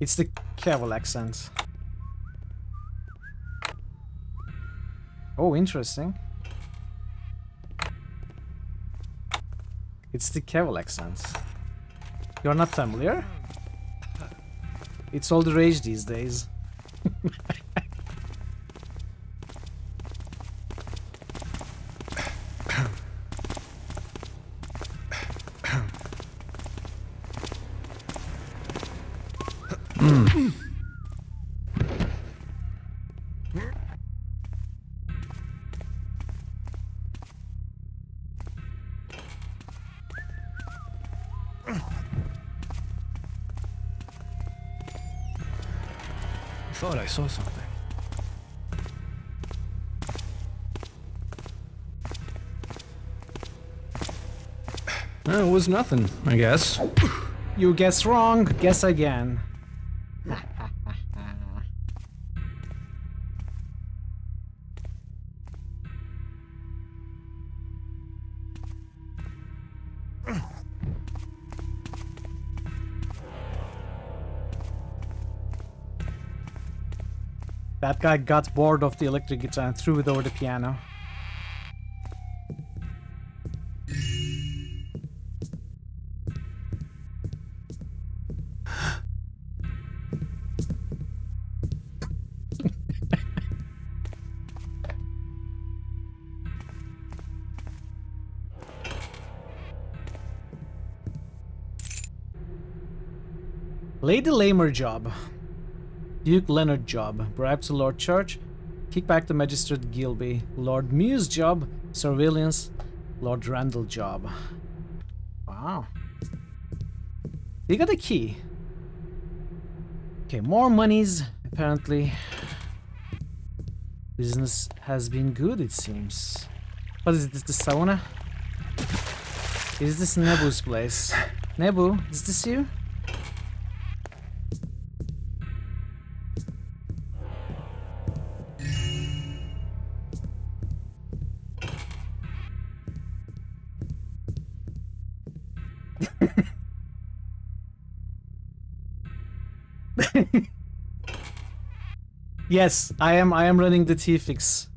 It's the Kevil accent. Oh, interesting. It's the Kevil accent. You're not familiar? It's all the rage these days. I thought I saw something. It was nothing, I guess. You guess wrong, guess again. That guy got bored of the electric guitar and threw it over the piano. Lady Lamer job. Duke Leonard job. Bribe to Lord Church. Kick back to Magistrate Gilby. Lord Muse job. Surveillance. Lord Randall job. Wow. You got a key. Okay, more monies, apparently. Business has been good, it seems. What is this, the sauna? Is this Nebu's place? Nebu, is this you? Yes, I am running the T-Fix.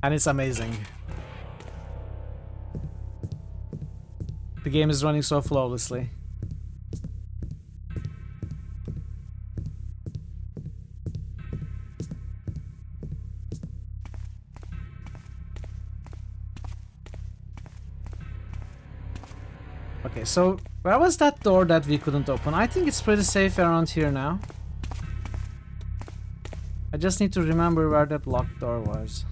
And it's amazing. The game is running so flawlessly. Okay, so where was that door that we couldn't open? I think it's pretty safe around here now. I just need to remember where that locked door was.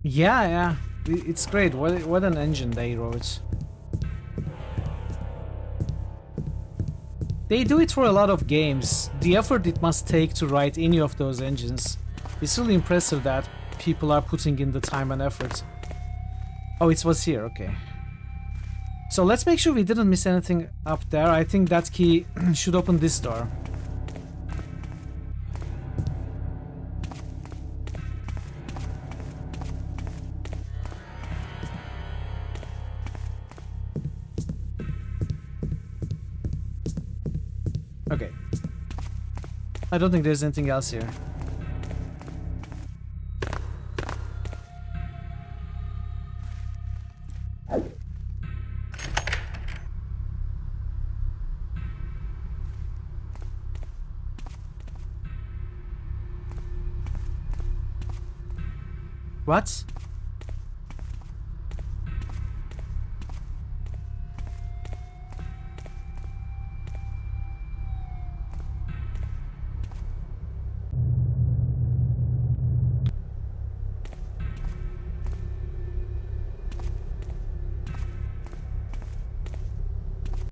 Yeah, it's great. What an engine they wrote. They do it for a lot of games. The effort it must take to write any of those engines. It's really impressive that people are putting in the time and effort. Oh, it was here, okay. So let's make sure we didn't miss anything up there. I think that key should open this door. Okay. I don't think there's anything else here. What?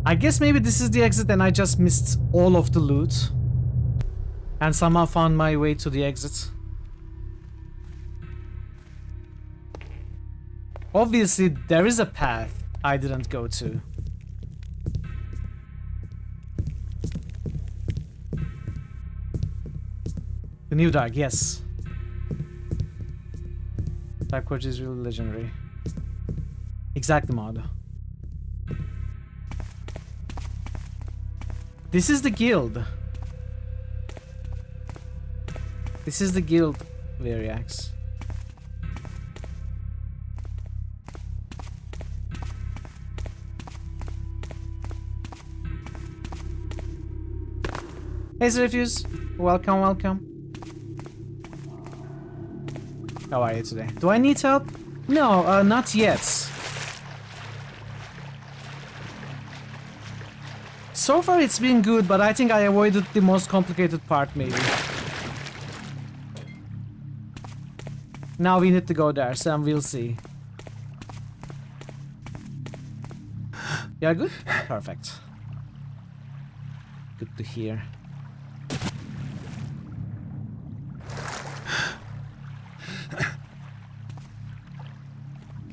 I guess maybe this is the exit and I just missed all of the loot. And somehow found my way to the exit. Obviously, there is a path I didn't go to. The new dog, yes. Type quote is really legendary. Exact mod. This is the guild. This is the guild, Variax. Hey, Refuse. Welcome, welcome. How are you today? Do I need help? No, not yet. So far it's been good, but I think I avoided the most complicated part maybe. Now we need to go there, Sam, we'll see. Yeah, good? Perfect. Good to hear.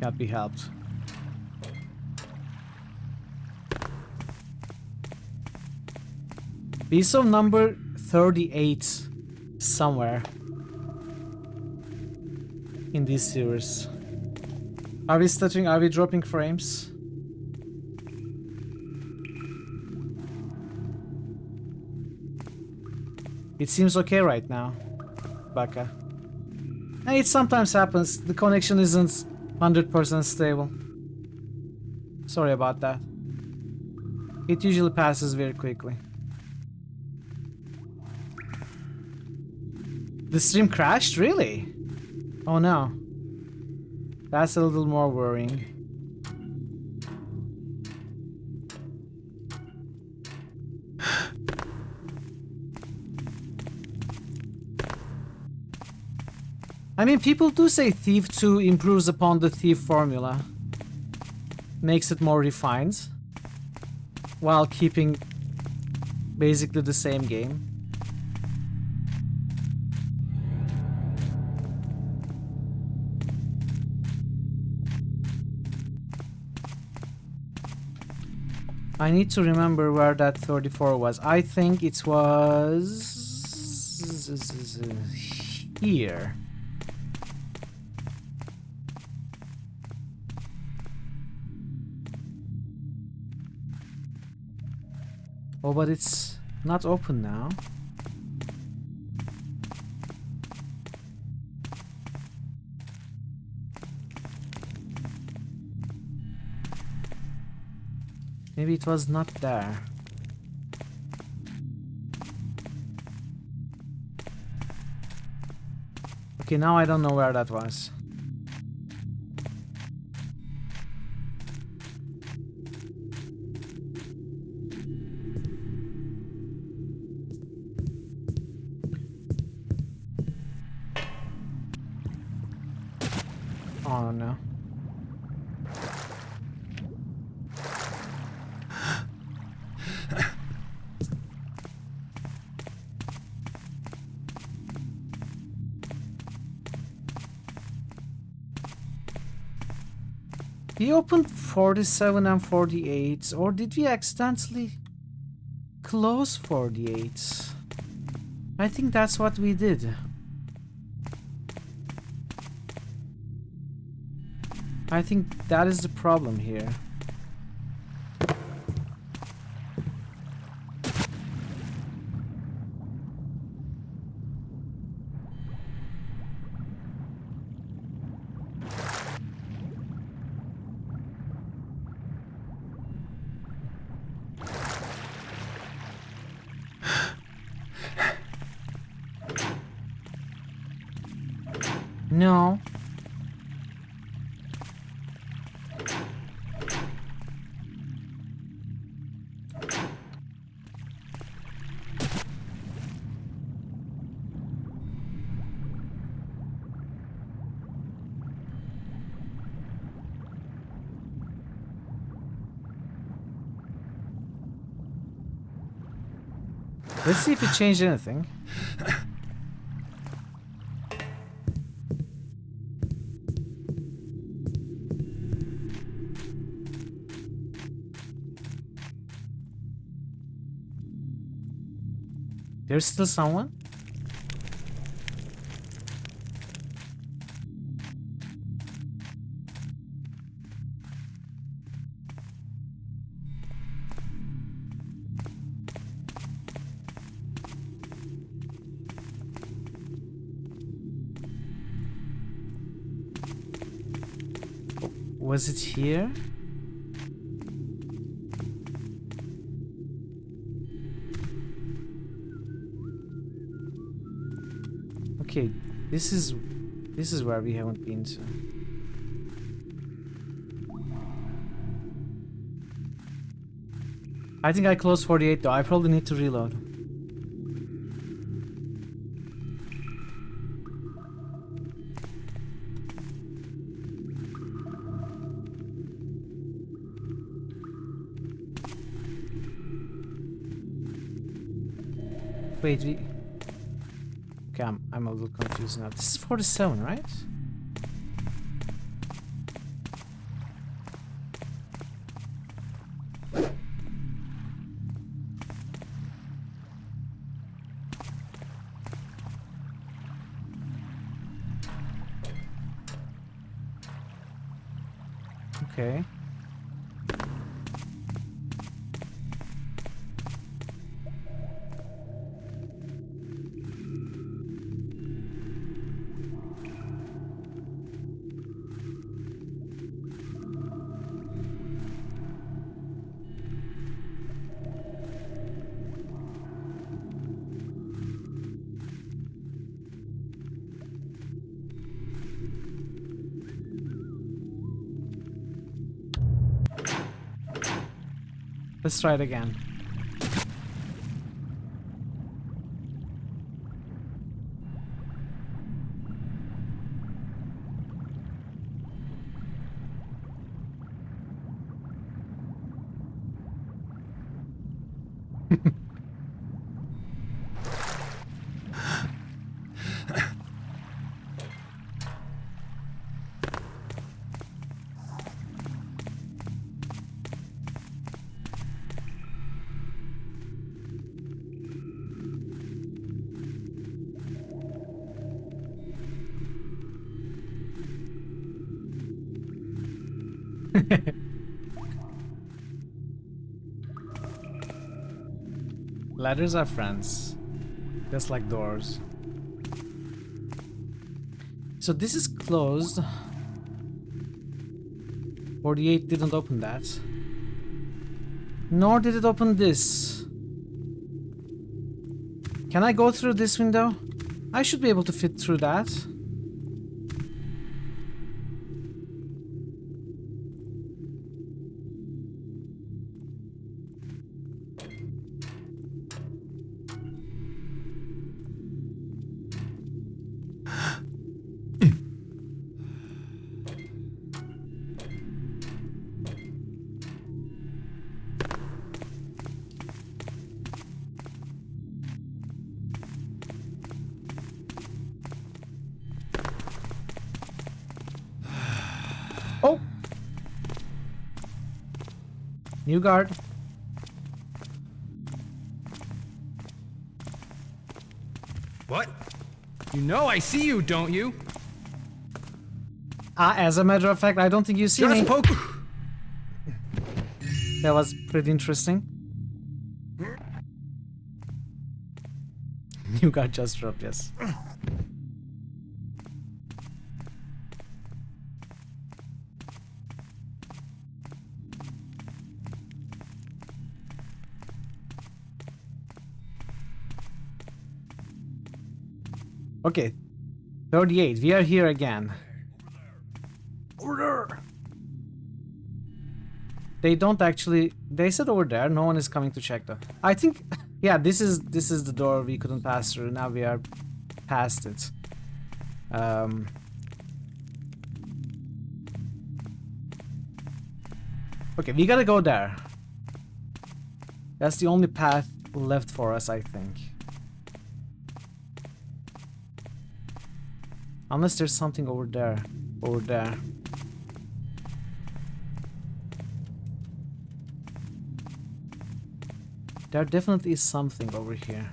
Can't be helped. Piece of number 38 somewhere in these sewers. Are we stuttering? Are we dropping frames? It seems okay right now, Baka. And it sometimes happens. The connection isn't 100% stable. Sorry about that. It usually passes very quickly. The stream crashed? Really? Oh no. That's a little more worrying. I mean, people do say Thief 2 improves upon the Thief formula. Makes it more refined. While keeping basically the same game. I need to remember where that 34 was. I think it was... here. Oh, but it's not open now. Maybe it was not there. Okay, now I don't know where that was. Oh no. We opened 47 and 48, or did we accidentally close 48? I think that's what we did. I think that is the problem here. No. Let's see if it changed anything. There's still someone? Was it here? Okay, this is where we haven't been to. I think I closed 48 though. I probably need to reload. Wait, okay, I'm a little confused now. This is 47, right? Okay. Let's try it again. Ladders are friends, just like doors. So this is closed. 48 didn't open that. Nor did it open this. Can I go through this window? I should be able to fit through that. Oh! New guard. What? You know I see you, don't you? As a matter of fact, I don't think you see me. Just poke. That was pretty interesting. New guard just dropped, yes. Okay, 38. We are here again. Over there. They don't actually. They said over there. No one is coming to check though. I think. Yeah, this is the door we couldn't pass through. Now we are past it. Okay, we gotta go there. That's the only path left for us, I think. Unless there's something over there. Over there. There definitely is something over here.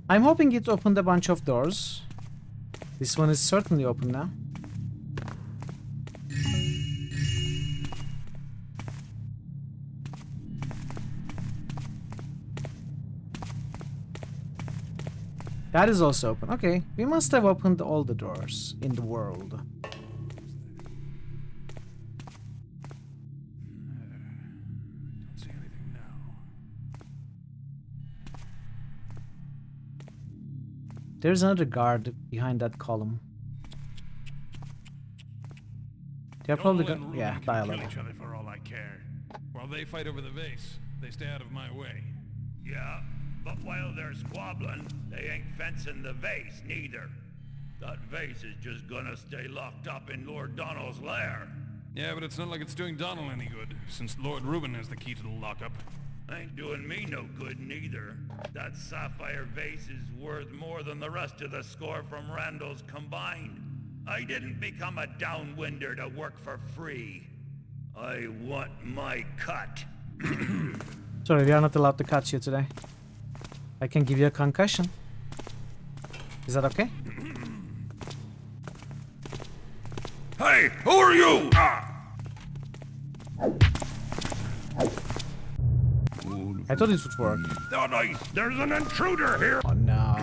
I'm hoping it opened a bunch of doors. This one is certainly open now. That is also open. Okay, we must have opened all the doors in the world. There's another guard behind that column. They're probably gonna, yeah, dialogue. Kill each other for all I care. While they fight over the vase, they stay out of my way. Yeah, but while they're squabbling, they ain't fencing the vase neither. That vase is just gonna stay locked up in Lord Donald's lair. Yeah, but it's not like it's doing Donald any good, since Lord Reuben has the key to the lockup. Ain't doing me no good neither. That sapphire vase is worth more than the rest of the score from Randall's combined. I didn't become a downwinder to work for free. I want my cut. Sorry, we are not allowed to cut you today. I can give you a concussion. Is that okay? Hey, who are you? I thought it would work. Oh, nice. There's an intruder here. Oh no.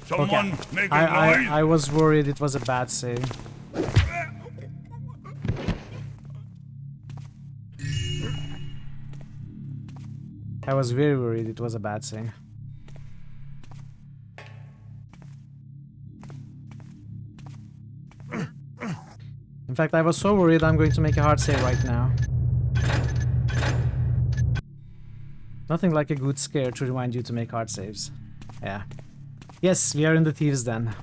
Someone Okay. making I noise? was worried it was a bad save. I was very worried it was a bad save. In fact, I was so worried I'm going to make a hard save right now. Nothing like a good scare to remind you to make hard saves. Yeah. Yes, we are in the Thieves' Den.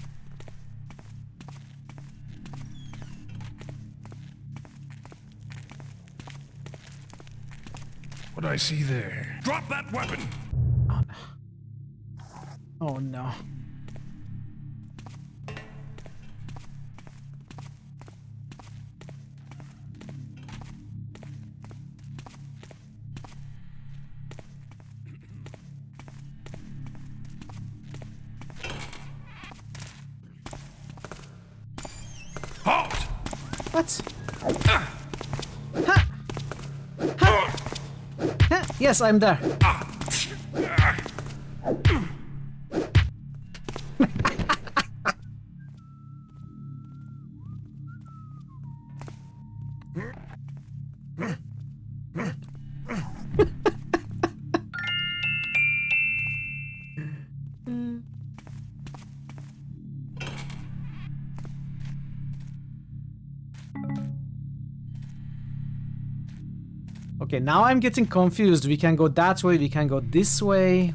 What I see there? Drop that weapon! Oh no. Oh no. Halt! What? Ha! Ha! Ha! Yes, I'm there. Okay, now I'm getting confused. We can go that way, we can go this way.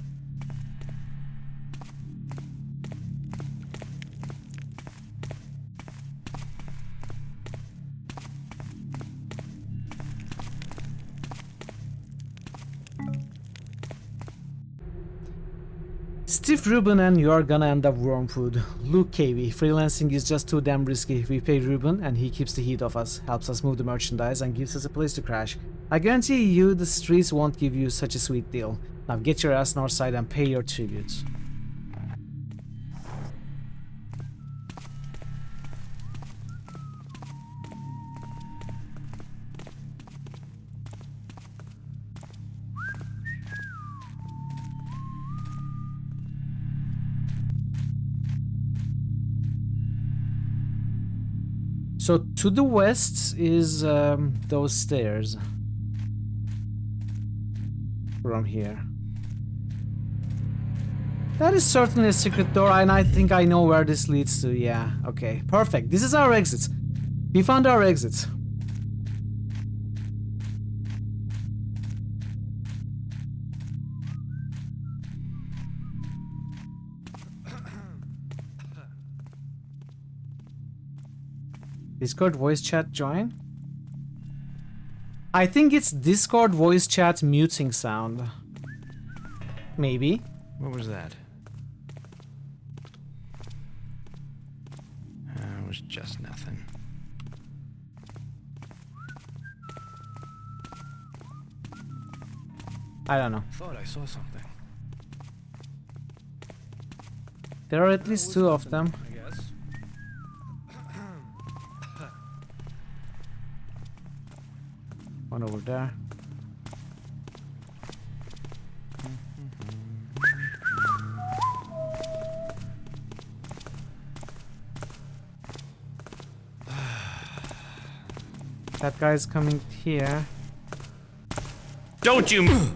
Steve Rubin and you're gonna end up worm food. Luke KV, freelancing is just too damn risky. We pay Rubin and he keeps the heat off us, helps us move the merchandise and gives us a place to crash. I guarantee you the streets won't give you such a sweet deal. Now get your ass north side and pay your tribute. So to the west is those stairs. From here. That is certainly a secret door and I think I know where this leads to. Yeah, okay, perfect. This is our exit. We found our exit. Discord voice chat join? I think it's Discord voice chat muting sound. Maybe. What was that? It was just nothing. I don't know. Thought I saw something. There are at least two of them. I guess. One over there. That guy's coming here. Don't you move!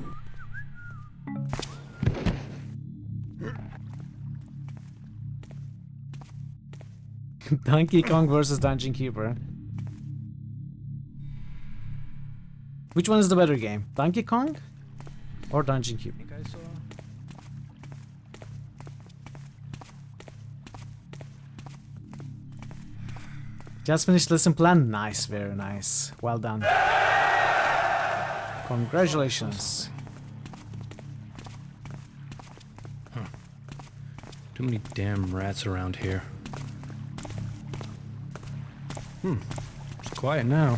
Donkey Kong versus Dungeon Keeper. Which one is the better game? Donkey Kong or Dungeon Keeper? I think I saw. Just finished lesson plan. Nice, very nice. Well done. Congratulations. Huh. Too many damn rats around here. It's quiet now.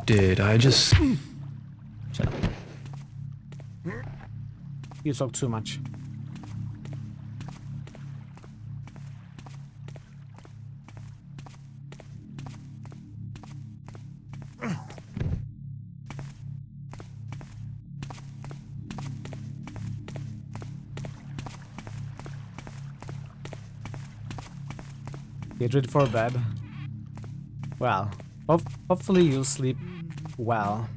Did I just... Shut up. You talk too much. Get ready for bed. Well, hopefully you'll sleep well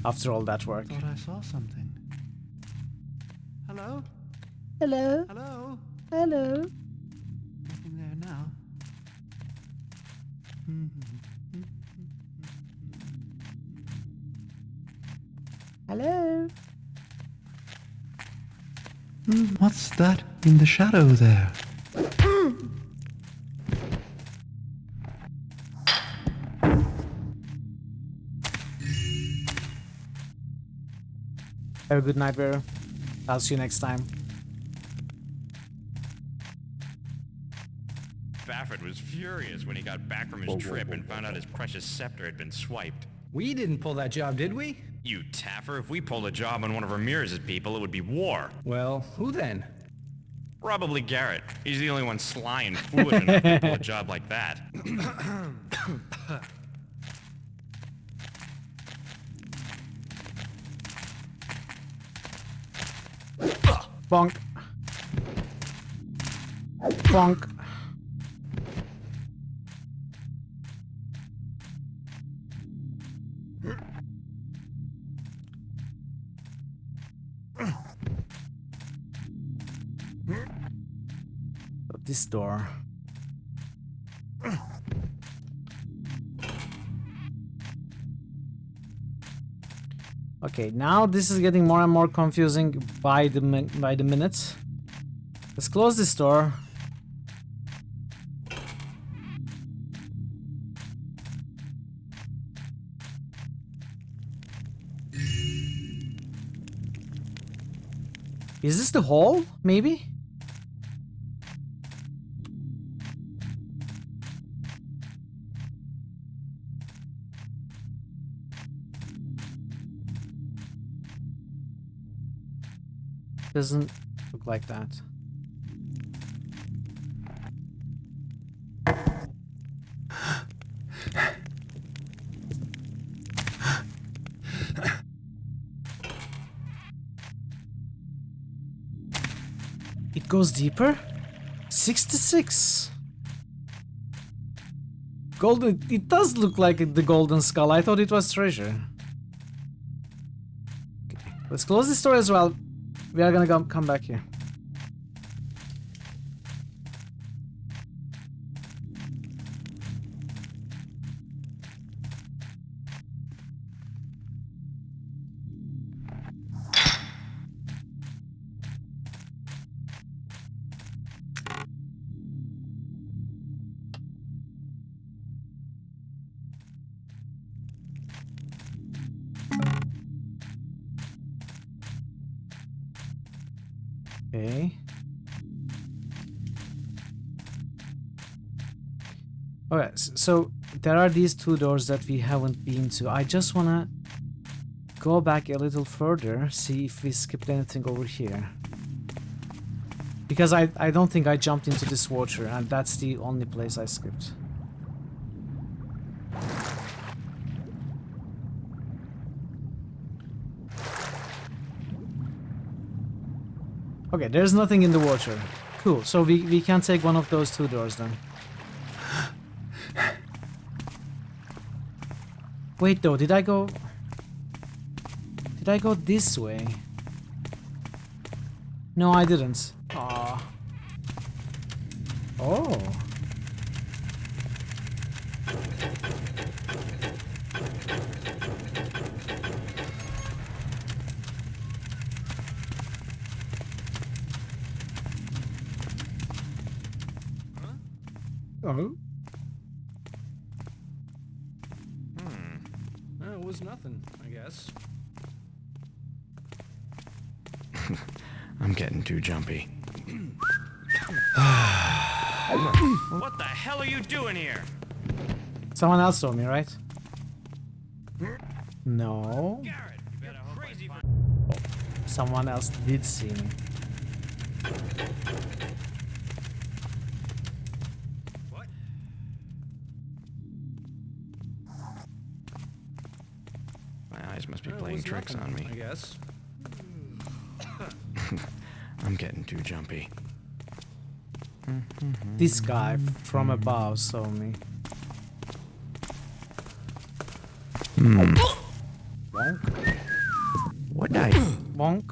after all that work. Thought I saw something. Hello? Hello? Hello? Hello? Nothing there now. Hello? What's that in the shadow there? Have a good night, Vero. I'll see you next time. Baffert was furious when he got back from his trip and found out his precious scepter had been swiped. We didn't pull that job, did we? You Taffer, if we pulled a job on one of Ramirez's people, it would be war. Well, who then? Probably Garrett. He's the only one sly and foolish enough to pull a job like that. Bonk. Bonk. This door. Okay, now this is getting more and more confusing by the minute. Let's close this door. Is this the hall? Maybe? Doesn't look like that. It goes deeper? 66. Golden. It does look like the golden skull. I thought it was treasure. Okay. Let's close this door as well. We are gonna come back here. Okay. Okay, so there are these two doors that we haven't been to. I just wanna go back a little further, see if we skipped anything over here. Because I don't think I jumped into this water, and that's the only place I skipped. Okay, there's nothing in the water. Cool, so we can take one of those two doors then. Wait though, did I go this way? No, I didn't. Aww. Oh. Oh. It was nothing, I guess. I'm getting too jumpy. What the hell are you doing here? Someone else saw me, right? No. Someone else did see me. What? My eyes must be playing tricks on me. I guess. I'm getting too jumpy. This guy from above saw me. Bonk. What I? Bonk.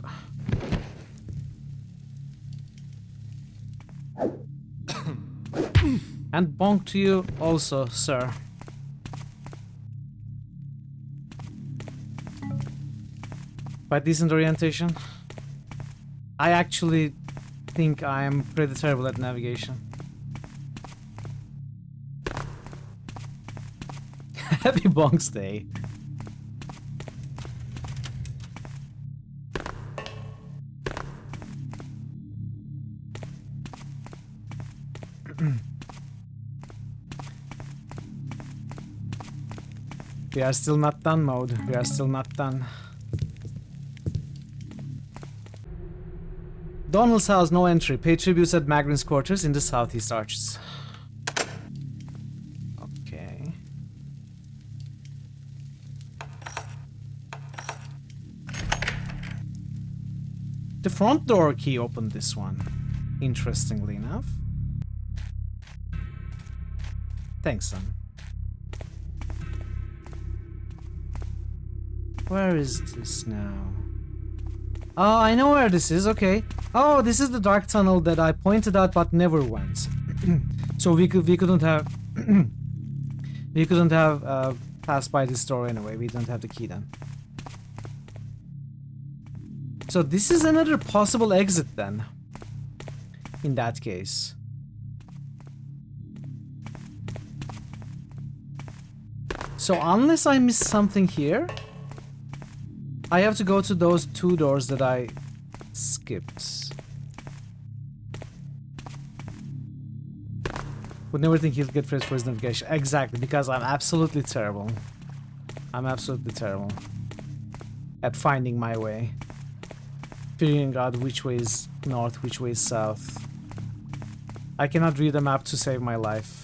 And bonk to you also, sir. By decent orientation. I actually think I am pretty terrible at navigation. Happy bonks day. We are still not done mode. We are still not done. Donald's house, no entry. Pay tributes at Magrin's quarters in the southeast arches. Okay. The front door key opened this one, interestingly enough. Thanks, son. Where is this now? Oh, I know where this is, okay. Oh, this is the dark tunnel that I pointed out but never went. So we couldn't have passed by this door anyway. We don't have the key then. So this is another possible exit then. In that case. So unless I missed something here, I have to go to those two doors that I skipped. Would never think he'll get praised for his navigation. Exactly, because I'm absolutely terrible. I'm absolutely terrible at finding my way. Figuring out which way is north, which way is south. I cannot read a map to save my life.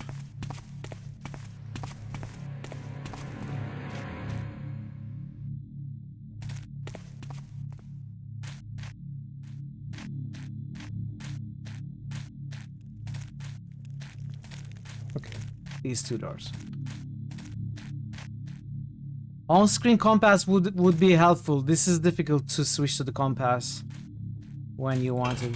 These two doors. On-screen compass would be helpful. This is difficult to switch to the compass when you want it.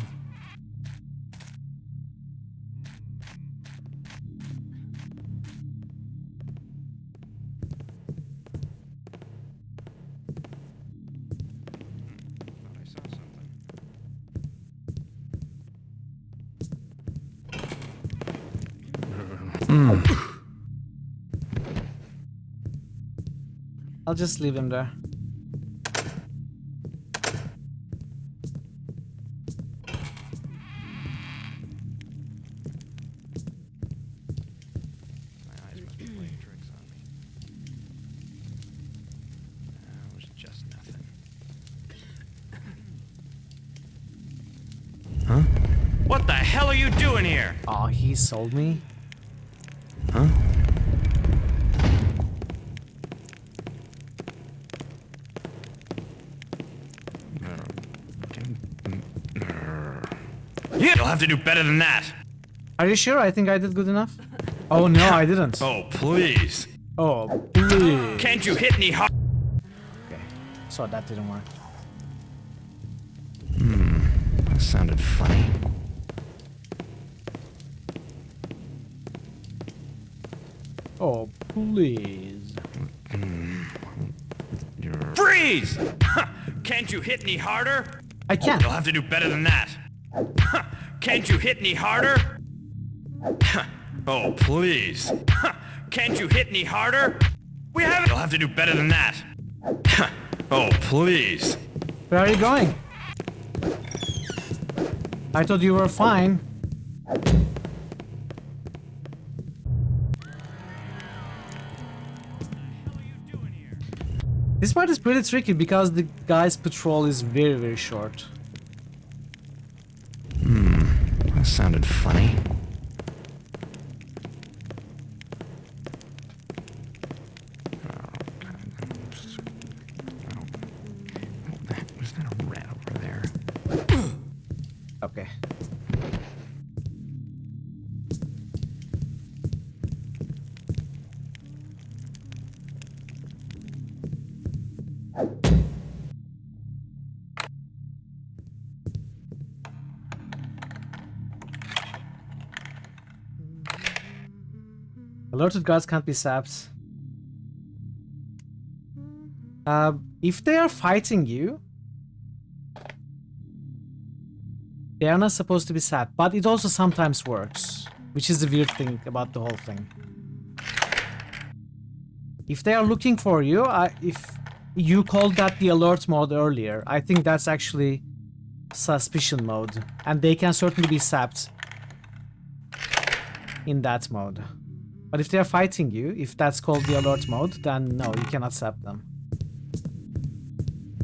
I'll just leave him there. My eyes must be playing tricks on me. That was just nothing. Huh? What the hell are you doing here? Oh, he sold me. Huh? You'll have to do better than that. Are you sure? I think I did good enough. Oh no, I didn't. Oh, please. Oh, please. Can't you hit me hard? Okay, so that didn't work. That sounded funny. Oh, please. Freeze! Can't you hit any harder? I can. You'll have to do better than that. Can't you hit any harder? Oh, please. Can't you hit any harder? We haven't. You'll have to do better than that. Oh, please. Where are you going? I thought you were fine. This part is pretty tricky because the guy's patrol is very short. That sounded funny. Was that a rat over there? Okay. Alerted guards can't be sapped. If they are fighting you, they are not supposed to be sapped, but it also sometimes works, which is the weird thing about the whole thing. If they are looking for you, if you called that the alert mode earlier, I think that's actually suspicion mode, and they can certainly be sapped in that mode. But if they are fighting you, if that's called the alert mode, then no, you cannot sap them.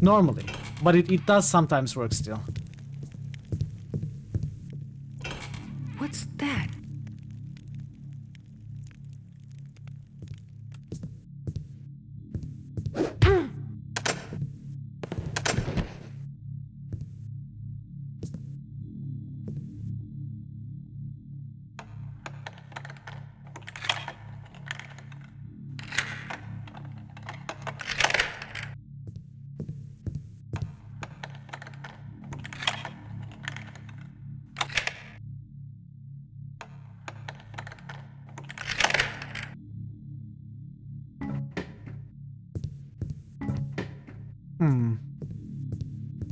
Normally. But it does sometimes work still. What's that?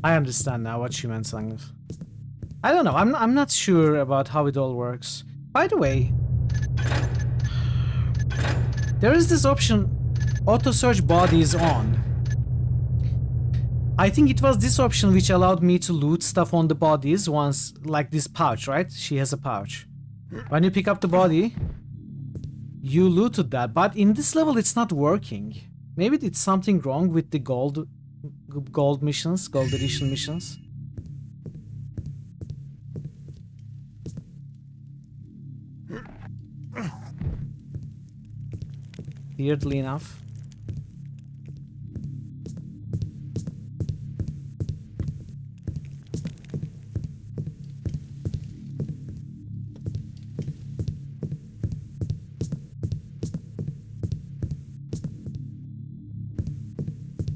I understand now what you meant, Sangif. I don't know, I'm not sure about how it all works. By the way, there is this option, auto search bodies on. I think it was this option which allowed me to loot stuff on the bodies once, like this pouch, right? She has a pouch. When you pick up the body, you looted that, but in this level it's not working. Maybe it's something wrong with the gold missions, gold edition missions. Weirdly enough.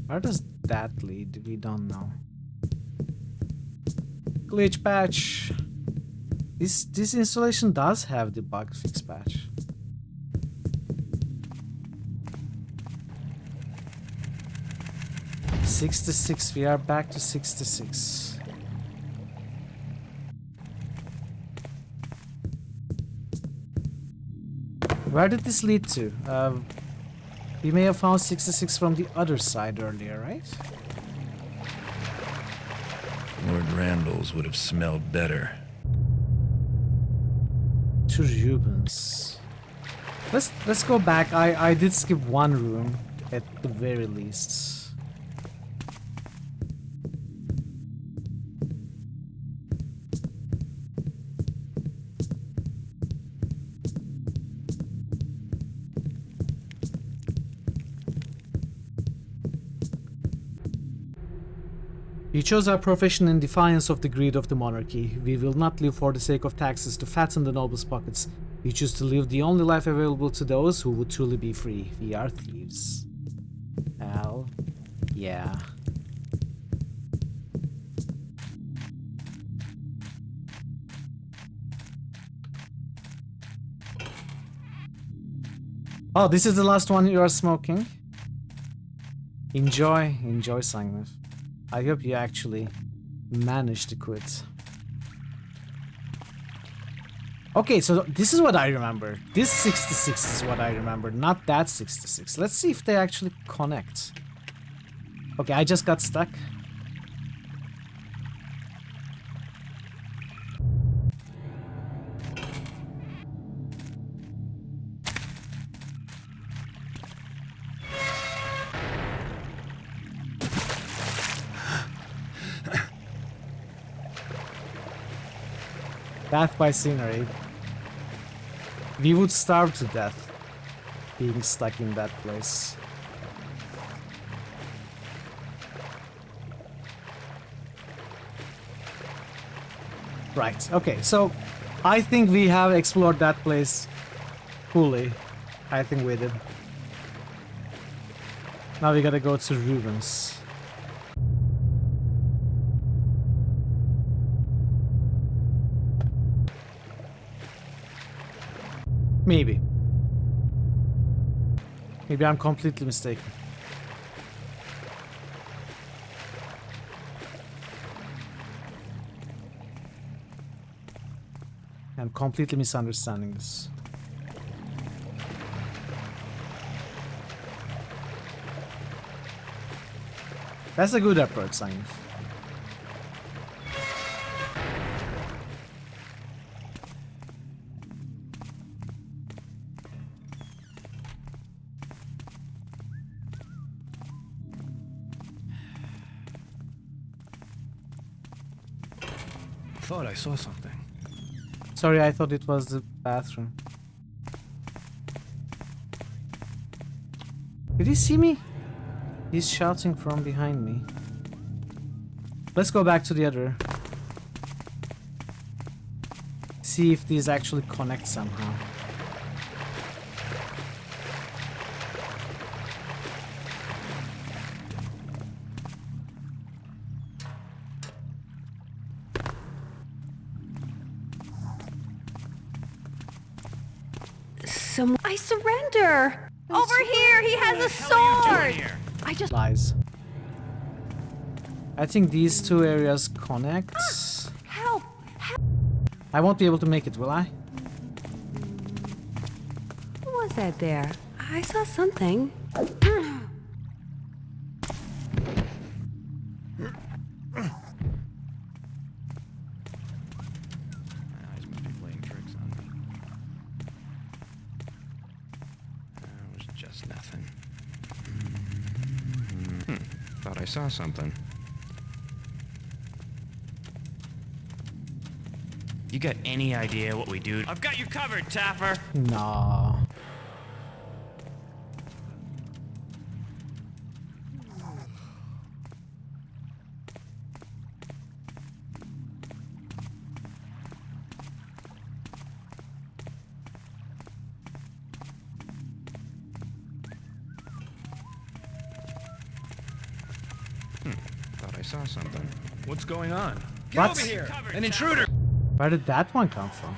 Where does that lead? We don't know. Glitch patch. This installation does have the bug fix patch. $66. We are back to 66. Where did this lead to? We may have found 66 from the other side earlier, right? Lord Randall's would have smelled better. To Rubens. Let's go back. I did skip one room at the very least. We chose our profession in defiance of the greed of the monarchy. We will not live for the sake of taxes to fatten the nobles' pockets. We choose to live the only life available to those who would truly be free. We are thieves. Hell, yeah. Oh, this is the last one you are smoking? Enjoy, Sangnef. I hope you actually managed to quit. Okay, so this is what I remember. This 66 is what I remember, not that 66. Let's see if they actually connect. Okay, I just got stuck. Death by scenery. We would starve to death being stuck in that place. Right, okay, so I think we have explored that place fully. I think we did. Now we gotta go to Rubens. Maybe. Maybe I'm completely mistaken. I'm completely misunderstanding this. That's a good approach, Simon. Thought I saw something. Sorry, I thought it was the bathroom. Did he see me? He's shouting from behind me. Let's go back to the other. See if these actually connect somehow. I surrender! Over here! He has a sword! I just... Lies. I think these two areas connect. Help! I won't be able to make it, will I? What was that there? I saw something. Thought I saw something. You got any idea what we do? I've got you covered, Taffer! No. Thought I saw something. What's going on? Get What? over here! An intruder! Where did that one come from?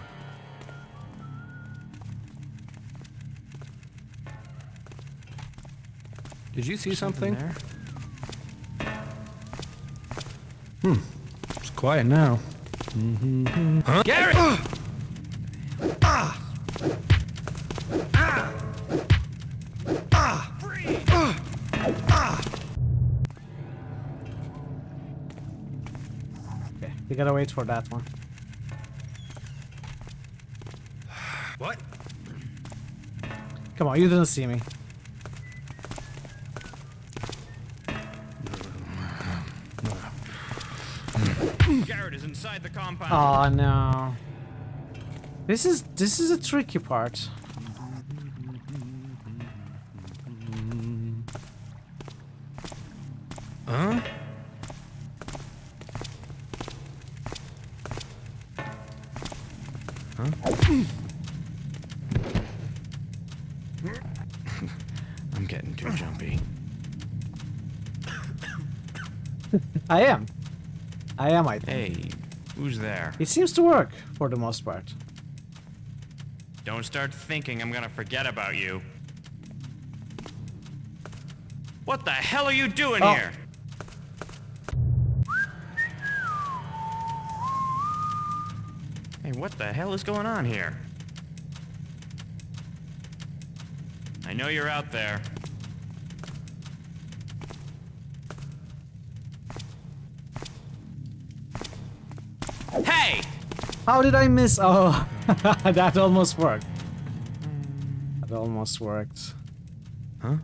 Did you see something? there? It's quiet now. Huh? Gary! Okay, we gotta wait for that one. What? Come on, you didn't see me. Garrett is inside the compound. Oh no. This is a tricky part. Huh? I'm getting too jumpy. I am, I think. Hey, who's there? It seems to work for the most part. Don't start thinking I'm gonna forget about you. What the hell are you doing here? Hey, Hey, what the hell is going on here? I know you're out there. Hey! How did I miss? Oh, that almost worked. That almost worked. Huh?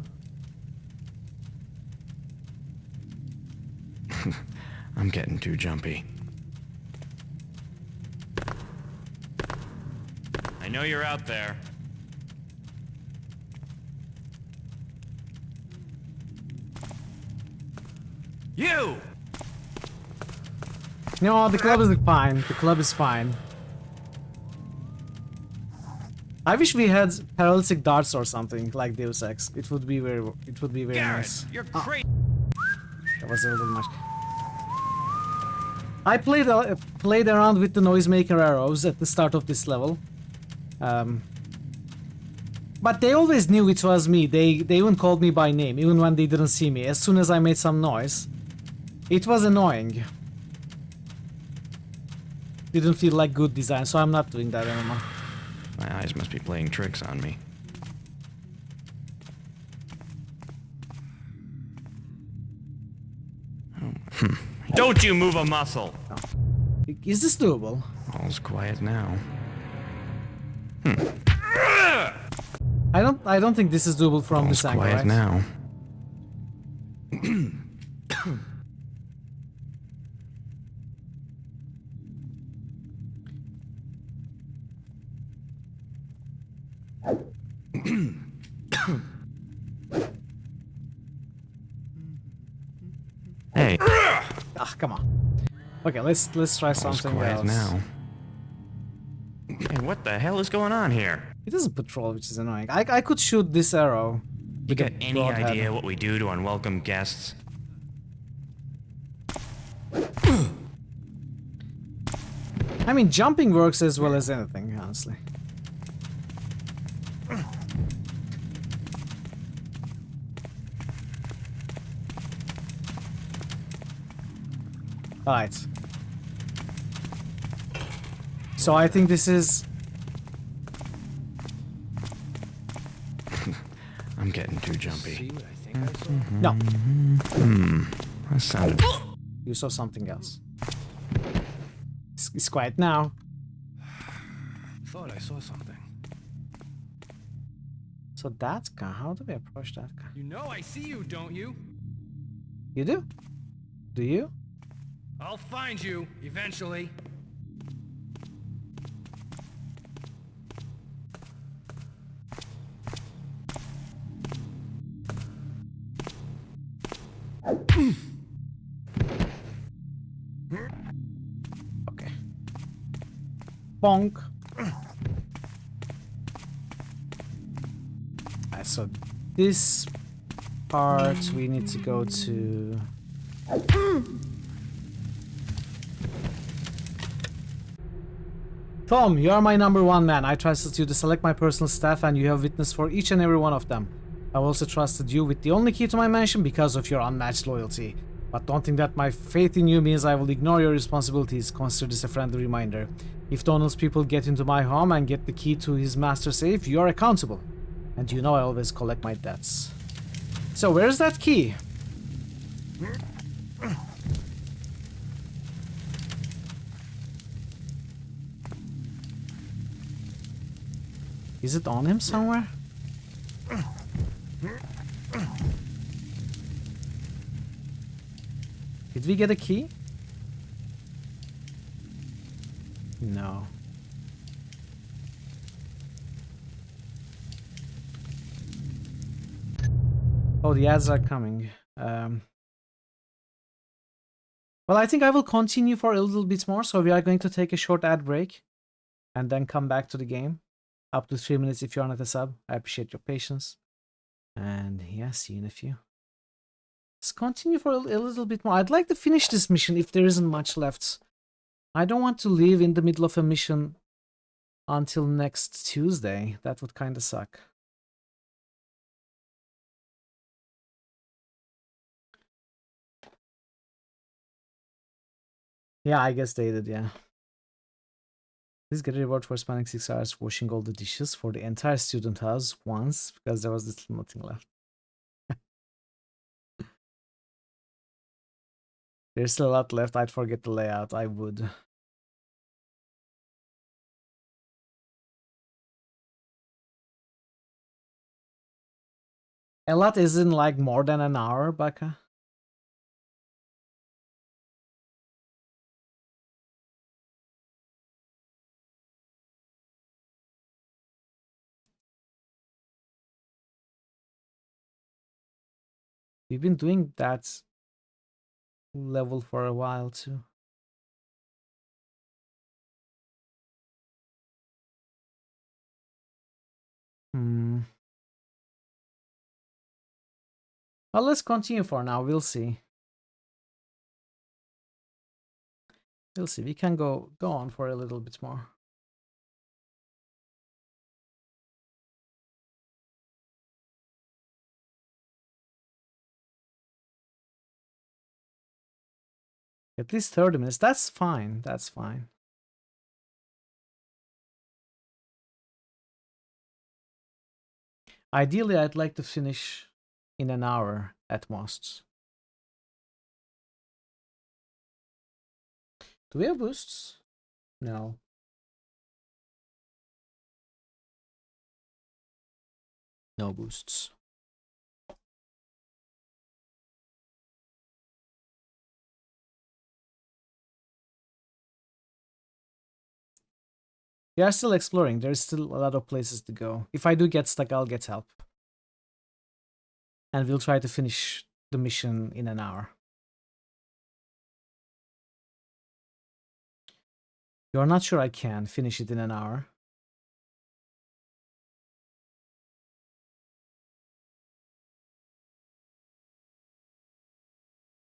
I'm getting too jumpy. I know you're out there. You! No, the club is fine. The club is fine. I wish we had paralytic darts or something like Deus Ex. It would be very Garrett, nice. you're crazy. That was a little much. I played around with the noisemaker arrows at the start of this level. But they always knew it was me. They even called me by name, even when they didn't see me. As soon as I made some noise, it was annoying. Didn't feel like good design, so I'm not doing that anymore. My eyes must be playing tricks on me. Don't you move a muscle! Is this doable? All's quiet now. I don't think this is doable from this angle, Quiet right? now. Hey. Ah, come on. Okay, let's try something Quiet else. now. Hey, what the hell is going on here? It doesn't patrol, which is annoying. I could shoot this arrow. You got any broadhead. idea what we do to unwelcome guests? I mean, jumping works as well as anything, honestly. Alright. So I think this is... I'm getting too jumpy. No. That sounded... You saw something else. It's quiet now. Thought I saw something. So that guy, how do we approach that guy? You know I see you, don't you? You do? Do you? I'll find you, eventually. Okay. Bonk. Alright, so this part we need to go to... Tom, you are my #1 man. I trusted you to select my personal staff and you have witnessed for each and every one of them. I've also trusted you with the only key to my mansion because of your unmatched loyalty. But don't think that my faith in you means I will ignore your responsibilities. Consider this a friendly reminder. If Donald's people get into my home and get the key to his master safe, you are accountable. And you know I always collect my debts. So where's that key? Is it on him somewhere? Did we get a key? No. Oh, the ads are coming. Well, I think I will continue for a little bit more, so we are going to take a short ad break and then come back to the game. Up to 3 minutes if you're not a sub. I appreciate your patience. And yeah, see you in a few. Let's continue for a little bit more. I'd like to finish this mission if there isn't much left. I don't want to leave in the middle of a mission until next Tuesday. That would kind of suck. Yeah, I guess they did, yeah. Please get a reward for spending 6 hours washing all the dishes for the entire student house once, because there was little nothing left. There's still a lot left. I'd forget the layout. I would. A lot isn't like more than an hour, Baka. We've been doing that level for a while too. Well, let's continue for now. We'll see. We'll see. We can go on for a little bit more. At least 30 minutes. That's fine. That's fine. Ideally, I'd like to finish in an hour at most. Do we have boosts? No. No boosts. We are still exploring. There's still a lot of places to go. If I do get stuck, I'll get help. And we'll try to finish the mission in an hour. You're not sure I can finish it in an hour?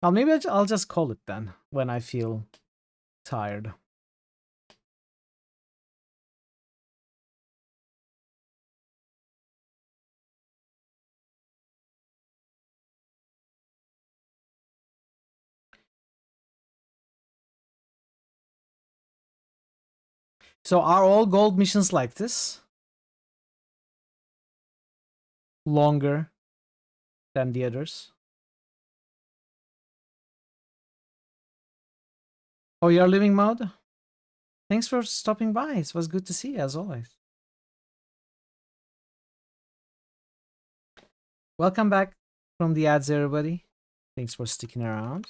Well, maybe I'll just call it then, when I feel tired. So are all gold missions like this? Longer than the others? Oh, you're living mode? Thanks for stopping by. It was good to see you, as always. Welcome back from the ads, everybody. Thanks for sticking around.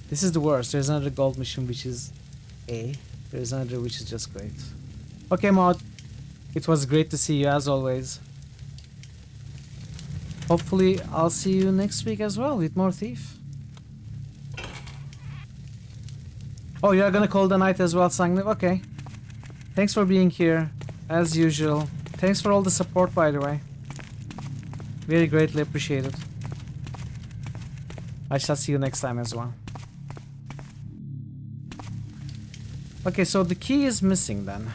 This is the worst. There's another gold mission, which is A. There's another, which is just great. Okay, Mod. It was great to see you, as always. Hopefully, I'll see you next week as well with more Thief. Oh, you're gonna call the night as well, Sangnip? Okay. Thanks for being here, as usual. Thanks for all the support, by the way. Very greatly appreciated. I shall see you next time as well. Okay, so the key is missing then.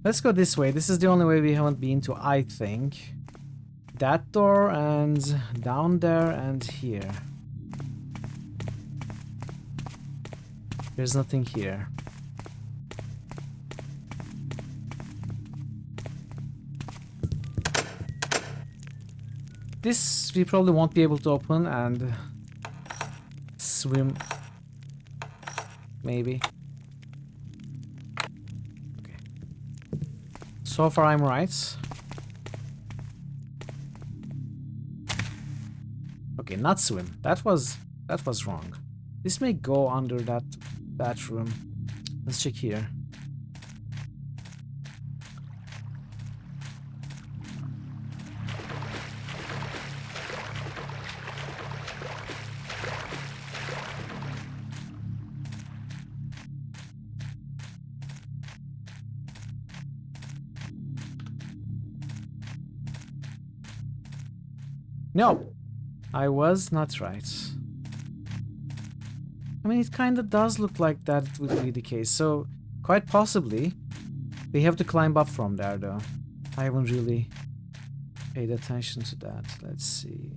Let's go this way. This is the only way we haven't been to, I think. That door and down there and here. There's nothing here. This we probably won't be able to open, and swim maybe. Okay. So far I'm right. Okay, not swim. That was wrong. This may go under that bathroom. Let's check here. No, I was not right. I mean, it kind of does look like that would be the case, so quite possibly they have to climb up from there, though. I haven't really paid attention to that. Let's see.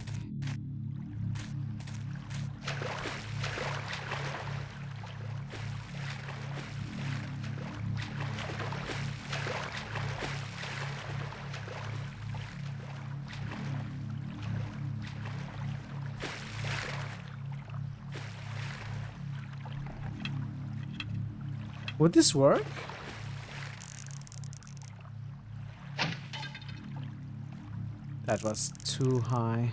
Would this work? That was too high.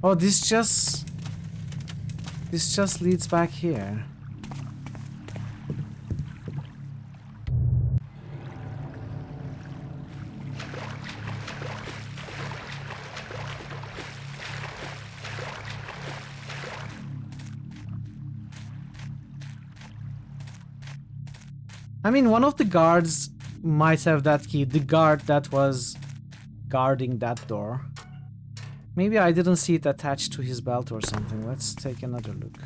Oh, this just leads back here. I mean, one of the guards might have that key. The guard that was guarding that door. Maybe I didn't see it attached to his belt or something. Let's take another look.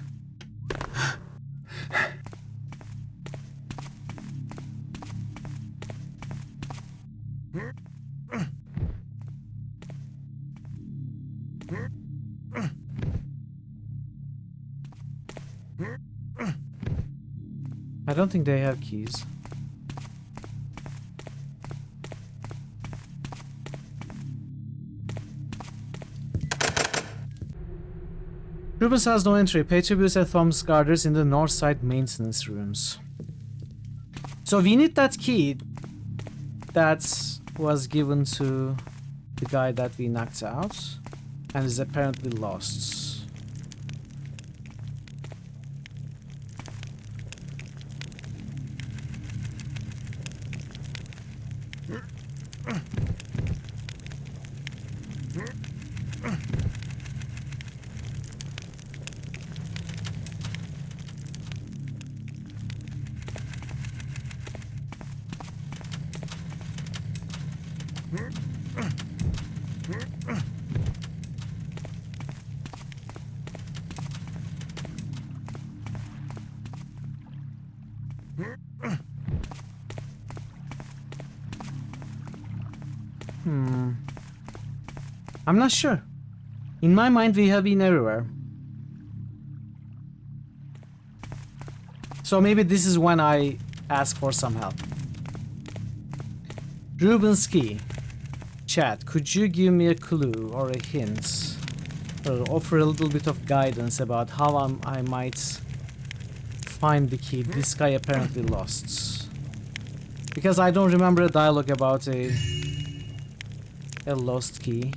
I don't think they have keys. Rubens has no entry. Petribus and Thumbs guarders in the north side maintenance rooms. So we need that key that was given to the guy that we knocked out and is apparently lost. I'm not sure. In my mind, we have been everywhere. So maybe this is when I ask for some help. Rubenski, chat, could you give me a clue or a hint or offer a little bit of guidance about how I might find the key this guy apparently lost? Because I don't remember a dialogue about a lost key.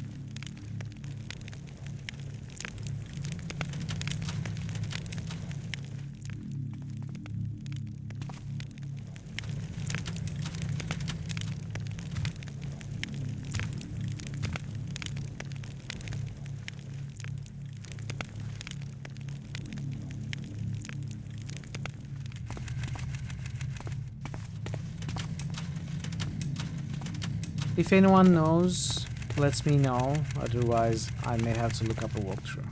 If anyone knows, let me know, otherwise I may have to look up a walkthrough.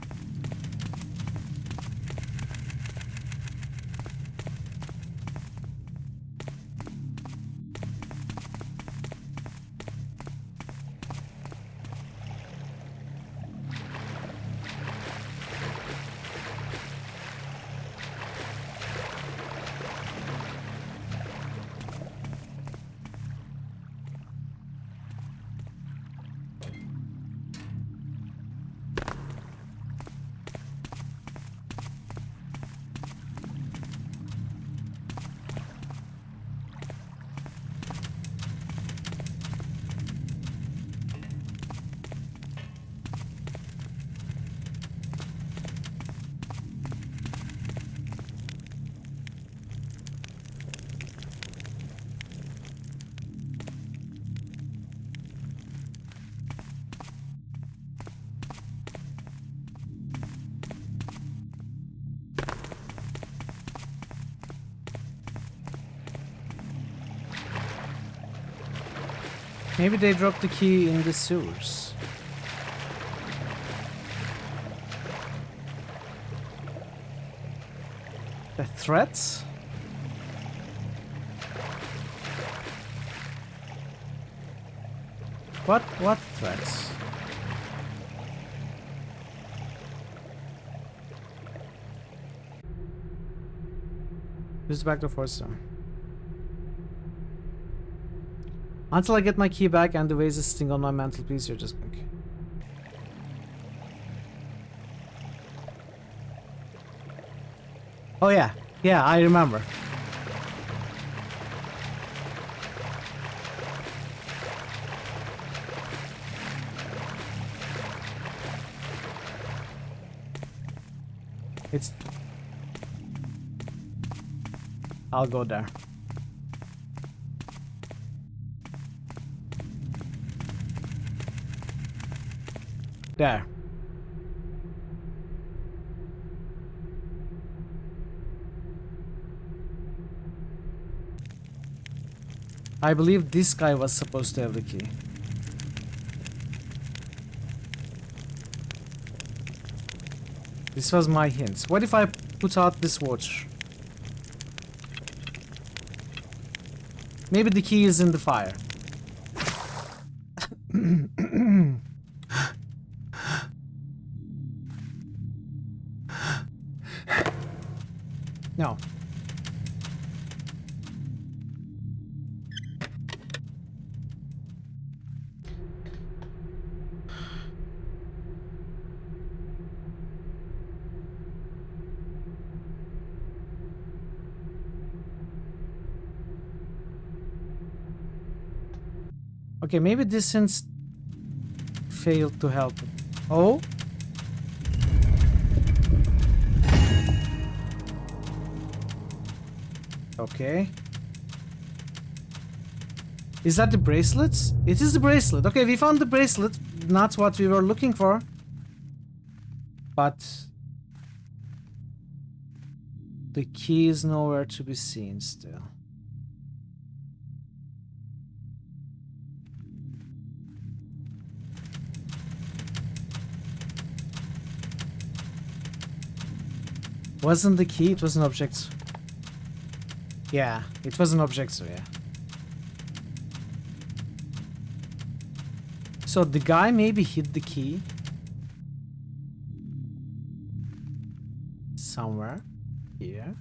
Maybe they dropped the key in the sewers. threats? What threats? Use the back door for sir. Until I get my key back and the vase is sitting on my mantelpiece, you're just okay. Oh yeah, yeah, I remember. It's... I'll go there. There. I believe this guy was supposed to have the key. This was my hint. What if I put out this watch? Maybe the key is in the fire. No. Okay, maybe this sense failed to help. Oh? Okay. Is that the bracelets? It is the bracelet. Okay, we found the bracelet. Not what we were looking for. But the key is nowhere to be seen still. Wasn't the key, it was an object. Yeah, it was an object, so yeah. So the guy maybe hid the key somewhere here.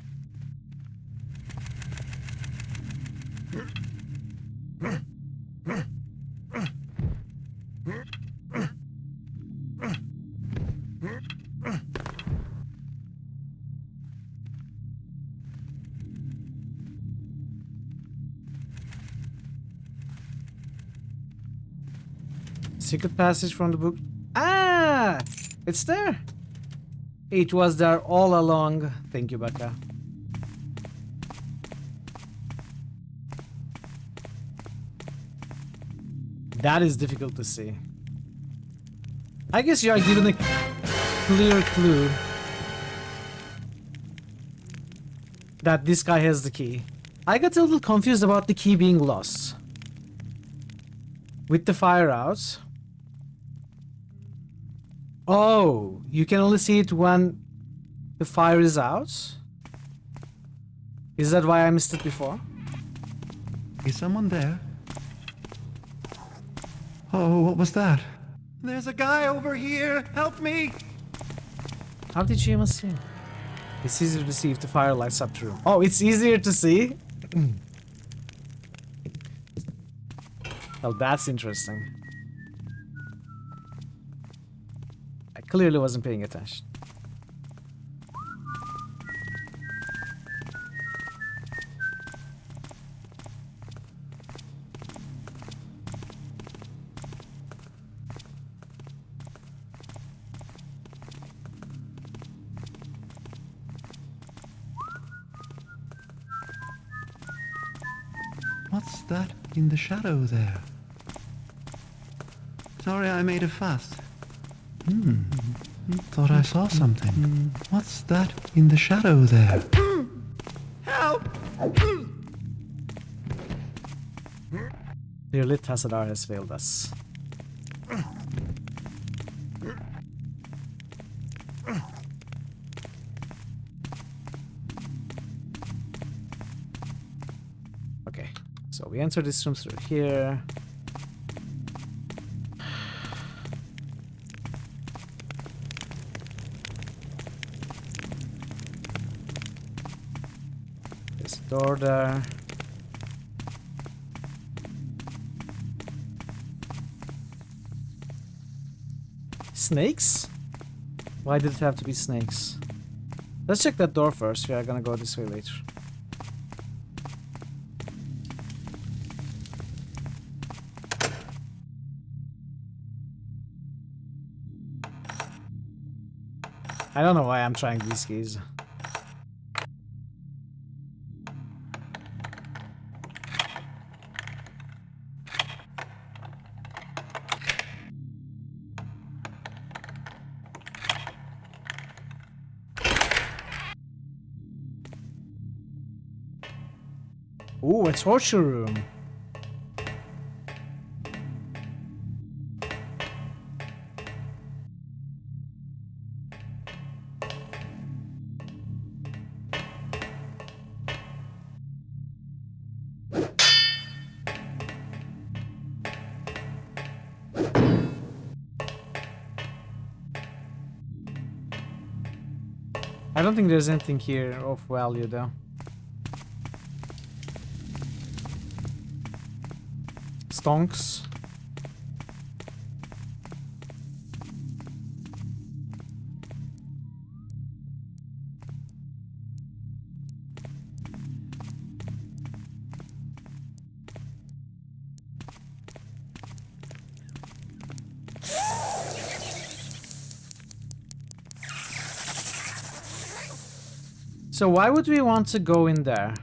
Secret passage from the book. Ah! It's there! It was there all along. Thank you, Becca. That is difficult to see. I guess you are given a clear clue that this guy has the key. I got a little confused about the key being lost. With the fire out. Oh, you can only see it when the fire is out? Is that why I missed it before? Is someone there? Oh, what was that? There's a guy over here! Help me! How did you even see him? It's easier to see if the fire lights up the room. Oh, it's easier to see? Well, that's interesting. I clearly wasn't paying attention. What's that in the shadow there? Sorry I made a fuss. Thought I saw something. What's that in the shadow there? Help! Clearly, Tassadar has failed us. So we enter this room through here. There's a door there. Snakes? Why did it have to be snakes? Let's check that door first. We are gonna go this way later. I don't know why I'm trying these keys. Ooh, a torture room. I don't think there's anything here of value though. Stonks. So why would we want to go in there?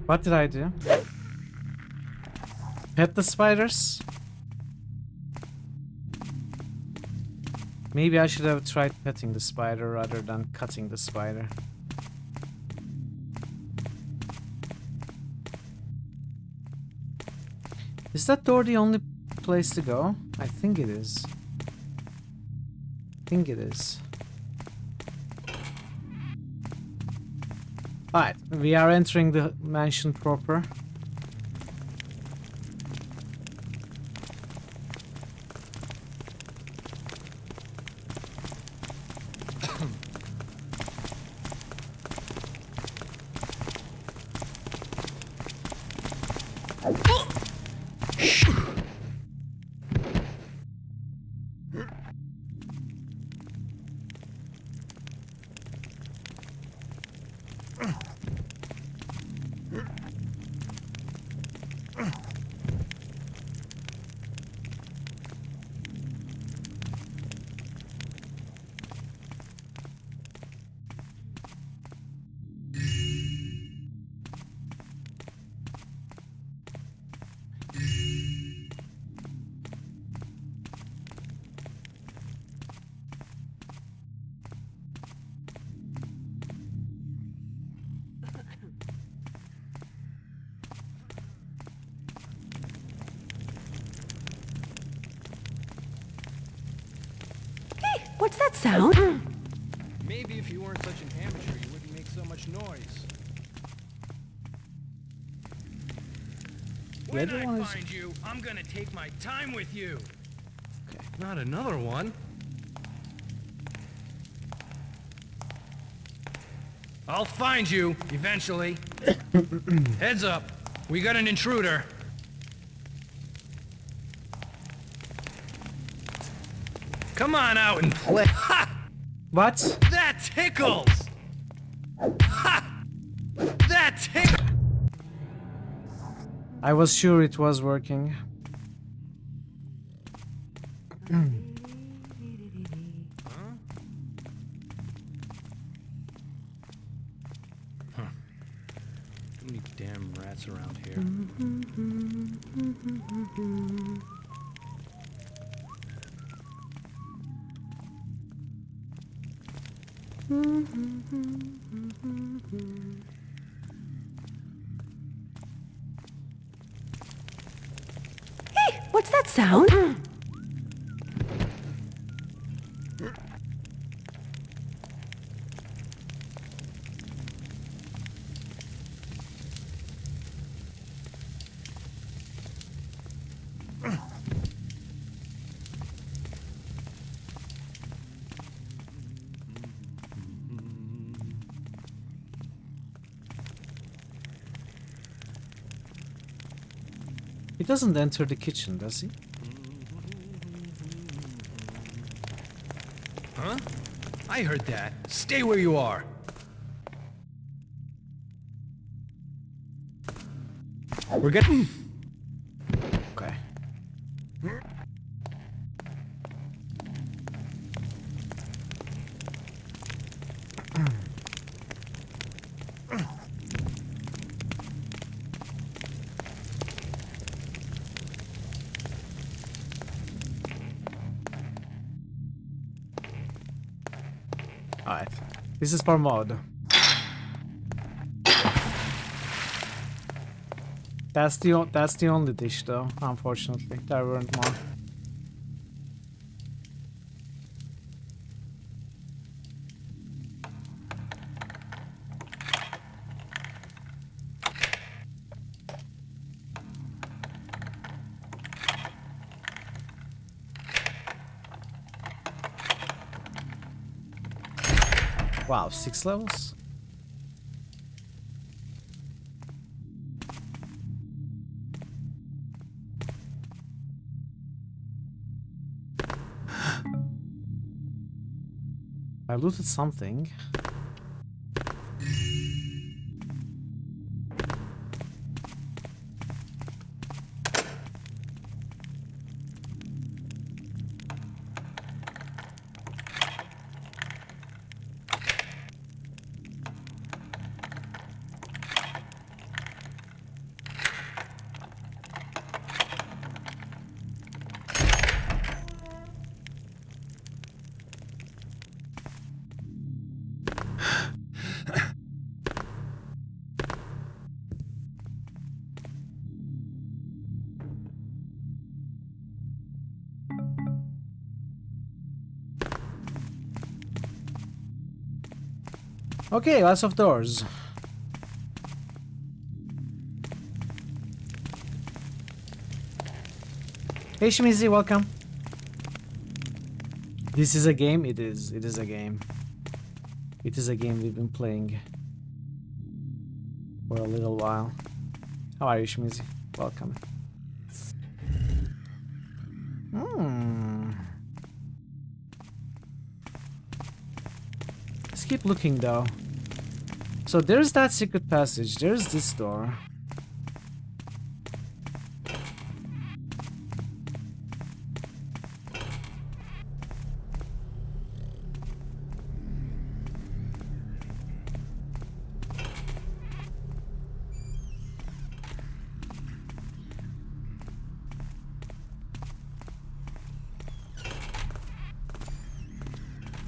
What did I do? Pet the spiders? Maybe I should have tried petting the spider rather than cutting the spider. Is that door the only place to go? I think it is. I think it is. Alright, we are entering the mansion proper. What's that sound? Maybe if you weren't such an amateur, you wouldn't make so much noise. When I find you, I'm gonna take my time with you. Okay, not another one. I'll find you, eventually. Heads up, we got an intruder. Come on out and play. Ha! What? That tickles! Ha! That tickles! I was sure it was working. Too many damn rats around here. What's that sound? He doesn't enter the kitchen, does he? Huh? I heard that. Stay where you are. We're getting... Okay. Alright. This is for mod. That's the only dish though, unfortunately. There weren't more. Wow, 6 levels? I looted something. Okay, lots of doors. Hey Shimizi, welcome. This is a game? It is a game. It is a game we've been playing for a little while. How are you, Shimizi? Welcome. Let's keep looking though. So there's that secret passage, there's this door.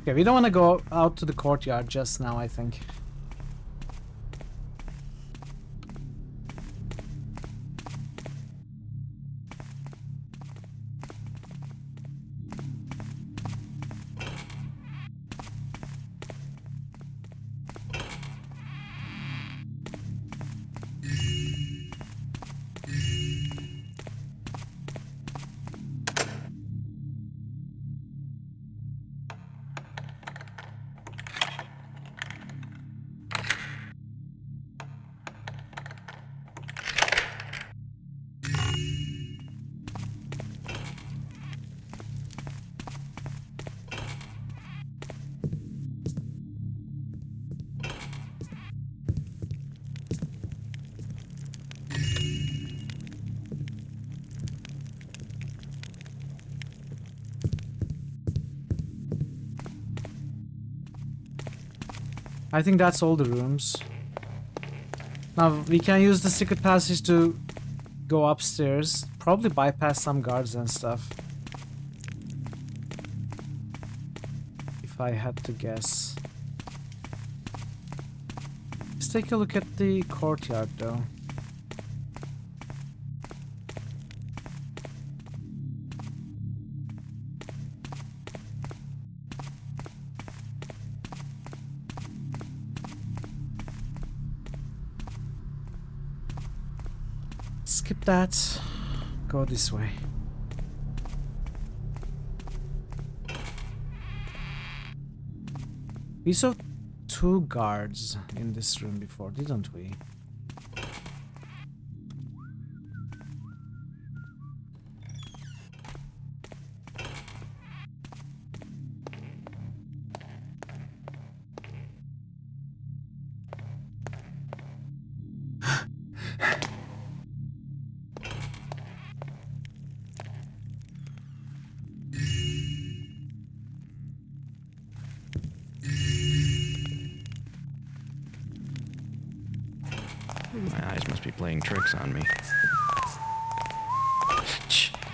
Okay, we don't want to go out to the courtyard just now, I think. I think that's all the rooms. Now we can use the secret passage to go upstairs, probably bypass some guards and stuff. If I had to guess. Let's take a look at the courtyard though. Skip that. Go this way. We saw 2 guards in this room before, didn't we? My eyes must be playing tricks on me.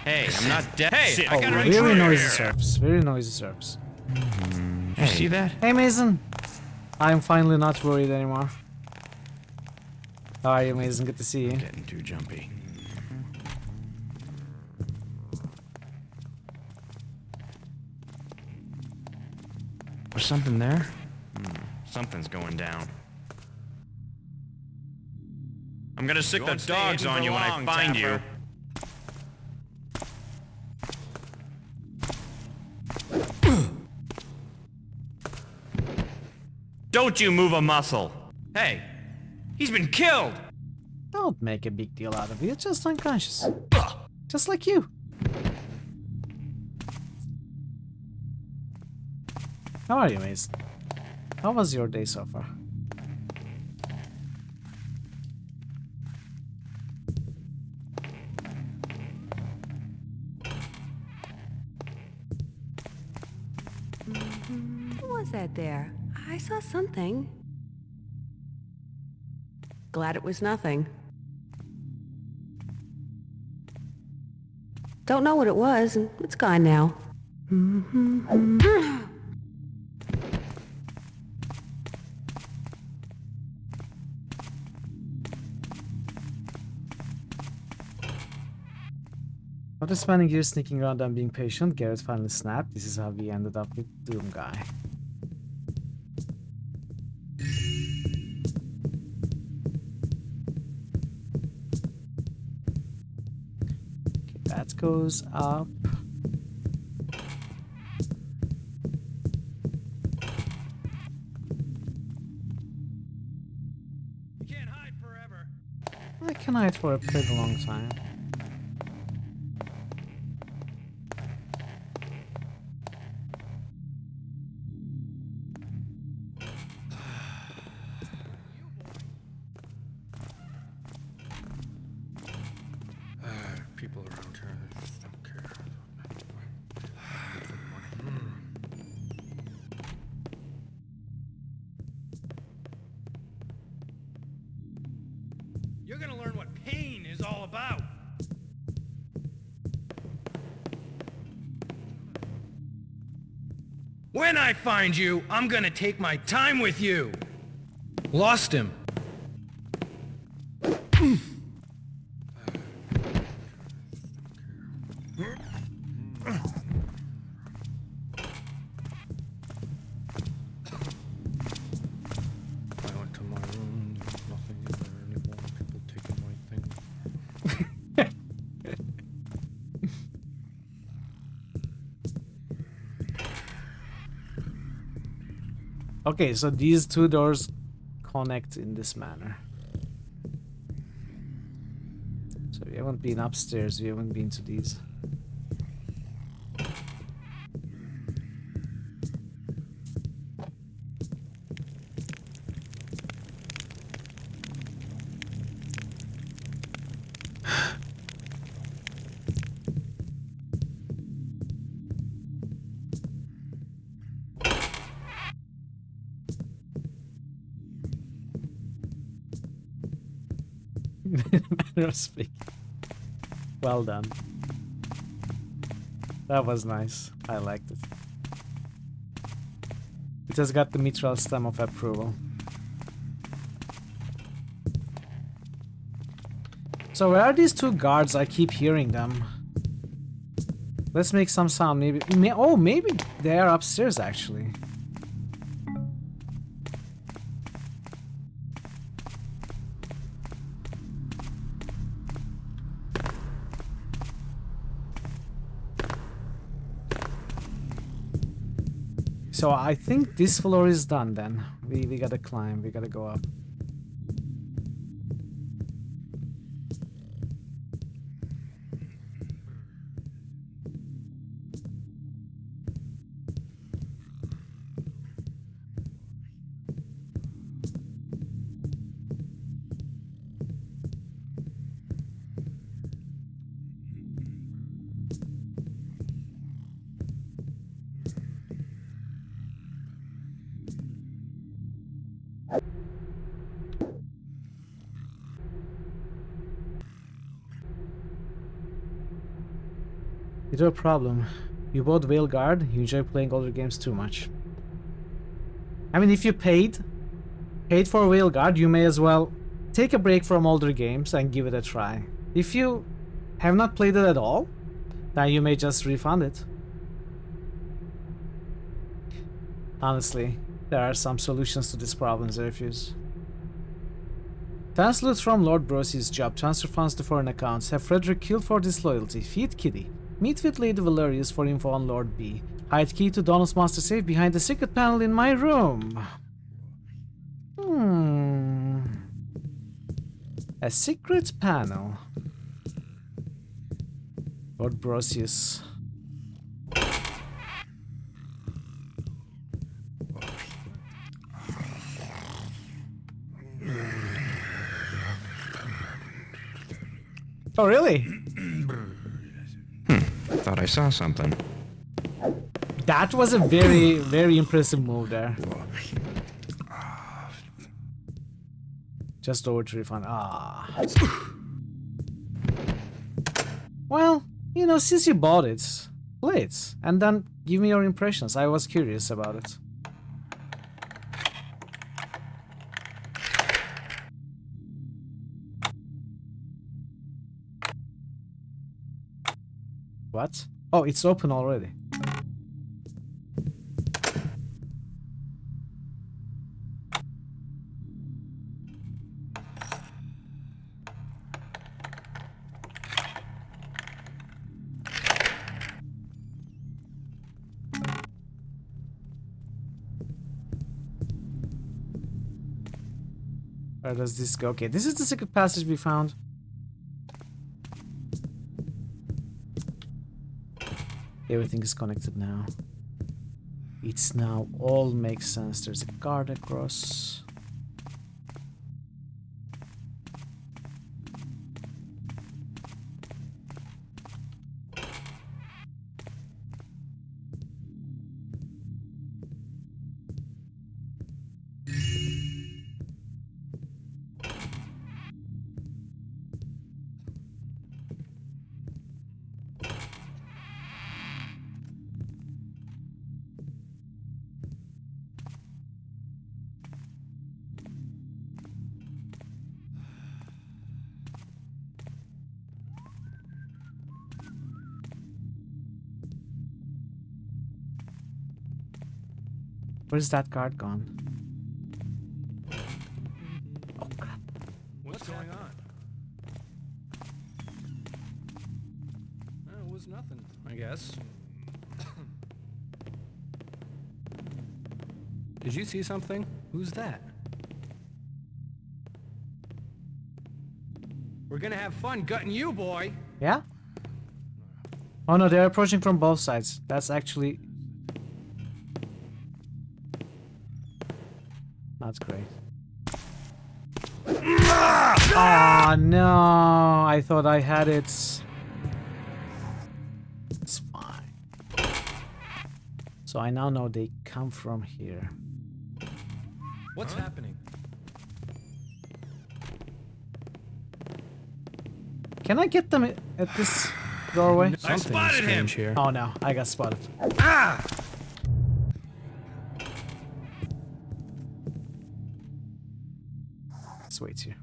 Hey, I'm not dead. Hey, I got a very noisy serps. Very noisy serps. Did you see that? Hey, Mason. I'm finally not worried anymore. How are you, Mason? Good to see you. Getting too jumpy. Was something there? Something's going down. I'm gonna sick the dogs on you when I find you. Don't you move a muscle. Hey, he's been killed. Don't make a big deal out of it. It's just unconscious. Just like you. How are you, Mason? How was your day so far? What was that there? I saw something. Glad it was nothing. Don't know what it was, and it's gone now. After spending years sneaking around and being patient, Garrett finally snapped. This is how we ended up with Doom Guy. Okay, that goes up. You can't hide forever. I can hide for a pretty long time. People around here, they just don't care. You're gonna learn what pain is all about. When I find you, I'm gonna take my time with you. Lost him. I went to my room, there was nothing in there anymore. People taking my thing. Okay, so these 2 doors connect in this manner. So we haven't been upstairs, we haven't been to these. Manner of speaking. Well done. That was nice. I liked it. It has got the mitral stamp of approval. So where are these 2 guards? I keep hearing them. Let's make some sound. Maybe. Oh, maybe they are upstairs actually. so I think this floor is done then. We gotta climb, we gotta go up. You have a problem. You bought Veilguard, you enjoy playing older games too much. I mean, if you paid for Veilguard, you may as well take a break from older games and give it a try. If you have not played it at all, then you may just refund it. Honestly, there are some solutions to this problem, Zerfuse. Fans loot from Lord Brosy's job, transfer funds to foreign accounts, have Frederick killed for disloyalty, feed Kitty, meet with Lady Valerius for info on Lord B, hide key to Donald's master safe behind the secret panel in my room. A secret panel. Lord Brosius. Oh, really? Thought I saw something. That was a very, very impressive move there. Just over to refund. Ah. Well, you know, since you bought it, play it. And then give me your impressions. I was curious about it. What? Oh, it's open already. Where does this go? Okay, this is the secret passage we found. Everything is connected now. It's now all makes sense. There's a guard across. Where's that guard gone? Oh crap. What's going on? It was nothing, I guess. Did you see something? Who's that? We're gonna have fun gutting you, boy! Yeah? Oh no, they're approaching from both sides. That's actually... That's great. Oh no, I thought I had it. It's fine. So I now know they come from here. What's happening? Can I get them at this doorway? I spotted him! Here. Oh no, I got spotted. Ah! Let's wait here.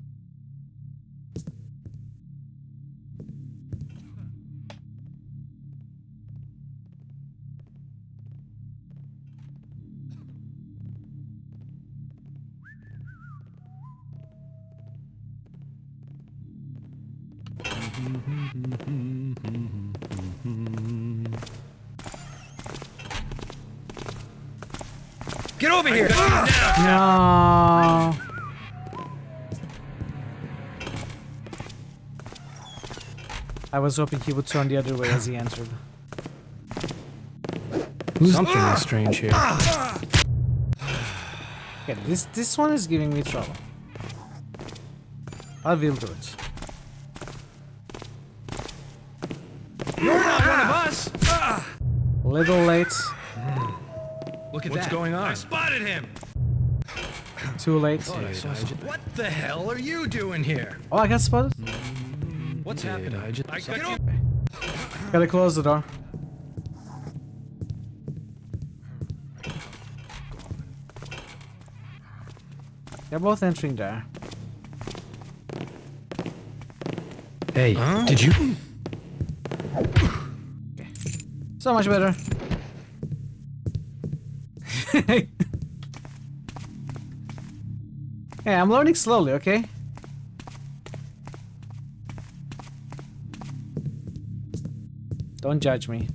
Get over here! No. I was hoping he would turn the other way as he entered. Something is strange here. Okay, this one is giving me trouble. I will do it. You're not one of us! Little late. Look at What's going on? I spotted him! Too late. What the hell are you doing here? Oh, I got spotted. What's happening? I just... Get over. Gotta close the door. They're both entering there. Hey, did you... Okay. So much better. Hey, I'm learning slowly, okay? Don't judge me.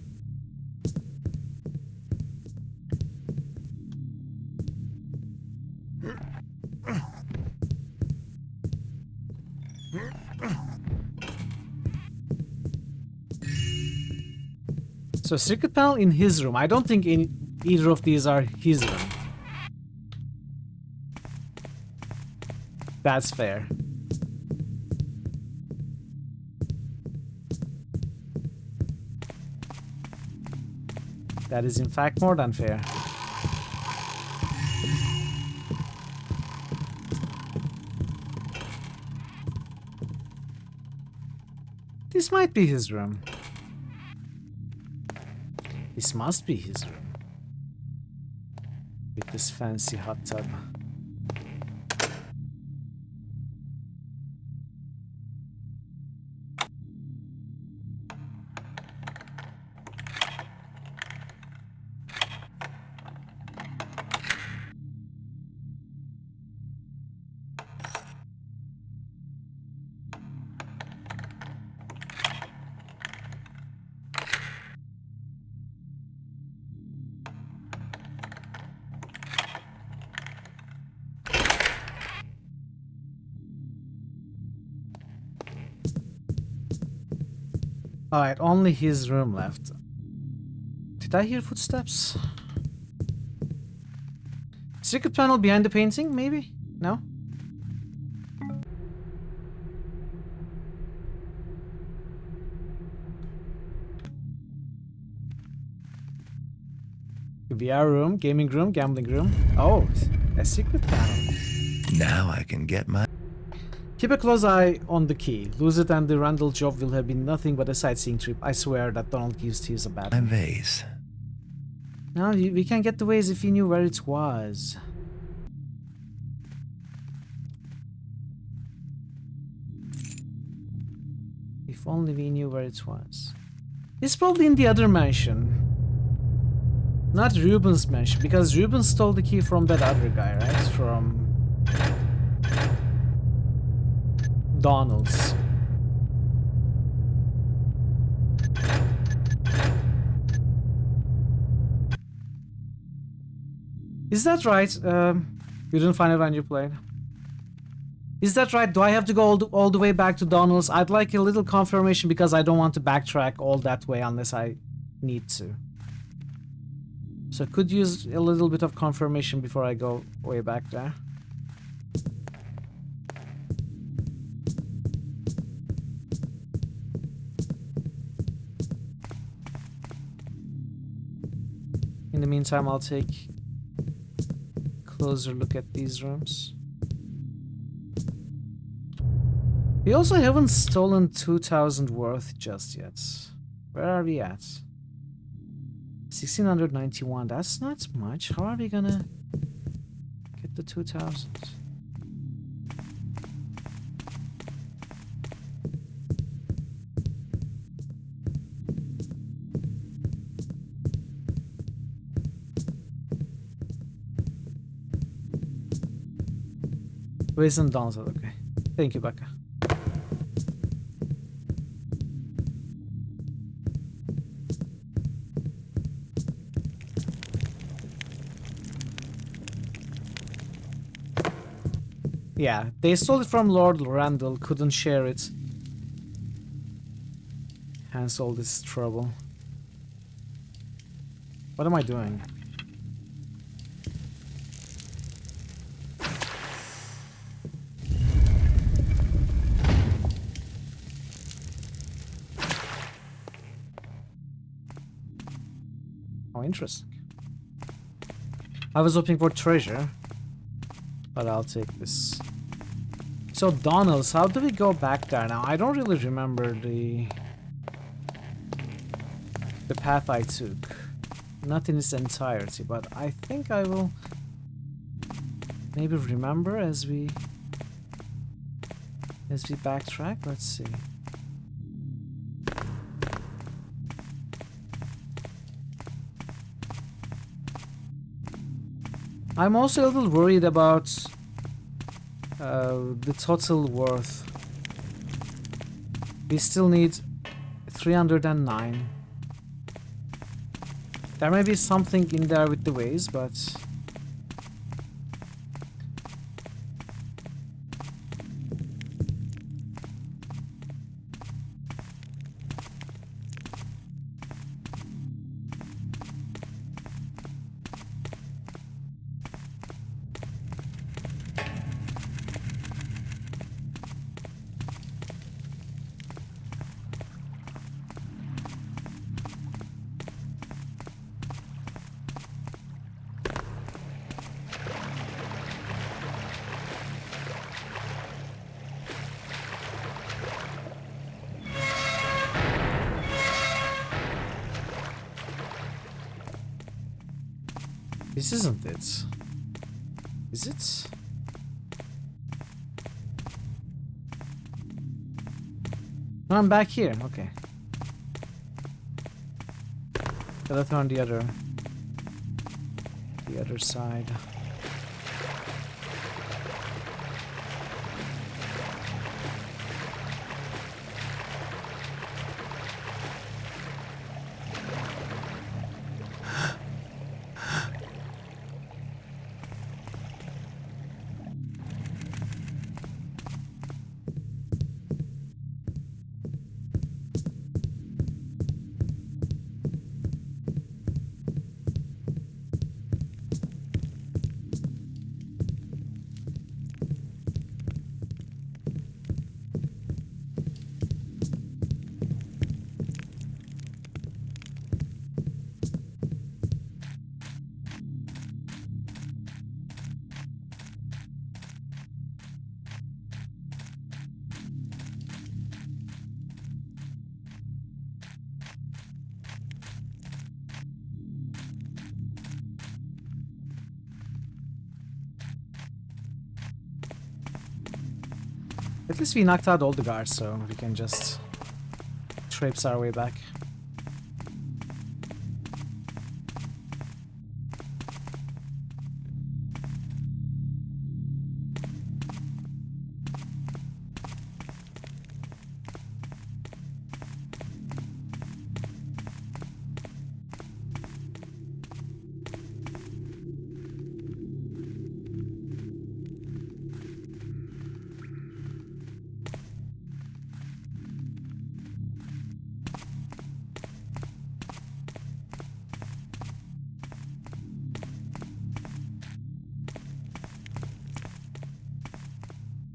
So secret panel in his room. I don't think either of these are his room. That's fair. That is in fact more than fair. This might be his room. This must be his room. With this fancy hot tub. Alright, only his room left. Did I hear footsteps? Secret panel behind the painting, maybe? No? VR room, gaming room, gambling room. Oh, a secret panel. Now I can get my... Keep a close eye on the key. Lose it and the Randall job will have been nothing but a sightseeing trip. I swear that Donald gives Tears a bad my vase. No, we can't get the vase if he knew where it was. If only we knew where it was. It's probably in the other mansion. Not Ruben's mansion, because Ruben stole the key from that other guy, right? From... Donald's. Is that right? You didn't find it when you played. Is that right? Do I have to go all the way back to Donald's? I'd like a little confirmation because I don't want to backtrack all that way unless I need to. So I could use a little bit of confirmation before I go way back there. In the meantime, I'll take a closer look at these rooms. We also haven't stolen 2,000 worth just yet. Where are we at? 1,691. That's not much. How are we gonna get the 2,000? Wasn't Donald, okay. Thank you, Becca. Yeah, they stole it from Lord Randall, couldn't share it. Hence all this trouble. What am I doing? Oh, interesting. I was hoping for treasure, but I'll take this. So Donald's, how do we go back there now? I don't really remember the path I took. Not in its entirety, but I think I will maybe remember as we backtrack. Let's see. I'm also a little worried about the total worth. We still need 309. There may be something in there with the ways, but this isn't it. Is it? No, I'm back here. Okay. Gotta turn the other side. At least we knocked out all the guards, so we can just traipse our way back.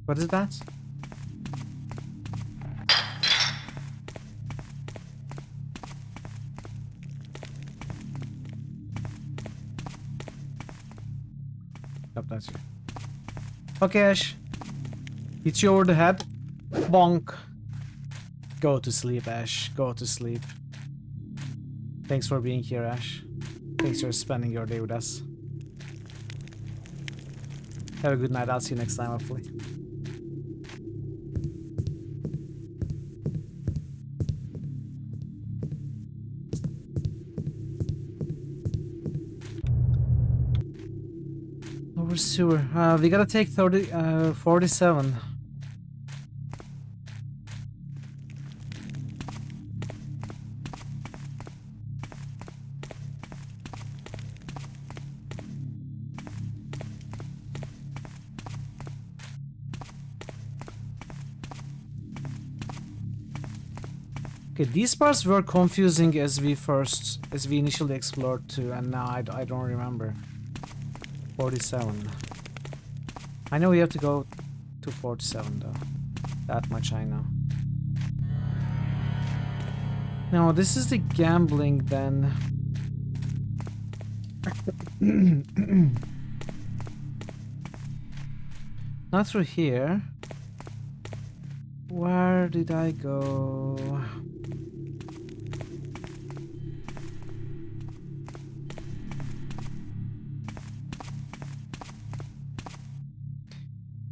What is that? Yep, that's you. Okay, Ash. Hit you over the head. Bonk. Go to sleep, Ash. Go to sleep. Thanks for being here, Ash. Thanks for spending your day with us. Have a good night. I'll see you next time, hopefully. Lower sewer. We gotta take 47. Okay, these parts were confusing as we initially explored too, and now I don't remember. 47. I know we have to go to 47 though. That much I know. No, this is the gambling then. Not through here. Where did I go?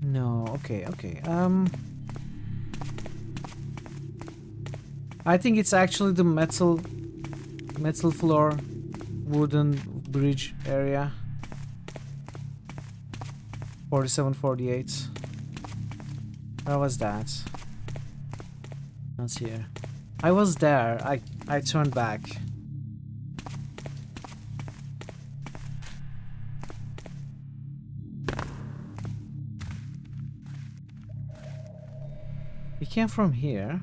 No, okay. I think it's actually the metal floor, wooden bridge area. 47, 48. Where was that? Not here. I was there. I turned back. We came from here.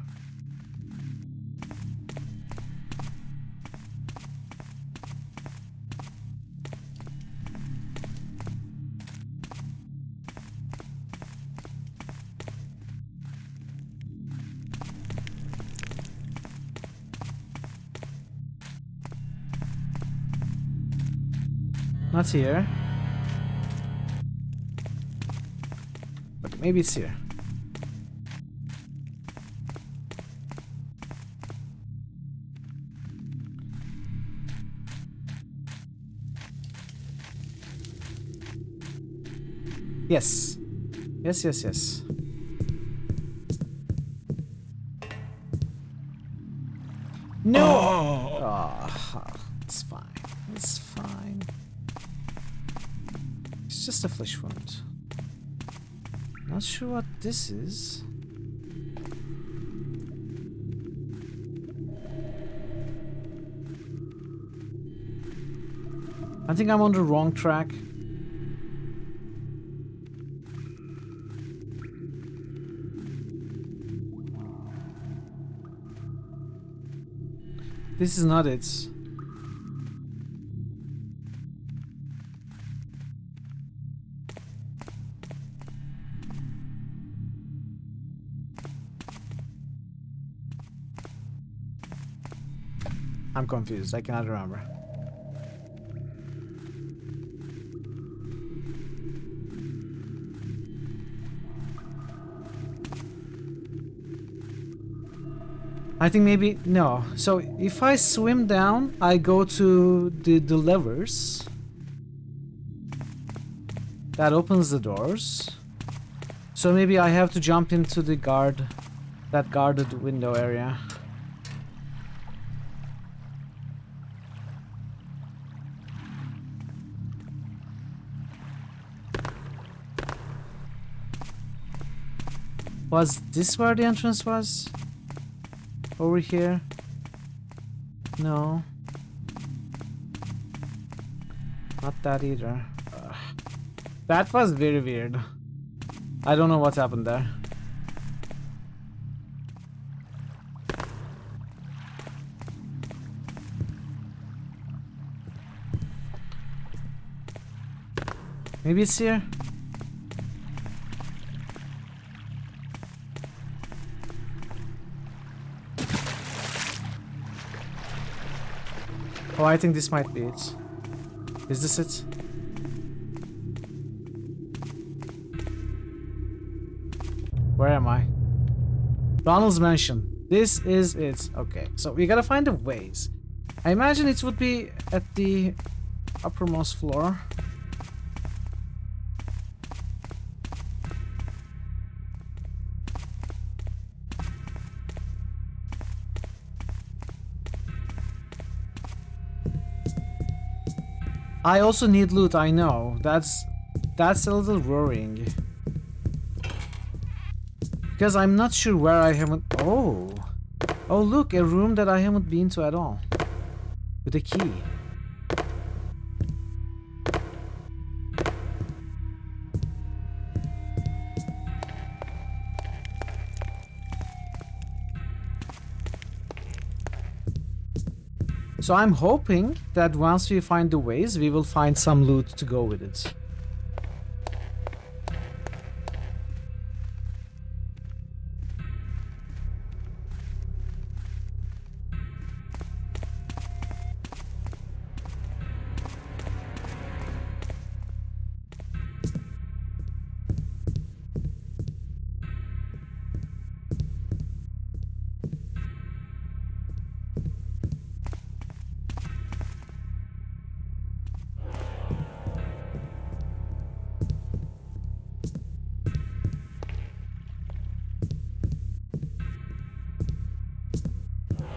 Not here. But maybe it's here. Yes. Yes. No! Oh, it's fine. It's fine. It's just a flesh wound. Not sure what this is. I think I'm on the wrong track. This is not it. I'm confused. I cannot remember. I think maybe no. So if I swim down, I go to the levers. That opens the doors. So maybe I have to jump into the that guarded window area. Was this where the entrance was? Over here? No. Not that either. That was very weird. I don't know what happened there. Maybe it's here? Oh, I think this might be it. Is this it? Where am I? Ronald's mansion. This is it. Okay, so we gotta find the ways. I imagine it would be at the uppermost floor. I also need loot, I know. That's a little worrying. Because I'm not sure where I haven't... Oh! Oh look, a room that I haven't been to at all. With a key. So I'm hoping that once we find the ways, we will find some loot to go with it.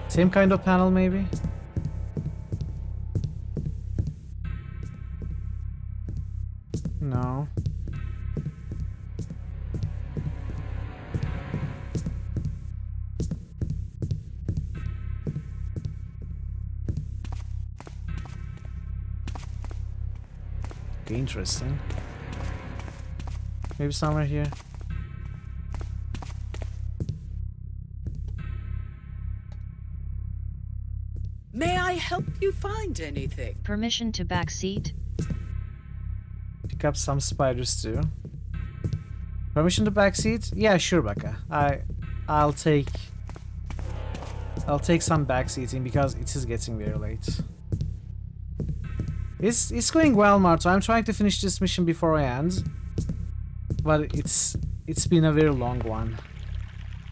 Same kind of panel, maybe? No. Okay, interesting. Maybe somewhere here. May I help you find anything? Permission to backseat? Pick up some spiders too. Permission to backseat? Yeah, sure, Becca. I'll take some backseating because it is getting very late. It's going well, Marto. I'm trying to finish this mission before I end, but it's been a very long one.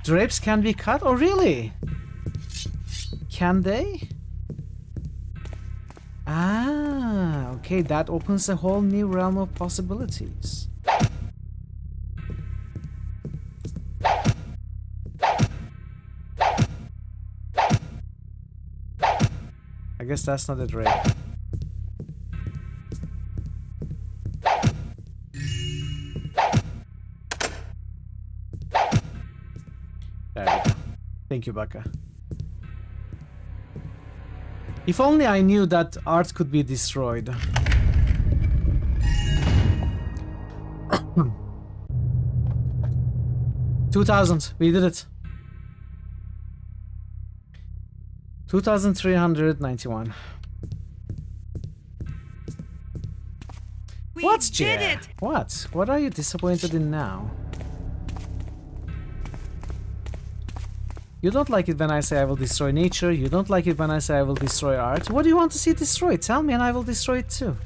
Drapes can be cut? Oh, really? Can they? Ah, okay, that opens a whole new realm of possibilities. I guess that's not a drape. There we go. Thank you, Becca. If only I knew that art could be destroyed. $2,000. We did it. 2,391. What's did Jay? it! What? What are you disappointed in now? You don't like it when I say I will destroy nature. You don't like it when I say I will destroy art. What do you want to see destroyed? Tell me and I will destroy it too.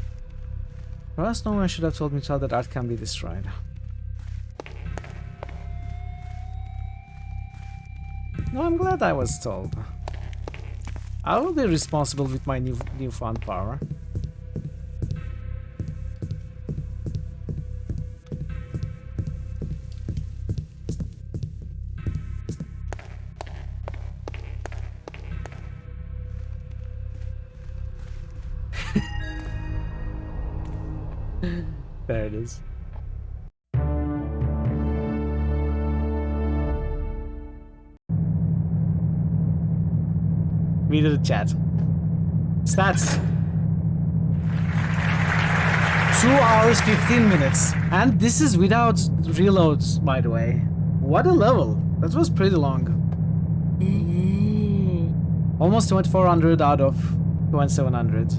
Perhaps no one should have told me that art can be destroyed. No, I'm glad I was told. I will be responsible with my newfound power. There it is. We did a chat. Stats. 2 hours 15 minutes. And this is without reloads, by the way. What a level. That was pretty long. Almost 2400 out of 2700.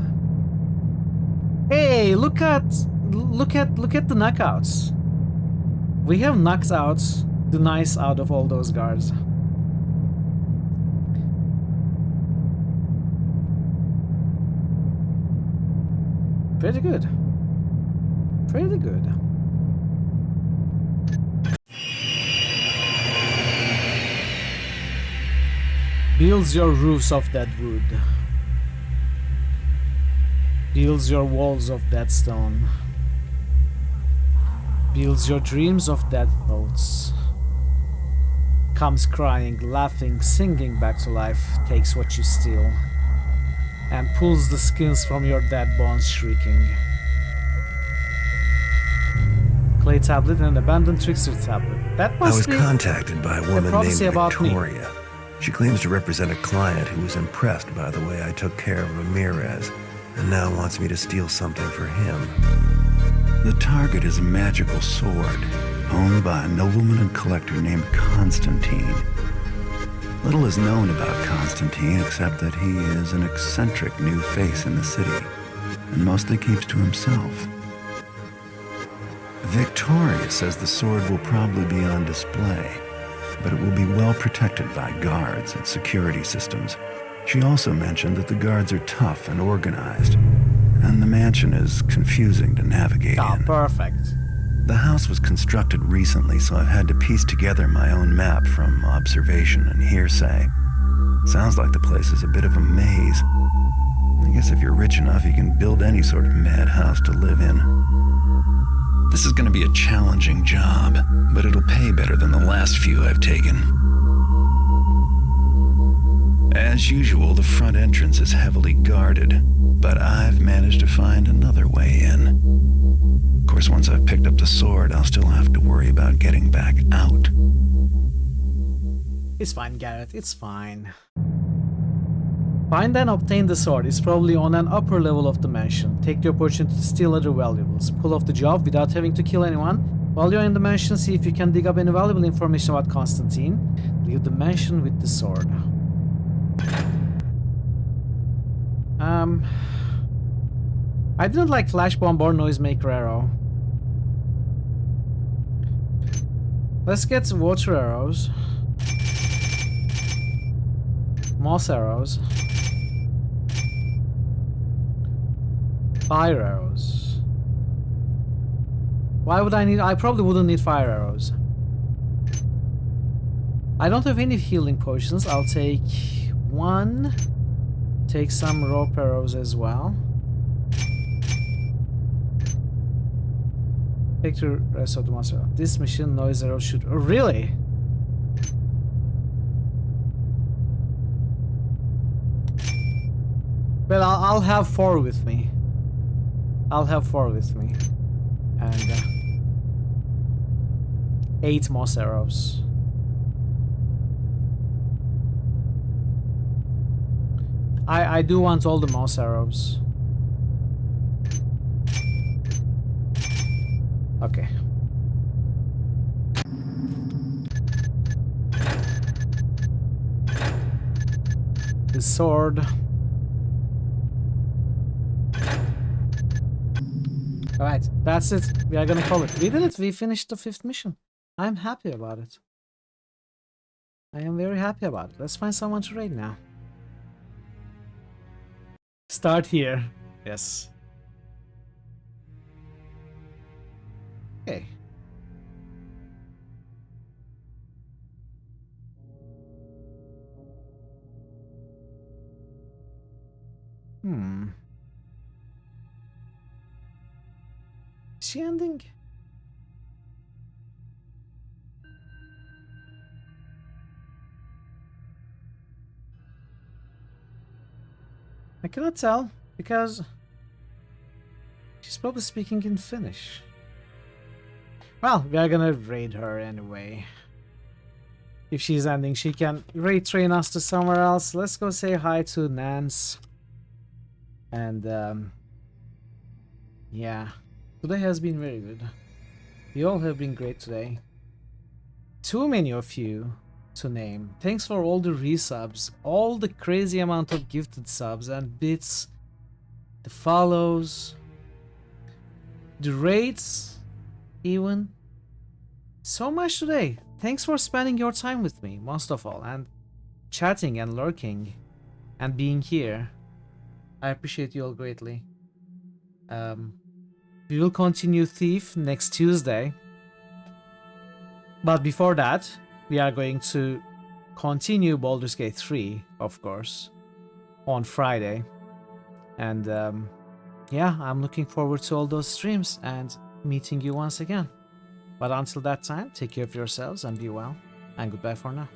Hey, look at the knockouts. We have knocked out the nice out of all those guards. Pretty good. Pretty good. Builds your roofs of that wood. Builds your walls of that stone. Builds your dreams of dead thoughts. Comes crying, laughing, singing back to life, takes what you steal, and pulls the skins from your dead bones shrieking. Clay tablet and abandoned trickster tablet. That must be I was contacted by a woman named Victoria. She claims to represent a client who was impressed by the way I took care of Ramirez, and now wants me to steal something for him. The target is a magical sword, owned by a nobleman and collector named Constantine. Little is known about Constantine except that he is an eccentric new face in the city, and mostly keeps to himself. Victoria says the sword will probably be on display, but it will be well protected by guards and security systems. She also mentioned that the guards are tough and organized, and the mansion is confusing to navigate in. Perfect. The house was constructed recently, so I've had to piece together my own map from observation and hearsay. Sounds like the place is a bit of a maze. I guess if you're rich enough, you can build any sort of madhouse to live in. This is going to be a challenging job, but it'll pay better than the last few I've taken. As usual, the front entrance is heavily guarded, but I've managed to find another way in. Of course, once I've picked up the sword, I'll still have to worry about getting back out. It's fine, Garrett, it's fine. Find and obtain the sword. It's probably on an upper level of the mansion. Take the opportunity to steal other valuables. Pull off the job without having to kill anyone. While you're in the mansion, see if you can dig up any valuable information about Constantine. Leave the mansion with the sword. I didn't like flash bomb or noisemaker arrow. Let's get water arrows. Moss arrows. Fire arrows. Why would I need... I probably wouldn't need fire arrows. I don't have any healing potions. I'll take one. Take some rope arrows as well. Take the rest of the monster. This mission noise arrow should... Oh, really? Well, I'll have 4 with me. I'll have 4 with me. And 8 moss arrows. I do want all the moss arrows. Okay. The sword. Alright, that's it. We are gonna call it. We did it. We finished the 5th mission. I'm happy about it. I am very happy about it. Let's find someone to raid now. Start here. Yes. Okay. Is she ending? I cannot tell because she's probably speaking in Finnish. Well, we are gonna raid her anyway. If she's ending, she can raid train us to somewhere else. Let's go say hi to Nance. And yeah, today has been very good. You all have been great today. Too many of you to name. Thanks for all the resubs, all the crazy amount of gifted subs and bits, the follows, the raids, even. So much today. Thanks for spending your time with me, most of all, and chatting and lurking and being here. I appreciate you all greatly. We will continue Thief next Tuesday. But before that, we are going to continue Baldur's Gate 3, of course, on Friday. And yeah, I'm looking forward to all those streams and meeting you once again. But until that time, take care of yourselves and be well. And goodbye for now.